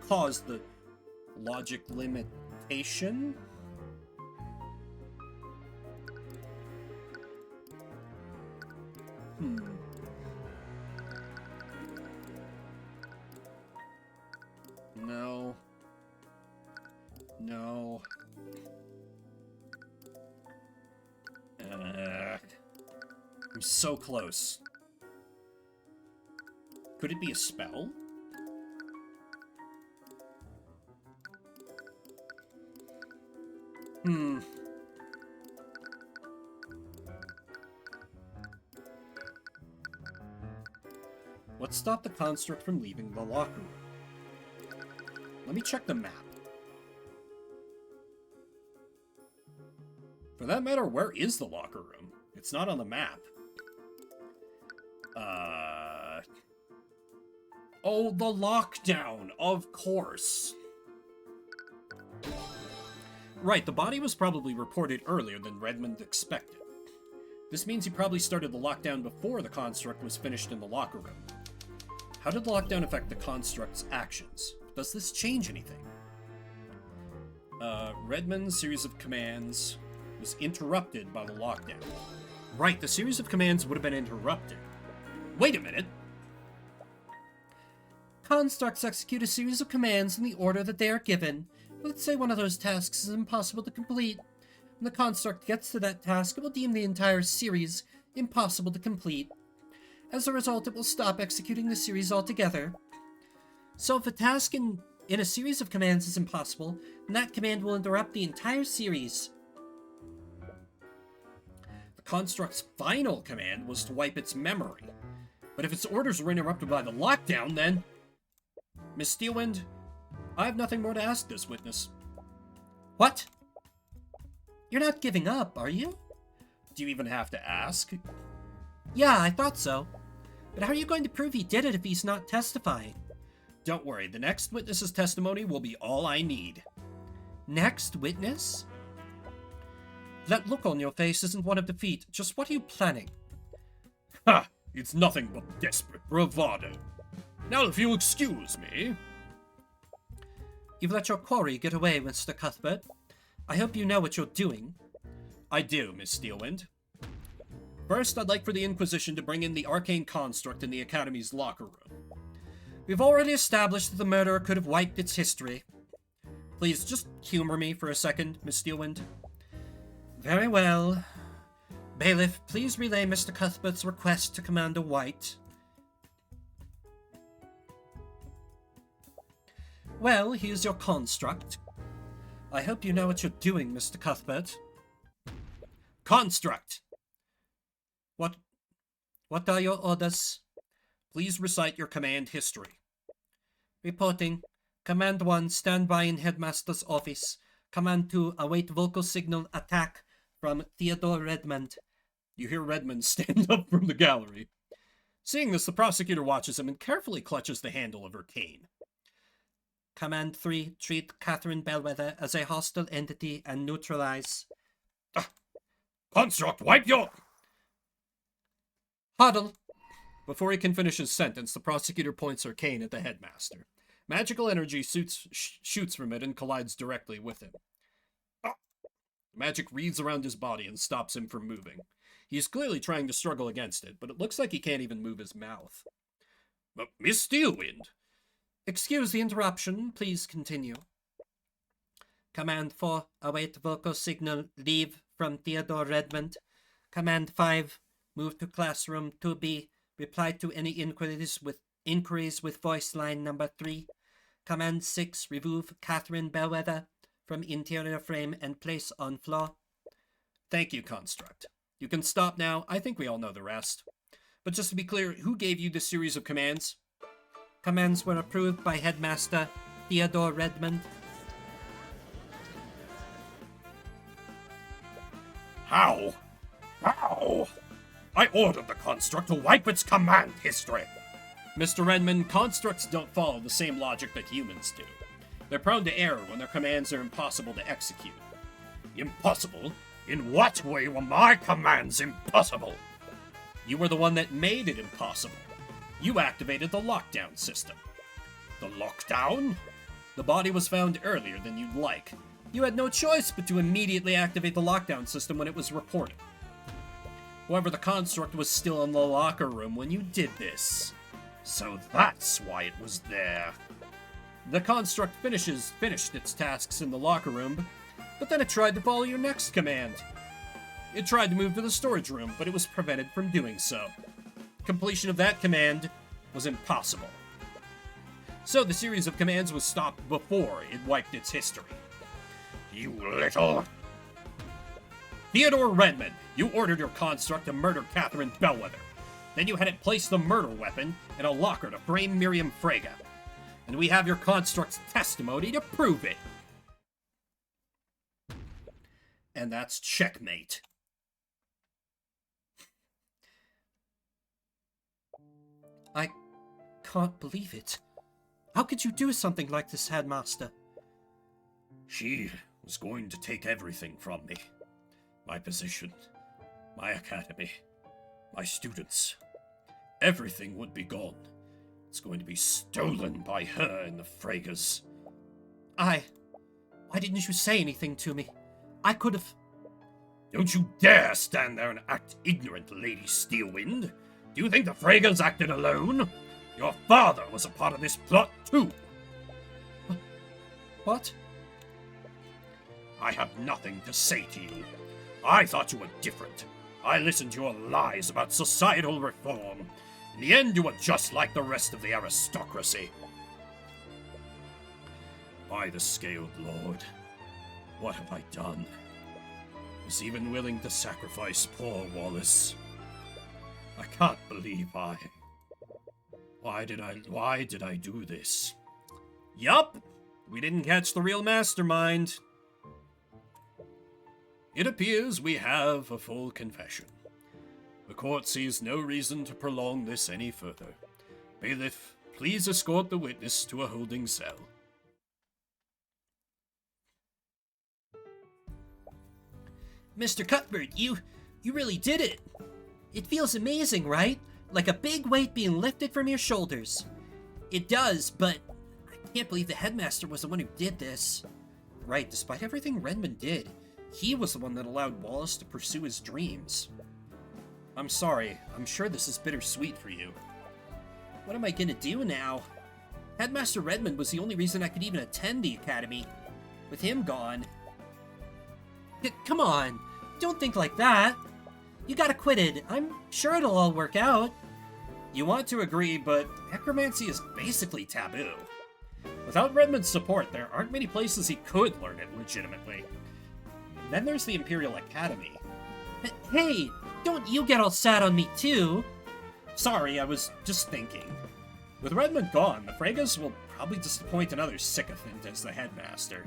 caused the logic limitation? No. No. I'm so close. Could it be a spell? What stopped the construct from leaving the locker room? Let me check the map. For that matter, where is the locker room? It's not on the map. Oh, the lockdown, of course. Right, the body was probably reported earlier than Redmond expected. This means he probably started the lockdown before the construct was finished in the locker room. How did the lockdown affect the construct's actions? Does this change anything? Redmond's series of commands was interrupted by the lockdown. Right, the series of commands would have been interrupted. Wait a minute! Constructs execute a series of commands in the order that they are given. Let's say one of those tasks is impossible to complete. When the construct gets to that task, it will deem the entire series impossible to complete. As a result, it will stop executing the series altogether. So if a task in a series of commands is impossible, then that command will interrupt the entire series. The construct's final command was to wipe its memory. But if its orders were interrupted by the lockdown, then... Miss Steelwind, I have nothing more to ask this witness. What? You're not giving up, are you? Do you even have to ask? Yeah, I thought so. But how are you going to prove he did it if he's not testifying? Don't worry, the next witness's testimony will be all I need. Next witness? That look on your face isn't one of defeat. Just what are you planning? Ha! It's nothing but desperate bravado. Now, if you'll excuse me... You've let your quarry get away, Mr. Cuthbert. I hope you know what you're doing. I do, Miss Steelwind. First, I'd like for the Inquisition to bring in the arcane construct in the Academy's locker room. We've already established that the murderer could have wiped its history. Please, just humor me for a second, Miss Steelwind. Very well. Bailiff, please relay Mr. Cuthbert's request to Commander White. Well, here's your construct. I hope you know what you're doing, Mr. Cuthbert. Construct! What are your orders? Please recite your command history. Reporting. Command 1, stand by in Headmaster's office. Command 2, await vocal signal attack from Theodore Redmond. You hear Redmond stand up from the gallery. Seeing this, the prosecutor watches him and carefully clutches the handle of her cane. Command 3, treat Catherine Bellwether as a hostile entity and neutralize. Construct, wipe your... Huddle. Before he can finish his sentence, the prosecutor points her cane at the headmaster. Magical energy shoots from it and collides directly with him. Magic wreathes around his body and stops him from moving. He is clearly trying to struggle against it, but it looks like he can't even move his mouth. Miss Steelwind. Excuse the interruption. Please continue. Command 4, await vocal signal, leave from Theodore Redmond. Command 5, move to classroom 2B. Reply to any inquiries with voice line number 3. Command 6, remove Catherine Bellwether from interior frame and place on floor. Thank you, Construct. You can stop now. I think we all know the rest. But just to be clear, who gave you this series of commands? Commands were approved by Headmaster Theodore Redmond. How? How? I ordered the construct to wipe its command history. Mr. Redmond, constructs don't follow the same logic that humans do. They're prone to error when their commands are impossible to execute. Impossible? In what way were my commands impossible? You were the one that made it impossible. You activated the lockdown system. The lockdown? The body was found earlier than you'd like. You had no choice but to immediately activate the lockdown system when it was reported. However, the construct was still in the locker room when you did this. So that's why it was there. The construct finished its tasks in the locker room, but then it tried to follow your next command. It tried to move to the storage room, but it was prevented from doing so. Completion of that command was impossible. So the series of commands was stopped before it wiped its history. You little... Theodore Redmond, you ordered your construct to murder Catherine Bellwether. Then you had it place the murder weapon in a locker to frame Miriam Frege. And we have your construct's testimony to prove it. And that's checkmate. I can't believe it. How could you do something like this, Headmaster? She was going to take everything from me. My position, my academy, my students. Everything would be gone. It's going to be stolen by her and the Fragas. Why didn't you say anything to me? I could have... Don't you dare stand there and act ignorant, Lady Steelwind. Do you think the Fragas acted alone? Your father was a part of this plot, too. What? I have nothing to say to you. I thought you were different. I listened to your lies about societal reform. In the end, you were just like the rest of the aristocracy. By the Scaled Lord, what have I done? I was even willing to sacrifice poor Wallace. I can't believe Why did I do this? Yup! We didn't catch the real mastermind. It appears we have a full confession. The court sees no reason to prolong this any further. Bailiff, please escort the witness to a holding cell. Mr. Cuthbert, you really did it. It feels amazing, right? Like a big weight being lifted from your shoulders. It does, but I can't believe the headmaster was the one who did this. Right, despite everything Redmond did, he was the one that allowed Wallace to pursue his dreams. I'm sorry. I'm sure this is bittersweet for you. What am I gonna do now? Headmaster Redmond was the only reason I could even attend the academy. With him gone... Come on, don't think like that. You got acquitted. I'm sure it'll all work out. You want to agree, but necromancy is basically taboo. Without Redmond's support, there aren't many places he could learn it legitimately. And then there's the Imperial Academy. Hey, don't you get all sad on me too. Sorry, I was just thinking. With Redmond gone, the Fragas will probably just appoint another sycophant as the headmaster.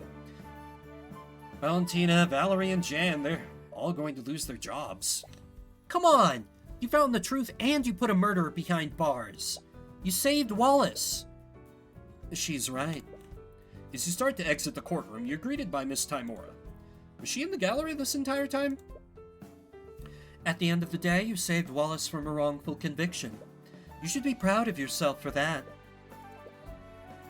Valentina, Valerie, and Jan, they're all going to lose their jobs. Come on! You found the truth and you put a murderer behind bars. You saved Wallace. She's right. As you start to exit the courtroom, you're greeted by Miss Timora. Was she in the gallery this entire time? At the end of the day, you saved Wallace from a wrongful conviction. You should be proud of yourself for that.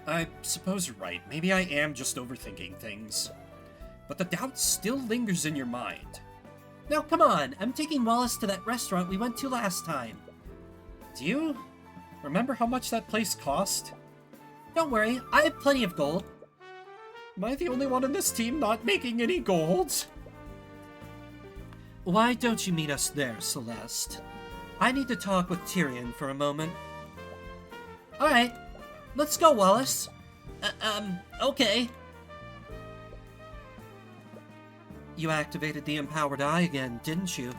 I suppose you're right. Maybe I am just overthinking things. But the doubt still lingers in your mind. Now come on, I'm taking Wallace to that restaurant we went to last time. Do you remember how much that place cost? Don't worry, I have plenty of gold. Am I the only one in this team not making any gold? Why don't you meet us there, Celeste? I need to talk with Tyrion for a moment. Alright, let's go, Wallace. Okay. You activated the Empowered Eye again, didn't you?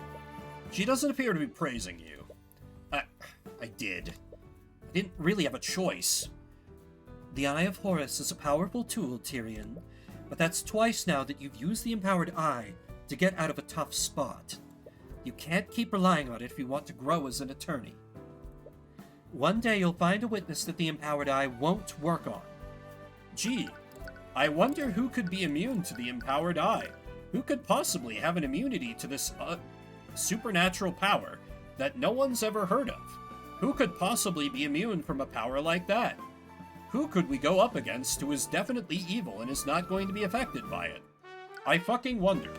She doesn't appear to be praising you. I did. I didn't really have a choice. The Eye of Horus is a powerful tool, Tyrion, but that's twice now that you've used the Empowered Eye to get out of a tough spot. You can't keep relying on it if you want to grow as an attorney. One day you'll find a witness that the Empowered Eye won't work on. Gee, I wonder who could be immune to the Empowered Eye. Who could possibly have an immunity to this supernatural power that no one's ever heard of? Who could possibly be immune from a power like that? Who could we go up against who is definitely evil and is not going to be affected by it? I fucking wonder.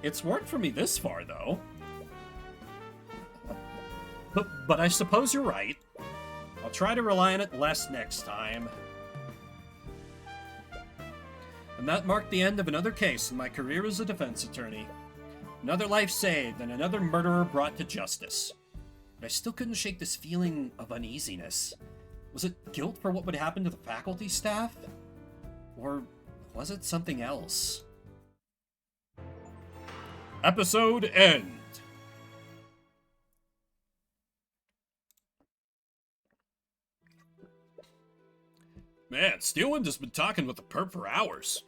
It's worked for me this far, though. But I suppose you're right. I'll try to rely on it less next time. And that marked the end of another case in my career as a defense attorney. Another life saved and another murderer brought to justice. But I still couldn't shake this feeling of uneasiness. Was it guilt for what would happen to the faculty staff? Or was it something else? Episode end. Man, Steelwind has been talking with the perp for hours.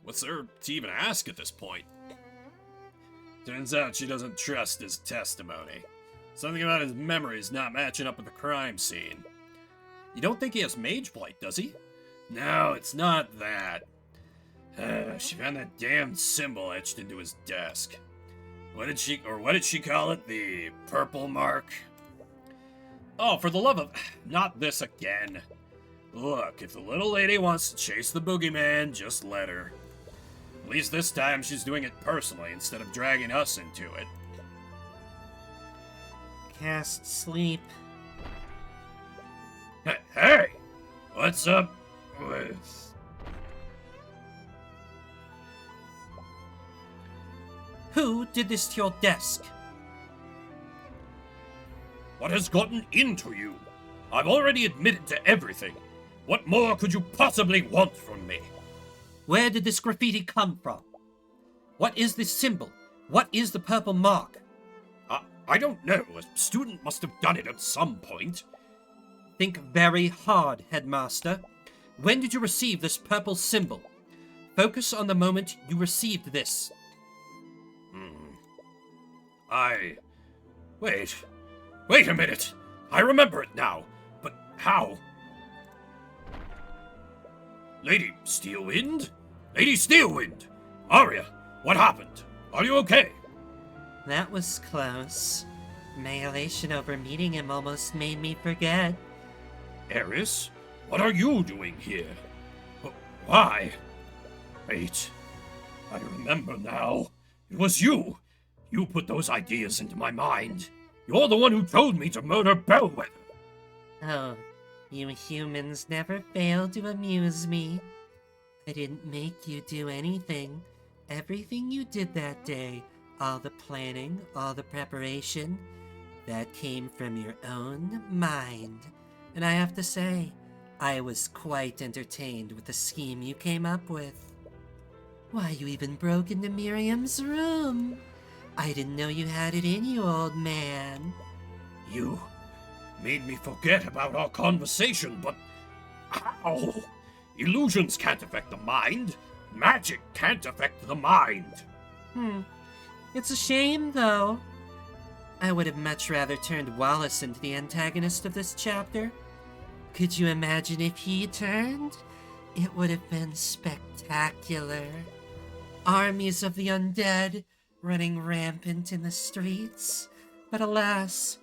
What's there to even ask at this point? Turns out she doesn't trust his testimony. Something about his memories not matching up with the crime scene. You don't think he has mage blight, does he? No, it's not that. She found that damn symbol etched into his desk. What did she call it? The purple mark? Oh, for the love of... Not this again. Look, if the little lady wants to chase the boogeyman, just let her. At least this time she's doing it personally instead of dragging us into it. Cast sleep. Hey! What's up with... Who did this to your desk? What has gotten into you? I've already admitted to everything. What more could you possibly want from me? Where did this graffiti come from? What is this symbol? What is the purple mark? I don't know. A student must have done it at some point. Think very hard, Headmaster. When did you receive this purple symbol? Focus on the moment you received this. Wait a minute. I remember it now. But how? Lady Steelwind? Lady Steelwind! Arya, what happened? Are you okay? That was close. My elation over meeting him almost made me forget. Eris, what are you doing here? Why? Wait. I remember now. It was you. You put those ideas into my mind. You're the one who told me to murder Bellwether. Oh, you humans never fail to amuse me. I didn't make you do anything. Everything you did that day, all the planning, all the preparation, that came from your own mind. And I have to say, I was quite entertained with the scheme you came up with. Why, you even broke into Miriam's room. I didn't know you had it in you, old man. You made me forget about our conversation, but how? Illusions can't affect the mind. Magic can't affect the mind. It's a shame, though. I would have much rather turned Wallace into the antagonist of this chapter. Could you imagine if he turned? It would have been spectacular. Armies of the undead running rampant in the streets. But alas,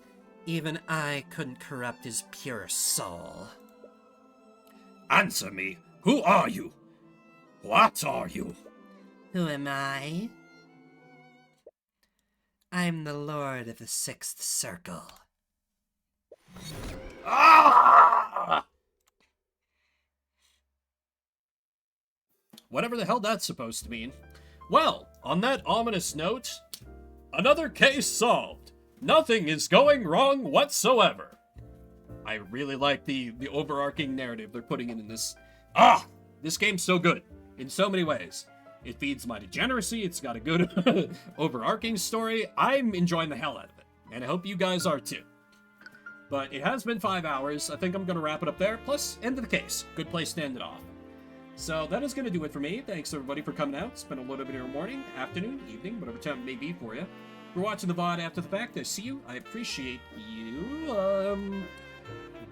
even I couldn't corrupt his pure soul. Answer me. Who are you? What are you? Who am I? I'm the Lord of the Sixth Circle. Ah! Whatever the hell that's supposed to mean. Well, on that ominous note, another case solved. Nothing is going wrong whatsoever. I really like the overarching narrative they're putting in this. This game's so good in so many ways. It feeds my degeneracy. It's got a good overarching story. I'm enjoying the hell out of it, and I hope you guys are too. But it has been 5 hours. I think I'm going to wrap it up there. Plus, end of the case. Good place to end it off. So that is going to do it for me. Thanks everybody for coming out. Spend a little bit of your morning, afternoon, evening, whatever time it may be for you. If you're watching the VOD after the fact, I see you. I appreciate you.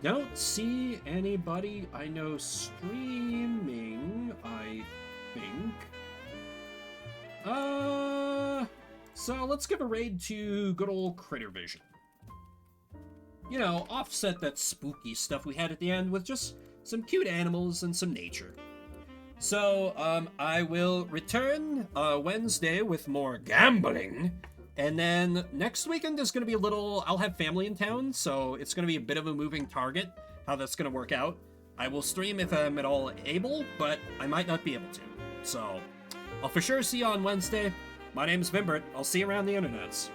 Don't see anybody I know streaming, I think. So let's give a raid to good old Critter Vision. You know, offset that spooky stuff we had at the end with just some cute animals and some nature. So, I will return Wednesday with more gambling. And then next weekend is going to be I'll have family in town, so it's going to be a bit of a moving target, how that's going to work out. I will stream if I'm at all able, but I might not be able to. So, I'll for sure see you on Wednesday. My name's Vimbert. I'll see you around the internets.